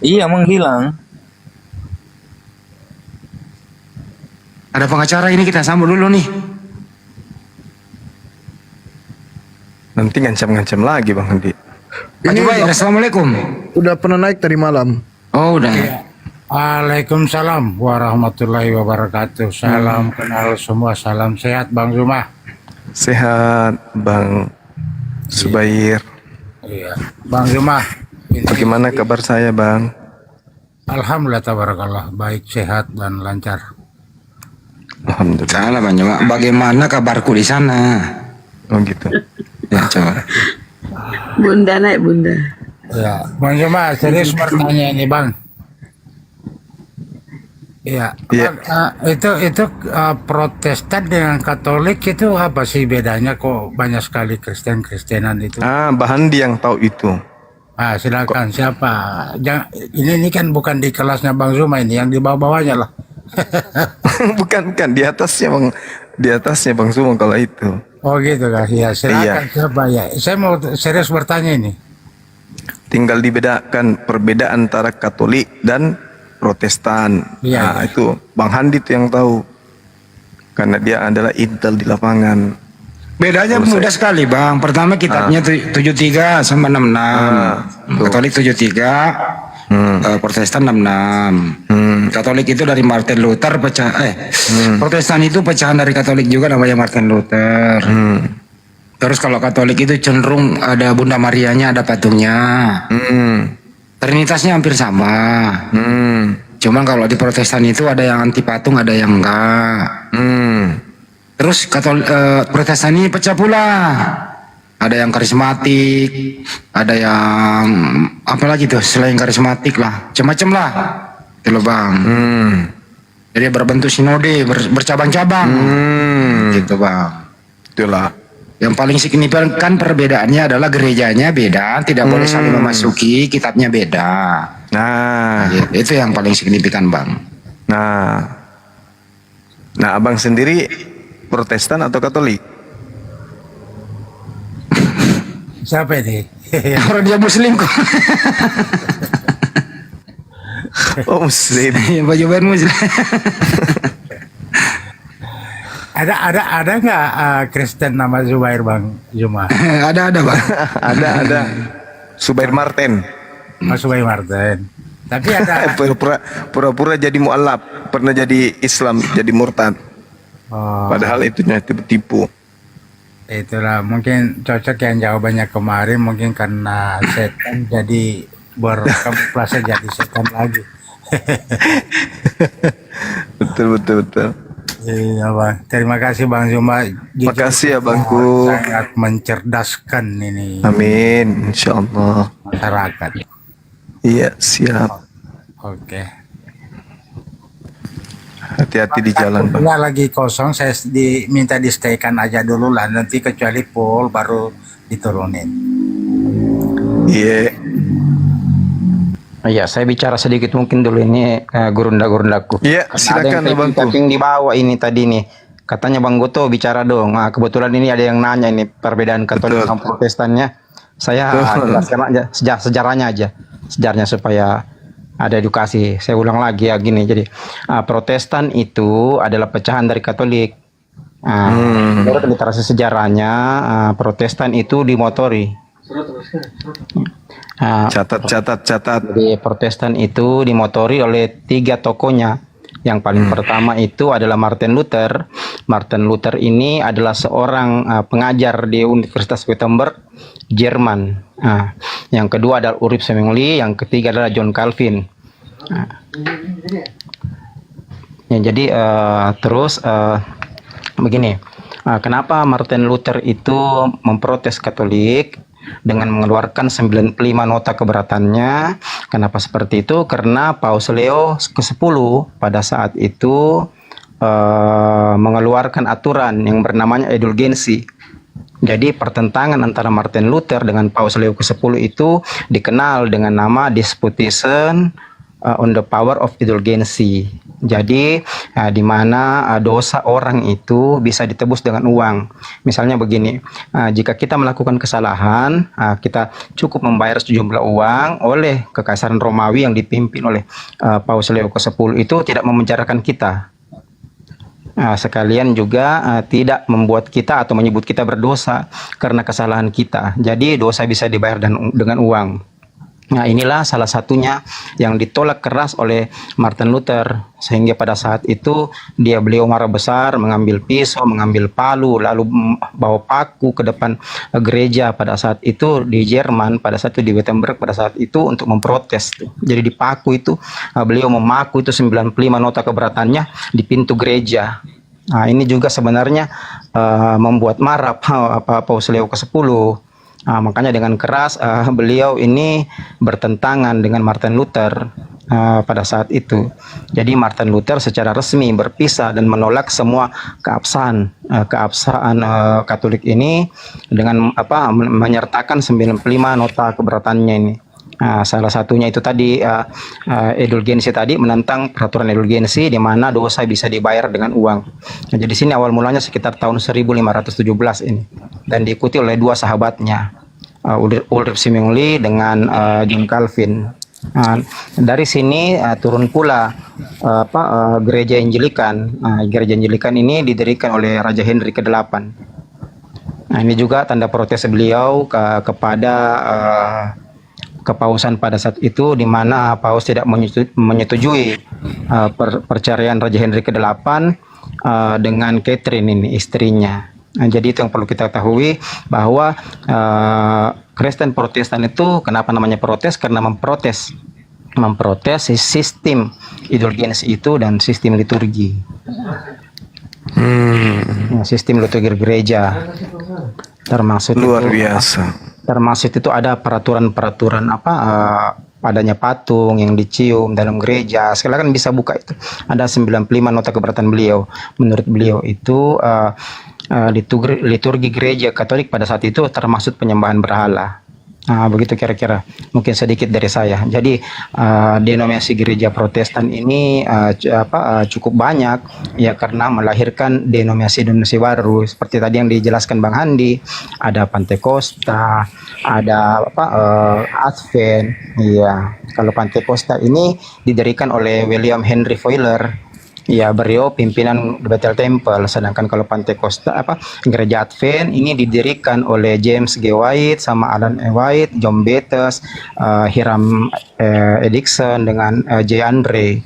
Iya menghilang. Ada pengacara ini kita sambut dulu nih. Nanti ngancam-ngancam lagi Bang Andi. Assalamualaikum. Udah pernah naik tadi malam. Oh udah. Waalaikumsalam warahmatullahi wabarakatuh. Salam kenal semua, salam sehat Bang Zuma. Sehat Bang Subair. Iya, Bang Zuma. Bagaimana kabar saya Bang? Alhamdulillah tabarakallah, baik, sehat dan lancar. Alhamdulillah. Salah Bang Juma. Bagaimana kabarku di sana? Oh gitu. Ya coba. Bunda naik bunda. Ya, Bang Zuma, serius bertanya ini Bang. Iya, itu Protestan dengan Katolik itu apa sih bedanya, kok banyak sekali Kristen-Kristenan itu? Bang Andi yang tahu itu. Silakan siapa? Ini kan bukan di kelasnya Bang Zuma ini, yang di bawah-bawahnya lah. bukan di atasnya Bang Zuma kalau itu. Oh gitu kah? Ya silakan siapa ya? Saya mau serius bertanya ini. Tinggal dibedakan perbedaan antara Katolik dan Protestan. Iya. Itu Bang Handi tuh yang tahu. Karena dia adalah intel di lapangan. Bedanya mudah sekali Bang. Pertama kitabnya 73 sama 66. Katolik 73, Protestan 66. Katolik itu dari Martin Luther Protestan itu pecahan dari Katolik juga namanya Martin Luther. Terus kalau Katolik itu cenderung ada Bunda Marianya, ada patungnya. Trinitasnya hampir sama. Cuman kalau di Protestan itu ada yang anti patung, ada yang enggak. Terus Protestan ini pecah pula. Ada yang karismatik, ada yang apa lagi tuh selain karismatik lah, macam-macam lah. Itu loh Bang. Jadi berbentuk sinode, bercabang-cabang. Gitu Bang. Itulah. Yang paling signifikan perbedaannya adalah gerejanya beda, tidak boleh saling memasuki, kitabnya beda. Nah, itu yang paling signifikan Bang. Nah, abang sendiri Protestan atau Katolik? Siapa ini? Orang dia Muslim kok. Oh Muslim. Iya Pak Jubair Muslim. Ada nggak Kristen nama Zubair Bang Zuma? ada Bang. ada. Zubair Martin. Zubair Martin. Tapi ada pura-pura jadi mualaf, pernah jadi Islam, jadi murtad. Padahal itunya tipu. Itulah mungkin cocok yang jawabannya kemarin, mungkin karena setan jadi berkamuflase jadi setan lagi. betul. Iya Bang, terima kasih Bang Zuma. Makasih ya Bangku. Sangat mencerdaskan ini. Amin, insyaallah. Masyarakat. Iya siap. Oke. Hati-hati di jalan Bang. Nggak lagi kosong, saya diminta di staykan aja dulu lah, nanti kecuali full baru diturunin. Iya. Iya, saya bicara sedikit mungkin dulu ini gurunda-gurundaku. Iya, silakan Bangku. Ada yang di bawah ini tadi nih. Katanya Bang Goto bicara dong. Nah, kebetulan ini ada yang nanya ini perbedaan Katolik sama Protestannya. Saya jelaskan aja sejarahnya aja. Sejarahnya supaya ada edukasi. Saya ulang lagi ya gini. Jadi Protestan itu adalah pecahan dari Katolik. Menurut literasi sejarahnya Protestan itu dimotori. Catat. Jadi Protestan itu dimotori oleh 3 tokohnya. Yang paling pertama itu adalah Martin Luther. Martin Luther ini adalah seorang pengajar di Universitas Wittenberg, Jerman. Yang kedua adalah Ulrich Zwingli, yang ketiga adalah John Calvin. Ya, jadi terus begini. Kenapa Martin Luther itu memprotes Katolik dengan mengeluarkan 95 nota keberatannya? Kenapa seperti itu? Karena Paus Leo ke-10 pada saat itu mengeluarkan aturan yang bernamanya indulgensi. Jadi pertentangan antara Martin Luther dengan Paus Leo ke-10 itu dikenal dengan nama Disputation on the Power of Indulgency. Jadi di mana dosa orang itu bisa ditebus dengan uang. Misalnya begini, jika kita melakukan kesalahan, kita cukup membayar sejumlah uang oleh Kekaisaran Romawi yang dipimpin oleh Paus Leo ke-10 itu tidak memenjarakan kita. Sekalian juga tidak membuat kita atau menyebut kita berdosa karena kesalahan kita. Jadi dosa bisa dibayar dengan uang. Nah, inilah salah satunya yang ditolak keras oleh Martin Luther, sehingga pada saat itu beliau marah besar, mengambil pisau, mengambil palu, lalu bawa paku ke depan gereja pada saat itu di Jerman, pada saat itu di Wittenberg pada saat itu untuk memprotes. Jadi di paku itu beliau memaku itu 95 nota keberatannya di pintu gereja. Nah, ini juga sebenarnya membuat marah Paus Leo ke-10. Makanya dengan keras beliau ini bertentangan dengan Martin Luther pada saat itu. Jadi Martin Luther secara resmi berpisah dan menolak semua keabsahan Katolik ini dengan menyertakan 95 nota keberatannya ini. Salah satunya itu tadi indulgensi tadi, menentang peraturan indulgensi di mana dosa bisa dibayar dengan uang. Nah, jadi sini awal mulanya sekitar tahun 1517 ini dan diikuti oleh 2 sahabatnya, Ulrich Zwingli dengan John Calvin. Dari sini turun pula gereja Anglikan. Gereja Anglikan ini didirikan oleh Raja Henry ke-8. Nah, ini juga tanda protes beliau kepada kepausan pada saat itu, di mana Paus tidak menyetujui perceraian Raja Henry ke-8 dengan Catherine ini istrinya. Nah, jadi itu yang perlu kita ketahui, bahwa Kristen Protestan itu kenapa namanya protes? Karena memprotes sistem indulgensi itu dan sistem liturgi. Sistem liturgi gereja termasuk luar biasa. Termasuk itu ada peraturan-peraturan adanya patung yang dicium dalam gereja. Sekarang kan bisa buka itu. Ada 95 nota keberatan beliau. Menurut beliau itu liturgi gereja Katolik pada saat itu termasuk penyembahan berhala. Nah, begitu kira-kira. Mungkin sedikit dari saya. Jadi denominasi gereja Protestan ini cukup banyak ya, karena melahirkan denominasi baru seperti tadi yang dijelaskan Bang Handi. Ada Pantekosta, ada Advent. Iya, kalau Pantekosta ini didirikan oleh William Henry Fowler. Ya, beliau pimpinan Bethel Temple. Sedangkan kalau Pantekosta Gereja Advent ini didirikan oleh James G. White sama Alan E. White, John Betes, Hiram Edison dengan J. Andre.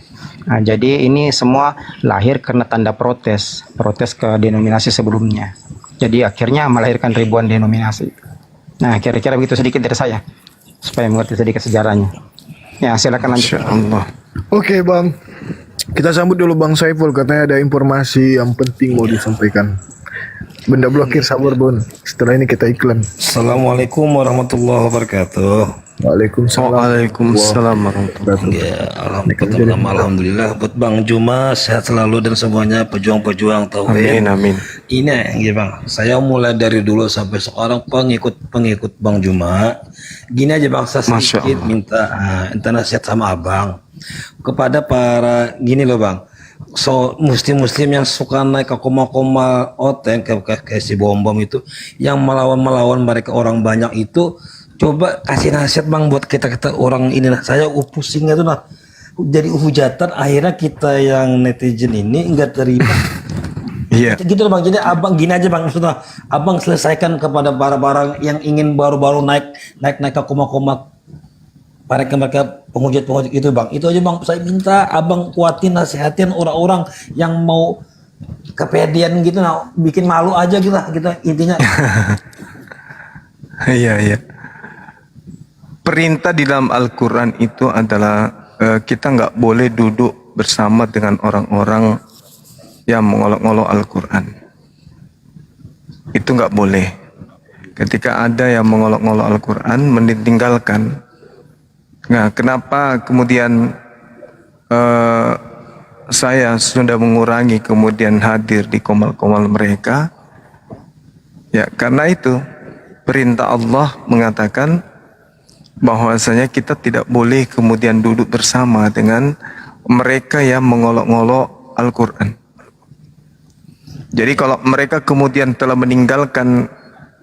Nah, jadi ini semua lahir karena tanda protes ke denominasi sebelumnya. Jadi akhirnya melahirkan ribuan denominasi. Nah, kira-kira begitu sedikit dari saya supaya mengerti sedikit sejarahnya. Ya, silakan lanjut. Allah. Oke, Bang. Kita sambut dulu Bang Saiful, katanya ada informasi yang penting mau disampaikan. Benda blokir, sabar Bon. Setelah ini kita iklan. Assalamualaikum warahmatullahi wabarakatuh. Waalaikumsalam warahmatullahi wabarakatuh. Alhamdulillah buat Bang Juma, sehat selalu dan semuanya pejuang-pejuang tauhid. Amin. Ini ya Bang, saya mulai dari dulu sampai sekarang pengikut Bang Juma. Gini aja Bang, saya sedikit minta nasihat sama Abang kepada para gini loh Bang. So muslim yang suka naik ke koma-koma oteng kayak si bom itu yang melawan mereka orang banyak itu, coba kasih nasihat Bang buat kita orang ini. Nah, saya pusingnya tuh jadi hujatan, akhirnya kita yang netizen ini enggak terima. Iya. Gitu loh Bang. Jadi Abang gini aja Bang, maksudnya Abang selesaikan kepada para yang ingin baru-baru naik ke koma-koma mereka penghujat itu Bang. Itu aja Bang, saya minta Abang kuatin, nasihatin orang-orang yang mau kepedean gitu, bikin malu aja gitu lah, kita intinya. Iya. Perintah di dalam Al-Quran itu adalah kita nggak boleh duduk bersama dengan orang-orang yang mengolok-olok Al-Quran. Itu nggak boleh. Ketika ada yang mengolok-olok Al-Quran, meninggalkan. Nah, kenapa kemudian saya sudah mengurangi kemudian hadir di komal-komal mereka? Ya, karena itu perintah Allah mengatakan bahwasanya kita tidak boleh kemudian duduk bersama dengan mereka yang mengolok-olok Al-Quran. Jadi kalau mereka kemudian telah meninggalkan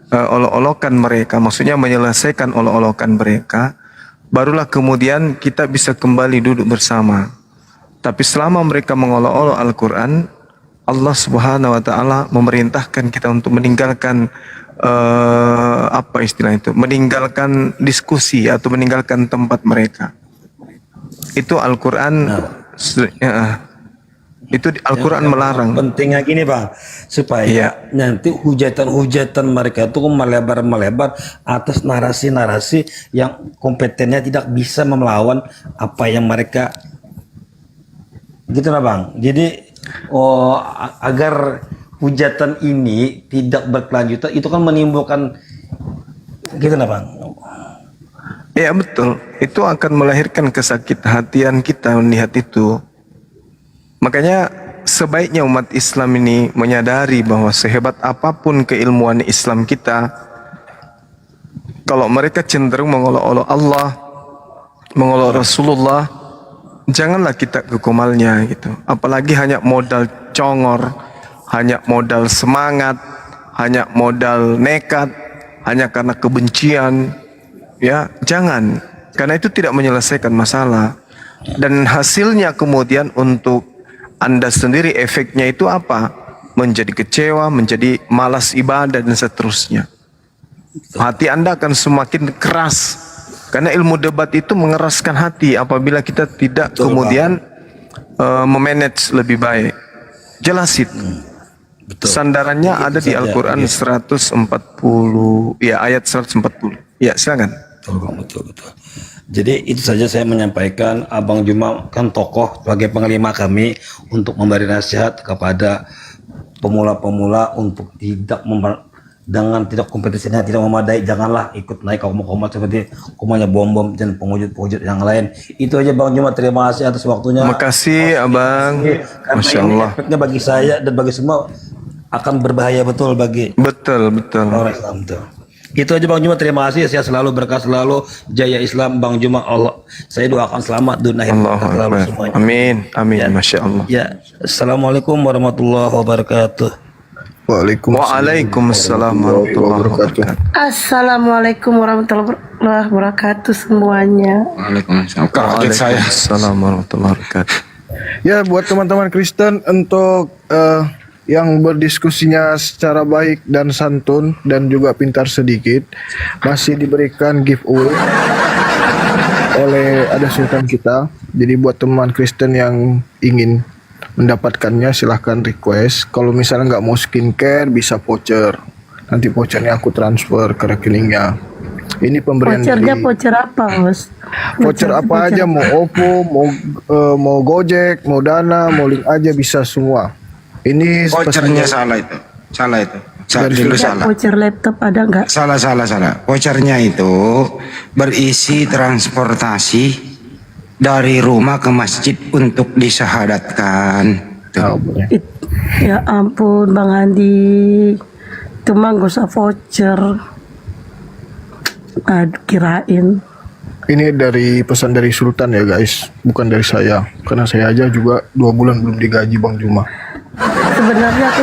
olok-olokan mereka, maksudnya menyelesaikan olok-olokan mereka, barulah kemudian kita bisa kembali duduk bersama. Tapi selama mereka mengolok-olok Al-Quran, Allah Subhanahu wa Ta'ala memerintahkan kita untuk meninggalkan meninggalkan diskusi atau meninggalkan tempat mereka. Itu Al-Quran. Itu Al-Quran melarang. Pentingnya gini Bang, supaya nanti hujatan-hujatan mereka itu melebar atas narasi-narasi yang kompetennya tidak bisa melawan apa yang mereka gitu lah Bang. Jadi agar hujatan ini tidak berkelanjutan, itu kan menimbulkan gitu lah Bang. Ya betul, itu akan melahirkan kesakit-hatian kita melihat itu. Makanya sebaiknya umat Islam ini menyadari bahwa sehebat apapun keilmuan Islam kita, kalau mereka cenderung mengolok-olok Allah, mengolok Rasulullah, janganlah kita ke komalnya gitu. Apalagi hanya modal congor, hanya modal semangat, hanya modal nekat, hanya karena kebencian, ya jangan. Karena itu tidak menyelesaikan masalah. Dan hasilnya kemudian untuk Anda sendiri efeknya itu apa? Menjadi kecewa, menjadi malas ibadah dan seterusnya. Hati Anda akan semakin keras. Karena ilmu debat itu mengeraskan hati apabila kita tidak kemudian memanage lebih baik. Jelasin. Sandarannya ada di Al-Quran 140, ya ayat 140. Ya silakan. Betul. Jadi itu saja saya menyampaikan, Abang Juma kan tokoh sebagai panglima kami untuk memberi nasihat kepada pemula-pemula untuk tidak dengan tidak kompetisinya tidak memadai, janganlah ikut naik koma-koma seperti komanya bom-bom dan pengwujud-pengwujud yang lain. Itu aja Bang Juma, terima kasih atas waktunya. Makasih Abang. Karena Masya ini Allah. efeknya bagi saya dan bagi semua akan berbahaya betul bagi Betul. orang Islam tuh. Itu aja Bang Juma, terima kasih. Saya selalu berkah selalu, jaya Islam Bang Juma. Allah, saya doakan selamat dunia akhirat selalu semuanya. Amin. Masya Allah. Ya, assalamualaikum warahmatullahi wabarakatuh. Waalaikumsalam warahmatullahi wabarakatuh. Assalamualaikum warahmatullahi wabarakatuh semuanya. Waalaikumsalam warahmatullahi wabarakatuh. Ya, buat teman-teman Kristen untuk yang berdiskusinya secara baik dan santun dan juga pintar sedikit, masih diberikan giveaway oleh ada sultan kita. Jadi buat teman Kristen yang ingin mendapatkannya silahkan request. Kalau misalnya nggak mau skincare bisa voucher. Nanti vouchernya aku transfer ke rekeningnya. Ini pemberian Vouchernya dari voucher apa, Bos? voucher apa aja, mau OVO, mau Gojek, mau Dana, mau link aja bisa semua. Ini Vouchernya salah itu. Dulu salah. Voucher laptop ada nggak? Salah. Vouchernya itu berisi transportasi dari rumah ke masjid untuk disahadatkan. Ya ampun Bang Andi, itu mah gak usah voucher. Aduh, kirain. Ini dari pesan dari Sultan ya guys, bukan dari saya. Karena saya aja juga 2 bulan belum digaji Bang Juma. Sebenarnya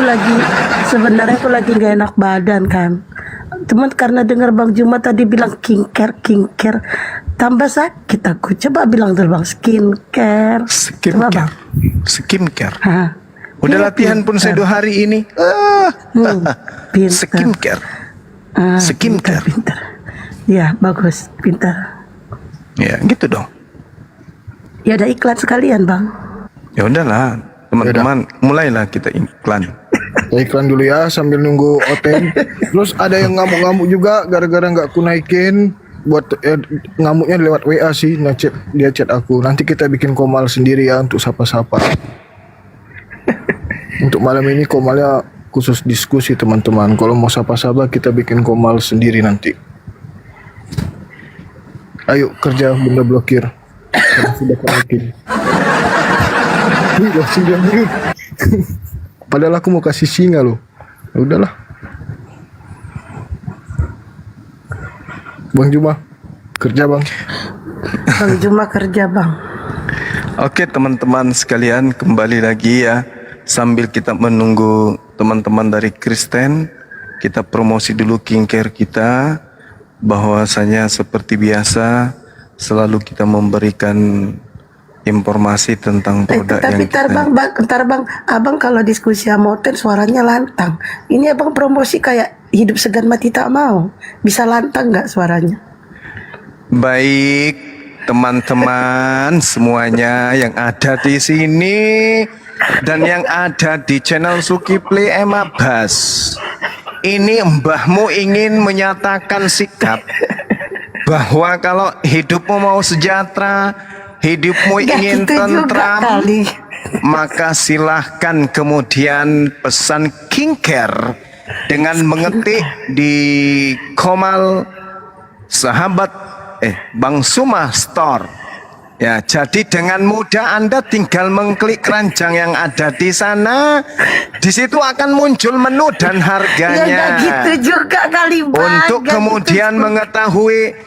aku lagi gak enak badan kan. Cuman karena dengar Bang Juma tadi bilang skincare, tambah sakit aku. Coba bilang dulu Bang, skincare. Coba Bang. Skincare. Hah. Udah Ya, latihan pun saya 2 hari ini. Skincare. Skincare. Pintar. Ya bagus, pintar. Ya gitu dong. Ya ada iklan sekalian Bang. Ya udahlah, teman-teman, mulailah kita iklan. Kita iklan dulu ya sambil nunggu Oten. Terus ada yang ngamuk-ngamuk juga gara-gara nggak aku naikin. Buat ngamuknya lewat WA sih, dia chat aku. Nanti kita bikin komal sendiri ya untuk sapa-sapa. Untuk malam ini komalnya khusus diskusi teman-teman. Kalau mau sapa-sapa kita bikin komal sendiri nanti. Ayo kerja benda blokir. Karena sudah naikin. Udah 9 menit. Padahal aku mau kasih singa loh. Ya udahlah. Bang Juma kerja Bang. Bang Juma kerja Bang. Oke teman-teman sekalian, kembali lagi ya. Sambil kita menunggu teman-teman dari Kristen, kita promosi dulu skincare kita. Bahwasanya seperti biasa selalu kita memberikan informasi tentang produk yang kita. Ntar bang, abang kalau diskusi sama Oten suaranya lantang. Ini abang promosi kayak hidup segan mati tak mau. Bisa lantang nggak suaranya? Baik teman-teman semuanya yang ada di sini dan yang ada di channel Zulkifli M. Abbas. Ini mbahmu ingin menyatakan sikap bahwa kalau hidupmu mau sejahtera, hidupmu ingin tentram, maka silahkan kemudian pesan skincare dengan mengetik di Komal Sahabat Bang Suma Store. Ya, jadi dengan mudah Anda tinggal mengklik keranjang yang ada di sana. Di situ akan muncul menu dan harganya. Ya gitu juga kali Bang. Untuk kemudian mengetahui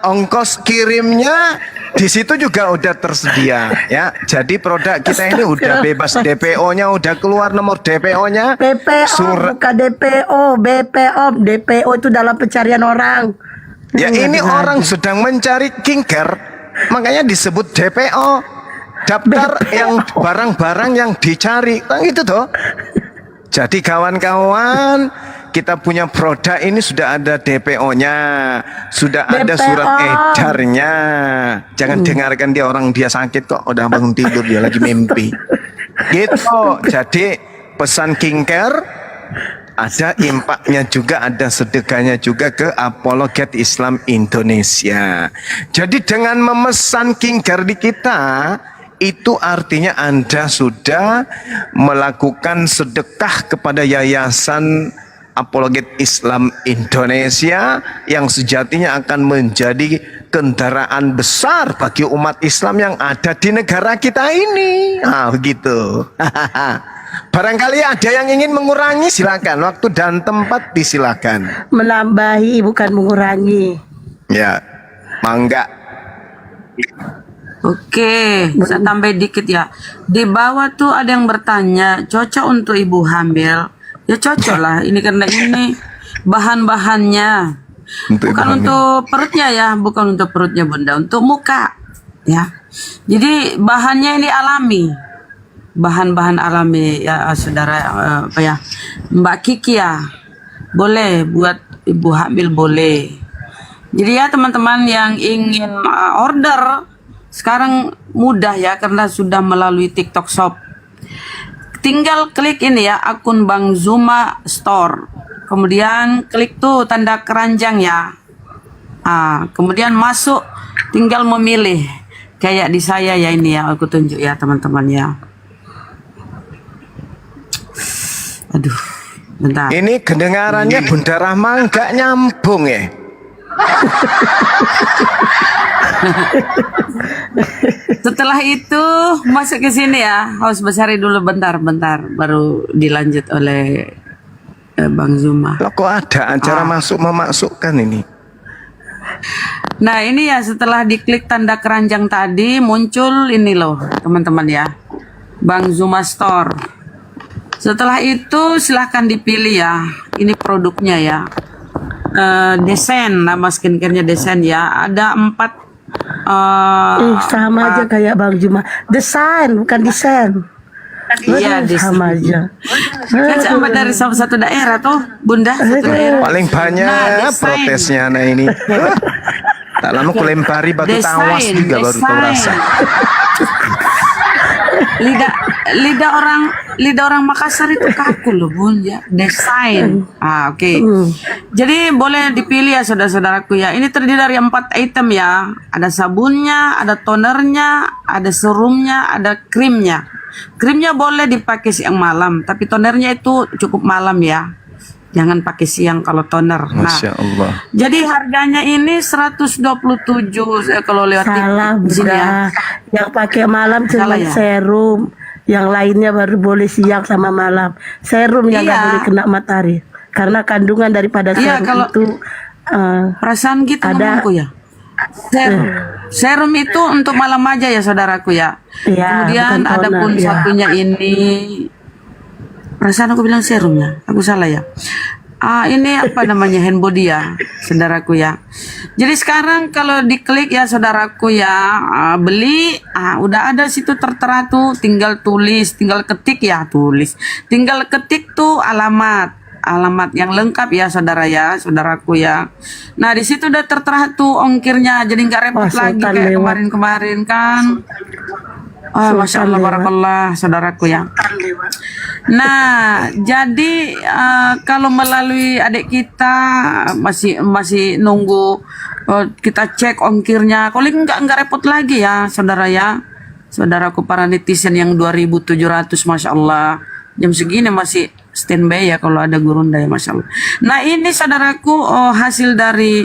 ongkos kirimnya, di situ juga udah tersedia ya. Jadi produk kita ini udah bebas DPO-nya, udah keluar nomor DPO-nya. BPO bukan DPO, DPO itu dalam pencarian orang. Ya ini orang sedang mencari skincare. Makanya disebut DPO, daftar yang barang-barang yang dicari, kan gitu toh. Jadi kawan-kawan, kita punya produk ini sudah ada DPO-nya, sudah ada surat edarnya. Jangan dengarkan dia sakit kok, udah bangun tidur dia lagi mimpi. Gitu. Jadi pesan skincare ada impaknya juga, ada sedekahnya juga ke Apologet Islam Indonesia. Jadi dengan memesan skincare di kita, itu artinya Anda sudah melakukan sedekah kepada yayasan apologet Islam Indonesia yang sejatinya akan menjadi kendaraan besar bagi umat Islam yang ada di negara kita ini. Begitu. Barangkali ada yang ingin mengurangi, silakan. Waktu dan tempat disilakan. Menambahi bukan mengurangi. Ya, mangga. Oke, saya tambah dikit ya. Di bawah tuh ada yang bertanya, cocok untuk ibu hamil? Ya cocok lah. Ini karena ini bahan-bahannya. Bukan untuk perutnya ya, bukan untuk perutnya Bunda, untuk muka. Ya. Jadi bahannya ini alami. Bahan-bahan alami ya saudara apa ya? Mbak Kiki ya. Boleh buat ibu hamil boleh. Jadi ya teman-teman yang ingin order sekarang mudah ya karena sudah melalui TikTok Shop. Tinggal klik ini ya akun Bang Zuma Store. Kemudian klik tuh tanda keranjang ya. Kemudian masuk tinggal memilih kayak di saya ya ini ya aku tunjuk ya teman-teman ya. Aduh, bentar. Ini kedengarannya Bunda Rahma nggak nyambung ya. Setelah itu masuk ke sini ya, harus besari dulu bentar baru dilanjut oleh Bang Zuma. Loh, kok ada acara masuk memasukkan ini? Nah ini ya setelah diklik tanda keranjang tadi muncul ini loh teman-teman ya, Bang Zuma Store. Setelah itu silahkan dipilih ya, ini produknya ya. Desain, nama skincarenya desain ya. Ada 4 sama aja kayak Bang Juma. Desain bukan desain. Iya, sama aja. Kan sama dari satu daerah tuh, Bunda. Satu daerah. Paling banyak protesnya nah ini. Tak lama ku lempari batu tawas juga baru tahu rasa. lidah orang Makassar itu kaku loh Bun ya. Desain. Oke. Jadi boleh dipilih ya saudara-saudaraku ya. Ini terdiri dari 4 item ya. Ada sabunnya, ada tonernya, ada serumnya, ada krimnya. Krimnya boleh dipakai siang malam, tapi tonernya itu cukup malam ya. Jangan pakai siang kalau toner. Masya Allah. Jadi harganya ini 127 kalau lewat Salah di sini ya. Yang pakai malam cuma Salah ya? serum, yang lainnya baru boleh siang sama malam. Serum yang nggak boleh kena matahari karena kandungan daripada serum kalau itu perasaan gitu ada ngomongku ya. Serum itu untuk malam aja ya saudaraku ya. Kemudian bukan ada pun toner, ya. satunya ini. Perasaan aku bilang serum ya, aku salah ya. Ini apa namanya hand body ya, saudaraku ya. Jadi sekarang kalau diklik ya saudaraku ya, beli, udah ada situ tertera tuh, tinggal tulis, tinggal ketik ya, tinggal ketik tuh alamat yang lengkap ya saudara ya, saudaraku ya. Nah di situ udah tertera tuh ongkirnya, jadi nggak repot lagi kayak kemarin-kemarin kan. Masya Allah, barakallah, saudaraku ya. Nah, jadi kalau melalui adik kita masih nunggu kita cek ongkirnya. Kalau nggak repot lagi ya, saudara ya. Saudaraku para netizen yang 2.700, Masya Allah. Jam segini masih standby ya kalau ada gurunda ya, Masya Allah. Nah ini saudaraku hasil dari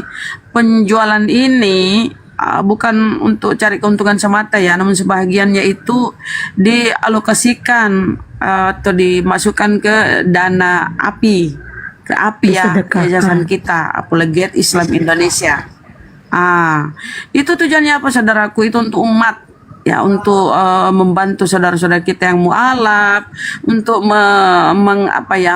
penjualan ini bukan untuk cari keuntungan semata ya, namun sebahagiannya itu dialokasikan atau dimasukkan ke dana API, ya, yayasan kita, Apologet Islam Indonesia. Itu tujuannya apa saudaraku? Itu untuk umat ya, untuk membantu saudara-saudara kita yang mualaf, untuk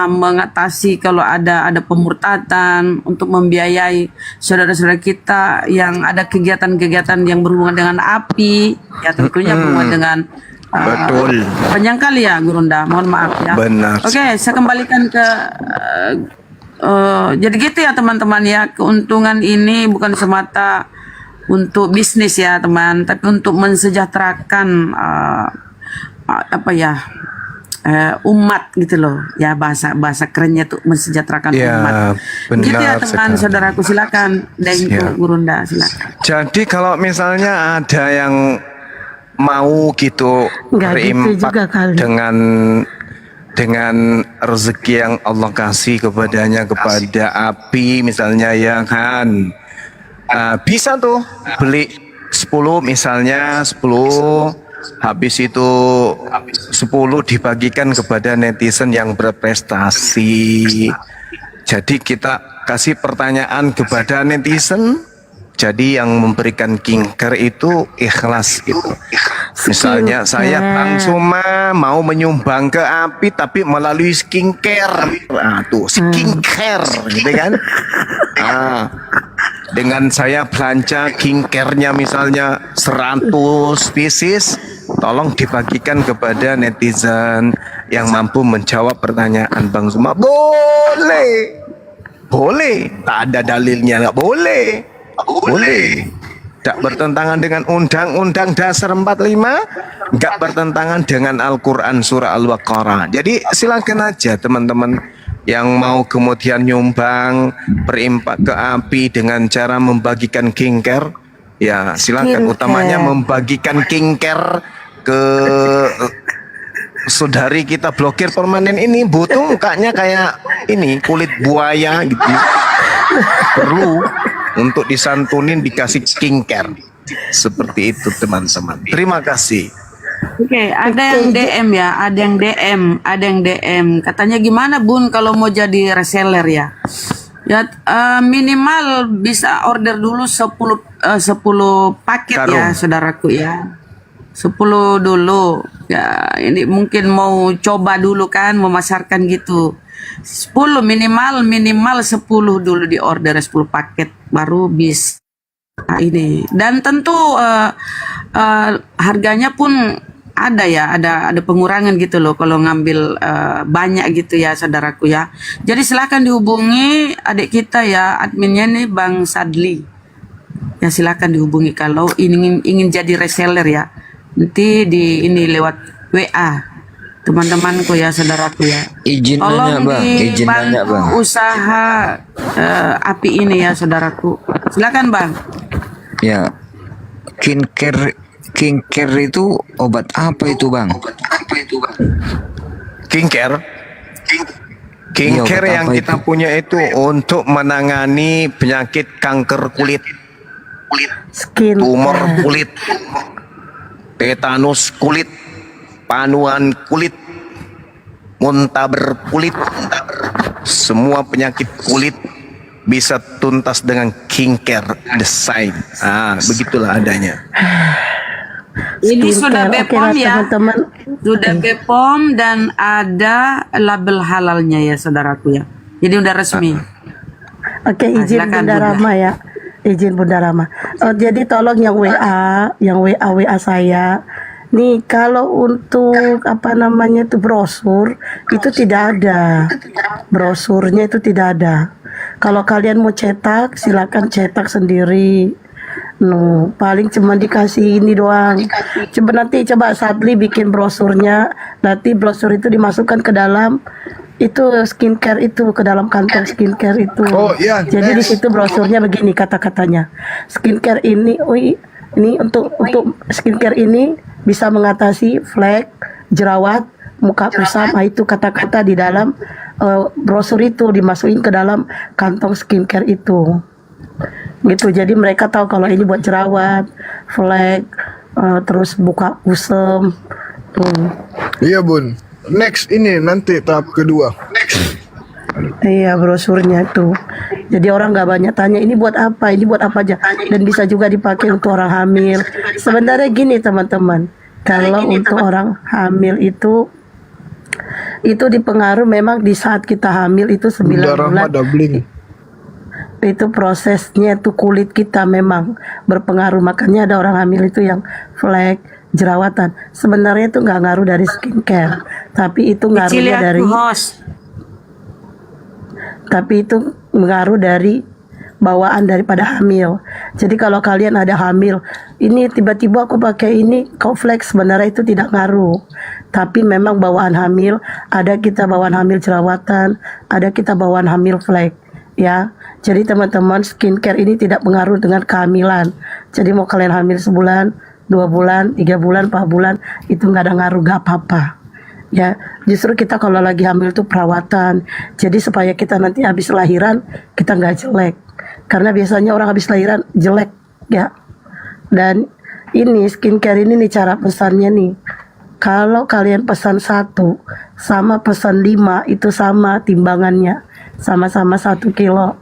mengatasi kalau ada pemurtadan, untuk membiayai saudara-saudara kita yang ada kegiatan-kegiatan yang berhubungan dengan api, ya tentunya berhubungan dengan betul. Penyangkal ya Gurunda, mohon maaf ya. Benar. Oke, saya kembalikan ke jadi gitu ya teman-teman ya, keuntungan ini bukan semata untuk bisnis ya teman, tapi untuk mensejahterakan umat gitu loh ya, bahasa kerennya tuh mensejahterakan umat. Benar gitu ya teman sekali. saudaraku, silakan Dengku Gurunda, silakan. Jadi kalau misalnya ada yang mau gitu Nggak gitu berimpak juga kali. dengan dengan rezeki yang Allah kasih kepadanya kepada api misalnya ya kan. Bisa tuh beli 10 misalnya 10, habis itu 10 dibagikan kepada netizen yang berprestasi. Jadi kita kasih pertanyaan kepada netizen. Jadi yang memberikan kinker itu ikhlas gitu. Misalnya saya Bang Suma mau menyumbang ke api tapi melalui skincare. Nah, tuh skincare gitu kan. Dengan saya belanja skincare-nya misalnya 100 pieces, tolong dibagikan kepada netizen yang mampu menjawab pertanyaan Bang Suma. Boleh. Boleh. Tak ada dalilnya nggak boleh. Boleh. Tidak bertentangan dengan Undang-Undang Dasar 45, nggak bertentangan dengan Al-Quran Surah Al-Baqarah. Jadi silakan aja teman-teman yang mau kemudian nyumbang berimpak ke api dengan cara membagikan kinker, ya silakan. Utamanya membagikan kinker ke saudari kita blokir permanen ini, butuh mukanya kayak ini kulit buaya gitu. Perlu untuk disantunin dikasih skincare seperti itu teman-teman. Terima kasih. Oke, ada yang DM ya, ada yang DM. Katanya gimana Bun kalau mau jadi reseller ya? Ya minimal bisa order dulu 10 paket ya saudaraku ya. 10 dulu. Ya, ini mungkin mau coba dulu kan memasarkan gitu. 10 minimal 10 dulu di order 10 paket baru bisa ini. Dan tentu harganya pun ada ya, ada pengurangan gitu loh kalau ngambil banyak gitu ya saudaraku ya. Jadi silakan dihubungi adik kita ya, adminnya nih Bang Sadli. Ya silakan dihubungi kalau ingin jadi reseller ya. Nanti di ini lewat WA. Teman-temanku ya, saudaraku ya. Izin nanya bang, izin nanya bang. Usaha api ini ya, saudaraku. Silakan bang. Ya, skincare itu obat apa itu bang? Skincare? Skincare yang kita punya itu untuk menangani penyakit kanker kulit, tumor kulit, tetanus kulit, panuan kulit, muntaber kulit, semua penyakit kulit bisa tuntas dengan skincare design. Begitulah adanya. Ini sudah BPOM ya, sudah BPOM dan ada label halalnya ya saudaraku ya. Jadi udah resmi. Oke, izin Bunda Rama ya. Izin Bunda Rama. Jadi tolong yang WA saya. Nih kalau untuk apa namanya itu brosur itu tidak ada, brosurnya itu tidak ada. Kalau kalian mau cetak silakan cetak sendiri. Paling cuma dikasih ini doang. Coba Sadli bikin brosurnya, nanti brosur itu dimasukkan ke dalam itu skincare itu, ke dalam kantong skincare itu. Jadi di situ brosurnya begini kata-katanya. Skincare ini, ini untuk skincare ini bisa mengatasi flek, jerawat, muka kusam. Itu kata-kata di dalam brosur itu dimasukin ke dalam kantong skincare itu. Gitu. Jadi mereka tahu kalau ini buat jerawat, flek, terus buka kusam. Iya Bun. Next ini nanti tahap kedua. Iya brosurnya tuh. Jadi orang nggak banyak tanya ini buat apa aja, dan bisa juga dipakai untuk orang hamil. Sebenarnya gini teman-teman, kalau untuk orang hamil itu dipengaruhi memang di saat kita hamil itu 9 bulan. Itu prosesnya tuh kulit kita memang berpengaruh, makanya ada orang hamil itu yang flek, jerawatan. Sebenarnya itu nggak ngaruh dari skincare, tapi itu ngaruhnya dari bawaan daripada hamil. Jadi kalau kalian ada hamil, ini tiba-tiba aku pakai ini Coflex, sebenarnya itu tidak ngaruh. Tapi memang bawaan hamil, ada kita bawaan hamil jerawatan, ada kita bawaan hamil flek, ya. Jadi teman-teman, skincare ini tidak pengaruh dengan kehamilan. Jadi mau kalian hamil sebulan, 2 bulan, 3 bulan, 4 bulan, itu nggak ada ngaruh, nggak apa-apa. Ya, justru kita kalau lagi hamil tuh perawatan. Jadi supaya kita nanti habis lahiran kita nggak jelek. Karena biasanya orang habis lahiran jelek, ya. Dan ini skincare ini nih cara pesannya nih. Kalau kalian pesan 1 sama pesan 5 itu sama timbangannya. Sama-sama 1 kilo.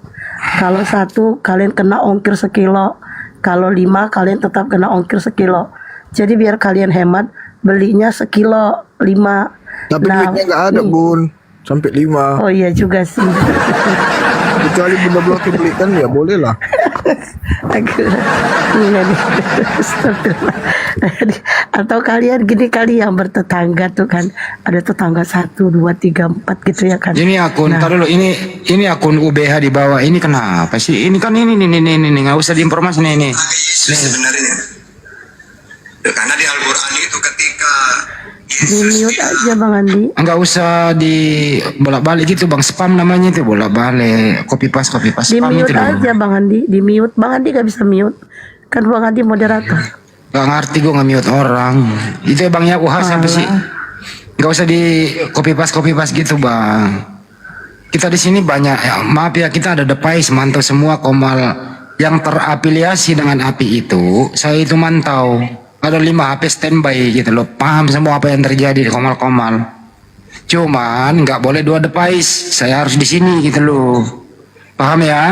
Kalau 1 kalian kena ongkir sekilo. Kalau 5 kalian tetap kena ongkir sekilo. Jadi biar kalian hemat, belinya sekilo 5. Tapi duitnya nggak ada, Bun. Sampai 5. Oh iya juga sih. Kecuali Bunda Bloki belikan ya boleh lah. Atau kalian gini kali yang bertetangga tuh kan, ada tetangga 1, 2, 3, 4 gitu ya kan. Ini akun, tar dulu, ini akun UBH di bawah. Ini kenapa sih? Ini kan ini nggak usah diinformasi nih. Sebenarnya karena di Al-Quran itu ketika Di-mute aja Bang Andi. Nggak usah di bolak-balik gitu Bang, spam namanya itu, bolak-balik, copy paste spam Di-mute itu loh. aja Bang Andi, di-mute. Bang Andi gak bisa mute. Kan Bang Andi moderator. Gak ngerti gue nge-mute orang. Itu ya Bang ya, siapa sih? Gak usah di copy paste gitu Bang. Kita di sini banyak, ya, maaf ya, kita ada device mantau semua Komal yang terafiliasi dengan API itu. Saya itu mantau. Ada 5 HP standby gitu loh, paham semua apa yang terjadi di Komal-Komal. Cuman nggak boleh 2 device, saya harus di sini gitu loh, paham ya?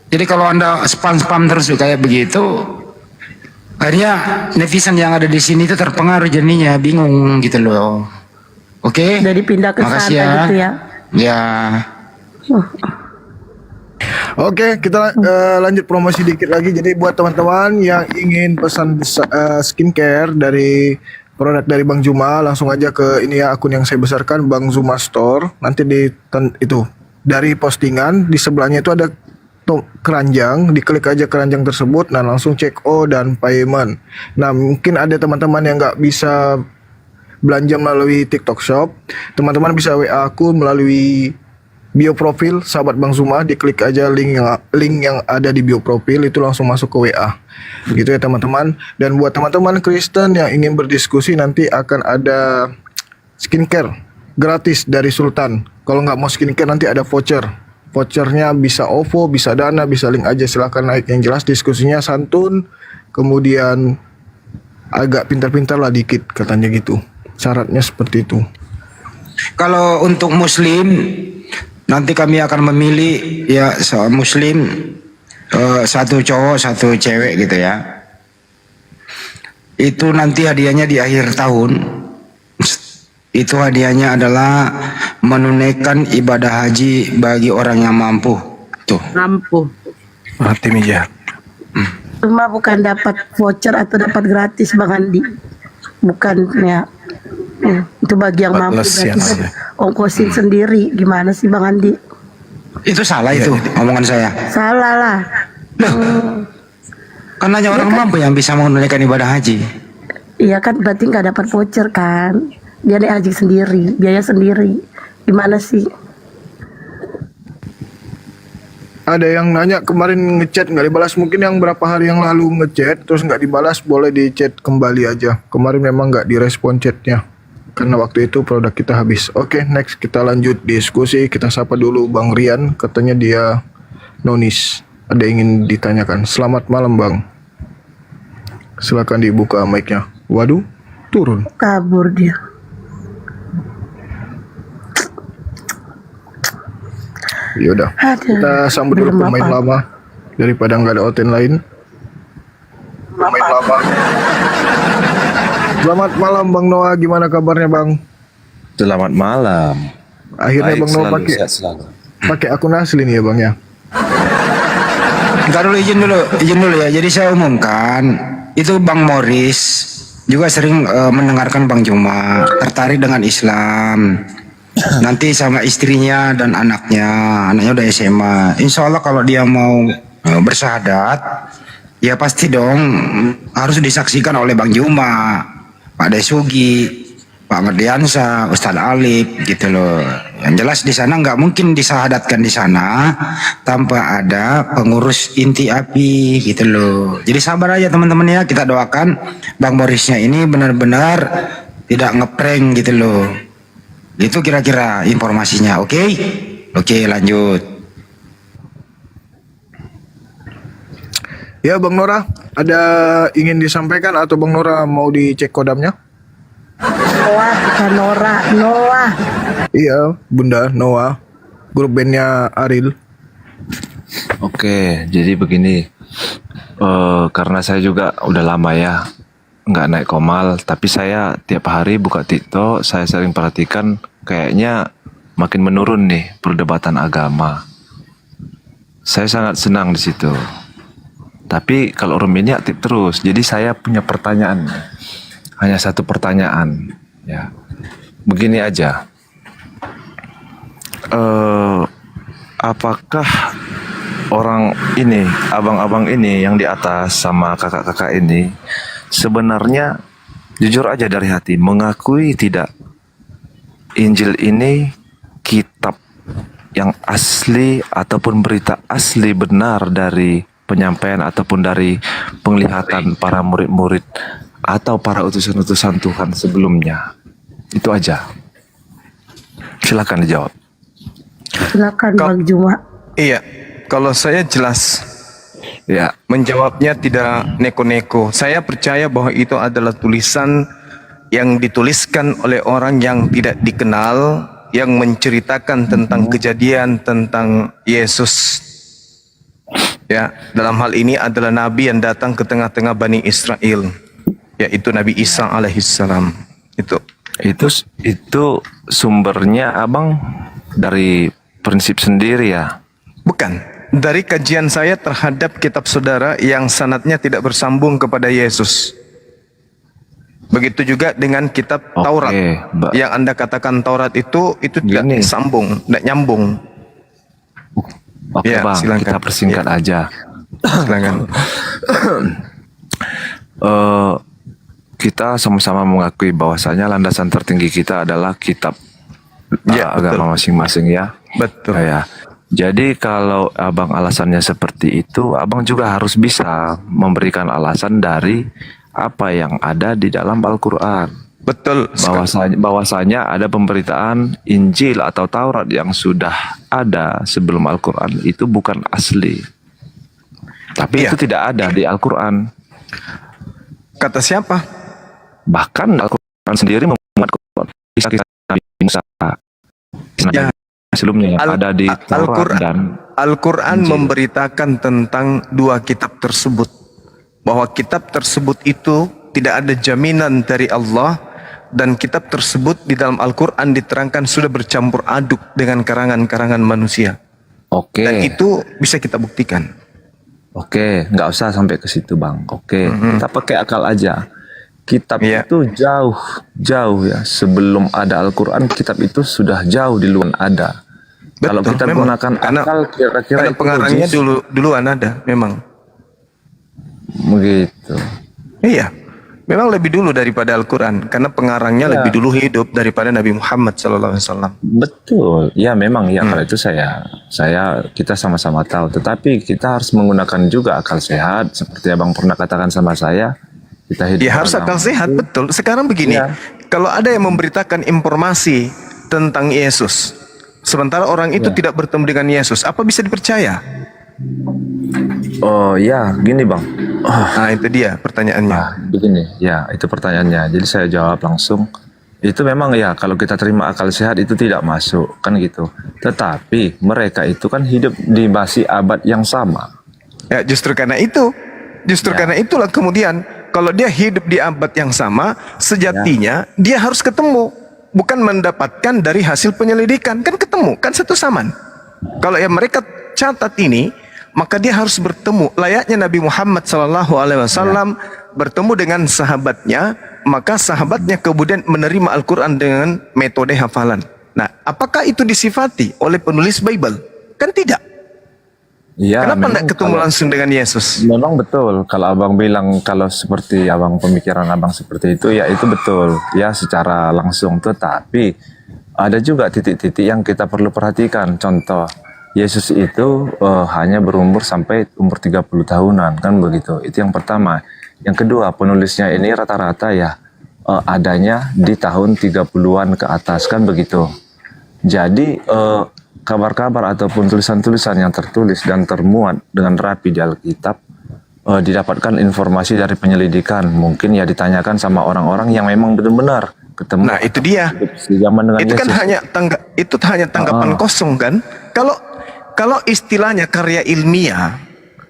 Jadi kalau anda spam terus kayak begitu, akhirnya netizen yang ada di sini itu terpengaruh jadinya bingung gitu loh. Oke? Jadi pindah ke makasih sana ya. gitu ya. Ya. Oke, kita lanjut promosi dikit lagi. Jadi buat teman-teman yang ingin pesan skincare dari produk dari Bang Juma, langsung aja ke ini ya, akun yang saya besarkan, Bang Zuma Store. Nanti itu dari postingan di sebelahnya itu ada keranjang, diklik aja keranjang tersebut, nah langsung check out dan payment. Nah mungkin ada teman-teman yang nggak bisa belanja melalui TikTok Shop, teman-teman bisa WA aku melalui bio profil sahabat Bang Zuma, diklik aja link yang ada di bio profil itu langsung masuk ke WA. Gitu ya teman-teman. Dan buat teman-teman Kristen yang ingin berdiskusi, nanti akan ada skincare gratis dari Sultan. Kalau nggak mau skincare nanti ada voucher. Vouchernya bisa OVO, bisa Dana, bisa link aja, silahkan naik. Yang jelas diskusinya santun, kemudian agak pintar-pintar lah dikit katanya gitu. Syaratnya seperti itu. Kalau untuk Muslim, nanti kami akan memilih ya Muslim, 1 cowok 1 cewek gitu ya. Itu nanti hadiahnya di akhir tahun. Itu hadiahnya adalah menunaikan ibadah haji bagi orang yang mampu. Tuh. Mampu. Mati meja. Cuma bukan dapat voucher atau dapat gratis Bang Andi. Bukan ya. Itu bagi yang mampu berarti ongkosin sendiri. Gimana sih Bang Andi? Itu salah itu omongan saya. Salah lah. Kan hanya orang mampu yang bisa menunaikan ibadah haji. Iya kan berarti nggak dapat voucher kan? Dia naik haji sendiri, biaya sendiri. Gimana sih? Ada yang nanya kemarin ngechat nggak dibalas, mungkin yang berapa hari yang lalu ngechat terus nggak dibalas, boleh di chat kembali aja. Kemarin memang nggak direspon chatnya karena waktu itu produk kita habis. Oke, next kita lanjut diskusi. Kita sapa dulu Bang Rian, katanya dia nonis, ada yang ingin ditanyakan. Selamat malam Bang, silakan dibuka mic-nya. Waduh, turun. Kabur dia. Yaudah, kita sambut dulu pemain lama daripada nggak ada oten lain. Pemain lama. Selamat malam Bang Noah, gimana kabarnya Bang? Selamat malam. Akhirnya Baik, Bang Noah selalu sehat selalu. pakai akun asli nih ya Bang ya. Entar dulu izin dulu ya. Jadi saya umumkan, itu Bang Morris juga sering mendengarkan Bang Juma, tertarik dengan Islam. Nanti sama istrinya dan anaknya udah SMA. Insya Allah kalau dia mau bersyahadat, ya pasti dong harus disaksikan oleh Bang Juma, Pak Desugi, Pak Merdiansa, Ustadz Alif gitu loh. Yang jelas di sana nggak mungkin disyahadatkan di sana tanpa ada pengurus inti API gitu loh. Jadi sabar aja teman-teman ya, kita doakan Bang Morrisnya ini benar-benar tidak ngeprank gitu loh. Itu kira-kira informasinya. Oke? Oke, lanjut. Ya Bang Nora, ada ingin disampaikan atau Bang Nora mau dicek kodamnya? Noah, bukan Nora, Noah. Iya, Bunda Noah, grup bandnya Aril. Oke, jadi begini, karena saya juga udah lama ya nggak naik komal, tapi saya tiap hari buka TikTok, saya sering perhatikan kayaknya makin menurun nih perdebatan agama. Saya sangat senang di situ. Tapi kalau room ini aktif terus, jadi saya punya pertanyaan, hanya satu pertanyaan, ya. Begini aja, apakah orang ini, abang-abang ini yang di atas sama kakak-kakak ini sebenarnya jujur aja dari hati mengakui tidak Injil ini kitab yang asli ataupun berita asli benar dari penyampaian ataupun dari penglihatan para murid-murid atau para utusan-utusan Tuhan sebelumnya? Itu aja. Silakan dijawab. Silakan Bang Juma. Iya, kalau saya jelas ya menjawabnya tidak neko-neko. Saya percaya bahwa itu adalah tulisan yang dituliskan oleh orang yang tidak dikenal, yang menceritakan tentang kejadian tentang Yesus. Ya, dalam hal ini adalah nabi yang datang ke tengah-tengah Bani Israel, yaitu Nabi Isa alaihissalam. Itu sumbernya abang dari prinsip sendiri ya? Bukan, dari kajian saya terhadap kitab saudara yang sanadnya tidak bersambung kepada Yesus. Begitu juga dengan kitab Taurat. Yang Anda katakan Taurat itu tidak sambung, tidak nyambung. Oke Ya, bang, silakan. kita persingkat aja. Silakan. Kita sama-sama mengakui bahwasanya landasan tertinggi kita adalah kitab agama masing-masing ya. Betul. Ya. Jadi kalau abang alasannya seperti itu, abang juga harus bisa memberikan alasan dari apa yang ada di dalam Al-Quran. Betul. Bahwasanya ada pemberitaan Injil atau Taurat yang sudah ada sebelum Al-Quran itu bukan asli. Tapi itu tidak ada di Al-Quran. Kata siapa? Bahkan Al-Quran sendiri memuat kisah-kisah Nabi Musa. Ya. Sebelumnya yang ada di Taurat dan Al-Quran memberitakan tentang dua kitab tersebut. Bahwa kitab tersebut itu tidak ada jaminan dari Allah, dan kitab tersebut di dalam Al-Quran diterangkan sudah bercampur aduk dengan karangan-karangan manusia. Oke. Dan itu bisa kita buktikan. Oke, nggak usah sampai ke situ bang. Oke, kita pakai akal aja. Kitab itu jauh ya sebelum ada Al-Quran, kitab itu sudah jauh di luar ada. Kalau kita gunakan akal kira-kira karena pengarangnya duluan ada memang. Begitu. Iya, memang lebih dulu daripada Al-Quran karena pengarangnya lebih dulu hidup daripada Nabi Muhammad SAW. Betul, ya memang ya kalau itu kita sama-sama tahu. Tetapi kita harus menggunakan juga akal sehat seperti abang pernah katakan sama saya. Kita hidup Ya harus akal sehat, betul. Sekarang begini, kalau ada yang memberitakan informasi tentang Yesus, sementara orang itu tidak bertemu dengan Yesus, apa bisa dipercaya? Oh ya, gini bang. Nah itu dia pertanyaannya. Begini, ya itu pertanyaannya. Jadi saya jawab langsung. Itu memang ya kalau kita terima akal sehat itu tidak masuk kan gitu. Tetapi mereka itu kan hidup di masih abad yang sama. Ya justru karena itu, karena itulah kemudian kalau dia hidup di abad yang sama, sejatinya dia harus ketemu, bukan mendapatkan dari hasil penyelidikan, kan ketemu, kan satu saman. Kalau yang mereka catat ini, maka dia harus bertemu. Layaknya Nabi Muhammad SAW bertemu dengan sahabatnya, maka sahabatnya kemudian menerima Al-Quran dengan metode hafalan. Nah, apakah itu disifati oleh penulis Bible? Kan tidak. Ya, kenapa tidak ketemu langsung dengan Yesus? Memang betul. Kalau abang bilang kalau seperti abang pemikiran abang seperti itu, ya itu betul. Ya secara langsung. Tetapi ada juga titik-titik yang kita perlu perhatikan. Contoh, Yesus itu hanya berumur sampai umur 30 tahunan kan begitu. Itu yang pertama. Yang kedua, penulisnya ini rata-rata ya adanya di tahun 30-an ke atas, kan begitu. Jadi kabar-kabar ataupun tulisan-tulisan yang tertulis dan termuat dengan rapi di Alkitab didapatkan informasi dari penyelidikan, mungkin ya ditanyakan sama orang-orang yang memang benar-benar ketemu. Nah, itu dia. Zaman dengan Itu kan Yesus. hanya tanggapan kosong kan? Kalau istilahnya karya ilmiah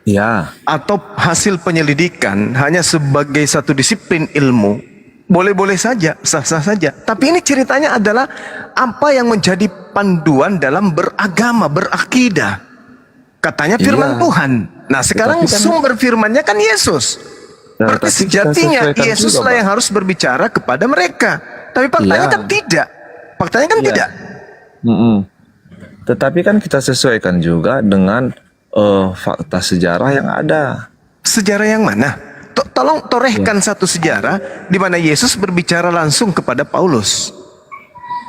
ya, atau hasil penyelidikan hanya sebagai satu disiplin ilmu, boleh-boleh saja, sah-sah saja. Tapi ini ceritanya adalah apa yang menjadi panduan dalam beragama, berakidah. Katanya firman Iya. Tuhan. Nah, sekarang Tetapi kan- sumber firmannya kan Yesus. Nah, Berarti tapi kita sejatinya sesuaikan Yesuslah juga, yang Bang. harus berbicara kepada mereka. Tapi faktanya Iya. kan tidak. Faktanya kan Iya. tidak. Tetapi kan kita sesuaikan juga dengan fakta sejarah yang ada. Sejarah yang mana? Tolong torehkan satu sejarah di mana Yesus berbicara langsung kepada Paulus.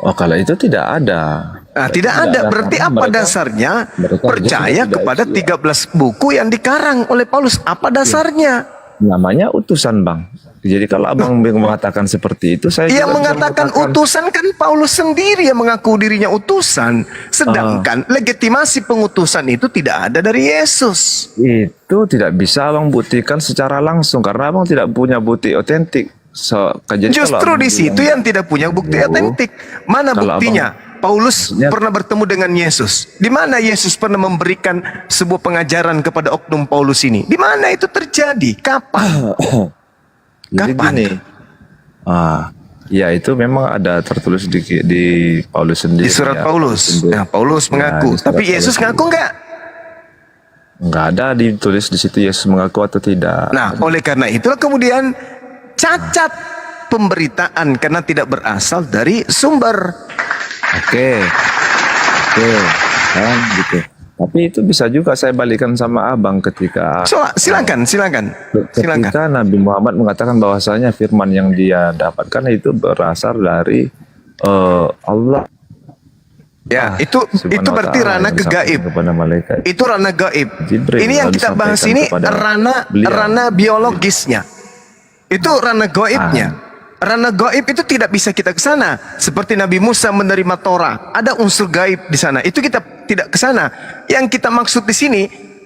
Oh, kalau itu tidak ada. Nah, tidak ada. Berarti karena apa mereka- dasarnya mereka percaya tidak kepada Islam. 13 buku yang dikarang oleh Paulus? Apa dasarnya? Namanya utusan, Bang. Jadi kalau abang mengatakan seperti itu, saya Yang juga bisa mengatakan utusan kan Paulus sendiri yang mengaku dirinya utusan. Sedangkan legitimasi pengutusan itu tidak ada dari Yesus. Itu tidak bisa abang buktikan secara langsung karena abang tidak punya bukti otentik. Jadi kalau Justru abang di situ bilang- yang tidak punya bukti otentik. Mana Kalau buktinya? Paulus pernah bertemu dengan Yesus. Di mana Yesus pernah memberikan sebuah pengajaran kepada oknum Paulus ini? Di mana itu terjadi? Kapan? Jadi gini, ya itu memang ada tertulis di Paulus sendiri. Di surat ya. Paulus. Nah, Paulus mengaku. di surat Tapi Yesus Paulus. ngaku enggak? Nggak ada ditulis di situ Yesus mengaku atau tidak. Nah, oleh karena itulah kemudian cacat pemberitaan karena tidak berasal dari sumber. Oke, kan gitu. Tapi itu bisa juga saya balikan sama abang ketika Silakan. ketika Nabi Muhammad mengatakan bahwasanya firman yang dia dapatkan itu berasal dari Allah. Ya, itu berarti ranah kegaib. Kepada malaikat. Itu ranah gaib. Jibril Ini yang lalu kita bahas disampaikan ini kepada beliau. ranah biologisnya. Itu ranah gaibnya. Ranah gaib itu tidak bisa kita ke sana. Seperti Nabi Musa menerima Torah, ada unsur gaib di sana. Itu kita tidak ke sana. Yang kita maksud di sini,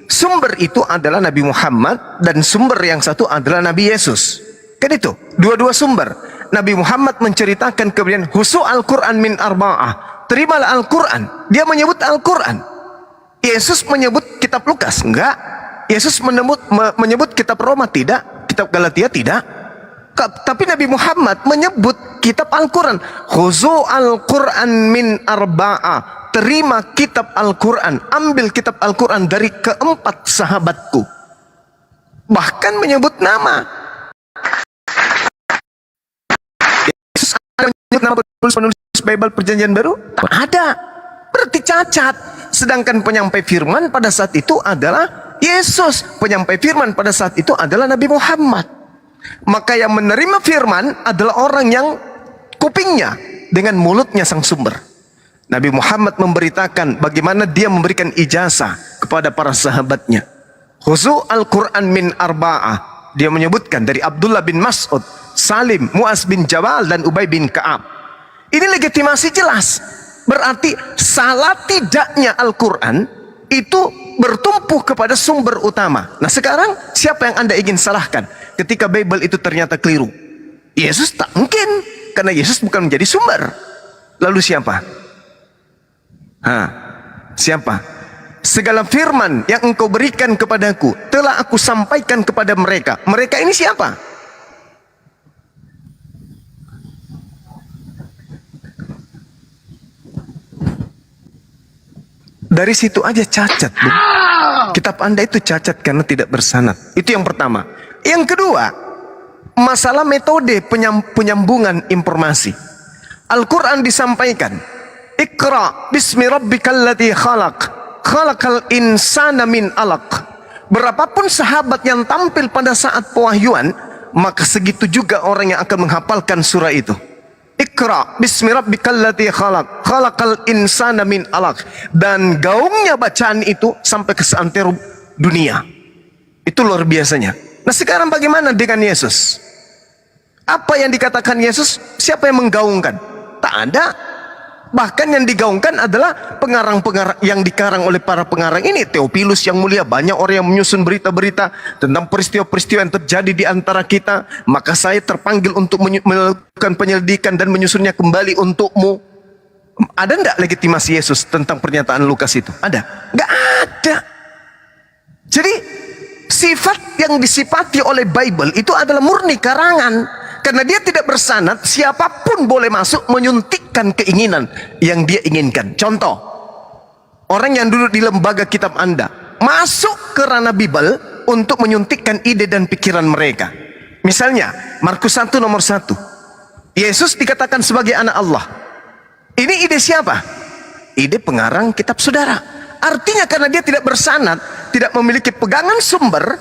sumber itu adalah Nabi Muhammad dan sumber yang satu adalah Nabi Yesus. Kan itu, dua-dua sumber. Nabi Muhammad menceritakan kemudian husu Al-Quran min arba'ah. Terimalah Al-Quran. Dia menyebut Al-Quran. Yesus menyebut kitab Lukas? Enggak. Yesus menyebut kitab Roma? Tidak. Kitab Galatia? Tidak. Tapi Nabi Muhammad menyebut kitab Al-Quran. Khuzu Al-Quran min arba'ah. Terima kitab Al-Quran. Ambil kitab Al-Quran dari keempat sahabatku. Bahkan menyebut nama. Yesus ada menyebut nama penulis Bible Perjanjian Baru? Tak ada. Berarti cacat. Sedangkan penyampai firman pada saat itu adalah Yesus. Penyampai firman pada saat itu adalah Nabi Muhammad. Maka yang menerima firman adalah orang yang kupingnya dengan mulutnya sang sumber. Nabi Muhammad memberitakan bagaimana dia memberikan ijazah kepada para sahabatnya. Khuzu Al-Quran min arba'ah. Dia menyebutkan dari Abdullah bin Mas'ud, Salim, Mu'az bin Jabal dan Ubay bin Ka'ab. Ini legitimasi jelas. Berarti salah tidaknya Al-Quran itu bertumpu kepada sumber utama. Nah sekarang siapa yang Anda ingin salahkan ketika Bible itu ternyata keliru? Yesus tak mungkin, karena Yesus bukan menjadi sumber. Lalu siapa? Siapa? Segala firman yang engkau berikan kepadaku telah aku sampaikan kepada mereka. Mereka ini siapa? Dari situ aja cacat, Bu. Kitab Anda itu cacat karena tidak bersanad. Itu yang pertama. Yang kedua, masalah metode penyambungan informasi. Al-Quran disampaikan, Iqra bismi rabbikal ladzi khalaq, khalaqal insana min alaq. Berapapun sahabat yang tampil pada saat pewahyuan, maka segitu juga orang yang akan menghafalkan surah itu. Iqra bismi rabbikal ladzi khalaq, khalaqal insana min alaq. Dan gaungnya bacaan itu sampai ke seantero dunia. Itu luar biasanya. Nah sekarang bagaimana dengan Yesus? Apa yang dikatakan Yesus, siapa yang menggaungkan? Tak ada. Bahkan yang digaungkan adalah pengarang-pengarang yang dikarang oleh para pengarang ini. Theophilus yang mulia, banyak orang yang menyusun berita-berita tentang peristiwa-peristiwa yang terjadi di antara kita. Maka saya terpanggil untuk melakukan penyelidikan dan menyusunnya kembali untukmu. Ada enggak legitimasi Yesus tentang pernyataan Lukas itu? Ada? Enggak ada. Jadi sifat yang disifati oleh Bible itu adalah murni karangan. Karena dia tidak bersanad, siapapun boleh masuk menyuntikkan keinginan yang dia inginkan. Contoh, orang yang duduk di lembaga kitab Anda masuk ke ranah Bible untuk menyuntikkan ide dan pikiran mereka. Misalnya, Markus 1 nomor 1. Yesus dikatakan sebagai anak Allah. Ini ide siapa? Ide pengarang kitab saudara. Artinya karena dia tidak bersanad, tidak memiliki pegangan sumber,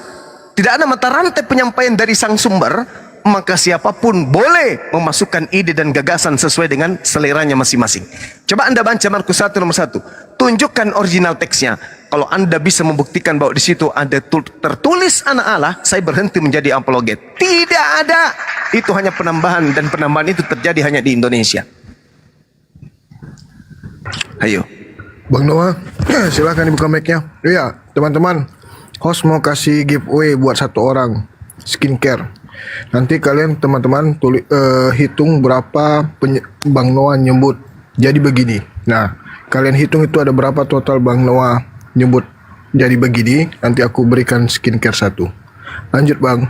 tidak ada mata rantai penyampaian dari sang sumber, maka siapapun boleh memasukkan ide dan gagasan sesuai dengan seleranya masing-masing. Coba Anda baca Markus 1 nomor 1. Tunjukkan original teksnya. Kalau Anda bisa membuktikan bahwa di situ ada tertulis anak Allah, saya berhenti menjadi apologet. Tidak ada. Itu hanya penambahan, dan penambahan itu terjadi hanya di Indonesia. Ayo. Bang Noah, silakan dibuka mic-nya. Iya, teman-teman. Host mau kasih giveaway buat satu orang skincare. Nanti kalian teman-teman hitung berapa Bang Noah nyebut. Jadi begini. Nah, kalian hitung itu ada berapa total Bang Noah nyebut jadi begini. Nanti aku berikan skincare satu. Lanjut Bang.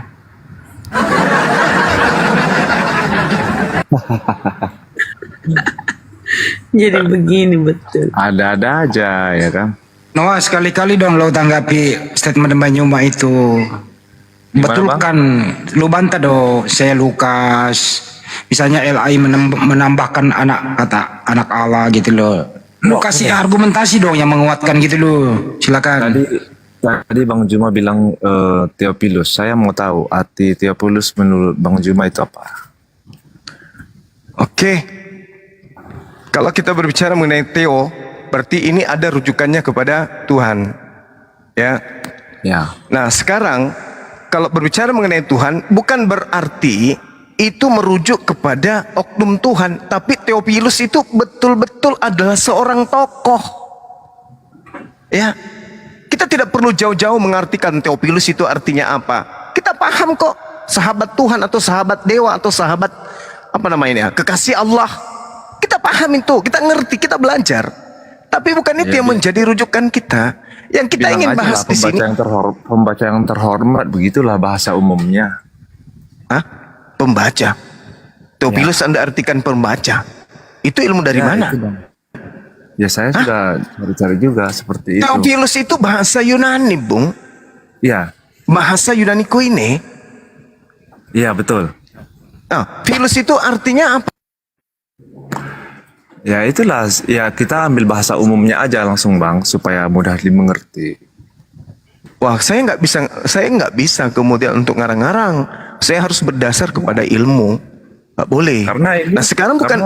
Jadi begini betul. Ada-ada aja ya kan. Noah, sekali-kali dong lo tanggapi statement Mbak Nyuma itu. Betul kan, lu bantah dong, saya Lukas. Misalnya LI menambahkan anak Allah gitu loh. Lu kasih argumentasi dong yang menguatkan gitu loh. Silakan. Tadi Bang Juma bilang Theophilus. Saya mau tahu arti Theophilus menurut Bang Juma itu apa? Oke. Kalau kita berbicara mengenai Theo, berarti ini ada rujukannya kepada Tuhan. Ya. Ya. Nah, sekarang kalau berbicara mengenai Tuhan, bukan berarti itu merujuk kepada oknum Tuhan, tapi Theophilus itu betul-betul adalah seorang tokoh. Ya, kita tidak perlu jauh-jauh mengartikan Theophilus itu artinya apa. Kita paham kok, sahabat Tuhan atau sahabat dewa atau sahabat apa namanya, kekasih Allah. Kita paham itu, kita ngerti, kita belajar. Tapi bukan itu yang menjadi rujukan kita. Yang kita ingin bahas di sini, pembaca yang terhormat, begitulah bahasa umumnya. Hah? Pembaca. Theophilus Anda artikan pembaca. Itu ilmu dari mana? Ya saya sudah cari-cari juga seperti itu. Theophilus itu bahasa Yunani, Bung. Ya. Bahasa Yunani Koine. Iya betul. Nah, Philus itu artinya apa? Ya itulah, ya kita ambil bahasa umumnya aja langsung Bang, supaya mudah dimengerti. Wah, saya nggak bisa kemudian untuk ngarang-ngarang. Saya harus berdasar kepada ilmu. Nggak boleh. Nah sekarang bukan.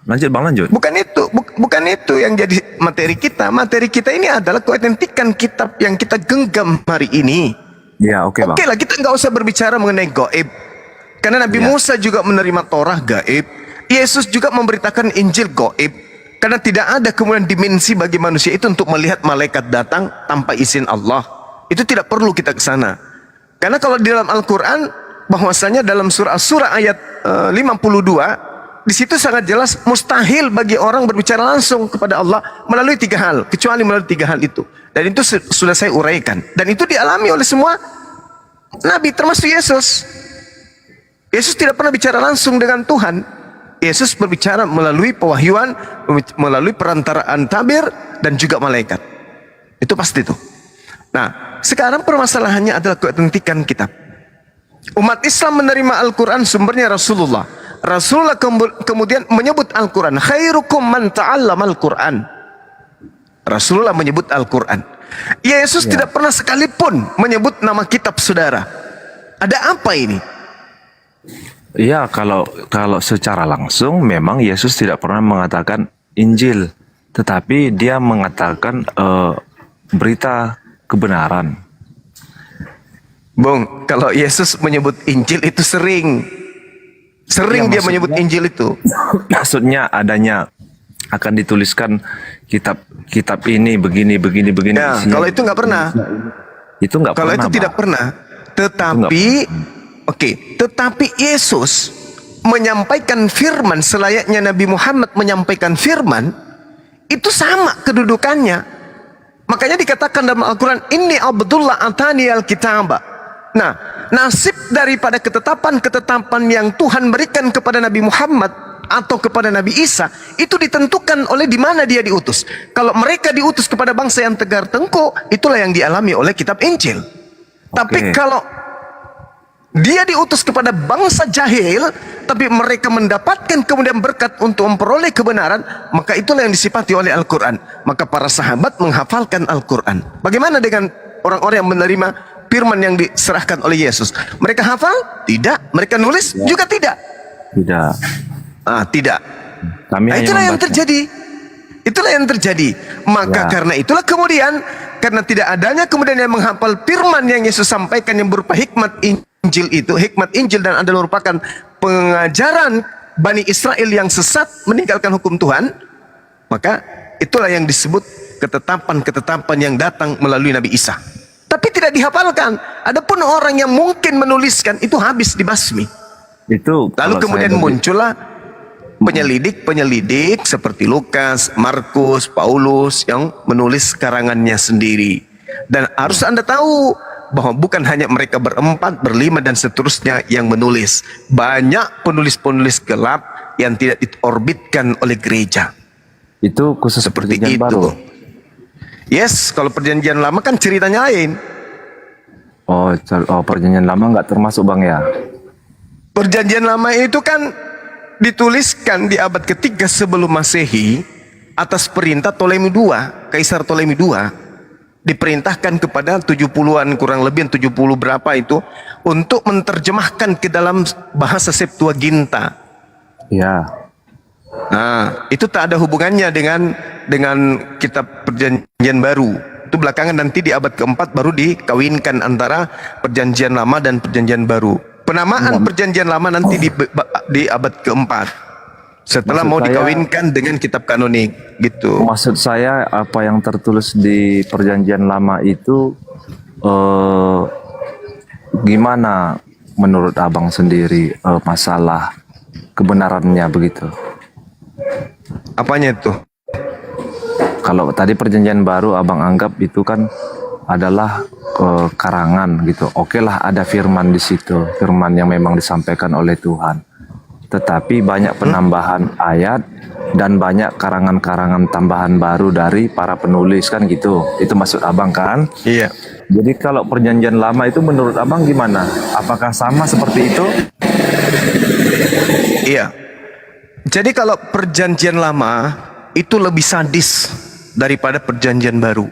Lanjut Bang, lanjut. Bukan itu yang jadi materi kita. Materi kita ini adalah keautentikan kitab yang kita genggam hari ini. Ya oke Bang. Oke lah, kita nggak usah berbicara mengenai gaib. Karena Nabi Musa juga menerima Torah gaib. Yesus juga memberitakan Injil gaib. Karena tidak ada kemudian dimensi bagi manusia itu untuk melihat malaikat datang tanpa izin Allah. Itu tidak perlu kita ke sana. Karena kalau di dalam Al-Quran, bahwasanya dalam surah ayat 52, di situ sangat jelas mustahil bagi orang berbicara langsung kepada Allah melalui 3 hal, kecuali melalui 3 hal itu. Dan itu sudah saya uraikan. Dan itu dialami oleh semua Nabi, termasuk Yesus. Yesus tidak pernah bicara langsung dengan Tuhan. Yesus berbicara melalui pewahyuan, melalui perantaraan tabir dan juga malaikat. Itu pasti itu. Nah, sekarang permasalahannya adalah keautentikan kitab. Umat Islam menerima Al-Quran sumbernya Rasulullah. Rasulullah kemudian menyebut Al-Quran. Khairukum man ta'allama Al-Quran. Rasulullah menyebut Al-Quran. Yesus tidak pernah sekalipun menyebut nama kitab saudara. Ada apa ini? Iya, kalau secara langsung memang Yesus tidak pernah mengatakan Injil, tetapi dia mengatakan berita kebenaran. Bung, kalau Yesus menyebut Injil itu sering dia menyebut Injil itu. Maksudnya adanya akan dituliskan kitab ini begini. Ya, kalau itu nggak pernah. Itu nggak Kalau pernah. itu tidak pernah. Tetapi Yesus menyampaikan firman selayaknya Nabi Muhammad menyampaikan firman, itu sama kedudukannya. Makanya dikatakan dalam Al-Quran, Inni Abdullah atani al-kitaba. Nah, nasib daripada ketetapan-ketetapan yang Tuhan berikan kepada Nabi Muhammad atau kepada Nabi Isa, itu ditentukan oleh di mana dia diutus. Kalau mereka diutus kepada bangsa yang tegar tengkuk, itulah yang dialami oleh kitab Injil. Tapi kalau dia diutus kepada bangsa jahil, tapi mereka mendapatkan kemudian berkat untuk memperoleh kebenaran, maka itulah yang disifati oleh Al-Quran. Maka para sahabat menghafalkan Al-Quran. Bagaimana dengan orang-orang yang menerima firman yang diserahkan oleh Yesus? Mereka hafal? Tidak. Mereka nulis? Juga tidak. Tidak. Tidak. Kami itulah yang terjadi. Itulah yang terjadi. Maka karena itulah kemudian, karena tidak adanya kemudian yang menghafal firman yang Yesus sampaikan yang berupa hikmat Injil itu, hikmat Injil dan adalah merupakan pengajaran Bani Israel yang sesat meninggalkan hukum Tuhan, maka itulah yang disebut ketetapan-ketetapan yang datang melalui Nabi Isa. Tapi tidak dihafalkan. Adapun orang yang mungkin menuliskan itu habis dibasmi. Itu lalu kemudian muncullah penyelidik seperti Lukas, Markus, Paulus yang menulis karangannya sendiri. Dan harus Anda tahu bahwa bukan hanya mereka berempat, berlima dan seterusnya yang menulis. Banyak penulis-penulis gelap yang tidak diorbitkan oleh gereja. Itu khusus seperti perjanjian itu. baru. Yes, kalau perjanjian lama kan ceritanya lain. Oh, perjanjian lama nggak termasuk Bang ya? Perjanjian lama itu kan dituliskan di abad ketiga sebelum Masehi atas perintah Ptolemy II, Kaisar Ptolemy II. Diperintahkan kepada 70-an kurang lebih 70 berapa itu untuk menerjemahkan ke dalam bahasa Septuaginta. Ya. Nah, itu tak ada hubungannya dengan kitab perjanjian baru. Itu belakangan nanti di abad keempat baru dikawinkan antara perjanjian lama dan perjanjian baru. Penamaan perjanjian lama nanti di abad keempat. Setelah mau dikawinkan dengan kitab kanonik gitu. Maksud saya apa yang tertulis di perjanjian lama itu gimana menurut Abang sendiri masalah kebenarannya begitu? Apanya itu? Kalau tadi perjanjian baru Abang anggap itu kan adalah karangan gitu. Oke lah ada firman di situ, firman yang memang disampaikan oleh Tuhan. Tetapi banyak penambahan ayat dan banyak karangan-karangan tambahan baru dari para penulis kan gitu. Itu maksud Abang kan? Iya. Jadi kalau perjanjian lama itu menurut Abang gimana? Apakah sama seperti itu? Iya. Jadi kalau perjanjian lama itu lebih sadis daripada perjanjian baru.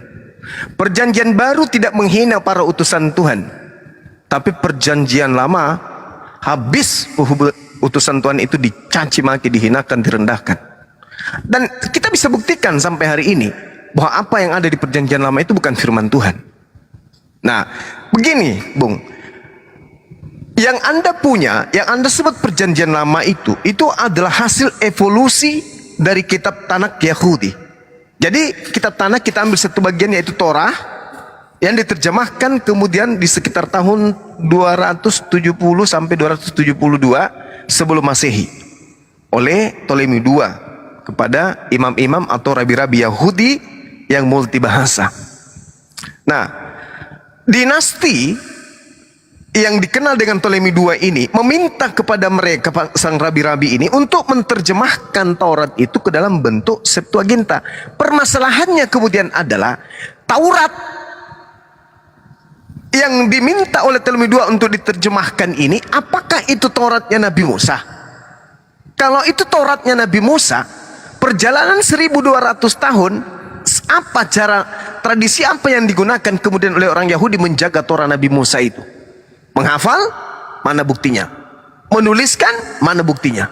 Perjanjian baru tidak menghina para utusan Tuhan. Tapi perjanjian lama habis utusan Tuhan itu dicaci maki, dihinakan, direndahkan. Dan kita bisa buktikan sampai hari ini bahwa apa yang ada di perjanjian lama itu bukan firman Tuhan. Nah, begini, Bung. Yang Anda punya, yang Anda sebut perjanjian lama itu adalah hasil evolusi dari kitab Tanakh Yahudi. Jadi kitab Tanakh kita ambil satu bagian yaitu Torah yang diterjemahkan kemudian di sekitar tahun 270 sampai 272 sebelum Masehi oleh Ptolemy II kepada imam-imam atau rabi-rabi Yahudi yang multibahasa. Nah, dinasti yang dikenal dengan Ptolemy II ini meminta kepada mereka sang rabi-rabi ini untuk menerjemahkan Taurat itu ke dalam bentuk Septuaginta. Permasalahannya kemudian adalah Taurat yang diminta oleh Ptolemy II untuk diterjemahkan ini, apakah itu Tauratnya Nabi Musa? Kalau itu Tauratnya Nabi Musa, perjalanan 1200 tahun, apa cara, tradisi apa yang digunakan kemudian oleh orang Yahudi menjaga Torah Nabi Musa itu? Menghafal? Mana buktinya? Menuliskan? Mana buktinya?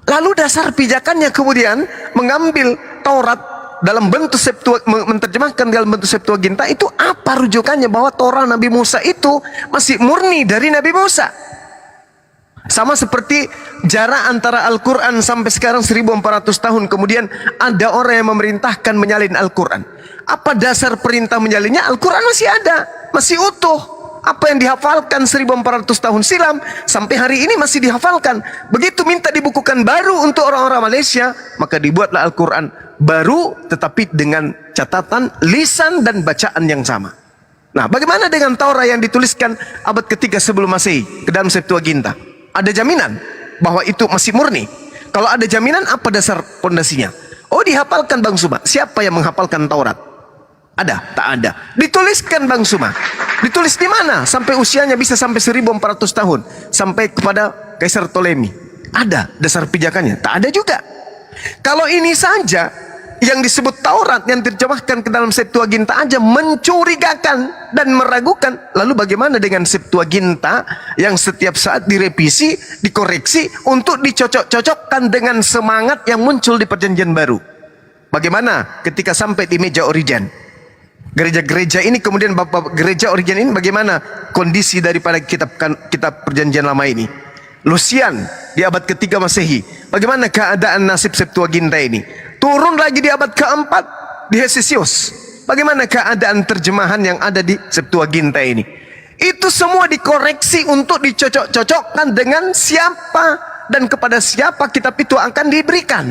Lalu dasar pijakannya kemudian mengambil Taurat dalam bentuk menerjemahkan dalam bentuk Septuaginta itu apa rujukannya bahwa Torah Nabi Musa itu masih murni dari Nabi Musa? Sama seperti jarak antara Al-Quran sampai sekarang 1400 tahun, kemudian ada orang yang memerintahkan menyalin Al-Quran. Apa dasar perintah menyalinnya? Al-Quran masih ada, masih utuh. Apa yang dihafalkan 1400 tahun silam sampai hari ini masih dihafalkan. Begitu minta dibukukan baru untuk orang-orang Malaysia, maka dibuatlah Al-Quran baru tetapi dengan catatan lisan dan bacaan yang sama. Nah, bagaimana dengan Taurat yang dituliskan abad ketiga sebelum Masehi ke dalam Septuaginta? Ada jaminan bahwa itu masih murni? Kalau ada jaminan, apa dasar pondasinya? Oh, dihafalkan Bang Suma. Siapa yang menghafalkan Taurat? Ada? Tak ada. Dituliskan Bang Suma. Ditulis di mana? Sampai usianya bisa sampai 1400 tahun. Sampai kepada Kaisar Ptolemy. Ada dasar pijakannya? Tak ada juga. Kalau ini saja yang disebut Taurat yang diterjemahkan ke dalam Septuaginta aja mencurigakan dan meragukan, lalu bagaimana dengan Septuaginta yang setiap saat direvisi, dikoreksi untuk dicocok-cocokkan dengan semangat yang muncul di Perjanjian Baru? Bagaimana ketika sampai di meja Origen? Gereja-gereja ini kemudian Bapak gereja Origen ini bagaimana kondisi daripada kitab Perjanjian Lama ini? Lucian di abad ketiga Masehi, bagaimana keadaan nasib Septuaginta ini? Turun lagi di abad keempat di Hesisius, bagaimana keadaan terjemahan yang ada di Septuaginta ini? Itu semua dikoreksi untuk dicocok-cocokkan dengan siapa dan kepada siapa kitab itu akan diberikan.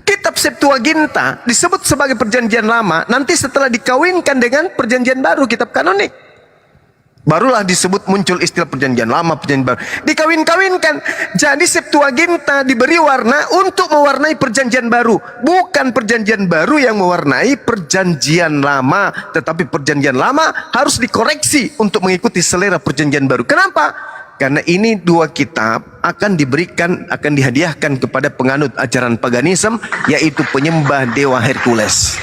Kitab Septuaginta disebut sebagai Perjanjian Lama, nanti setelah dikawinkan dengan Perjanjian Baru, kitab kanonik, barulah disebut muncul istilah Perjanjian Lama, Perjanjian Baru. Dikawin-kawinkan. Jadi Septuaginta diberi warna untuk mewarnai Perjanjian Baru. Bukan Perjanjian Baru yang mewarnai Perjanjian Lama. Tetapi Perjanjian Lama harus dikoreksi untuk mengikuti selera Perjanjian Baru. Kenapa? Karena ini dua kitab akan diberikan, akan dihadiahkan kepada penganut ajaran paganisme, yaitu penyembah dewa Hercules.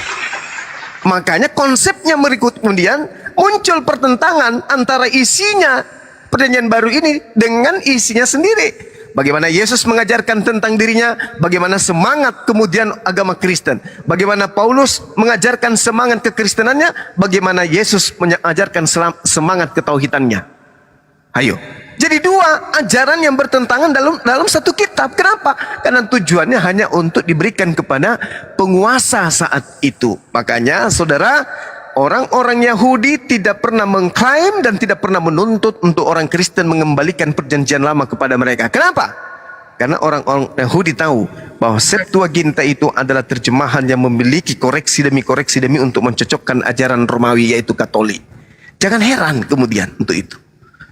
Makanya konsepnya berikut kemudian muncul pertentangan antara isinya Perjanjian Baru ini dengan isinya sendiri. Bagaimana Yesus mengajarkan tentang dirinya, bagaimana semangat kemudian agama Kristen, bagaimana Paulus mengajarkan semangat kekristenannya, bagaimana Yesus mengajarkan semangat ketauhidannya. Ayo. Jadi dua ajaran yang bertentangan dalam satu kitab. Kenapa? Karena tujuannya hanya untuk diberikan kepada penguasa saat itu. Makanya saudara, orang-orang Yahudi tidak pernah mengklaim dan tidak pernah menuntut untuk orang Kristen mengembalikan Perjanjian Lama kepada mereka. Kenapa? Karena orang-orang Yahudi tahu bahwa Septuaginta itu adalah terjemahan yang memiliki koreksi demi untuk mencocokkan ajaran Romawi, yaitu Katolik. Jangan heran kemudian untuk itu.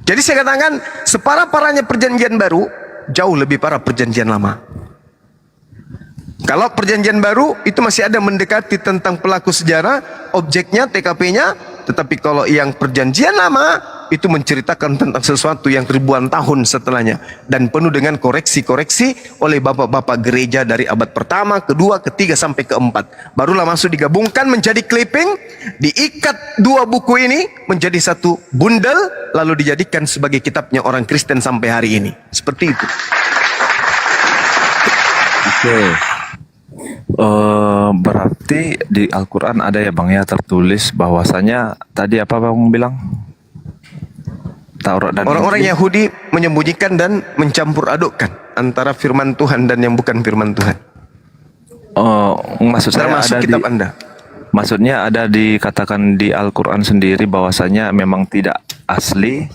Jadi saya katakan, separah-parahnya Perjanjian Baru jauh lebih parah Perjanjian Lama. Kalau Perjanjian Baru itu masih ada mendekati tentang pelaku sejarah, objeknya, TKP-nya, tetapi kalau yang Perjanjian Lama itu menceritakan tentang sesuatu yang ribuan tahun setelahnya dan penuh dengan koreksi-koreksi oleh bapak-bapak gereja dari abad pertama, kedua, ketiga sampai keempat. Barulah masuk digabungkan menjadi clipping, diikat dua buku ini menjadi satu bundel, lalu dijadikan sebagai kitabnya orang Kristen sampai hari ini. Seperti itu. Oke. Berarti di Al-Quran ada ya Bang ya tertulis bahwasanya tadi apa Bang bilang? Taurat dan orang-orang Injil. Yahudi menyembunyikan dan mencampur adukkan antara firman Tuhan dan yang bukan firman Tuhan. Maksud saya termasuk ada kitab di, Anda. Maksudnya ada dikatakan di Al-Quran sendiri bahwasanya memang tidak asli.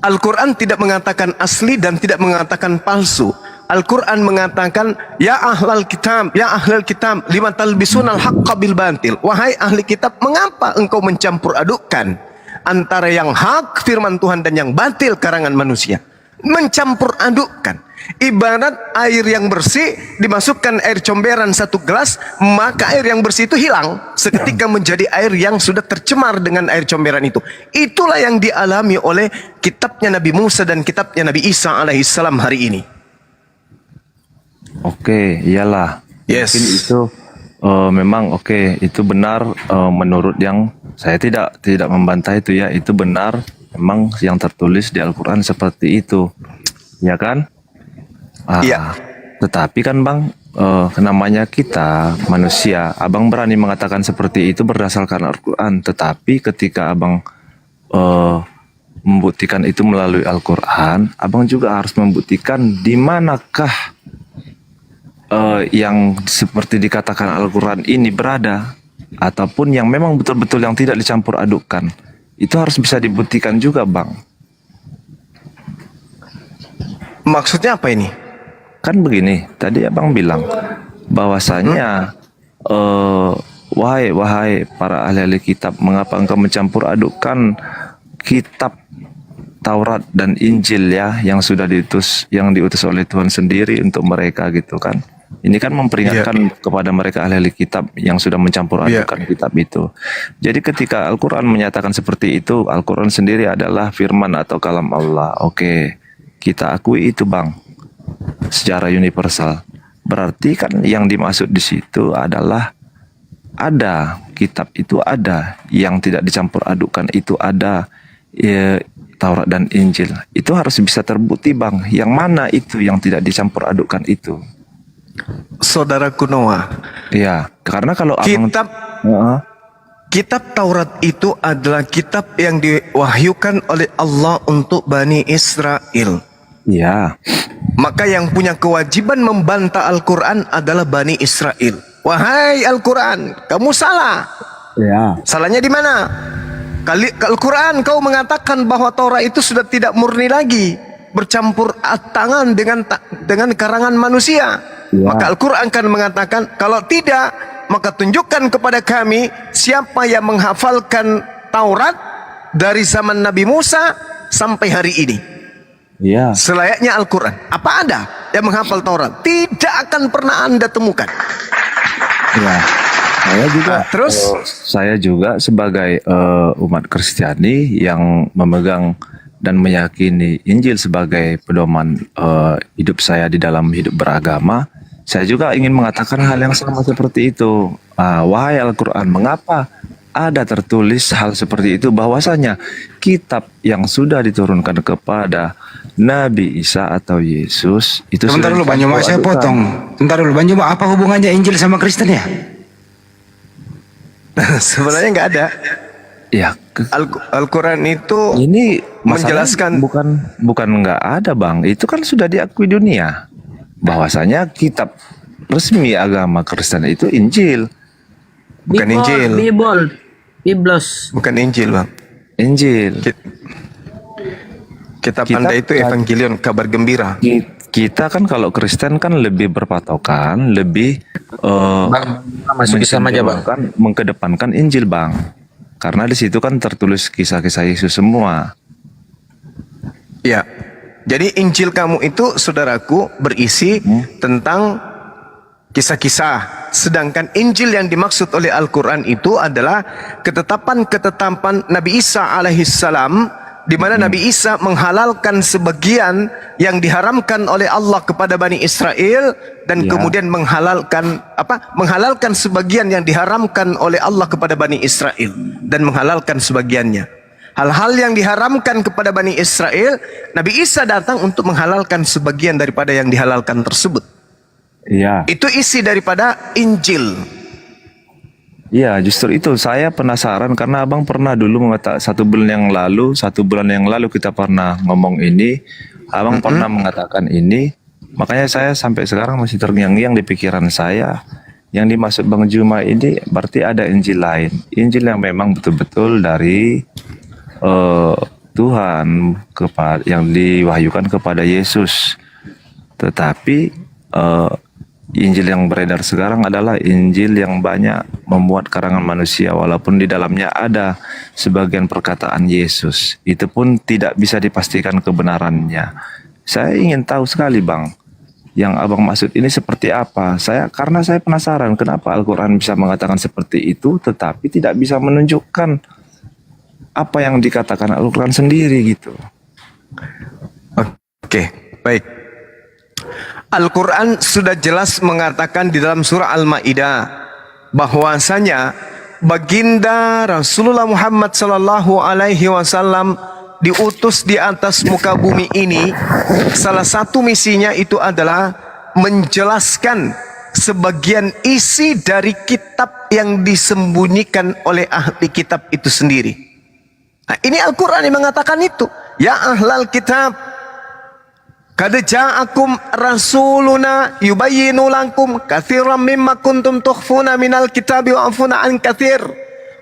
Al-Quran tidak mengatakan asli dan tidak mengatakan palsu. Al-Quran mengatakan, ya ahlal kitab, ya ahlal kitab, lima talbisunal haqqa bil batil. Wahai ahli kitab, mengapa engkau mencampur adukkan antara yang hak firman Tuhan dan yang batil karangan manusia? Mencampur adukkan. Ibarat air yang bersih dimasukkan air comberan satu gelas, maka air yang bersih itu hilang seketika menjadi air yang sudah tercemar dengan air comberan itu. Itulah yang dialami oleh kitabnya Nabi Musa dan kitabnya Nabi Isa alaihissalam hari ini. Oke, iyalah. Yes. Mungkin itu memang oke, itu benar menurut yang saya tidak membantah itu ya, itu benar memang yang tertulis di Al-Quran seperti itu, ya kan? Iya. Tetapi kan Bang, namanya kita manusia, abang berani mengatakan seperti itu berdasarkan Al-Quran. Tetapi ketika abang membuktikan itu melalui Al-Quran, abang juga harus membuktikan di manakah yang seperti dikatakan Al-Quran ini berada, ataupun yang memang betul-betul yang tidak dicampur adukkan. Itu harus bisa dibuktikan juga, bang. Maksudnya apa ini? Kan begini, tadi abang bilang bahwasanya wahai para ahli-ahli kitab, mengapa engkau mencampur adukkan kitab Taurat dan Injil ya yang sudah diutus oleh Tuhan sendiri untuk mereka gitu kan. Ini kan memperingatkan kepada mereka ahli-ahli kitab yang sudah mencampur adukkan kitab itu. Jadi ketika Al-Quran menyatakan seperti itu, Al-Quran sendiri adalah firman atau kalam Allah. Oke, kita akui itu, bang, secara universal. Berarti kan yang dimaksud di situ adalah ada kitab itu, ada yang tidak dicampur adukkan itu, ada Taurat dan Injil. Itu harus bisa terbukti, bang. Yang mana itu yang tidak dicampur adukkan itu? Saudaraku Noah. Iya, karena kalau kitab Taurat itu adalah kitab yang diwahyukan oleh Allah untuk Bani Israel. Iya. Maka yang punya kewajiban membantah Al-Quran adalah Bani Israel. Wahai Al-Quran, kamu salah. Ya. Salahnya di mana? Al-Quran kau mengatakan bahwa Taurat itu sudah tidak murni lagi, bercampur tangan dengan karangan manusia. Maka Al-Quran akan mengatakan, kalau tidak, maka tunjukkan kepada kami siapa yang menghafalkan Taurat dari zaman Nabi Musa sampai hari ini. Iya. Selayaknya Al-Quran. Apa ada yang menghafal Taurat? Tidak akan pernah Anda temukan. Ya. Saya juga sebagai umat Kristiani yang memegang dan meyakini Injil sebagai pedoman hidup saya di dalam hidup beragama, saya juga ingin mengatakan hal yang sama seperti itu. Wahai Al-Quran, mengapa ada tertulis hal seperti itu, bahwasanya kitab yang sudah diturunkan kepada Nabi Isa atau Yesus itu Sebentar dulu, Bang Juma, saya potong. Sebentar dulu, Bang Juma, apa hubungannya Injil sama Kristen ya? Sebenarnya nggak ada. Ya, Al-Quran itu ini menjelaskan bukan nggak ada, bang. Itu kan sudah diakui dunia bahwasanya kitab resmi agama Kristen itu Injil, bukan Injil. Biblos. Bukan Injil, bang. Injil. Kitab Anda itu Evangelion, kabar gembira. Kita kan kalau Kristen kan lebih berpatokan, lebih mengkedepankan Injil, bang. Karena di situ kan tertulis kisah-kisah Yesus semua. Ya. Jadi Injil kamu itu, saudaraku, berisi tentang kisah-kisah. Sedangkan Injil yang dimaksud oleh Al-Quran itu adalah ketetapan-ketetapan Nabi Isa alaihissalam, di mana Nabi Isa menghalalkan sebagian yang diharamkan oleh Allah kepada Bani Israel, dan kemudian menghalalkan sebagian yang diharamkan oleh Allah kepada Bani Israel, dan menghalalkan sebagiannya. Hal-hal yang diharamkan kepada Bani Israel, Nabi Isa datang untuk menghalalkan sebagian daripada yang dihalalkan tersebut. Iya. Itu isi daripada Injil. Iya, justru itu saya penasaran karena abang pernah dulu mengatakan satu bulan yang lalu kita pernah ngomong ini, abang pernah mengatakan ini, makanya saya sampai sekarang masih terngiang-ngiang di pikiran saya. Yang dimaksud Bang Juma ini berarti ada Injil lain, Injil yang memang betul-betul dari Tuhan yang diwahyukan kepada Yesus. Tetapi Injil yang beredar sekarang adalah Injil yang banyak memuat karangan manusia, walaupun di dalamnya ada sebagian perkataan Yesus. Itu pun tidak bisa dipastikan kebenarannya. Saya ingin tahu sekali, Bang, yang abang maksud ini seperti apa. Karena saya penasaran kenapa Al-Quran bisa mengatakan seperti itu, tetapi tidak bisa menunjukkan apa yang dikatakan Al-Quran sendiri gitu. Oke, baik. Al-Quran sudah jelas mengatakan di dalam surah Al-Ma'idah bahwasanya baginda Rasulullah Muhammad sallallahu alaihi wasallam diutus di atas muka bumi ini. Salah satu misinya itu adalah menjelaskan sebagian isi dari kitab yang disembunyikan oleh ahli kitab itu sendiri. Nah, ini Al-Quran yang mengatakan itu. Ya ahlal kitab, qad ja'akum rasuluna yubayyinu lakum katsiran mimma kuntum tukhfuna minal kitabi wa afuna an katsir.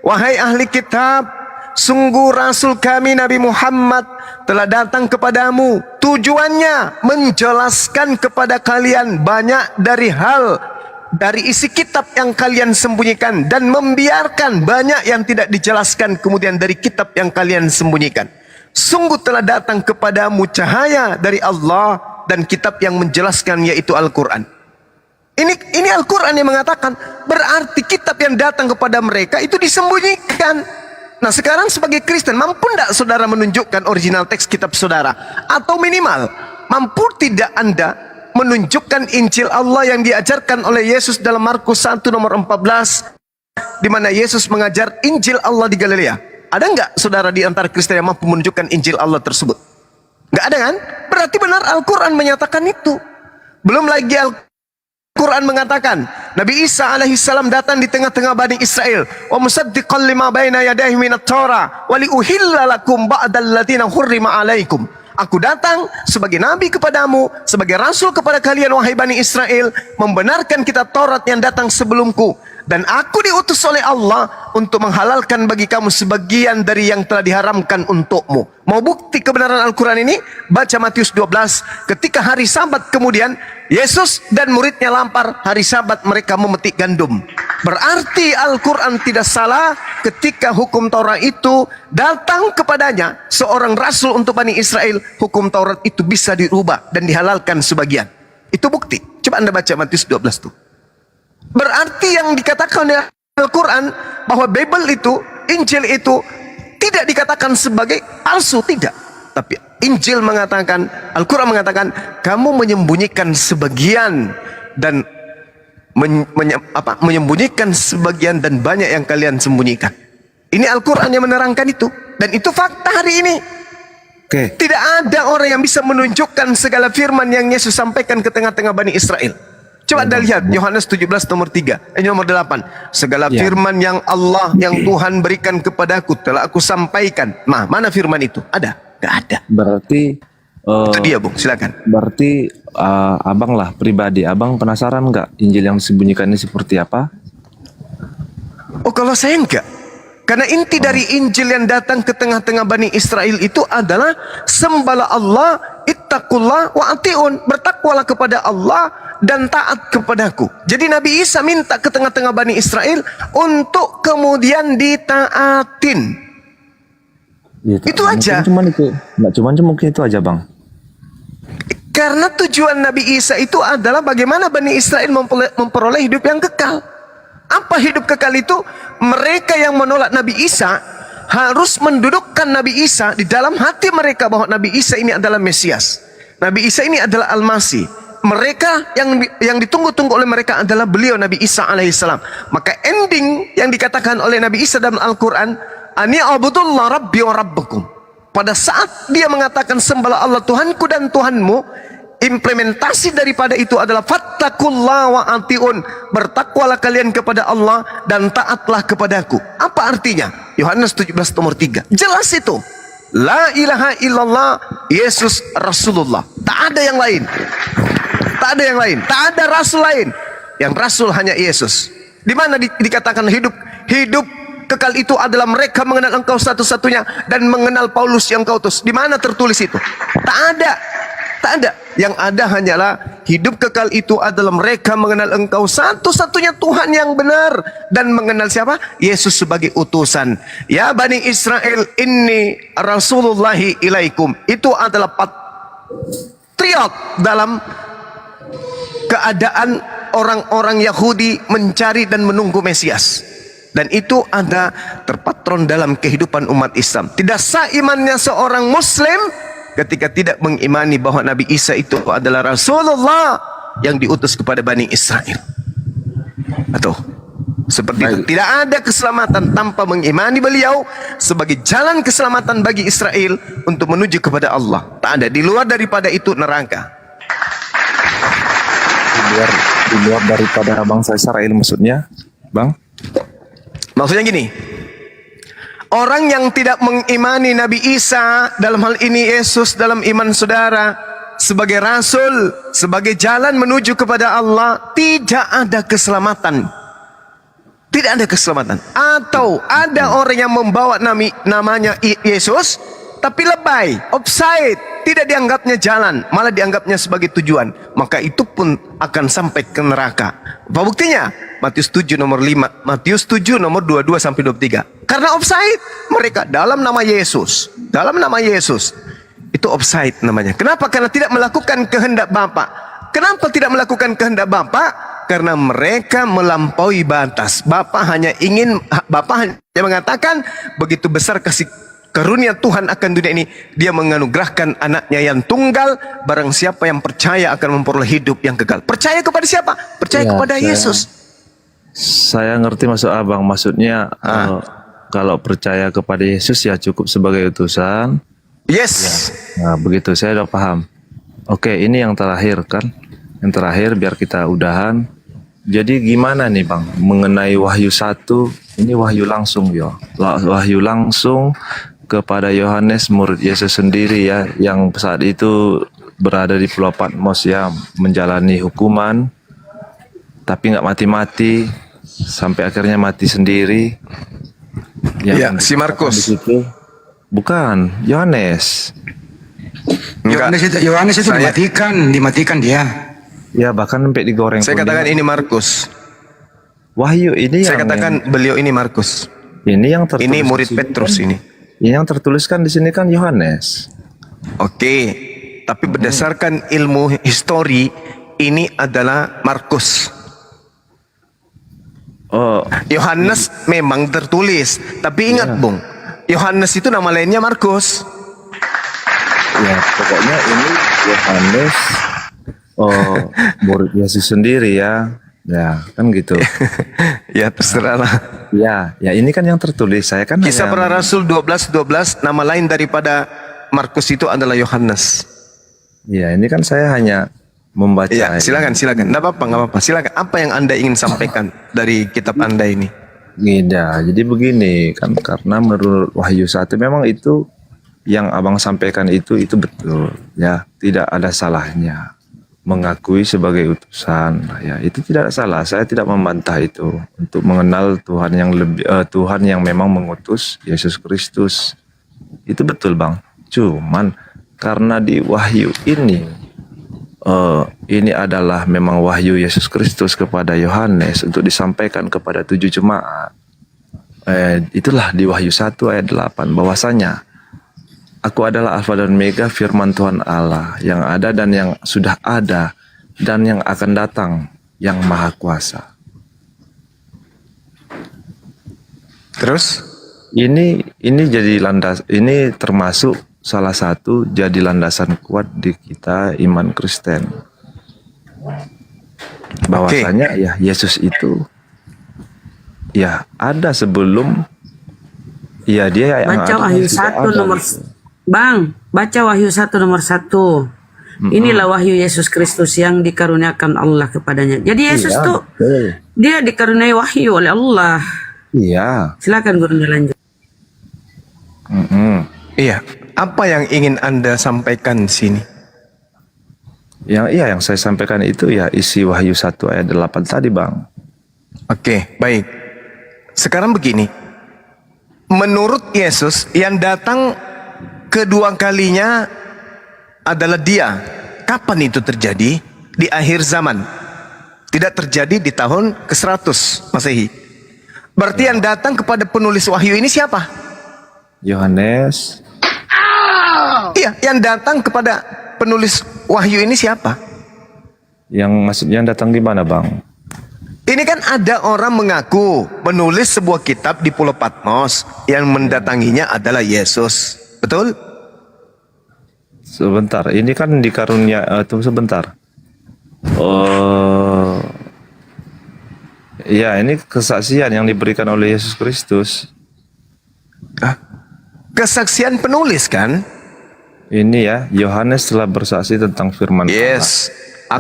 Wahai ahli kitab, sungguh Rasul kami Nabi Muhammad telah datang kepadamu. Tujuannya menjelaskan kepada kalian banyak dari hal dari isi kitab yang kalian sembunyikan, dan membiarkan banyak yang tidak dijelaskan kemudian dari kitab yang kalian sembunyikan. Sungguh telah datang kepadamu cahaya dari Allah dan kitab yang menjelaskan, yaitu Al-Quran. Ini Al-Quran yang mengatakan, berarti kitab yang datang kepada mereka itu disembunyikan. Nah, sekarang sebagai Kristen, mampu tidak saudara menunjukkan original teks kitab saudara? Atau minimal, mampu tidak Anda menunjukkan Injil Allah yang diajarkan oleh Yesus dalam Markus 1 nomor 14, di mana Yesus mengajar Injil Allah di Galilea? Ada nggak saudara di antara Kristen yang mampu menunjukkan Injil Allah tersebut? Nggak ada kan? Berarti benar Al-Quran menyatakan itu. Belum lagi Al-Quran mengatakan Nabi Isa alaihissalam datang di tengah-tengah Bani Israel, wa musaddiqan lima baina yadayhi minat Torah wa liuhilla lakum ba'dal ladzina hurrima alaikum. Aku datang sebagai nabi kepadamu, sebagai rasul kepada kalian wahai Bani Israel, membenarkan kitab Taurat yang datang sebelumku, dan aku diutus oleh Allah untuk menghalalkan bagi kamu sebagian dari yang telah diharamkan untukmu. Mau bukti kebenaran Al-Quran ini? Baca Matius 12. Ketika hari Sabat kemudian Yesus dan muridnya lapar, hari Sabat mereka memetik gandum. Berarti Al-Quran tidak salah ketika hukum Taurat itu datang kepadanya seorang rasul untuk Bani Israel. Hukum Taurat itu bisa dirubah dan dihalalkan sebagian. Itu bukti. Coba Anda baca Matius 12 tuh. Berarti yang dikatakan oleh Al-Quran bahwa Bible itu, Injil itu tidak dikatakan sebagai palsu, tidak. Tapi Injil mengatakan, Al-Quran mengatakan, kamu menyembunyikan sebagian dan menyembunyikan sebagian dan banyak yang kalian sembunyikan. Ini Al-Quran yang menerangkan itu, dan itu fakta hari ini. Tidak ada orang yang bisa menunjukkan segala firman yang Yesus sampaikan ke tengah-tengah Bani Israel. Coba Anda lihat Yohanes 17 nomor 3, nomor 8. Segala firman yang Allah, yang Tuhan berikan kepadaku telah aku sampaikan. Nah, mana firman itu? Ada? Gak ada. Berarti itu dia, Bung. Silakan. Berarti abang lah pribadi, abang penasaran nggak Injil yang disembunyikan ini seperti apa? Oh, kalau saya enggak. Karena inti dari Injil yang datang ke tengah-tengah Bani Israel itu adalah sembahlah Allah, ittaqullah wa atiun, bertakwalah kepada Allah dan taat kepadaku. Jadi Nabi Isa minta ke tengah-tengah Bani Israel untuk kemudian ditaatin. Ya, itu aja. Mungkin itu aja, Bang. Karena tujuan Nabi Isa itu adalah bagaimana Bani Israel memperoleh hidup yang kekal. Apa hidup kekal itu? Mereka yang menolak Nabi Isa harus mendudukkan Nabi Isa di dalam hati mereka bahwa Nabi Isa ini adalah Mesias. Nabi Isa ini adalah Al-Masih. Mereka yang ditunggu-tunggu oleh mereka adalah beliau Nabi Isa alaihissalam. Maka ending yang dikatakan oleh Nabi Isa dalam Al-Quran, Ani abudullah rabbi wa rabbukum. Pada saat dia mengatakan sembahlah Allah Tuhanku dan Tuhanmu, implementasi daripada itu adalah fattakullah wa atiun, bertakwalah kalian kepada Allah dan taatlah kepadaku. Apa artinya? Yohanes 17 nomor 3. Jelas itu. La ilaha illallah, Yesus Rasulullah. Tak ada yang lain. Tak ada yang lain. Tak ada rasul lain. Yang rasul hanya Yesus. Di mana dikatakan hidup kekal itu adalah mereka mengenal engkau satu-satunya dan mengenal Paulus yang kau utus. Di mana tertulis itu? Tak ada. Tak ada. Yang ada hanyalah hidup kekal itu adalah mereka mengenal engkau satu-satunya Tuhan yang benar dan mengenal siapa? Yesus sebagai utusan. Ya Bani Israel, inni Rasulullahi ilaikum. Itu adalah patriot dalam keadaan orang-orang Yahudi mencari dan menunggu Mesias. Dan itu ada terpatron dalam kehidupan umat Islam. Tidak sah imannya seorang Muslim ketika tidak mengimani bahwa Nabi Isa itu adalah Rasulullah yang diutus kepada Bani Israel. Atau seperti itu. Tidak ada keselamatan tanpa mengimani beliau sebagai jalan keselamatan bagi Israel untuk menuju kepada Allah. Tak ada. Di luar daripada itu neraka. di luar daripada bangsa Israel maksudnya, Bang? Maksudnya gini, orang yang tidak mengimani Nabi Isa, dalam hal ini Yesus dalam iman saudara, sebagai rasul, sebagai jalan menuju kepada Allah, tidak ada keselamatan. Tidak ada keselamatan. Atau ada orang yang membawa namanya Yesus, tapi lebay, offside, tidak dianggapnya jalan, malah dianggapnya sebagai tujuan. Maka itu pun akan sampai ke neraka. Apa buktinya? Matius 7 nomor 5, Matius 7 nomor 22 sampai 23. Karena offside mereka dalam nama Yesus. Dalam nama Yesus. Itu offside namanya. Kenapa? Karena tidak melakukan kehendak Bapa. Kenapa tidak melakukan kehendak Bapa? Karena mereka melampaui batas. Bapa hanya mengatakan begitu besar kasih karunia Tuhan akan dunia ini, Dia menganugerahkan anaknya yang tunggal, barang siapa yang percaya akan memperoleh hidup yang kekal. Percaya kepada siapa? Percaya kepada Yesus. Saya ngerti maksud Abang, maksudnya kalau percaya kepada Yesus ya cukup sebagai utusan. Yes. Ya. Nah, begitu saya udah paham. Oke, ini yang terakhir kan. Yang terakhir biar kita udahan. Jadi gimana nih Bang mengenai Wahyu 1? Ini wahyu langsung ya. Wahyu langsung kepada Yohanes murid Yesus sendiri ya, yang saat itu berada di Pulau Patmos ya, menjalani hukuman tapi nggak mati-mati sampai akhirnya mati sendiri. Ya, si Markus. Bukan, Yohanes. Yohanes itu dimatikan dia. Ya, bahkan sampai digoreng. Saya katakan ini Markus. Wahyu ini saya katakan beliau ini Markus. Ini yang tertulis. Ini murid Petrus ini. Ini yang tertuliskan di sini kan Yohanes. Oke, tapi berdasarkan ilmu histori ini adalah Markus. Oh, Yohanes memang tertulis, tapi ingat Bung, Yohanes itu nama lainnya Markus. Ya, pokoknya ini Yohanes murid Yesus sendiri ya. Ya, kan gitu. Ya, terserah lah. Ya, ini kan yang tertulis. Saya kan Kisah Para Rasul 12:12, nama lain daripada Markus itu adalah Yohanes. Ya, ini kan saya hanya membaca. Ya, silakan. Enggak apa-apa. Silakan. Apa yang Anda ingin sampaikan dari kitab Anda ini? Iya, jadi begini kan, karena menurut Wahyu 1 memang itu yang Abang sampaikan itu betul. Ya, tidak ada salahnya. Mengakui sebagai utusan, ya itu tidak salah. Saya tidak membantah itu untuk mengenal Tuhan yang Tuhan yang memang mengutus Yesus Kristus. Itu betul Bang. Cuman karena di Wahyu ini adalah memang wahyu Yesus Kristus kepada Yohanes untuk disampaikan kepada 7 jemaat. Itulah di Wahyu 1 ayat 8 bahwasanya Aku adalah Alfa dan Omega, firman Tuhan Allah, yang ada dan yang sudah ada dan yang akan datang, yang Maha Kuasa. Terus? Ini jadi ini termasuk salah satu jadi landasan kuat di kita iman Kristen. Bahwasanya ya Yesus itu ya ada sebelum dia yang baca Wahyu 1 nomor Bang, baca Wahyu 1 nomor 1. Inilah wahyu Yesus Kristus yang dikaruniakan Allah kepadanya. Jadi Yesus tuh dia dikaruniai wahyu oleh Allah. Iya. Silakan Guru lanjut. Iya. Apa yang ingin Anda sampaikan sini? Yang saya sampaikan itu ya isi Wahyu 1 ayat 8 tadi Bang. Oke, baik. Sekarang begini. Menurut Yesus yang datang kedua kalinya adalah Dia. Kapan itu terjadi? Di akhir zaman. Tidak terjadi di tahun ke-100 Masehi. Berarti yang datang kepada penulis wahyu ini siapa? Yohanes. Iya, yang datang kepada penulis wahyu ini siapa? Yang maksudnya datang di mana Bang? Ini kan ada orang mengaku menulis sebuah kitab di Pulau Patmos, yang mendatanginya adalah Yesus. Betul? Sebentar, ini kan tunggu sebentar. Ya, ini kesaksian yang diberikan oleh Yesus Kristus. Kesaksian penulis kan? Ini ya, Yohanes telah bersaksi tentang firman Allah. Yes.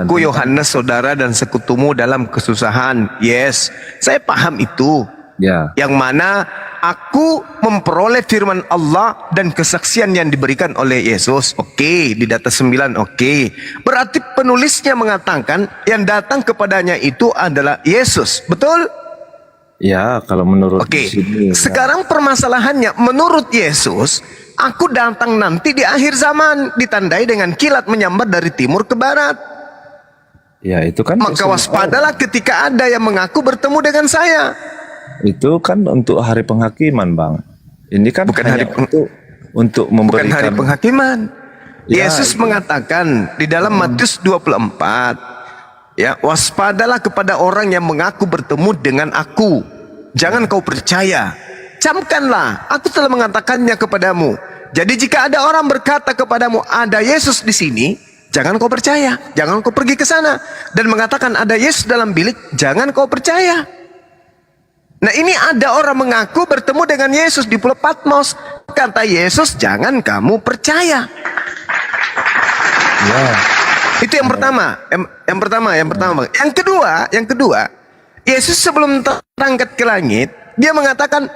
Aku Yohanes, saudara dan sekutumu dalam kesusahan. Yes, saya paham itu. Ya. Yang mana aku memperoleh firman Allah dan kesaksian yang diberikan oleh Yesus. Oke, di data 9, oke. Berarti penulisnya mengatakan yang datang kepadanya itu adalah Yesus. Betul? Ya, kalau menurut Oke. di sini, ya. Sekarang permasalahannya, menurut Yesus, aku datang nanti di akhir zaman, ditandai dengan kilat menyambar dari timur ke barat. Ya, itu kan Maka waspadalah ketika ada yang mengaku bertemu dengan saya. itu kan untuk hari penghakiman, Bang. Ini kan Bukan hanya untuk Bukan memberikan hari penghakiman. Ya, Yesus itu. mengatakan di dalam Matius 24, ya, waspadalah kepada orang yang mengaku bertemu dengan aku. Jangan kau percaya. Camkanlah, aku telah mengatakannya kepadamu. Jadi jika ada orang berkata kepadamu ada Yesus di sini, jangan kau percaya. Jangan kau pergi ke sana dan mengatakan ada Yesus dalam bilik, jangan kau percaya. Nah, ini ada orang mengaku bertemu dengan Yesus di Pulau Patmos. Kata Yesus, jangan kamu percaya. Ya. Itu yang pertama. Yang pertama. Yang kedua, Yesus sebelum terangkat ke langit, dia mengatakan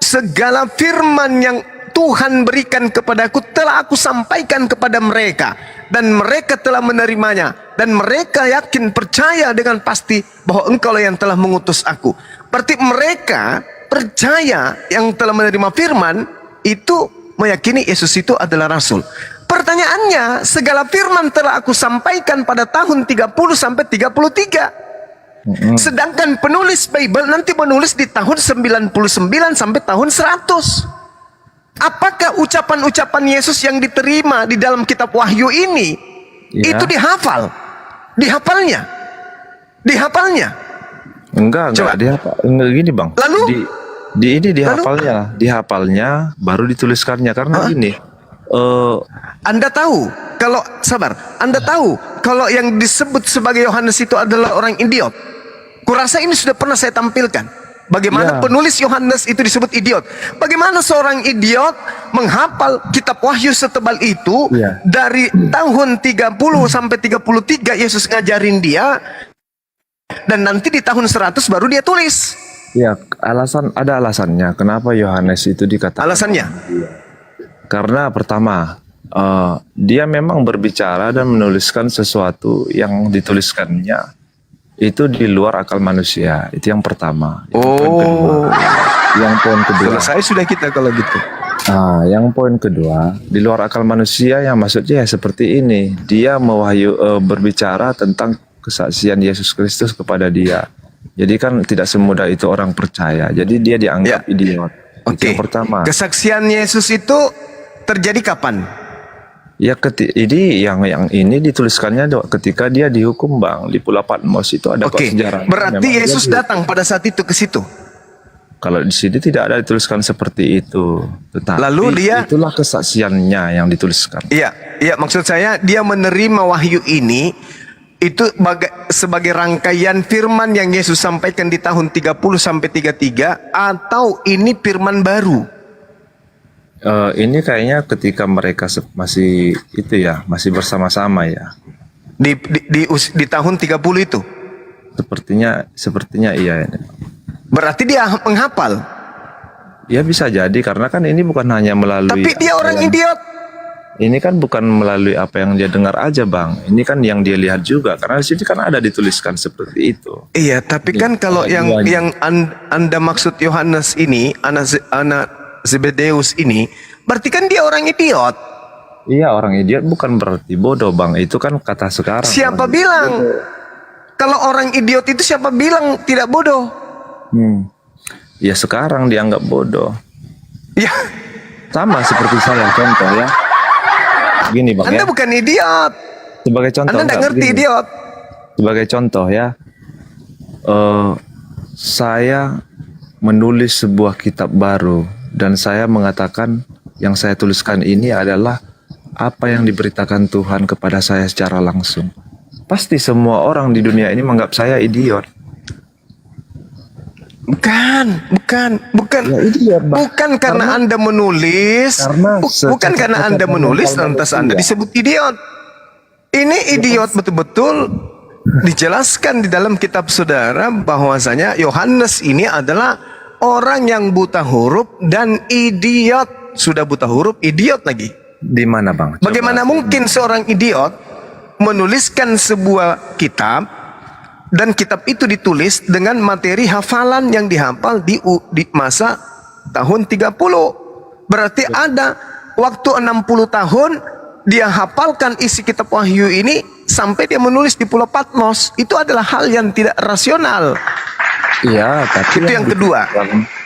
segala firman yang Tuhan berikan kepadaku telah aku sampaikan kepada mereka, dan mereka telah menerimanya, dan mereka yakin percaya dengan pasti bahwa engkaulah yang telah mengutus aku. Berarti mereka percaya yang telah menerima firman itu meyakini Yesus itu adalah rasul. Pertanyaannya, segala firman telah aku sampaikan pada tahun 30 sampai 33. Sedangkan penulis Bible nanti menulis di tahun 99 sampai tahun 100. Apakah ucapan-ucapan Yesus yang diterima di dalam kitab Wahyu ini itu dihafal? Dihafalnya? Enggak dihafal. Enggak gini, Bang. Lalu? Ini dihafalnya baru dituliskannya karena gini. Anda tahu kalau Anda tahu kalau yang disebut sebagai Yohanes itu adalah orang idiot. Kurasa ini sudah pernah saya tampilkan. Bagaimana penulis Yohanes itu disebut idiot. Bagaimana seorang idiot menghafal kitab Wahyu setebal itu dari tahun 30 sampai 33 Yesus ngajarin dia, dan nanti di tahun 100 baru dia tulis. Ya, ada alasannya kenapa Yohanes itu dikatakan. Alasannya? Karena pertama, dia memang berbicara dan menuliskan sesuatu yang dituliskannya itu di luar akal manusia. Itu yang pertama. Yang poin kedua. Selesai sudah kita kalau gitu. Yang poin kedua, di luar akal manusia yang maksudnya ya seperti ini. Dia berbicara tentang kesaksian Yesus Kristus kepada dia. Jadi kan tidak semudah itu orang percaya. Jadi dia dianggap idiot. Itu yang pertama. Kesaksian Yesus itu terjadi kapan? Ya, ini yang ini dituliskannya ketika dia dihukum, Bang, di Pulau Patmos. Itu ada kok sejarah. Berarti Yesus datang pada saat itu ke situ. Kalau di sini tidak ada dituliskan seperti itu. Tetapi lalu itulah kesaksiannya yang dituliskan. Iya, maksud saya dia menerima wahyu ini itu sebagai rangkaian firman yang Yesus sampaikan di tahun 30 sampai 33, atau ini firman baru? Ini kayaknya ketika mereka masih masih bersama-sama ya. Di tahun 30 itu? Sepertinya iya. Berarti dia menghafal? Ya bisa jadi, karena kan ini bukan hanya melalui. Tapi dia orang idiot. Ini kan bukan melalui apa yang dia dengar aja, Bang. Ini kan yang dia lihat juga, karena di sini kan ada dituliskan seperti itu. Iya, tapi kan kalau yang Anda maksud Yohanes ini, anak Zebedeus ini, berarti kan dia orang idiot. Iya, orang idiot bukan berarti bodoh, Bang. Itu kan kata sekarang. Siapa bilang? Kalau orang idiot itu siapa bilang tidak bodoh? Ya sekarang dianggap bodoh. Ya. Sama seperti saya, contoh ya. Gini, Bang. Anda bukan idiot. Sebagai contoh. Anda nggak ngerti idiot. Sebagai contoh ya. Saya menulis sebuah kitab baru. Dan saya mengatakan yang saya tuliskan ini adalah apa yang diberitakan Tuhan kepada saya secara langsung. Pasti semua orang di dunia ini menganggap saya idiot. Bukan. Ya, bukan karena Anda menulis. Bukan karena Anda menulis lantas Anda disebut idiot. Ini idiot betul-betul dijelaskan di dalam kitab saudara bahwasanya Yohanes ini adalah orang yang buta huruf dan idiot. Sudah buta huruf, idiot lagi. Di mana Bang? Bagaimana mungkin seorang idiot menuliskan sebuah kitab dan kitab itu ditulis dengan materi hafalan yang dihafal di masa tahun 30. Berarti ada waktu 60 tahun dia hafalkan isi kitab Wahyu ini sampai dia menulis di Pulau Patmos. Itu adalah hal yang tidak rasional. Iya, tapi itu yang kedua.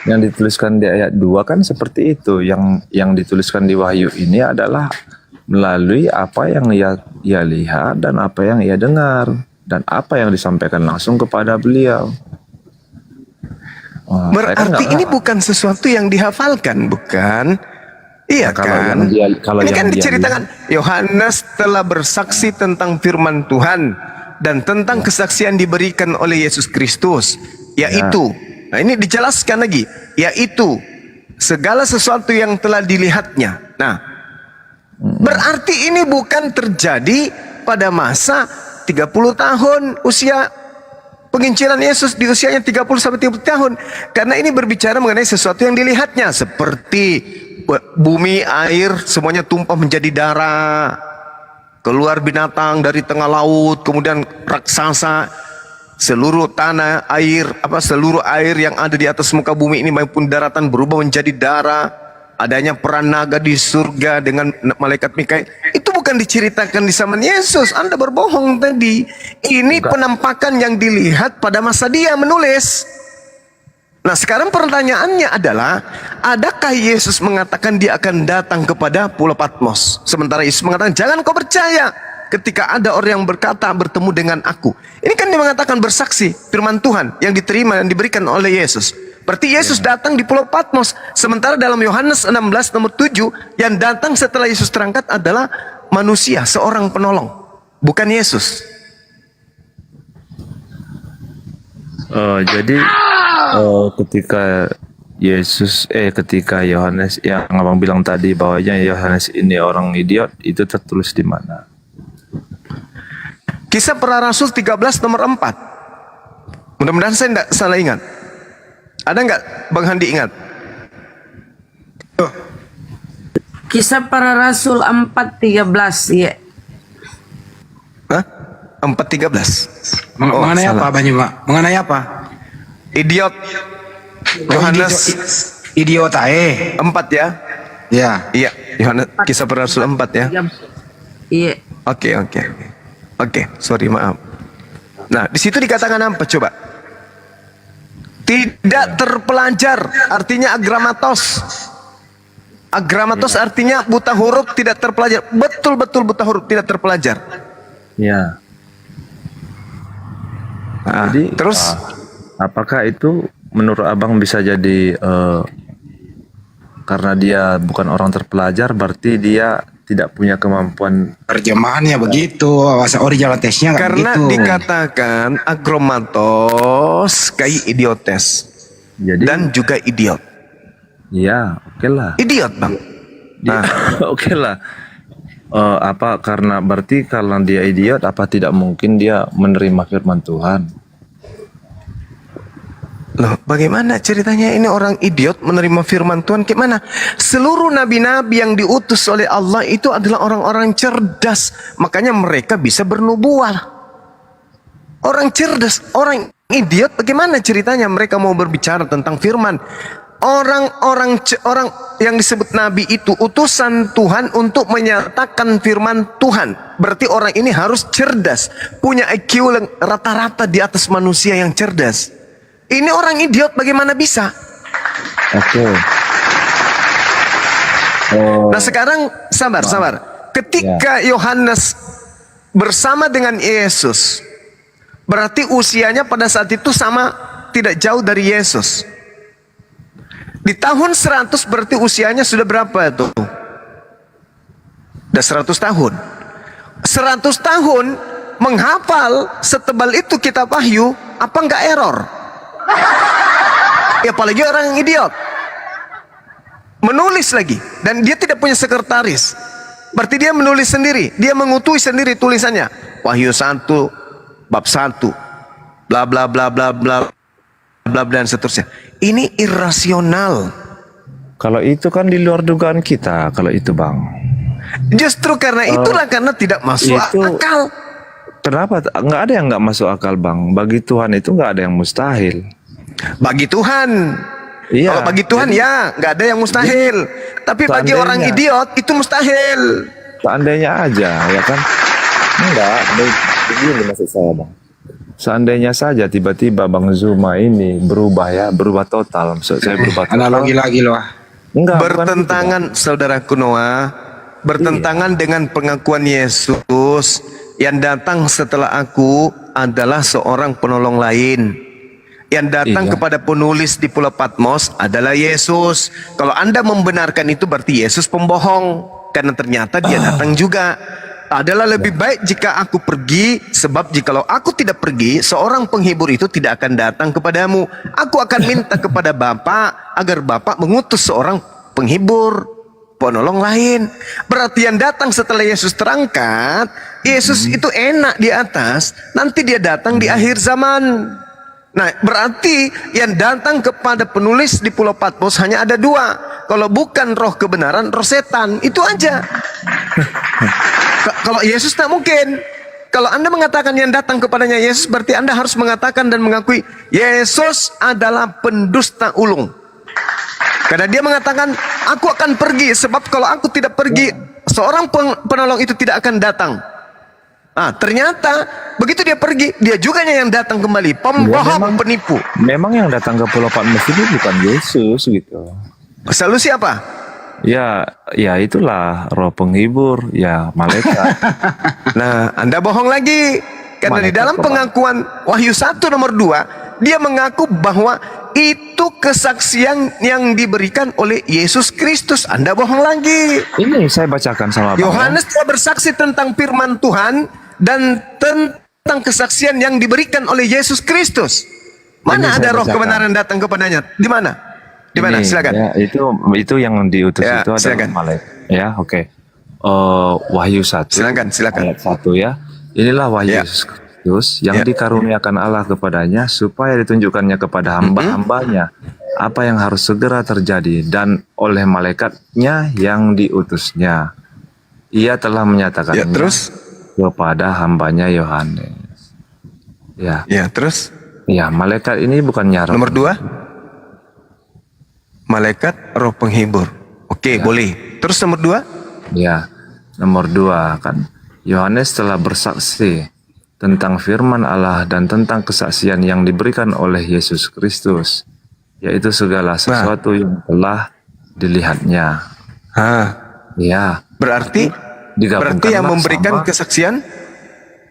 Yang dituliskan di ayat 2 kan seperti itu. Yang dituliskan di Wahyu ini adalah melalui apa yang ia lihat dan apa yang ia dengar dan apa yang disampaikan langsung kepada beliau. Wah, berarti ini bukan sesuatu yang dihafalkan, bukan? Iya kan? Ini kan diceritakan Yohanes telah bersaksi tentang firman Tuhan dan tentang kesaksian diberikan oleh Yesus Kristus, yaitu, nah ini dijelaskan lagi, yaitu segala sesuatu yang telah dilihatnya. Nah, berarti ini bukan terjadi pada masa 30 tahun usia penginjilan Yesus, di usianya 30 sampai 30 tahun. Karena ini berbicara mengenai sesuatu yang dilihatnya, seperti bumi, air, semuanya tumpah menjadi darah, keluar binatang dari tengah laut, kemudian raksasa, seluruh tanah air, seluruh air yang ada di atas muka bumi ini maupun daratan berubah menjadi darah. Adanya peran naga di surga dengan malaikat Mikail, itu bukan diceritakan di zaman Yesus. Anda berbohong tadi. Ini penampakan yang dilihat pada masa dia menulis. Nah, sekarang pertanyaannya adalah, adakah Yesus mengatakan dia akan datang kepada Pulau Patmos? Sementara Yesus mengatakan, jangan kau percaya ketika ada orang yang berkata bertemu dengan aku. Ini kan dia mengatakan bersaksi firman Tuhan yang diterima dan diberikan oleh Yesus. Berarti Yesus datang di Pulau Patmos. Sementara dalam Yohanes 16 nomor 7, yang datang setelah Yesus terangkat adalah manusia, seorang penolong, bukan Yesus. Jadi ketika ketika Yohanes yang abang bilang tadi bahwanya Yohanes ini orang idiot, itu tertulis di mana? Kisah Para Rasul 13 nomor 4. Mudah-mudahan saya tidak salah ingat. Ada nggak Bang Handi ingat? Kisah Para Rasul 4:13, ya. Hah? 4:13. Mengenai apa Bang Juma? Mengenai apa? Idiot. Yohanes idiot ae. 4 ya? Ya. Iya, Yohanes Kisah Para Rasul 4 ya. Iya. Oke, sorry maaf. Nah, di situ dikatakan apa coba? Tidak terpelajar, artinya agramatos. Agramatos artinya buta huruf, tidak terpelajar. Betul-betul buta huruf, tidak terpelajar. Ya. Nah, jadi terus apakah itu menurut abang bisa jadi karena dia bukan orang terpelajar, berarti dia tidak punya kemampuan terjemahannya begitu, bahasa original tesnya nggak begitu. Karena dikatakan agromatos kayak idiotes. Jadi, dan juga idiot. Iya, oke lah. Idiot Bang. Nah, oke lah. Karena berarti kalau dia idiot, apa tidak mungkin dia menerima firman Tuhan? Loh, bagaimana ceritanya ini orang idiot menerima firman Tuhan? Gimana? Seluruh nabi-nabi yang diutus oleh Allah itu adalah orang-orang cerdas. Makanya mereka bisa bernubuah. Orang cerdas, orang idiot, bagaimana ceritanya mereka mau berbicara tentang firman? Orang yang disebut nabi itu utusan Tuhan untuk menyatakan firman Tuhan. Berarti orang ini harus cerdas, punya IQ rata-rata di atas manusia yang cerdas. Ini orang idiot, bagaimana bisa? Oke. Nah sekarang sabar. Ketika Yohanes bersama dengan Yesus, berarti usianya pada saat itu sama, tidak jauh dari Yesus. Di tahun 100 berarti usianya sudah berapa tuh? Sudah 100 tahun. 100 tahun menghafal setebal itu kitab Wahyu, apa enggak error? Ya apalagi orang yang idiot menulis lagi, dan dia tidak punya sekretaris. Berarti dia menulis sendiri, dia mengutui sendiri tulisannya. Wahyu 1 bab 1 bla bla bla bla bla bla dan seterusnya. Ini irasional. Kalau itu kan di luar dugaan kita, kalau itu Bang. Justru karena itulah, karena tidak masuk akal. Kenapa? Nggak ada yang nggak masuk akal Bang. Bagi Tuhan itu nggak ada yang mustahil. Bagi Tuhan. Iya. Kalau bagi Tuhan ya nggak ada yang mustahil. Tapi bagi orang idiot itu mustahil. Seandainya aja, ya kan? Enggak, begini maksud saya Bang. Seandainya saja tiba-tiba Bang Zuma ini berubah total. Maksud saya berubah total. Analogi lagi loh. Enggak, bertentangan saudaraku Noah, bertentangan dengan pengakuan Yesus yang datang setelah aku adalah seorang penolong lain. Yang datang kepada penulis di Pulau Patmos adalah Yesus. Kalau Anda membenarkan itu berarti Yesus pembohong, karena ternyata dia datang juga. Adalah lebih baik jika aku pergi, sebab jikalau aku tidak pergi, seorang penghibur itu tidak akan datang kepadamu. Aku akan minta kepada Bapa agar Bapa mengutus seorang penghibur, penolong lain. Berarti yang datang setelah Yesus terangkat, Yesus itu enak di atas, nanti dia datang di akhir zaman. Nah, berarti yang datang kepada penulis di Pulau Patmos hanya ada dua. Kalau bukan roh kebenaran, roh setan. Itu aja. Kalau Yesus tak mungkin. Kalau Anda mengatakan yang datang kepadanya Yesus, berarti Anda harus mengatakan dan mengakui Yesus adalah pendusta ulung. Karena dia mengatakan, aku akan pergi, sebab kalau aku tidak pergi, seorang penolong itu tidak akan datang. Ah, ternyata begitu dia pergi, dia juga yang datang kembali, pembohong, penipu. Memang yang datang ke Pulau Patmos itu bukan Yesus gitu. Selalu siapa? Ya itulah roh penghibur, ya malaikat. Nah, Anda bohong lagi. Karena di dalam pengakuan Wahyu 1 nomor 2, dia mengaku bahwa itu kesaksian yang diberikan oleh Yesus Kristus. Anda bohong lagi. Ini saya bacakan sama Bang. Yohanes telah bersaksi tentang firman Tuhan dan tentang kesaksian yang diberikan oleh Yesus Kristus. Mana ada roh kebenaran datang kepadanya? Di mana? Di mana? Silakan. Ya, itu yang diutus ya, itu adalah malaikat. Ya, oke. Wahyu 1. Silakan. Ayat 1 ya. Inilah wahyu Yesus Kristus yang dikaruniakan Allah kepadanya supaya ditunjukkannya kepada hamba-hambanya apa yang harus segera terjadi, dan oleh malaikatnya yang diutusnya ia telah menyatakannya kepada hambanya Yohanes. Ya. Terus? Ya, malaikat ini bukannya roh. Nomor 2, malaikat roh penghibur. Oke, boleh. Terus nomor 2? Ya, nomor 2 kan Yohanes telah bersaksi tentang firman Allah dan tentang kesaksian yang diberikan oleh Yesus Kristus, yaitu segala sesuatu yang telah dilihatnya. Ya. Berarti yang memberikan kesaksian?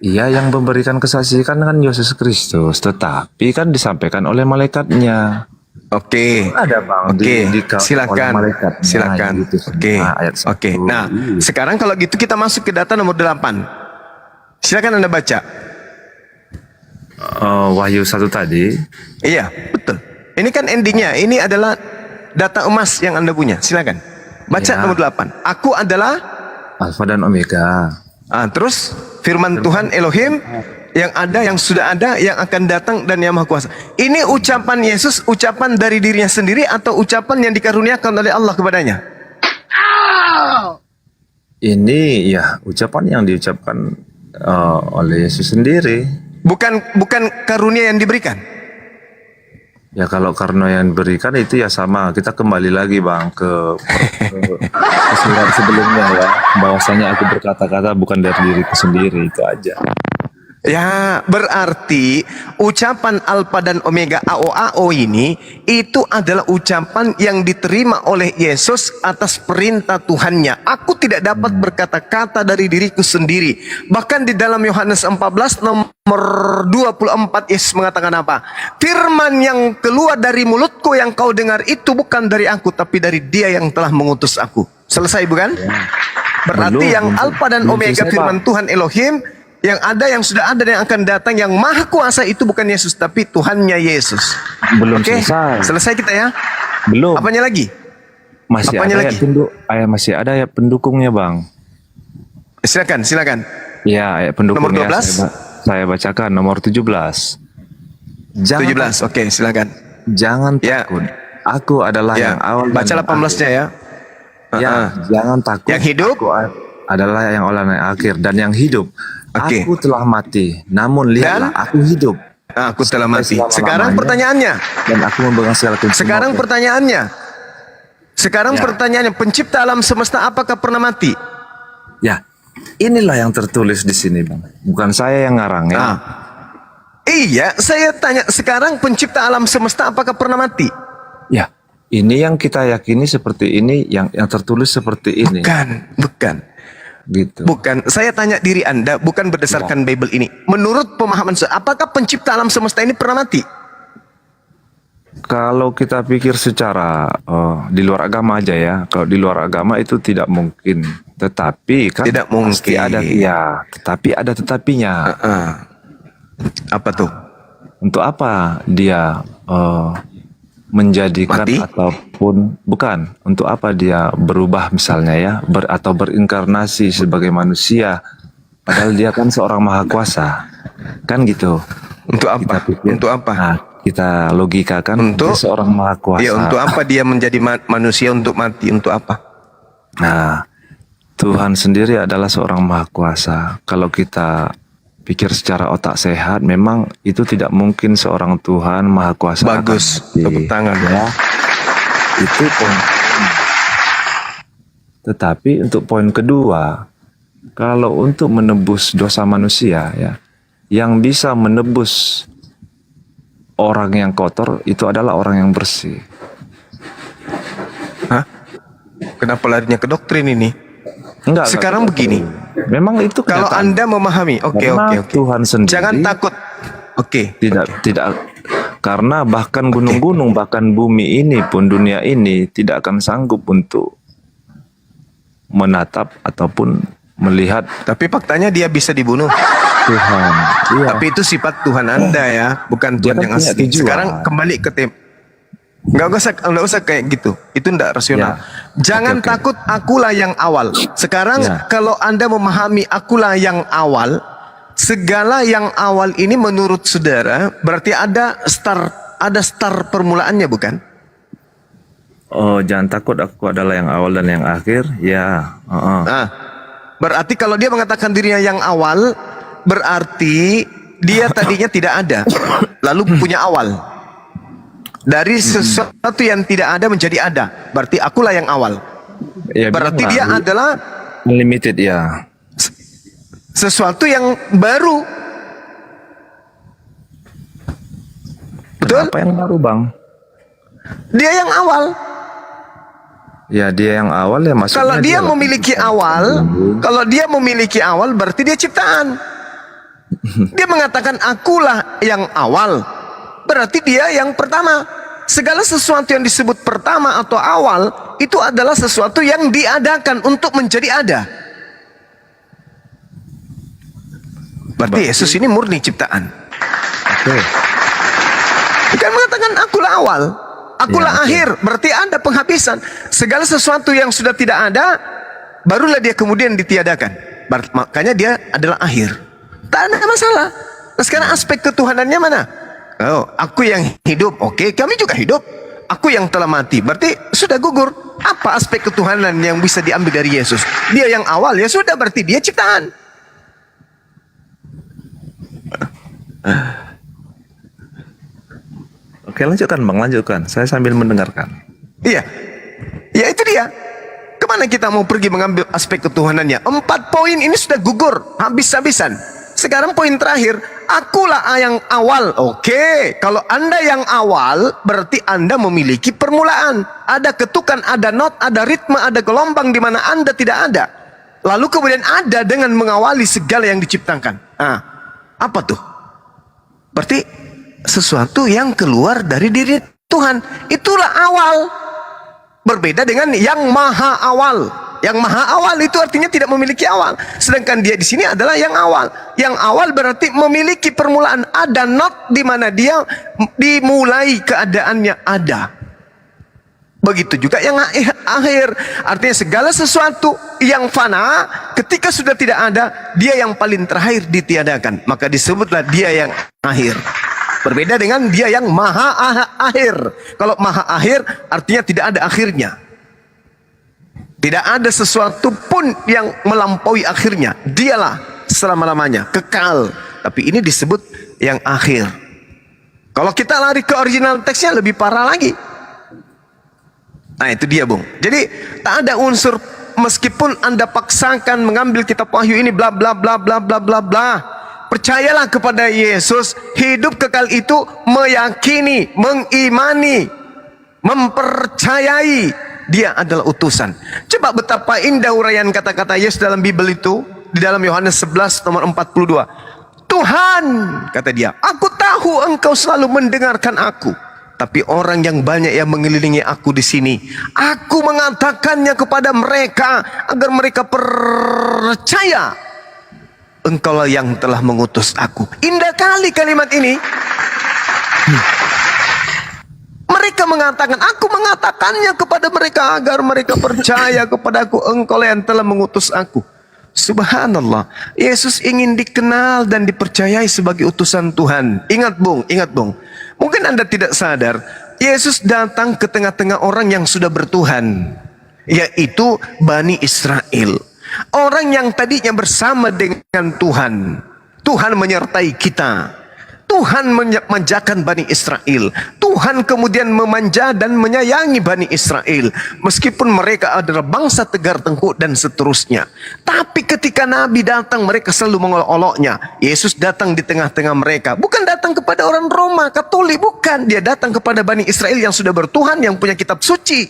Iya, yang memberikan kesaksian kan Yesus Kristus, tetapi kan disampaikan oleh malaikatnya. Oke. Ada Bang. Oke. Silakan. Gitu. Oke. Nah, sekarang kalau gitu kita masuk ke data nomor 8. Silakan Anda baca. Wahyu 1 tadi. Iya, betul. Ini kan endingnya. Ini adalah data emas yang Anda punya. Silakan. Baca nomor 8. Aku adalah Alfa dan Omega. Terus firman Tuhan Elohim yang ada, yang sudah ada, yang akan datang, dan yang maha kuasa. Ini ucapan Yesus, ucapan dari dirinya sendiri atau ucapan yang dikaruniakan oleh Allah kepadanya? Ini ya ucapan yang diucapkan oleh Yesus sendiri. Bukan karunia yang diberikan. Ya kalau karunia yang diberikan itu ya sama. Kita kembali lagi Bang ke surat sebelumnya ya. Bahwasanya aku berkata-kata bukan dari diriku sendiri, itu aja. Ya, berarti ucapan Alfa dan Omega AO ini itu adalah ucapan yang diterima oleh Yesus atas perintah Tuhannya. Aku tidak dapat berkata-kata dari diriku sendiri. Bahkan di dalam Yohanes 14 nomor 24 Yesus mengatakan apa? Firman yang keluar dari mulutku yang kau dengar itu bukan dari aku, tapi dari Dia yang telah mengutus aku. Selesai bukan? Berarti yang Alfa dan Omega firman Tuhan Elohim, yang ada, yang sudah ada, dan yang akan datang, yang maha kuasa itu bukan Yesus, tapi Tuhannya Yesus. Belum selesai. Selesai kita ya? Belum. Apanya lagi? Masih ada ayat pendukungnya Bang. Silakan. Ya, ayat pendukung Nomor 12? saya bacakan nomor 17. 17. Oke, silakan. Jangan takut. Aku adalah yang awal. Baca dan yang 18-nya ya. Ya, jangan takut. Yang hidup adalah yang awal dan yang akhir, dan yang hidup. Aku telah mati, namun lihatlah aku hidup. Aku telah mati. Sekarang pertanyaannya. Dan aku memegang segala kunci. Sekarang pertanyaannya, pencipta alam semesta apakah pernah mati? Ya, inilah yang tertulis di sini, Bang. Bukan saya yang ngarang ya. Iya, saya tanya sekarang pencipta alam semesta apakah pernah mati? Ya, ini yang kita yakini seperti ini, yang tertulis seperti ini. Bukan. Gitu. Bukan, saya tanya diri Anda, bukan berdasarkan Bible ini. Menurut pemahaman saya, apakah pencipta alam semesta ini pernah mati? Kalau kita pikir secara di luar agama aja ya, kalau di luar agama itu tidak mungkin. Tetapi kan tidak mungkin. Pasti ada, ya, tetapi ada tetapinya. Apa tuh? Untuk apa dia menjadikan ataupun bukan, untuk apa dia berubah misalnya ya, atau berinkarnasi sebagai manusia, padahal dia kan seorang maha kuasa, kan gitu. Untuk apa? Untuk apa? Nah, kita logikakan untuk dia seorang maha kuasa. Ya, untuk apa dia menjadi manusia untuk mati? Untuk apa? Nah, Tuhan sendiri adalah seorang maha kuasa. Kalau kita pikir secara otak sehat, memang itu tidak mungkin seorang Tuhan maha kuasa. Bagus, tepuk tangan ya. Itu poin. Tetapi untuk poin kedua, kalau untuk menebus dosa manusia ya, yang bisa menebus orang yang kotor itu adalah orang yang bersih. Hah? Kenapa larinya ke doktrin ini? Enggak. Sekarang begini. Memang itu kalau Anda memahami, oke. Tuhan sendiri. Jangan takut. Tidak, karena bahkan gunung-gunung, bahkan bumi ini pun, dunia ini tidak akan sanggup untuk menatap ataupun melihat. Tapi faktanya dia bisa dibunuh. Tuhan. Iya. Tapi itu sifat Tuhan Anda ya, bukan Tuhan yang asli. Sekarang kembali ke tema. Nggak usah kayak gitu. Itu tidak rasional. Jangan takut, akulah yang awal. Sekarang kalau Anda memahami akulah yang awal, segala yang awal ini menurut saudara berarti ada start permulaannya, bukan? Oh, jangan takut, aku adalah yang awal dan yang akhir. Ya. Nah, berarti kalau dia mengatakan dirinya yang awal, berarti dia tadinya tidak ada, lalu punya awal. Dari sesuatu yang tidak ada menjadi ada, berarti akulah yang awal. Ya, berarti dia adalah unlimited ya. Sesuatu yang baru. Betul? Apa yang baru, Bang? Dia yang awal. Ya, dia yang awal ya, maksudnya. Kalau dia memiliki awal, kalau dia memiliki awal berarti dia ciptaan. Dia mengatakan akulah yang awal, berarti dia yang pertama. Segala sesuatu yang disebut pertama atau awal itu adalah sesuatu yang diadakan untuk menjadi ada. Berarti Yesus ini murni ciptaan. Bukan mengatakan akulah awal, akulah akhir, berarti ada penghabisan. Segala sesuatu yang sudah tidak ada, barulah dia kemudian ditiadakan. Makanya dia adalah akhir. Tak ada masalah. Nah, sekarang aspek ketuhanannya mana? Oh, aku yang hidup, oke, kami juga hidup. Aku yang telah mati, berarti sudah gugur. Apa aspek ketuhanan yang bisa diambil dari Yesus? Dia yang awal, ya sudah, berarti dia ciptaan. Oke, lanjutkan Bang, lanjutkan. Saya sambil mendengarkan. Iya, ya itu dia. Kemana kita mau pergi mengambil aspek ketuhanannya? 4 poin ini sudah gugur, habis-habisan. Sekarang poin terakhir, akulah yang awal. Oke, kalau Anda yang awal, berarti Anda memiliki permulaan. Ada ketukan, ada not, ada ritme, ada gelombang di mana Anda tidak ada. Lalu kemudian ada dengan mengawali segala yang diciptakan. Nah, apa tuh? Berarti sesuatu yang keluar dari diri Tuhan. Itulah awal. Berbeda dengan yang maha awal. Yang maha awal itu artinya tidak memiliki awal. Sedangkan dia di sini adalah yang awal. Yang awal berarti memiliki permulaan. Ada not di mana dia dimulai keadaannya ada. begitu juga yang akhir. Artinya segala sesuatu yang fana ketika sudah tidak ada, dia yang paling terakhir ditiadakan, maka disebutlah dia yang akhir. Berbeda dengan dia yang maha akhir. Kalau maha akhir artinya tidak ada akhirnya. Tidak ada sesuatu pun yang melampaui akhirnya. Dialah selama-lamanya, kekal. Tapi ini disebut yang akhir. Kalau kita lari ke original teksnya lebih parah lagi. Nah itu dia Bung. Jadi tak ada unsur, meskipun Anda paksakan mengambil kitab Wahyu ini bla bla bla bla bla bla bla. Percayalah kepada Yesus. Hidup kekal itu meyakini, mengimani, mempercayai dia adalah utusan. Coba betapa indah uraian kata-kata Yesus dalam Bible itu. Di dalam Yohanes 11 nomor 42. Tuhan, kata dia, aku tahu engkau selalu mendengarkan aku. Tapi orang yang banyak yang mengelilingi aku di sini, aku mengatakannya kepada mereka agar mereka percaya engkaulah yang telah mengutus aku. Indah kali kalimat ini. Mereka mengatakan, aku mengatakannya kepada mereka agar mereka percaya kepadaku, engkaulah yang telah mengutus aku. Subhanallah, Yesus ingin dikenal dan dipercayai sebagai utusan Tuhan. Ingat Bung, mungkin Anda tidak sadar, Yesus datang ke tengah-tengah orang yang sudah bertuhan, yaitu Bani Israel. Orang yang tadinya bersama dengan Tuhan. Tuhan menyertai kita. Tuhan memanjakan Bani Israel. Tuhan kemudian memanja dan menyayangi Bani Israel. Meskipun mereka adalah bangsa tegar tengkuk dan seterusnya. Tapi ketika Nabi datang, mereka selalu mengolok-oloknya. Yesus datang di tengah-tengah mereka. Bukan datang kepada orang Roma, Katolik, bukan. Dia datang kepada Bani Israel yang sudah bertuhan, yang punya kitab suci.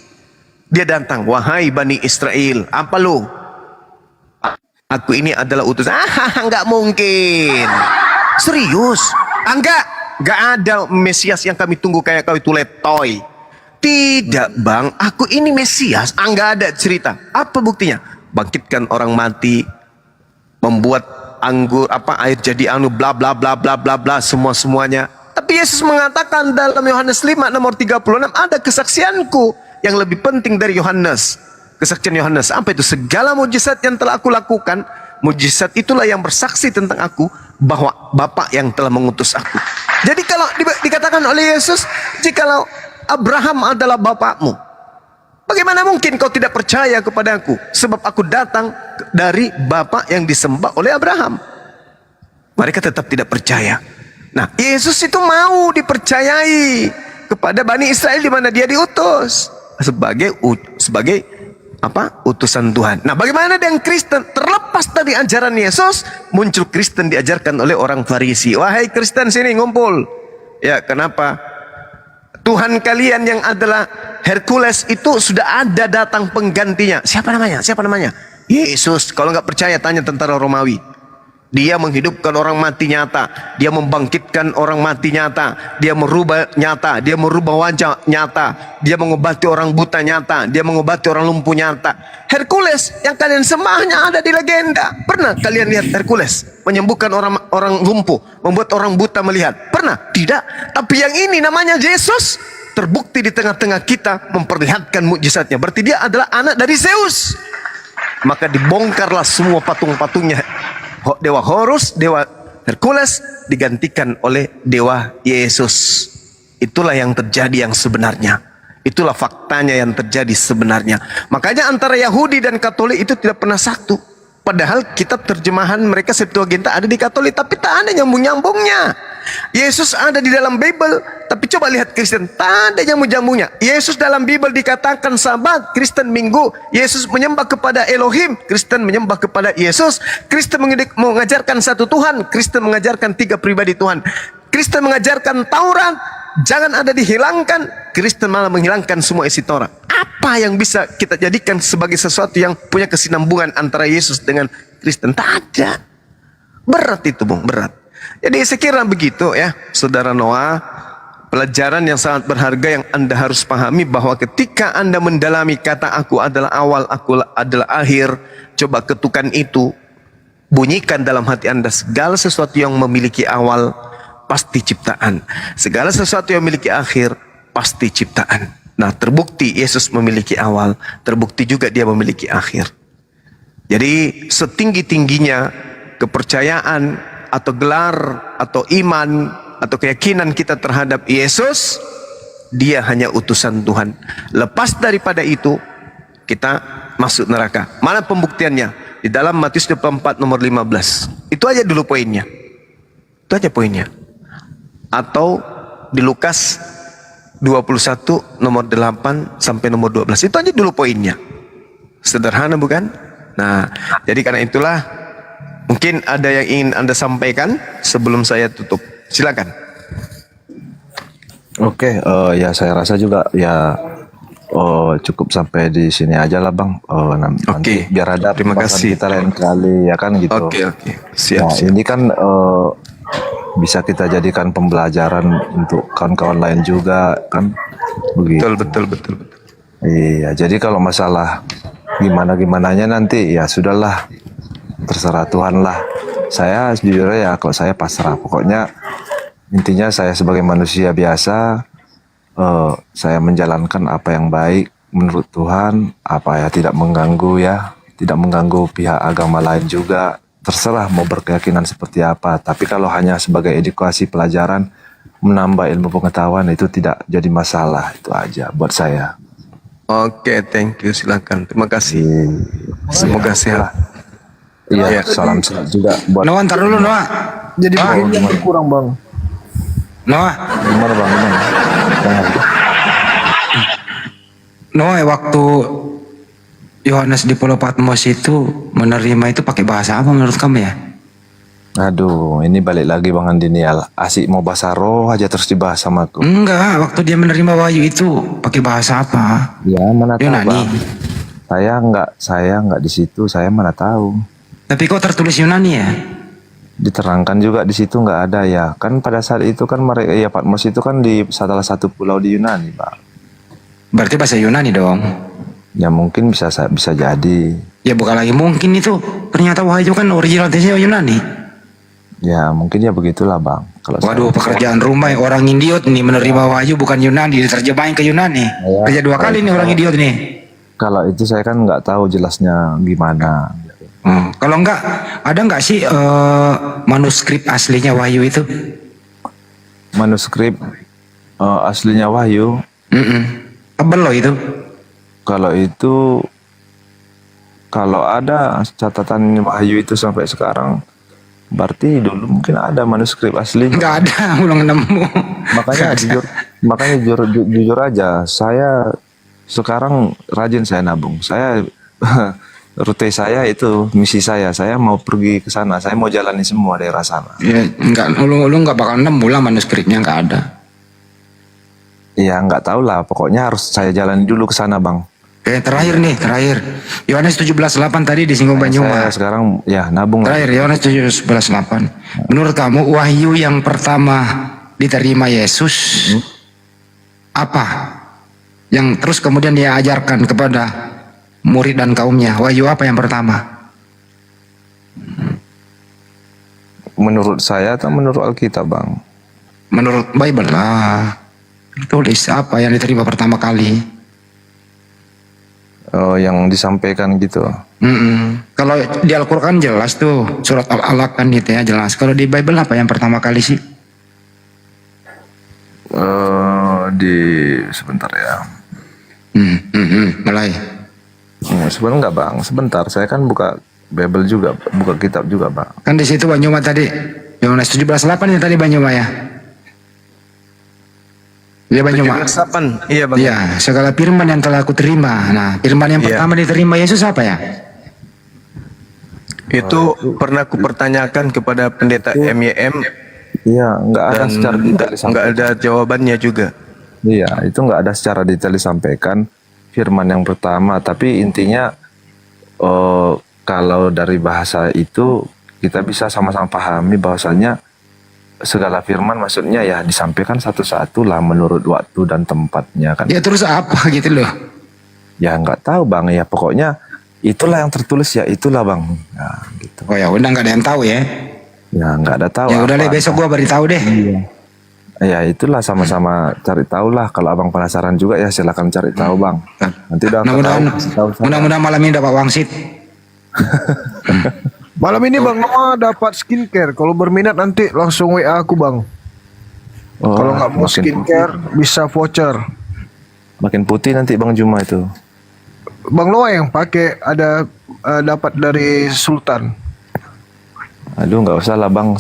Dia datang, wahai Bani Israel, apa lu? Aku ini adalah utusan. Enggak mungkin. Serius. Enggak ada Mesias yang kami tunggu kayak kau itu letoy. Tidak bang, aku ini Mesias. Enggak ada cerita. Apa buktinya? Bangkitkan orang mati, membuat air jadi bla bla bla bla bla bla, semuanya. Tapi Yesus mengatakan dalam Yohanes 5 nomor 36, ada kesaksianku yang lebih penting dari Yohanes. Kesaksian Yohanes, apa itu? Segala mujizat yang telah aku lakukan, mujizat itulah yang bersaksi tentang aku, bahwa Bapa yang telah mengutus aku. Jadi kalau dikatakan oleh Yesus, jikalau Abraham adalah bapakmu, bagaimana mungkin kau tidak percaya kepada aku? Sebab aku datang dari Bapa yang disembah oleh Abraham. Mereka tetap tidak percaya. Nah, Yesus itu mau dipercayai kepada Bani Israel di mana dia diutus sebagai utusan Tuhan. Nah, bagaimana dengan Kristen? Terlepas dari ajaran Yesus, muncul Kristen diajarkan oleh orang Farisi. Wahai Kristen, sini ngumpul. Ya, kenapa? Tuhan kalian yang adalah Hercules itu sudah ada datang penggantinya. Siapa namanya? Yesus. Kalau nggak percaya, tanya tentara Romawi. Dia menghidupkan orang mati nyata. Dia membangkitkan orang mati nyata. Dia merubah nyata. Dia merubah wajah nyata. Dia mengobati orang buta nyata. Dia mengobati orang lumpuh nyata. Hercules yang kalian sembahnya ada di legenda. Pernah kalian lihat Hercules menyembuhkan orang lumpuh, membuat orang buta melihat? Pernah? Tidak. Tapi yang ini namanya Yesus, terbukti di tengah-tengah kita, memperlihatkan mukjizatnya. Berarti dia adalah anak dari Zeus. Maka dibongkarlah semua patung-patungnya. Dewa Horus, dewa Hercules digantikan oleh dewa Yesus. Itulah yang terjadi yang sebenarnya. Itulah faktanya yang terjadi sebenarnya. Makanya antara Yahudi dan Katolik itu tidak pernah satu. Padahal kitab terjemahan mereka Septuaginta ada di Katolik, tapi tak ada nyambung-nyambungnya. Yesus ada di dalam Bible, tapi coba lihat Kristen, tak ada nyambung-nyambungnya. Yesus dalam Bible dikatakan Sabat, Kristen Minggu. Yesus menyembah kepada Elohim, Kristen menyembah kepada Yesus. Kristen mengajarkan satu Tuhan, Kristen mengajarkan 3 pribadi Tuhan. Kristen mengajarkan Taurat, jangan ada dihilangkan, Kristen malah menghilangkan semua isi Taurat. Apa yang bisa kita jadikan sebagai sesuatu yang punya kesinambungan antara Yesus dengan Kristen? Tak ada. Berat itu, Bung, berat. Jadi saya kira begitu ya, Saudara Noah. Pelajaran yang sangat berharga yang Anda harus pahami, bahwa ketika Anda mendalami kata aku adalah awal, aku adalah akhir, coba ketukan itu, bunyikan dalam hati Anda, segala sesuatu yang memiliki awal pasti ciptaan, segala sesuatu yang memiliki akhir pasti ciptaan. Nah, terbukti Yesus memiliki awal, terbukti juga dia memiliki akhir. Jadi setinggi-tingginya kepercayaan atau gelar atau iman atau keyakinan kita terhadap Yesus, dia hanya utusan Tuhan. Lepas daripada itu, kita masuk neraka. Mana pembuktiannya? Di dalam Matius 24 nomor 15. Itu aja dulu poinnya. Itu aja poinnya. Atau di Lukas 21 nomor 8 sampai nomor 12. Itu aja dulu poinnya. Sederhana bukan? Nah, jadi karena itulah mungkin ada yang ingin Anda sampaikan sebelum saya tutup. Silakan. Oke, ya saya rasa juga ya cukup sampai di sini aja lah Bang. Nanti biar ada terima kasih. Kita lain kali ya kan gitu. Oke. Siap, Nah, siap. ini kan bisa kita jadikan pembelajaran untuk kawan-kawan lain juga kan. Begitu. Betul. Iya, jadi kalau masalah gimananya nanti ya sudahlah, terserah Tuhan lah. Saya jujur ya, kalau saya pasrah. Pokoknya intinya saya sebagai manusia biasa, saya menjalankan apa yang baik menurut Tuhan, apa ya tidak mengganggu pihak agama lain juga. Terserah mau berkeyakinan seperti apa. Tapi kalau hanya sebagai edukasi pelajaran, menambah ilmu pengetahuan, itu tidak jadi masalah. Itu aja buat saya. Oke, thank you. Silakan. Terima kasih. Semoga sehat. Iya, salam sehat juga buat. Noah, ntar dulu Noah. Jadi begini yang kurang Bang. Noah. Gimana Bang? Noah, waktu Yohanes di Pulau Patmos itu menerima itu pakai bahasa apa menurut kamu ya? Aduh, ini balik lagi Bang Andini ya. Asik mau bahasa roh aja terus dibahas sama aku. Enggak, waktu dia menerima wahyu itu pakai bahasa apa? Ya, mana tahu Yunani. Bang. Saya nggak di situ, saya mana tahu. Tapi kok tertulis Yunani ya? Diterangkan juga di situ nggak ada ya. Kan pada saat itu kan mereka ya Patmos itu kan di salah satu pulau di Yunani, Pak. Berarti bahasa Yunani dong. Ya mungkin bisa jadi. Ya bukan lagi mungkin itu. Ternyata wahyu kan original tesnya Yunani. Ya mungkin ya begitulah Bang. Kalau Waduh, pekerjaan rumah orang idiot nih menerima wahyu bukan Yunani, diterjemahin ke Yunani. Kerja 2 kali nih orang idiot nih. Kalau itu saya kan nggak tahu jelasnya gimana. Kalau enggak, ada nggak sih manuskrip aslinya wahyu itu? Manuskrip aslinya wahyu? Tebel loh itu. Kalau ada catatan wahyu itu sampai sekarang, berarti dulu mungkin ada manuskrip asli. Enggak ada, belum nemu. Makanya jujur aja, saya sekarang rajin saya nabung. Saya rute saya itu, misi saya mau pergi ke sana, saya mau jalani semua daerah sana. Ya, lu enggak bakal nemu lah manuskripnya, enggak ada. Ya nggak tahu lah, pokoknya harus saya jalani dulu ke sana Bang. Terakhir. Yohanes 17:8 tadi disinggung Banyuma. Saya sekarang ya nabung. Terakhir Yohanes 17:8. Menurut kamu wahyu yang pertama diterima Yesus apa? Yang terus kemudian dia ajarkan kepada murid dan kaumnya. Wahyu apa yang pertama? Menurut saya atau menurut Alkitab Bang? Menurut Bible lah. Tulis apa yang diterima pertama kali? Oh, yang disampaikan gitu. Kalau di Al-Quran jelas tuh, surat Al-Alaq kan gitu ya jelas. Kalau di Bible apa yang pertama kali sih? Sebentar ya. Mulai. Sebenarnya enggak Bang, sebentar. Saya kan buka Bible juga, buka kitab juga Bang. Kan di situ Banyuma tadi, Yohanes 17:8 yang tadi Banyuma ya. Iya Banyuma. Iya Bang. Iya, segala firman yang telah aku terima. Nah, firman yang pertama diterima Yesus apa ya? Itu pernah aku pertanyakan kepada pendeta MYM. Iya, nggak ada secara detail disampaikan. Nggak ada jawabannya juga. Iya, itu nggak ada secara detail disampaikan firman yang pertama. Tapi intinya kalau dari bahasa itu kita bisa sama-sama pahami bahwasanya segala firman maksudnya ya disampaikan satu-satu lah menurut waktu dan tempatnya kan. Ya terus apa gitu loh? Ya nggak tahu Bang, ya pokoknya itulah yang tertulis ya itulah Bang. Nah, gitu. Oh ya udah nggak ada yang tahu ya? Ya nggak ada tahu. Ya udah deh besok gua baru tahu deh. Iya. Ya itulah sama-sama cari tahu lah. Kalau abang penasaran juga ya silakan cari tahu bang. Nanti udah Mudah-mudahan malam ini dapat wangsit. Malam ini Bang Noah dapat skincare. Kalau berminat nanti langsung WA aku Bang. Kalau nggak mau skincare bisa voucher. Makin putih nanti Bang Juma itu. Bang Noah yang pakai ada dapat dari Sultan. Aduh nggak usah lah bang,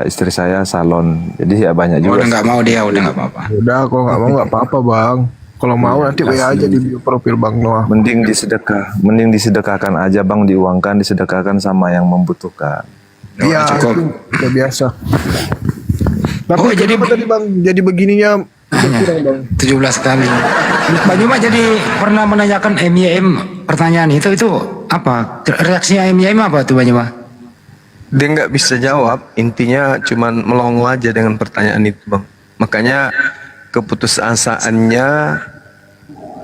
istri saya salon, jadi ya banyak juga. Udah nggak mau dia, udah nggak apa-apa. Udah, kalau nggak mau nggak apa-apa bang. Kalau mau nanti WA aja di bio profil Bang Noah. Mending disedekahkan aja bang, diuangkan, disedekahkan sama yang membutuhkan. Iya, itu udah biasa. Tapi jadi tadi bang, jadi begininya kurang bang. 17 kali. Bang Juma jadi pernah menanyakan MYM pertanyaan itu apa? Reaksinya MYM apa tuh Bang Juma? Dia nggak bisa jawab, intinya cuman melongo aja dengan pertanyaan itu bang. Makanya keputusasaannya,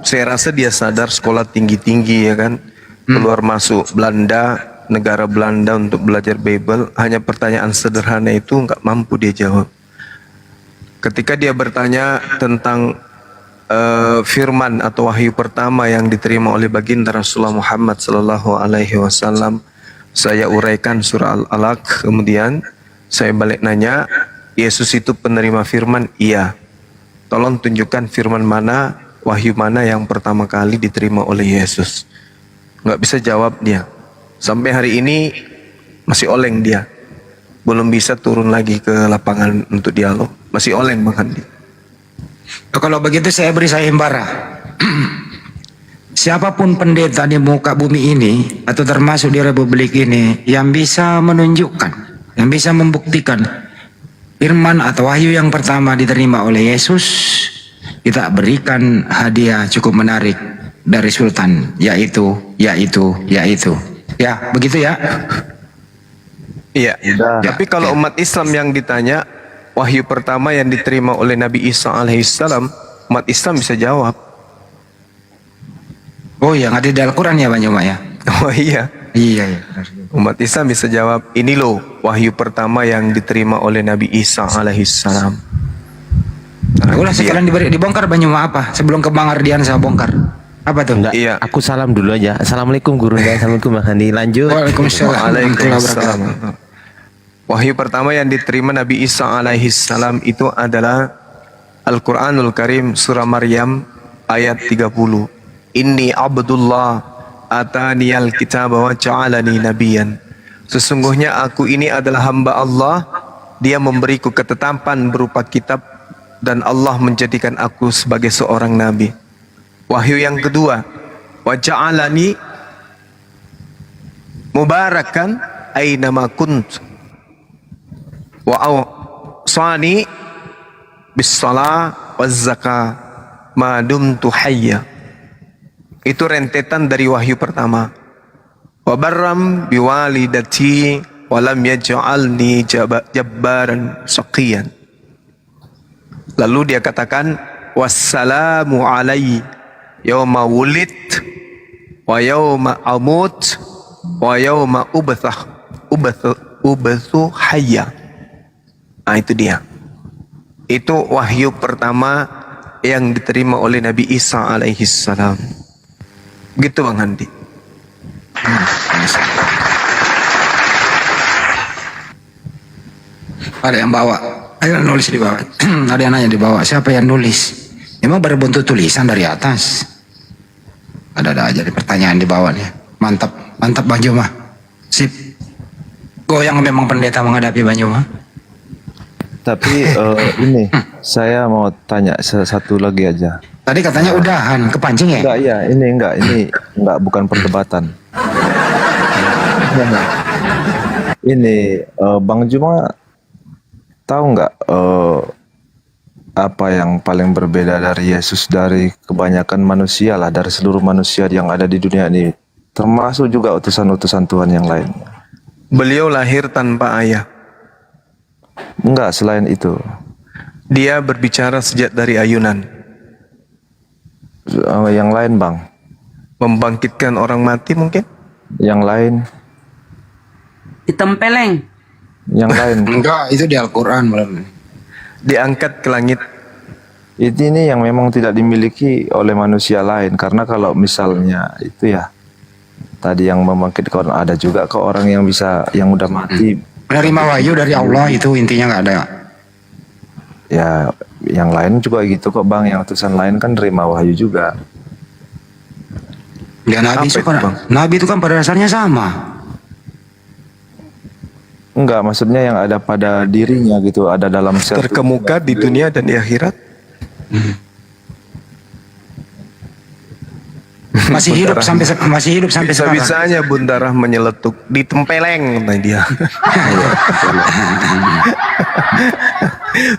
saya rasa dia sadar sekolah tinggi-tinggi ya kan, keluar masuk Belanda, negara Belanda untuk belajar Bible, hanya pertanyaan sederhana itu nggak mampu dia jawab. Ketika dia bertanya tentang firman atau wahyu pertama yang diterima oleh baginda Rasulullah Muhammad sallallahu alaihi wasallam, saya uraikan surah Al-Alaq, kemudian saya balik nanya, Yesus itu penerima firman? Iya. Tolong tunjukkan firman mana, wahyu mana yang pertama kali diterima oleh Yesus. Nggak bisa jawab dia. Sampai hari ini masih oleng dia. Belum bisa turun lagi ke lapangan untuk dialog. Masih oleng Bang Handi. Kalau begitu saya beri sayembara. Siapapun pendeta di muka bumi ini atau termasuk di Republik ini yang bisa menunjukkan, yang bisa membuktikan firman atau wahyu yang pertama diterima oleh Yesus, kita berikan hadiah cukup menarik dari Sultan, yaitu. Ya, begitu ya? Iya. Tapi kalau umat Islam yang ditanya wahyu pertama yang diterima oleh Nabi Isa alaihissalam, umat Islam bisa jawab. Oh yang ada di Al-Quran ya Bang Juma ya? Oh iya. Iya. Umat Islam bisa jawab, ini loh wahyu pertama yang diterima oleh Nabi Isa alaihissalam. Ulah sekalian dibongkar Bang Juma apa? Sebelum ke Bang Ardian saya bongkar. Apa tuh? Enggak, iya. Aku salam dulu aja. Assalamualaikum Guru dan Assalamualaikum Bang Handi. Lanjut. Waalaikumsalam. Wahyu pertama yang diterima Nabi Isa alaihissalam itu adalah Al-Quranul Karim surah Maryam ayat 30. Inni abdullah ataniyal kitaba wa ja'alani nabiyan. Sesungguhnya aku ini adalah hamba Allah, dia memberiku ketetapan berupa kitab dan Allah menjadikan aku sebagai seorang nabi. Wahyu yang kedua, wa ja'alani mubarakan aina ma kunt wa awsani bis shalah waz zakah ma dumtu hayya. Itu rentetan dari wahyu pertama. Wa barram biwalidati wa lam yaj'alni jabbaran shaqiyan. Lalu dia katakan wassalamu alaihi yauma wulid wa yauma amut wa yauma ubathu hayya. Nah itu dia. Itu wahyu pertama yang diterima oleh Nabi Isa alaihissalam. Gitu Bang Handi. Ada yang bawa, ada yang nulis di bawah. Ada yang nanya di bawah, siapa yang nulis? Emang berbentuk tulisan dari atas. Ada aja di pertanyaan di bawah nih. Mantap Bang Juma. Sip. Goyang memang pendeta menghadapi Bang Juma. Tapi ini saya mau tanya satu lagi aja. Tadi katanya udahan, kepancing ya? Enggak, ini bukan perdebatan. Ini Bang Juma tahu nggak apa yang paling berbeda dari Yesus dari kebanyakan manusia lah, dari seluruh manusia yang ada di dunia ini, termasuk juga utusan-utusan Tuhan yang lain? Beliau lahir tanpa ayah. Enggak, selain itu. Dia berbicara sejak dari ayunan. Yang lain Bang? Membangkitkan orang mati mungkin? Yang lain? Ditempeleng. Yang lain? Enggak, itu di Al-Quran. diangkat ke langit. Ini yang memang tidak dimiliki oleh manusia lain, karena kalau misalnya itu ya tadi yang membangkitkan, ada juga kok orang yang bisa, yang udah mati Menerima wahyu dari Allah, itu intinya nggak ada. ya. Yang lain juga gitu kok bang, yang utusan lain kan terima wahyu juga. Ya, Nabi itu kan pada dasarnya sama. Enggak, maksudnya yang ada pada dirinya gitu, ada dalam terkemuka di dunia dan di akhirat. Masih hidup sampai sekarang. Bisa-bisanya Bundarah menyeletuk di tempeleng, nah dia.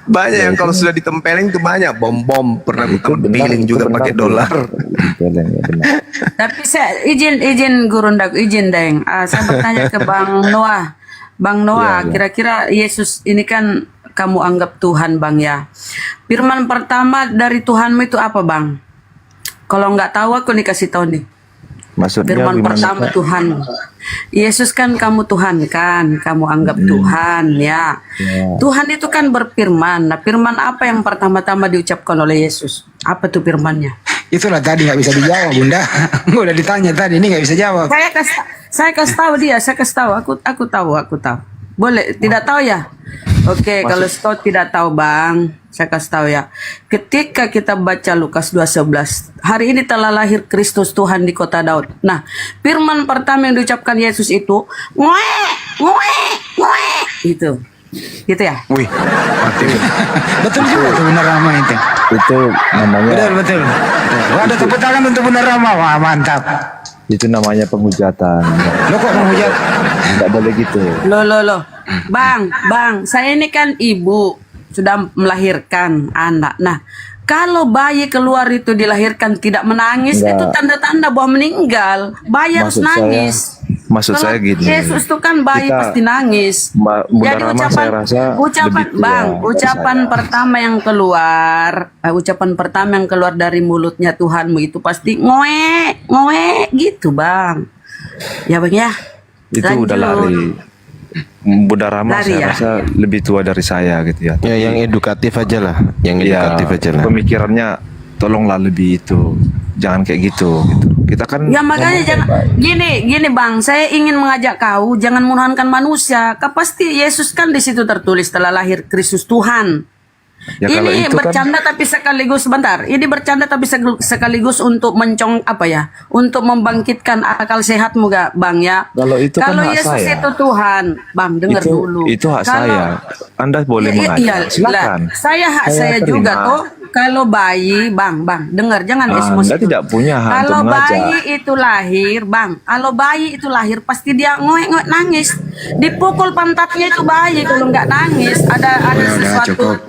Banyak yang kalau sudah ditempeleng itu banyak bom pernah tempeleng juga pakai dolar. Tapi saya izin Gurundak, izin Deng. Saya bertanya ke Bang Noah. Bang Noah, kira-kira Yesus ini kan kamu anggap Tuhan, Bang, ya. Firman pertama dari Tuhanmu itu apa, Bang? Kalau nggak tahu aku dikasih tahu nih. Maksudnya Firman gimana, pertama Pak? Tuhan. Yesus kan kamu Tuhan kan, kamu anggap Tuhan, ya. Tuhan itu kan berfirman. Nah, firman apa yang pertama-tama diucapkan oleh Yesus? Apa tuh firmannya? Itulah tadi nggak bisa dijawab, Bunda. Udah ditanya tadi, ini nggak bisa jawab. Saya kasih tahu dia, saya kasih tahu. Aku tahu. Boleh, tidak tahu ya? Oke, kalau kau tidak tahu, Bang, saya kasih tahu ya. Ketika kita baca Lukas 2:11, hari ini telah lahir Kristus Tuhan di kota Daud. Nah, firman pertama yang diucapkan Yesus itu, itu. Gitu ya? Wih, Betul juga tuh Bunda Rama itu. Itu namanya. Betul. Ada tepuk tangan untuk Bunda Rama. Wah, mantap. Itu namanya penghujatan. Lo kok menghujat? Nggak boleh gitu. Loh. Bang, saya ini kan ibu, sudah melahirkan anak. Nah, kalau bayi keluar itu dilahirkan tidak menangis, Enggak. itu tanda-tanda bahwa meninggal. Bayi harus nangis. Maksud saya gini. Yesus itu kan bayi Kita- pasti nangis. Bunda Jadi Rama saya rasa ucapan lebih tua Bang, dari ucapan saya. pertama yang keluar dari mulutnya Tuhanmu itu pasti ngoe gitu, Bang. Ya, Bang, ya. Itu Lanjut. udah lari. Bunda Rama Lari, saya ya? rasa lebih tua dari saya gitu ya. Ya, yang edukatif aja lah, Pemikirannya tolonglah lebih itu, jangan kayak gitu. Kita kan Ya makanya ngomong jangan baik-baik. gini Bang, saya ingin mengajak kau jangan menuhankan manusia. Kau pasti Yesus kan di situ tertulis telah lahir Kristus Tuhan. Ya, kalau Ini itu kan- bercanda tapi sekaligus sebentar. Ini bercanda tapi sekaligus untuk untuk membangkitkan akal sehatmu gak, Bang, ya? Kalau itu kan Kalau hak Yesus saya. itu Tuhan, Bang, dengar dulu. Itu hak saya. Anda boleh Iya, mengajak. Silakan. Saya terima. juga tuh. Kalau bayi, Bang, dengar, jangan emosi. Anda tidak punya hak Kalau untuk mengajak. bayi itu lahir, Bang, kalau bayi itu lahir pasti dia ngoek nangis. Dipukul pantatnya itu bayi kalau nggak nangis. Ada sesuatu.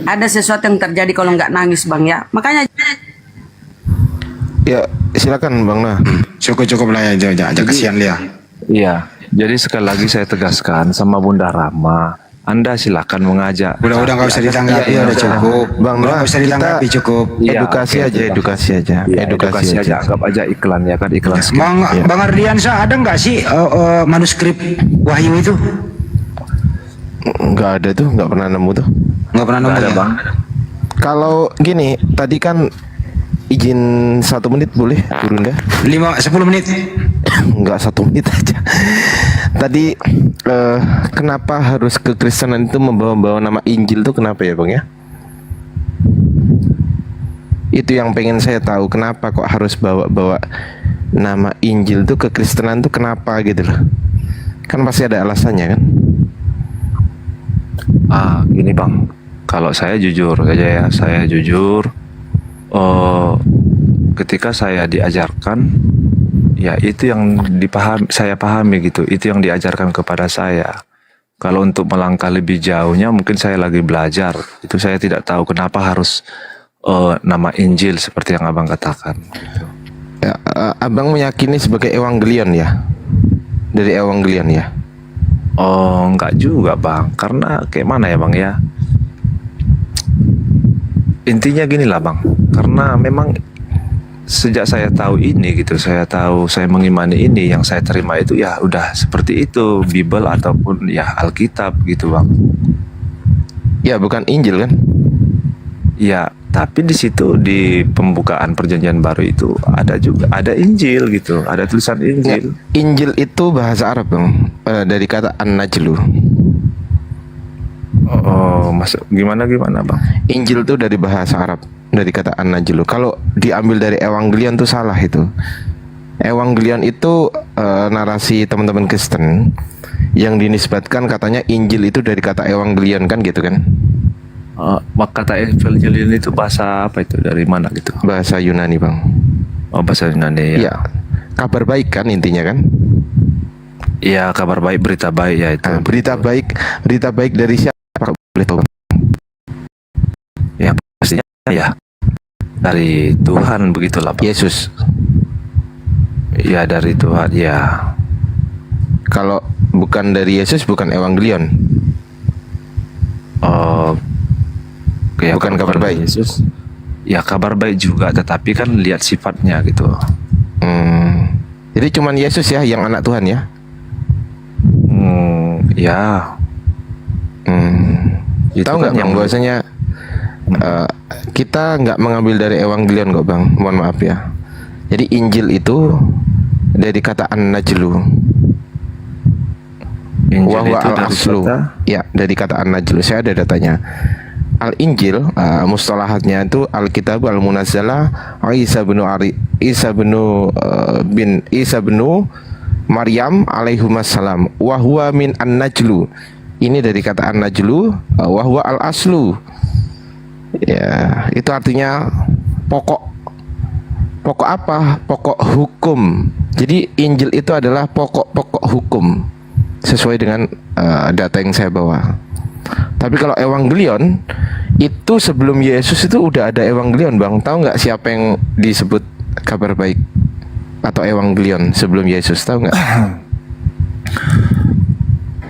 Ada sesuatu yang terjadi kalau nggak nangis, Bang, ya. Makanya Ya, silakan Bang Nah. Cukup lah ya, jangan kasihan dia. Iya. Jadi sekali lagi saya tegaskan sama Bunda Rama, Anda silakan mengajak. Udah nggak usah ditanggapi, udah cukup. Bang Udah Noah, nggak usah ditanggapi, cukup. Iya, edukasi oke, aja, Bang. edukasi aja. Iya, edukasi aja. Anggap aja iklan ya kan, iklan skip. Bang Ardiansyah, ada nggak sih manuskrip Wahyu itu? Nggak ada tuh, nggak pernah nemu tuh. Nggak pernah nemu Ada ya? Bang. Kalau gini, tadi kan izin 1 menit boleh, Gurunda? 10 menit. Enggak, 1 menit aja. Tadi kenapa harus kekristenan itu membawa-bawa nama Injil tuh kenapa ya, Bang, ya? Itu yang pengen saya tahu, kenapa kok harus bawa-bawa nama Injil tuh kekristenan tuh kenapa gitu loh. Kan pasti ada alasannya kan? Gini Bang, kalau saya jujur aja ya, saya jujur. Ketika saya diajarkan, ya itu yang saya pahami gitu, itu yang diajarkan kepada saya. Kalau untuk melangkah lebih jauhnya, mungkin saya lagi belajar. Itu saya tidak tahu kenapa harus nama Injil seperti yang Abang katakan. Ya, Abang meyakini sebagai evangelion ya? Dari evangelion ya? Oh, enggak juga Bang, karena kayak mana ya Bang ya? Intinya gini lah Bang, karena memang sejak saya tahu ini gitu, saya mengimani ini, yang saya terima itu ya udah seperti itu, Bible ataupun ya Alkitab gitu Bang. Ya, bukan Injil kan? Ya, tapi di situ di pembukaan perjanjian baru itu ada juga ada Injil gitu, ada tulisan Ya, Injil. Injil itu bahasa Arab, Bang. Dari kata an-najlu. Oh, masuk gimana Bang? Injil itu dari bahasa Arab, dari kata an-najlu. Kalau diambil dari Evangelion tuh salah itu. Evangelion itu narasi teman-teman Kristen yang dinisbatkan katanya Injil itu dari kata Evangelion kan gitu kan? Kata Evangelion itu bahasa apa itu? Dari mana gitu? Bahasa Yunani, Bang. Oh, bahasa Yunani ya. Iya. Kabar baik kan intinya kan? Iya, kabar baik, berita baik ya itu. Berita baik dari siapa? Kalau boleh tahu, Bang? Ya pastinya ya dari Tuhan begitulah, Pak. Yesus. Ya dari Tuhan ya. Kalau bukan dari Yesus bukan Evangelion. Ya, bukan kabar baik. Yesus. Ya kabar baik juga, tetapi kan lihat sifatnya gitu. Jadi cuman Yesus ya yang anak Tuhan ya? Ya. Tahu nggak Bang bahwasanya kita nggak mengambil dari Evangelion kok Bang, mohon maaf ya. Jadi Injil itu dari kata an-najlu. Injil itu dari al-aslu. Ya, dari kata an-najlu. Saya ada datanya. Al-Injil mustalahatnya itu Al-Kitab Al-Munazzalah Isa bin Maryam alaihissalam wa huwa min an-najlu. Ini dari kata an-najlu wa huwa al-aslu. Ya, itu artinya pokok apa? Pokok hukum. Jadi Injil itu adalah pokok hukum sesuai dengan data yang saya bawa. Tapi kalau Evangelion itu sebelum Yesus itu udah ada Evangelion, Bang. Tahu nggak siapa yang disebut kabar baik atau Evangelion sebelum Yesus? Tahu nggak?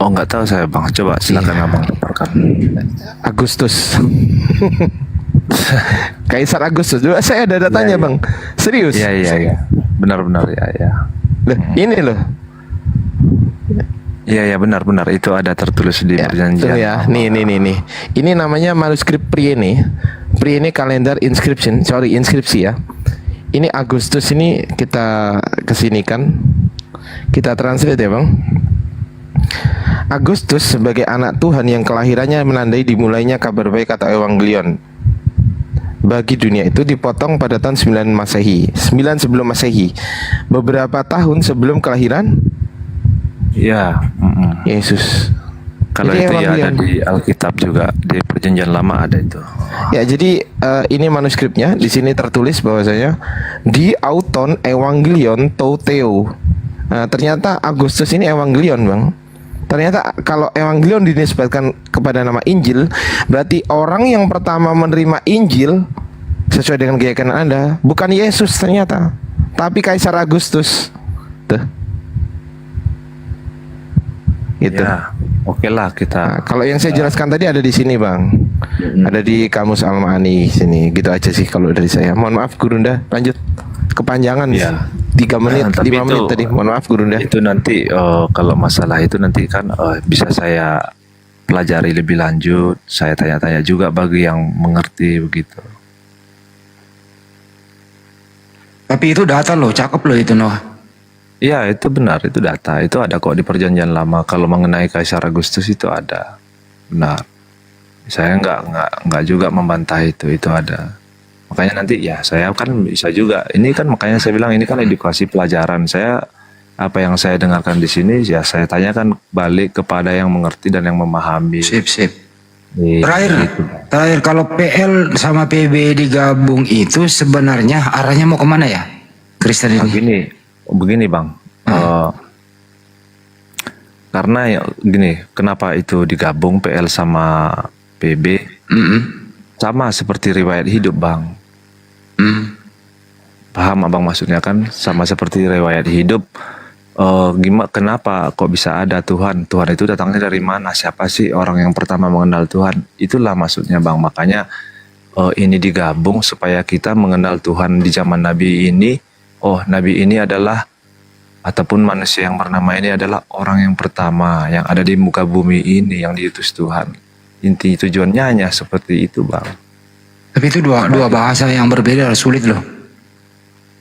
Oh, nggak tahu saya, Bang. Coba silakan Abang paparkan. Agustus. Kaisar Agustus. Saya ada datanya, Bang. Serius? Iya. Benar ya. Loh, ini loh. Iya benar itu ada tertulis di perjanjian. Ya, nih. Ini namanya manuskrip Priene kalender inskripsi ya. Ini Agustus ini kita kesinikan, kita translate ya Bang. Agustus sebagai anak Tuhan yang kelahirannya menandai dimulainya kabar baik atau Evangelion bagi dunia itu dipotong pada tahun 9 sebelum Masehi. Beberapa tahun sebelum kelahiran Yesus. Kalau Jadi itu ya ada Evangelion. di Alkitab juga, di perjanjian lama ada itu. Ya, jadi ini manuskripnya di sini tertulis bahwasanya di auton Evangelion Theo. Nah, ternyata Agustus ini Evangelion, Bang. Ternyata kalau Evangelion dinisbatkan kepada nama Injil, berarti orang yang pertama menerima Injil sesuai dengan keyakinan Anda bukan Yesus ternyata, tapi Kaisar Agustus. Tuh. Gitu. Ya, oke lah kita. Nah, kalau yang saya jelaskan tadi ada di sini, Bang. Ada di Kamus Al-Ma'ani sini. Gitu aja sih kalau dari saya. Mohon maaf Gurunda, lanjut. Kepanjangan ya. 3 menit, Tapi 5 menit tadi. Mohon maaf Gurunda. Itu nanti kalau masalah itu nanti kan bisa saya pelajari lebih lanjut. Saya tanya-tanya juga bagi yang mengerti begitu. Tapi itu data loh, cakep loh itu Noah. Iya itu benar, itu data, itu ada kok di perjanjian lama. Kalau mengenai Kaisar Agustus itu ada, benar. Saya nggak juga membantah itu ada. Makanya nanti ya saya kan bisa juga. Ini kan makanya saya bilang ini kan edukasi pelajaran. Saya apa yang saya dengarkan di sini ya saya tanyakan balik kepada yang mengerti dan yang memahami. Sip. Terakhir kalau PL sama PB digabung itu sebenarnya arahnya mau kemana ya Kristen ini? Begini Bang, karena ya gini, kenapa itu digabung PL sama PB? Sama seperti riwayat hidup Bang. Paham Abang maksudnya kan? Sama seperti riwayat hidup. Kenapa kok bisa ada Tuhan? Tuhan itu datangnya dari mana? Siapa sih orang yang pertama mengenal Tuhan? Itulah maksudnya Bang. Makanya ini digabung supaya kita mengenal Tuhan di zaman Nabi ini. Oh, Nabi ini adalah ataupun manusia yang bernama ini adalah orang yang pertama yang ada di muka bumi ini yang diutus Tuhan. inti tujuannya hanya seperti itu bang. Tapi itu dua bahasa yang berbeda, sulit loh.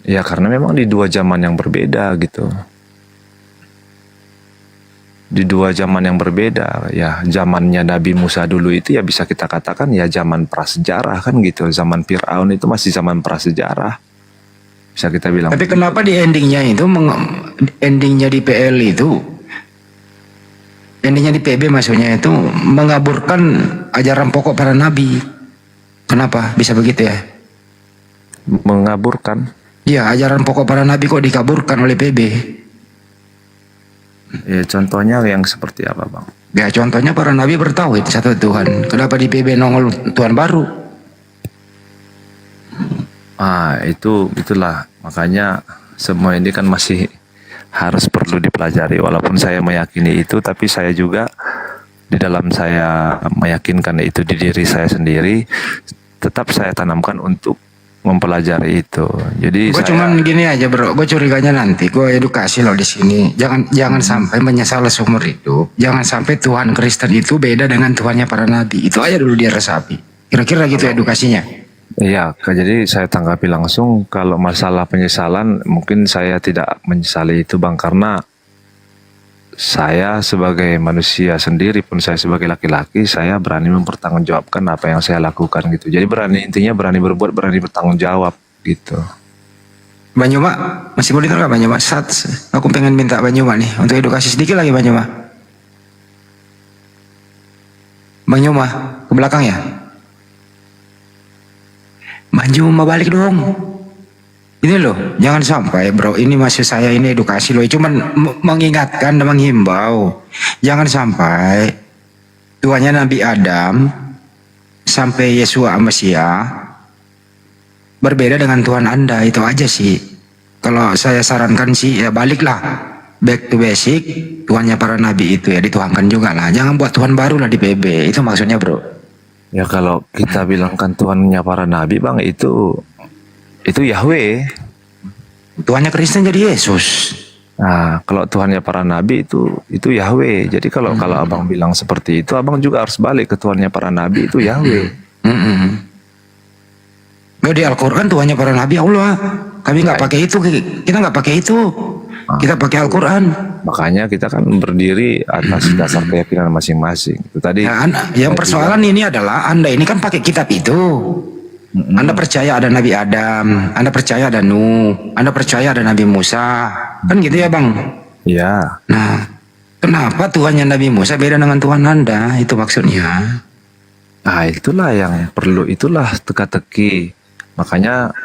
Ya karena memang di dua zaman yang berbeda gitu. Di dua zaman yang berbeda, ya zamannya Nabi Musa dulu itu ya bisa kita katakan ya zaman prasejarah kan gitu. Zaman Fir'aun itu masih zaman prasejarah. Bisa kita bilang. Tapi kenapa di endingnya itu, endingnya di PL itu, endingnya di PB maksudnya itu mengaburkan ajaran pokok para nabi. Kenapa bisa begitu ya? Mengaburkan? Iya, ajaran pokok para nabi kok dikaburkan oleh PB? Ya contohnya yang seperti apa bang? Ya contohnya para nabi bertauhid satu Tuhan. Kenapa di PB nongol Tuhan baru? Itulah makanya semua ini kan masih harus perlu dipelajari. Walaupun saya meyakini itu, tapi saya juga di dalam saya meyakinkan itu di diri saya sendiri, tetap saya tanamkan untuk mempelajari itu. Jadi Gue cuman gini aja bro, gue curiganya nanti gue edukasi loh di sini. Jangan sampai menyesal seumur hidup. Jangan sampai Tuhan Kristen itu beda dengan Tuhannya para nabi. Itu aja dulu dia resapi. Kira-kira gitu edukasinya. Iya, jadi saya tanggapi langsung kalau masalah penyesalan mungkin saya tidak menyesali itu bang, karena saya sebagai manusia sendiri pun, saya sebagai laki-laki, saya berani mempertanggungjawabkan apa yang saya lakukan gitu. Jadi intinya berani berbuat, berani bertanggung jawab gitu. Banyuma, masih boleh nggak Banyuma? Aku pengen minta Banyuma nih untuk edukasi sedikit lagi Banyuma. Banyuma, ke belakang ya. Banyuma balik dong. Ini loh, jangan sampai bro, ini maksud saya ini edukasi loh, cuman mengingatkan dan menghimbau. Jangan sampai tuanya Nabi Adam sampai Yesua Mesia berbeda dengan Tuhan Anda, itu aja sih. Kalau saya sarankan sih ya baliklah, back to basic, Tuhannya para nabi itu ya dituhankan juga lah. Jangan buat Tuhan baru lah di PB, itu maksudnya bro. Ya kalau kita bilangkan Tuhannya para nabi bang, itu Yahweh. Tuhannya Kristen jadi Yesus. Nah, kalau Tuhannya para nabi itu Yahweh. Jadi kalau abang bilang seperti itu, abang juga harus balik ke Tuhannya para nabi itu Yahweh. Nggak, di Al-Quran Tuhannya para nabi Allah. Kami nggak pakai itu, kita nggak pakai itu. Kita pakai Al-Quran. Makanya kita kan berdiri atas dasar keyakinan masing-masing. Itu tadi. Yang persoalan ini adalah Anda ini kan pakai kitab itu. Anda percaya ada Nabi Adam, Anda percaya ada Nuh, Anda percaya ada Nabi Musa, kan gitu ya bang? Iya. Nah, kenapa Tuhannya Nabi Musa beda dengan Tuhan Anda? Itu maksudnya. Nah, itulah yang perlu, itulah teka-teki. Makanya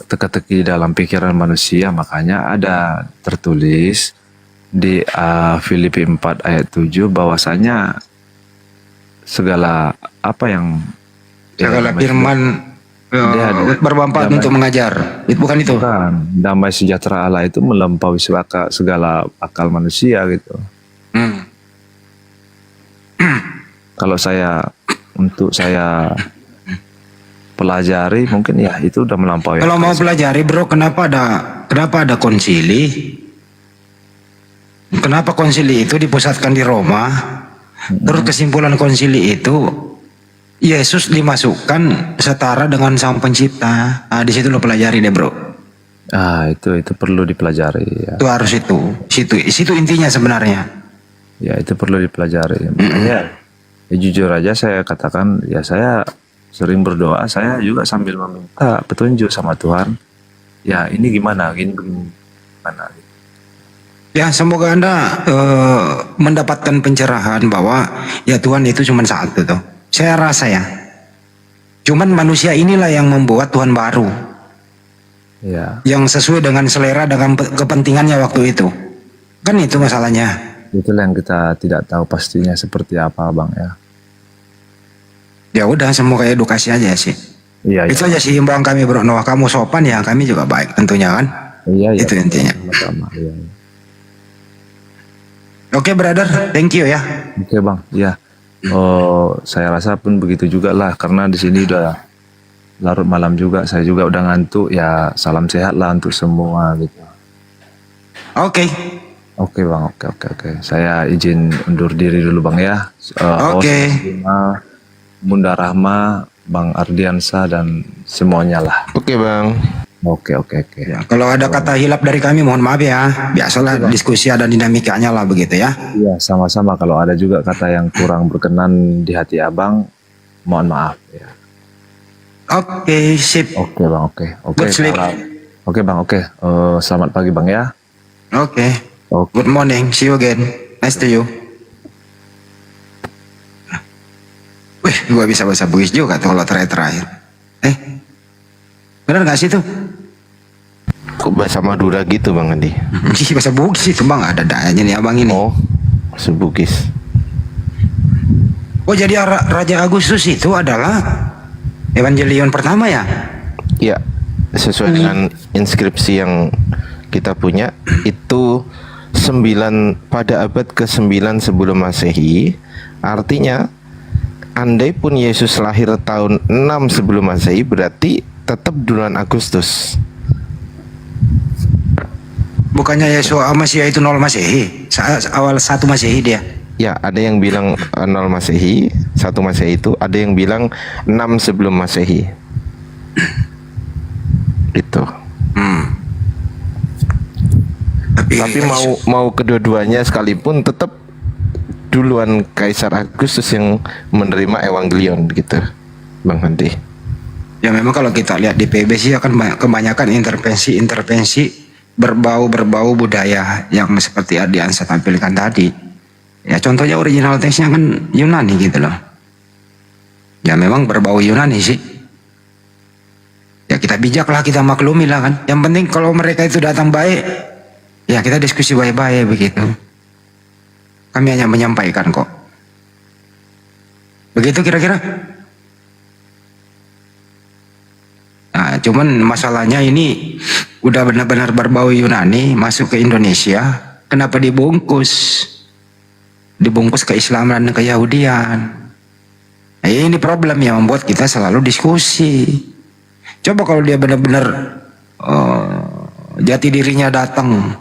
teka-teki dalam pikiran manusia, makanya ada tertulis di Filipi 4 ayat 7 bahwasanya segala apa yang segala firman bermanfaat untuk mengajar. Itu bukan itu. Bukan. Damai sejahtera Allah itu melampaui segala akal manusia gitu. Kalau untuk saya pelajari mungkin ya itu udah melampaui. Kalau mau pelajari bro, kenapa ada konsili? Kenapa konsili itu dipusatkan di Roma? Terus kesimpulan konsili itu Yesus dimasukkan setara dengan Sang Pencipta. Di situ lo pelajari deh bro. Itu perlu dipelajari. Ya. Itu harus situ intinya sebenarnya. Ya itu perlu dipelajari. Makanya ya, jujur aja saya katakan ya saya sering berdoa. Saya juga sambil meminta petunjuk sama Tuhan. Ya ini gimana? Gini gimana? Ya semoga Anda mendapatkan pencerahan bahwa ya Tuhan itu cuma satu tuh. Saya rasa ya, cuman manusia inilah yang membuat Tuhan baru, yang sesuai dengan selera dengan kepentingannya waktu itu, kan itu masalahnya. Itulah yang kita tidak tahu pastinya seperti apa bang ya. Ya udah, semoga edukasi aja sih. Iya. Itu aja sih himbauan kami bro. Noah, kamu sopan ya, kami juga baik tentunya kan. Iya. Itu intinya. Iya. Oke brother, thank you ya. Oke bang, ya. Saya rasa pun begitu juga lah, karena di sini udah larut malam juga, saya juga udah ngantuk ya. Salam sehat lah untuk semua gitu. Oke. Oke bang, oke. Saya izin undur diri dulu bang ya. Oke. Bunda Rahma, Bang Ardiansa dan semuanya lah. Oke bang. Oke. Ya, kalau ada kata hilap dari kami mohon maaf ya. Biasalah diskusi ada dinamikanya lah begitu ya. Iya sama-sama. Kalau ada juga kata yang kurang berkenan di hati abang, mohon maaf ya. Oke, sip. Oke bang, oke. Good sleep. Oke bang, oke. Selamat pagi bang ya. Oke. Good morning. See you again. Nice to you. Wih, gua bisa bahasa Bugis juga tuh kalau terakhir. Bener gak sih tuh? Kok bahasa Madura gitu bang Andi? Bahasa Bugis itu bang, ada dayanya nih abang ini. Oh, bahasa Bugis. Oh jadi Raja Agustus itu adalah Evangelion pertama ya? Ya, sesuai dengan inskripsi yang kita punya itu pada abad ke-9 sebelum Masehi. Artinya andai pun Yesus lahir tahun 6 sebelum Masehi berarti tetap bulan Agustus. Bukannya Yesus Masiah itu 0 Masehi? Awal 1 Masehi dia. Ya, ada yang bilang 0 Masehi, 1 Masehi itu, ada yang bilang 6 sebelum Masehi. Itu. Tapi mau kedua-duanya sekalipun tetap duluan Kaisar Agustus yang menerima Evangelion gitu, Bang Handi. Ya memang kalau kita lihat di PB sih akan kebanyakan intervensi berbau budaya yang seperti Ardiansa tampilkan tadi. Ya contohnya original teksnya kan Yunani gitu loh. Ya memang berbau Yunani sih. Ya kita bijaklah, kita maklumi lah kan. Yang penting kalau mereka itu datang baik, ya kita diskusi baik-baik begitu. Kami hanya menyampaikan kok. Begitu kira-kira. Nah, cuman masalahnya ini udah benar-benar berbau Yunani masuk ke Indonesia. Kenapa dibungkus? Dibungkus keislaman dan keyahudian. Nah, ini problem yang membuat kita selalu diskusi. Coba kalau dia benar-benar jati dirinya datang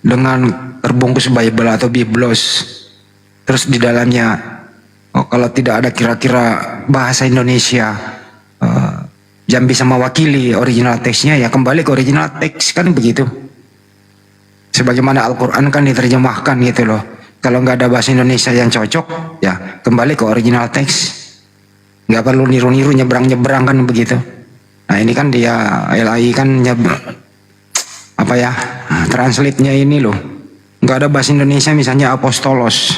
dengan terbungkus Bible atau Biblos, terus di dalamnya kalau tidak ada kira-kira bahasa Indonesia yang bisa mewakili original teksnya, ya kembali ke original teks kan begitu. Sebagaimana Al-Quran kan diterjemahkan gitu loh. Kalau nggak ada bahasa Indonesia yang cocok, ya kembali ke original teks. Nggak perlu niru-niru, nyebrang-nyebrang kan begitu. Nah ini kan dia LAI kan translate-nya ini loh. Nggak ada bahasa Indonesia misalnya apostolos.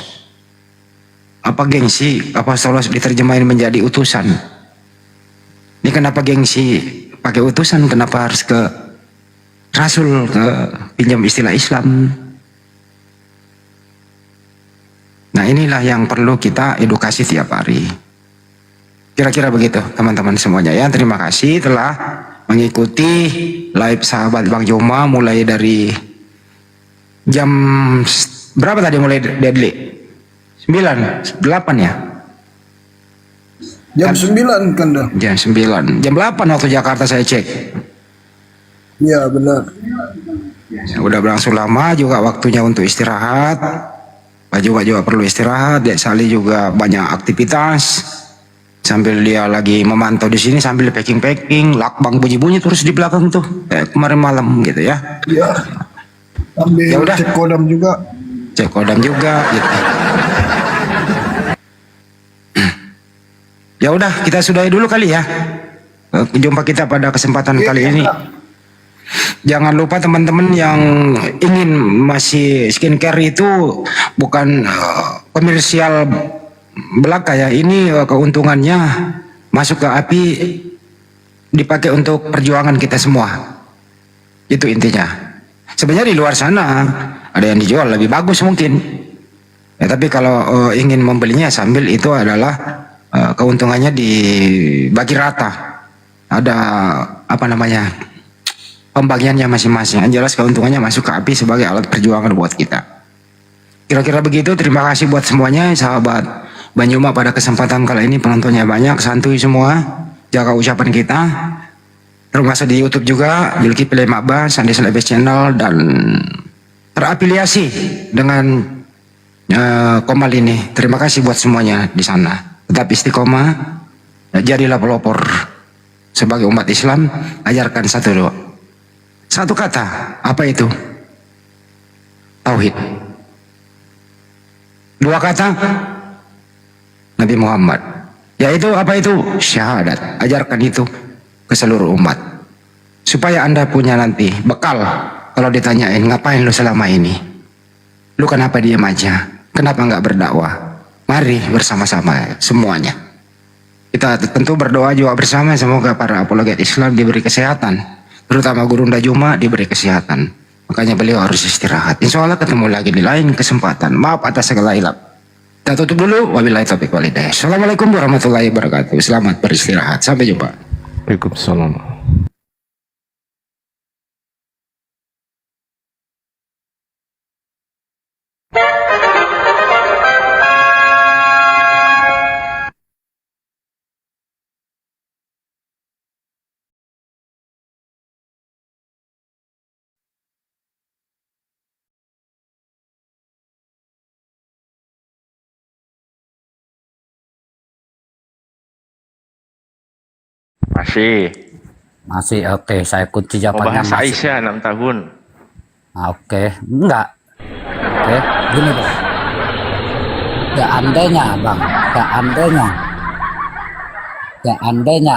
Apa gengsi apostolos diterjemahin menjadi utusan? Ini kenapa gengsi pakai utusan? Kenapa harus ke rasul, ke pinjam istilah Islam? Nah inilah yang perlu kita edukasi tiap hari. Kira-kira begitu teman-teman semuanya ya. Terima kasih telah mengikuti live sahabat Bang Joma mulai dari jam berapa tadi mulai deadly? 9, 8 ya? Jam 9 kan dah. Jam 9. Jam 8 waktu Jakarta saya cek. Iya benar. Udah berlangsung lama juga waktunya untuk istirahat. Pak juga perlu istirahat. Dek Sali juga banyak aktivitas. Sambil dia lagi memantau di sini sambil packing, lakbang bunyi-bunyi terus di belakang tuh. Kemarin malam gitu ya. Iya. Sambil Ya udah. cek kodam juga. Cek kodam juga gitu. Ya udah, kita sudahi dulu kali ya. Jumpa kita pada kesempatan kali ini. Jangan lupa teman-teman yang ingin masih skincare itu bukan komersial belaka ya. Ini keuntungannya masuk ke api, dipakai untuk perjuangan kita semua. Itu intinya. Sebenarnya di luar sana ada yang dijual lebih bagus mungkin. Ya, tapi kalau ingin membelinya sambil itu adalah keuntungannya dibagi rata. Ada pembagiannya masing-masing. Yang jelas keuntungannya masuk ke api sebagai alat perjuangan buat kita. Kira-kira begitu. Terima kasih buat semuanya sahabat Banyuma pada kesempatan kali ini. Penontonnya banyak, santuy semua, jaga ucapan kita. Termasuk di YouTube juga Zulkifli Ma'bas, Sandi Selebes Channel, dan terafiliasi dengan Komal ini. Terima kasih buat semuanya di sana. Tetap istiqomah, jadilah pelopor sebagai umat Islam. Ajarkan satu kata, apa itu? Tauhid. Dua kata, Nabi Muhammad, yaitu apa itu? Syahadat. Ajarkan itu ke seluruh umat, supaya Anda punya nanti bekal. Kalau ditanyain, ngapain lu selama ini? Lu kenapa diam aja? Kenapa nggak berdakwah? Mari bersama-sama semuanya. Kita tentu berdoa juga bersama, semoga para apologet Islam diberi kesehatan, terutama Gurunda Juma diberi kesehatan. Makanya beliau harus istirahat. Insya Allah ketemu lagi di lain kesempatan. Maaf atas segala hilap. Kita tutup dulu. Wabillahi taufiq wal hidayah. Assalamualaikum warahmatullahi wabarakatuh. Selamat beristirahat. Sampai jumpa. Waalaikumsalam. Masih oke, saya kunci jawabannya Bahasa masih. Aisyah 6 tahun. Oke, enggak. Oke, gini bang. Seandainya bang, seandainya